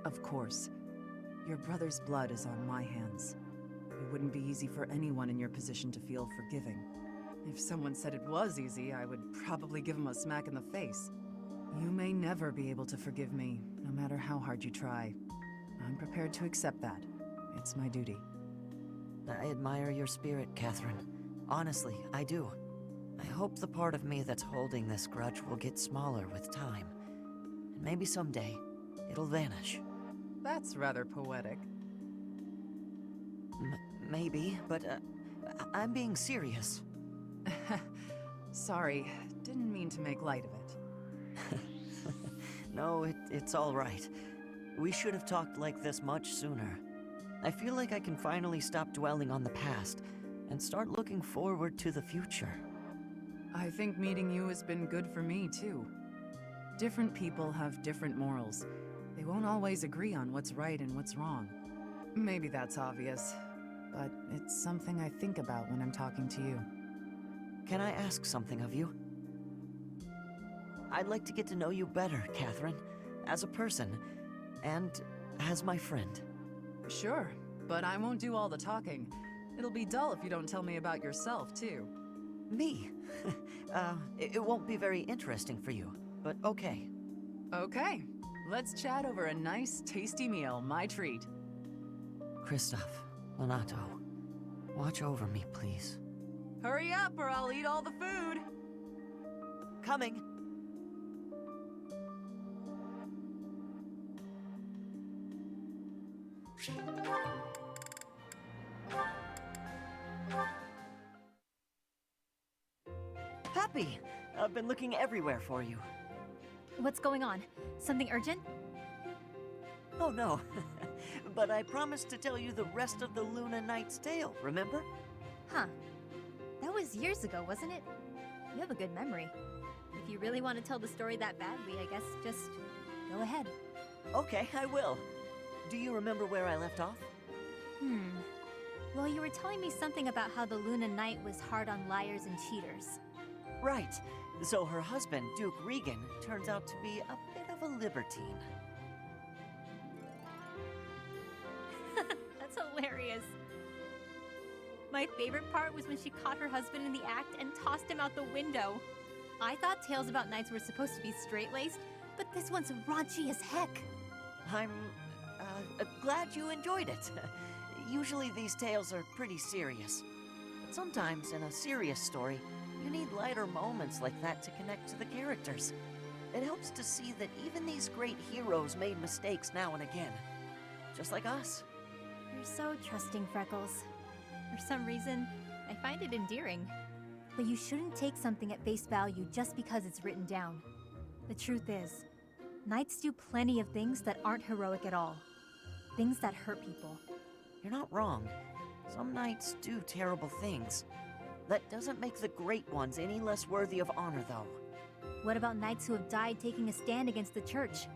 Of course. Your brother's blood is on my hands. It wouldn't be easy for anyone in your position to feel forgiving. If someone said it was easy, I would probably give him a smack in the face. You may never be able to forgive me, no matter how hard you try. I'm prepared to accept that. It's my duty. I admire your spirit, Catherine. Honestly, I do. I hope the part of me that's holding this grudge will get smaller with time. And maybe someday, it'll vanish. That's rather poetic. Maybe, but I'm being serious. Sorry, didn't mean to make light of it. No, it's all right. We should have talked like this much sooner. I feel like I can finally stop dwelling on the past and start looking forward to the future. I think meeting you has been good for me, too. Different people have different morals. They won't always agree on what's right and what's wrong. Maybe that's obvious, but it's something I think about when I'm talking to you. Can I ask something of you? I'd like to get to know you better, Catherine, as a person, and as my friend. Sure, but I won't do all the talking. It'll be dull if you don't tell me about yourself, too. Me? It won't be very interesting for you, but okay. Okay, let's chat over a nice, tasty meal, my treat. Christoph, Lenato, watch over me, please. Hurry up or I'll eat all the food! Coming! Happy! I've been looking everywhere for you. What's going on? Something urgent? Oh no, but I promised to tell you the rest of the Luna Knight's tale, remember? Huh. That was years ago, wasn't it? You have a good memory. If you really want to tell the story that badly, I guess just go ahead. Okay, I will. Do you remember where I left off? Well, you were telling me something about how the Luna Knight was hard on liars and cheaters. Right. So her husband, Duke Regan, turns out to be a bit of a libertine. That's My favorite part was when she caught her husband in the act and tossed him out the window. I thought tales about knights were supposed to be straight-laced, but this one's raunchy as heck. I'm glad you enjoyed it. Usually these tales are pretty serious. But sometimes in a serious story, you need lighter moments like that to connect to the characters. It helps to see that even these great heroes made mistakes now and again. Just like us. You're so trusting, Freckles. For some reason, I find it endearing. But you shouldn't take something at face value just because it's written down. The truth is, knights do plenty of things that aren't heroic at all. Things that hurt people. You're not wrong. Some knights do terrible things. That doesn't make the great ones any less worthy of honor, though. What about knights who have died taking a stand against the church?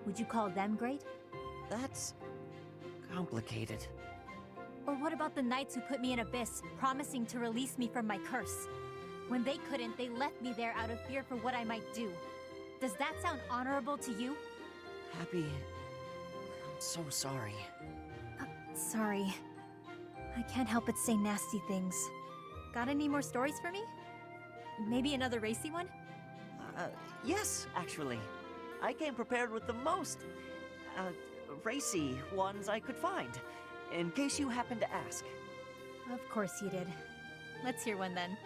Would you call them great? That's complicated. Or what about the knights who put me in Abyss, promising to release me from my curse? When they couldn't, they left me there out of fear for what I might do. Does that sound honorable to you? Happy, I'm so sorry. Sorry. I can't help but say nasty things. Got any more stories for me? Maybe another racy one? Yes, actually. I came prepared with the most, racy ones I could find, in case you happen to ask. Of course you did. Let's hear one then.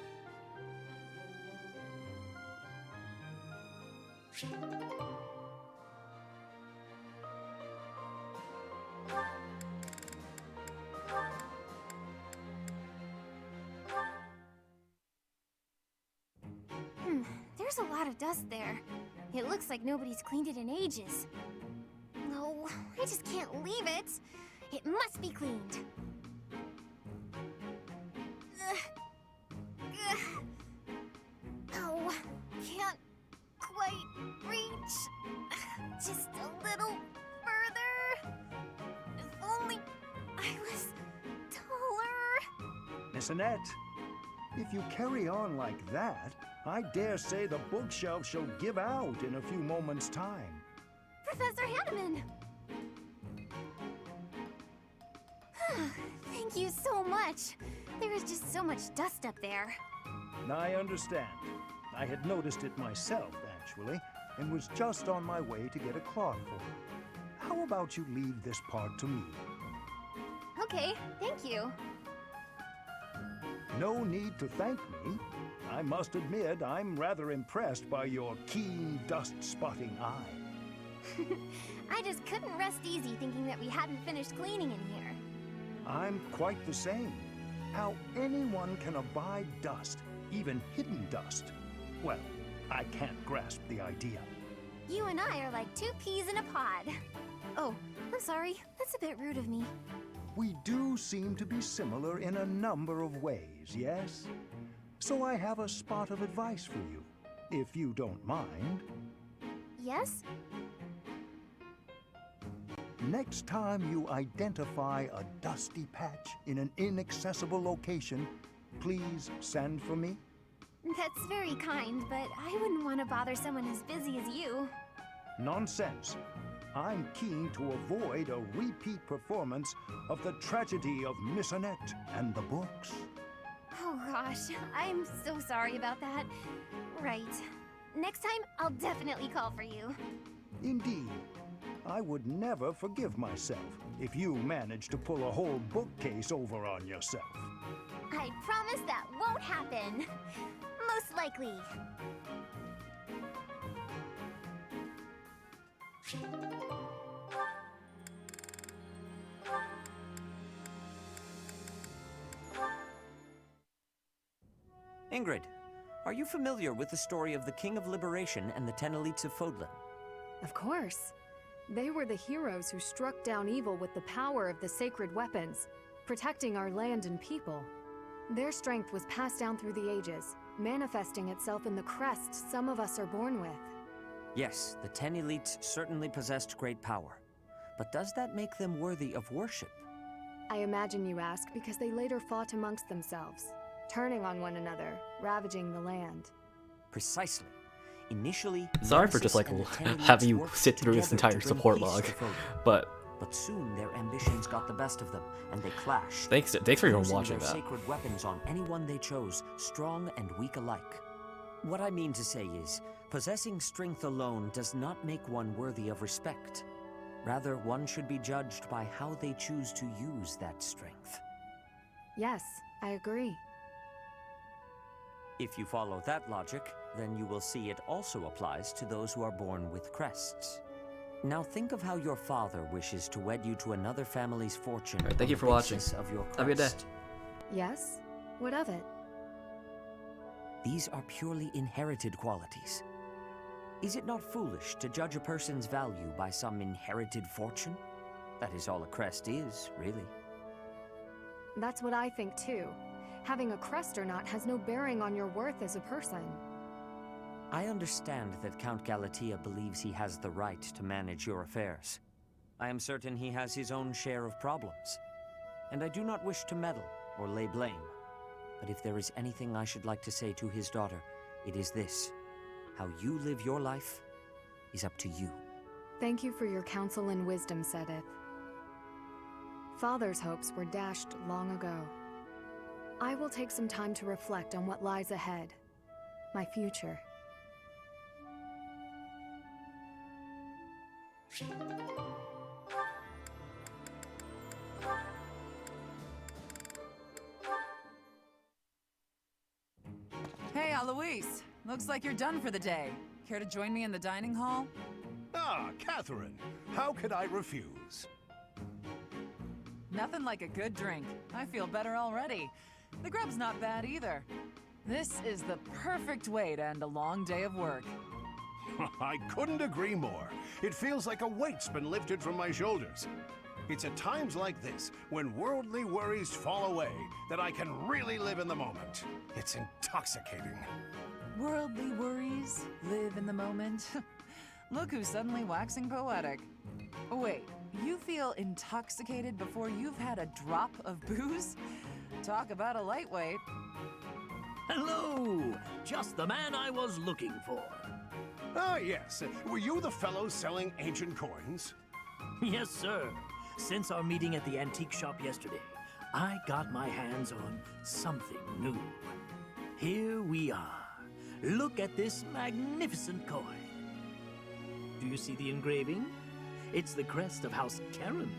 There's a lot of dust there. It looks like nobody's cleaned it in ages. No, I just can't leave it. It must be cleaned. Oh, can't quite reach. Just a little further. If only I was taller. Miss Annette, if you carry on like that, I dare say the bookshelf shall give out in a few moments' time. Professor Hanneman! Thank you so much. There is just so much dust up there. I understand. I had noticed it myself, actually, and was just on my way to get a cloth for it. How about you leave this part to me? Okay, thank you. No need to thank me. I must admit, I'm rather impressed by your keen dust-spotting eye. I just couldn't rest easy thinking that we hadn't finished cleaning in here. I'm quite the same. How anyone can abide dust, even hidden dust, well, I can't grasp the idea. You and I are like two peas in a pod. Oh, I'm sorry. That's a bit rude of me. We do seem to be similar in a number of ways, yes? So I have a spot of advice for you, if you don't mind. Yes? Next time you identify a dusty patch in an inaccessible location, please send for me. That's very kind, but I wouldn't want to bother someone as busy as you. Nonsense. I'm keen to avoid a repeat performance of the tragedy of Miss Annette and the books. Oh gosh, I'm so sorry about that. Right. Next time, I'll definitely call for you. Indeed. I would never forgive myself if you managed to pull a whole bookcase over on yourself. I promise that won't happen. Most likely. Ingrid, are you familiar with the story of the King of Liberation and the 10 elites of Fodlan? Of course. They were the heroes who struck down evil with the power of the sacred weapons, protecting our land and people. Their strength was passed down through the ages, manifesting itself in the crest some of us are born with. Yes, the 10 elites certainly possessed great power. But does that make them worthy of worship? I imagine you ask because they later fought amongst themselves, turning on one another, ravaging the land. Precisely. Initially, Sorry for just like having you sit through this entire support log, but But soon their ambitions got the best of them, and they clashed. Thanks for even using watching their that. sacred weapons on anyone they chose, strong and weak alike. What I mean to say is, possessing strength alone does not make one worthy of respect. Rather, one should be judged by how they choose to use that strength. Yes, I agree. If you follow that logic, then you will see it also applies to those who are born with crests. Now think of how your father wishes to wed you to another family's fortune. Alright, thank you for watching. Of your crest. Have a good day. Yes? What of it? These are purely inherited qualities. Is it not foolish to judge a person's value by some inherited fortune? That is all a crest is, really. That's what I think too. Having a crest or not has no bearing on your worth as a person. I understand that Count Galatea believes he has the right to manage your affairs. I am certain he has his own share of problems. And I do not wish to meddle or lay blame. But if there is anything I should like to say to his daughter, it is this. How you live your life is up to you. Thank you for your counsel and wisdom, Sedith. Father's hopes were dashed long ago. I will take some time to reflect on what lies ahead. My future. Hey, Alois. Looks like you're done for the day. Care to join me in the dining hall? Ah, Catherine. How could I refuse? Nothing like a good drink. I feel better already. The grub's not bad either. This is the perfect way to end a long day of work. I couldn't agree more. It feels like a weight's been lifted from my shoulders. It's at times like this, when worldly worries fall away, that I can really live in the moment. It's intoxicating. Worldly worries, live in the moment. Look who's suddenly waxing poetic. Oh, wait, you feel intoxicated before you've had a drop of booze? Talk about a lightweight. Hello! Just the man I was looking for. Ah, yes. Were you the fellow selling ancient coins? Yes, sir. Since our meeting at the antique shop yesterday, I got my hands on something new. Here we are. Look at this magnificent coin. Do you see the engraving? It's the crest of House Karen,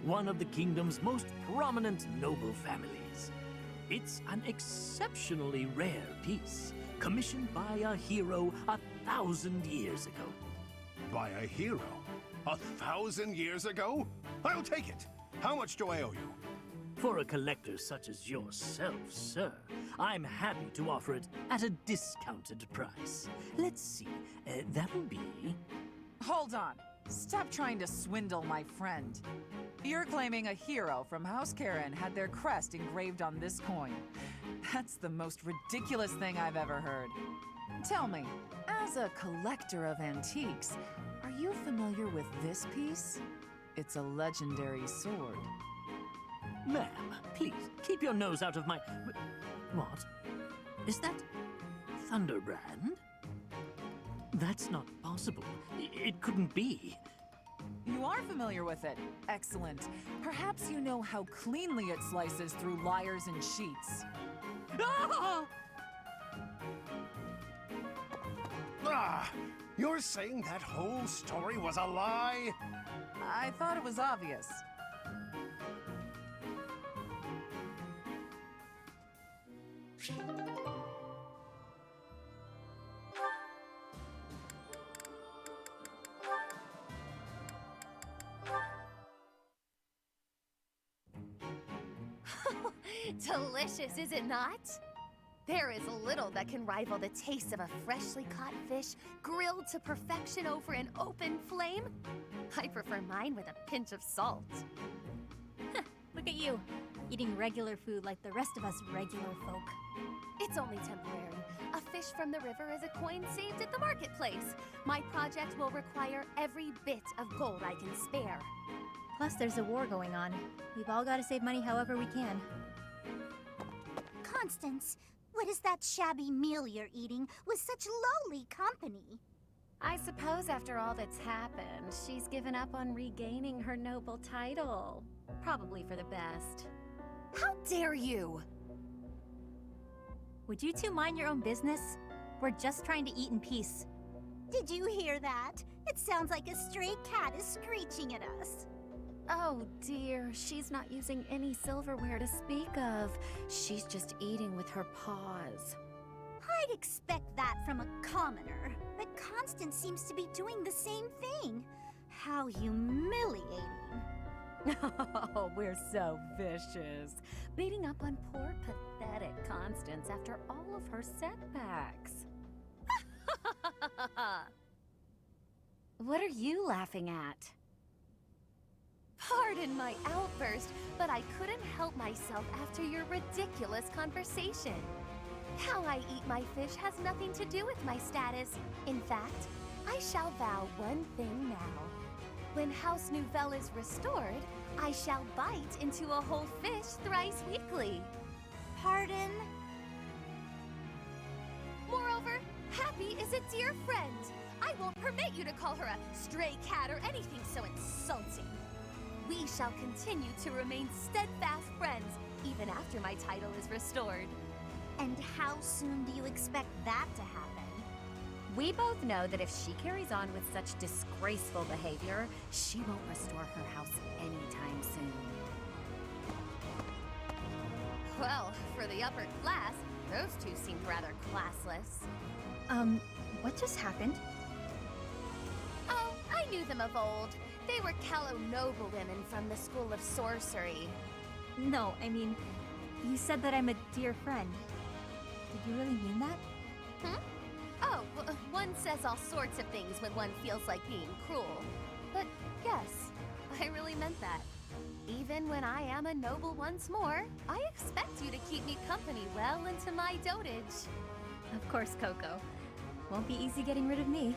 one of the kingdom's most prominent noble families. It's an exceptionally rare piece, commissioned by a hero 1,000 years ago. By a hero? 1,000 years ago? I'll take it. How much do I owe you? For a collector such as yourself, sir, I'm happy to offer it at a discounted price. Let's see, that'll be... Hold on. Stop trying to swindle my friend. You're claiming a hero from House Karen had their crest engraved on this coin. That's the most ridiculous thing I've ever heard. Tell me, as a collector of antiques, are you familiar with this piece? It's a legendary sword. Ma'am, please, keep your nose out of my... What? Is that Thunderbrand? That's not possible. It couldn't be. You are familiar with it. Excellent. Perhaps you know how cleanly it slices through liars and cheats. Ah! Ah! You're saying that whole story was a lie? I thought it was obvious. Delicious, is it not? There is little that can rival the taste of a freshly caught fish grilled to perfection over an open flame. I prefer mine with a pinch of salt. Look at you, eating regular food like the rest of us regular folk. It's only temporary. A fish from the river is a coin saved at the marketplace. My project will require every bit of gold I can spare. Plus, there's a war going on. We've all got to save money however we can. Constance, what is that shabby meal you're eating with such lowly company? I suppose after all that's happened, she's given up on regaining her noble title. Probably for the best. How dare you! Would you two mind your own business? We're just trying to eat in peace. Did you hear that? It sounds like a stray cat is screeching at us. Oh dear, she's not using any silverware to speak of. She's just eating with her paws. I'd expect that from a commoner, but Constance seems to be doing the same thing. How humiliating. Oh, we're so vicious. Beating up on poor, pathetic Constance after all of her setbacks. What are you laughing at? Pardon my outburst, but I couldn't help myself after your ridiculous conversation. How I eat my fish has nothing to do with my status. In fact, I shall vow one thing now. When House Nouvelle is restored, I shall bite into a whole fish thrice weekly. Pardon? Moreover, Happy is a dear friend. I won't permit you to call her a stray cat or anything so insulting. We shall continue to remain steadfast friends even after my title is restored. And how soon do you expect that to happen? We both know that if she carries on with such disgraceful behavior, she won't restore her house anytime soon. Well, for the upper class, those two seemed rather classless. What just happened? Oh, I knew them of old. They were Callow noblewomen from the School of Sorcery. No, I mean, you said that I'm a dear friend. Did you really mean that? Oh, one says all sorts of things when one feels like being cruel. But yes, I really meant that. Even when I am a noble once more, I expect you to keep me company well into my dotage. Of course, Coco. Won't be easy getting rid of me.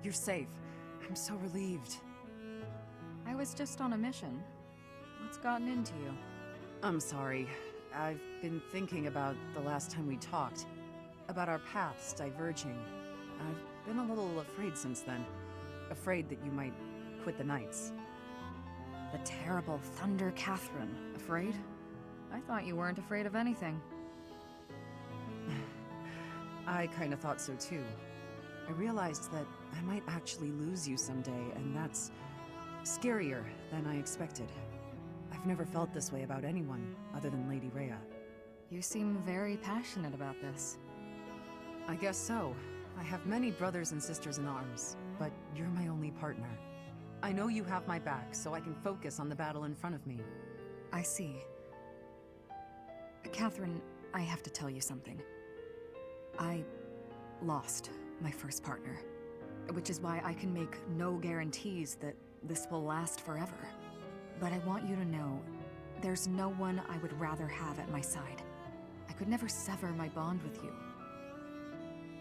You're safe. I'm so relieved. I was just on a mission. What's gotten into you? I'm sorry. I've been thinking about the last time we talked. About our paths diverging. I've been a little afraid since then. Afraid that you might quit the Knights. The terrible Thunder Catherine. Afraid? I thought you weren't afraid of anything. I kinda thought so too. I realized that I might actually lose you someday, and that's scarier than I expected. I've never felt this way about anyone other than Lady Rhea. You seem very passionate about this. I guess so. I have many brothers and sisters in arms, but you're my only partner. I know you have my back, so I can focus on the battle in front of me. I see. Catherine, I have to tell you something. I lost my first partner, which is why I can make no guarantees that this will last forever. But I want you to know, there's no one I would rather have at my side. I could never sever my bond with you.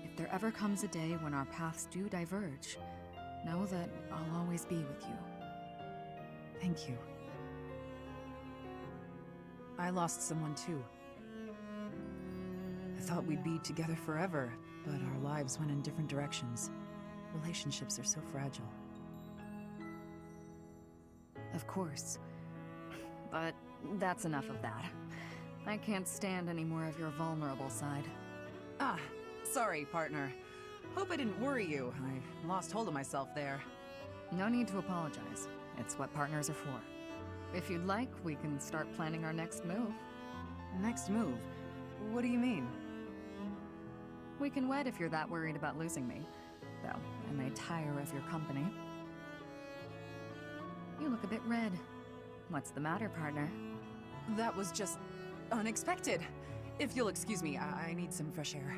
If there ever comes a day when our paths do diverge, know that I'll always be with you. Thank you. I lost someone too. I thought we'd be together forever, but our lives went in different directions. Relationships are so fragile. Of course. But that's enough of that. I can't stand any more of your vulnerable side. Ah, sorry, partner. Hope I didn't worry you. I lost hold of myself there. No need to apologize. It's what partners are for. If you'd like, we can start planning our next move. Next move? What do you mean? We can wed if you're that worried about losing me. Though, I may tire of your company. You look a bit red. What's the matter, partner? That was just unexpected. If you'll excuse me, I need some fresh air.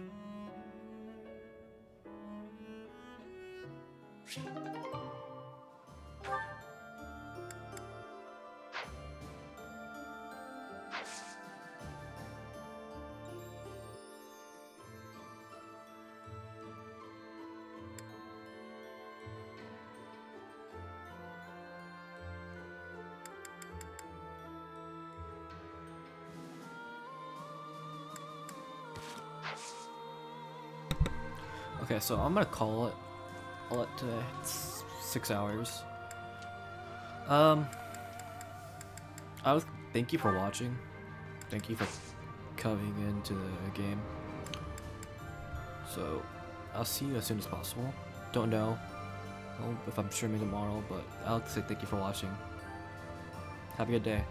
Okay, so I'm gonna call it today. It's 6 hours. Thank you for watching. Thank you for coming into the game. So I'll see you as soon as possible. Don't know if I'm streaming tomorrow, but I'll say thank you for watching. Have a good day.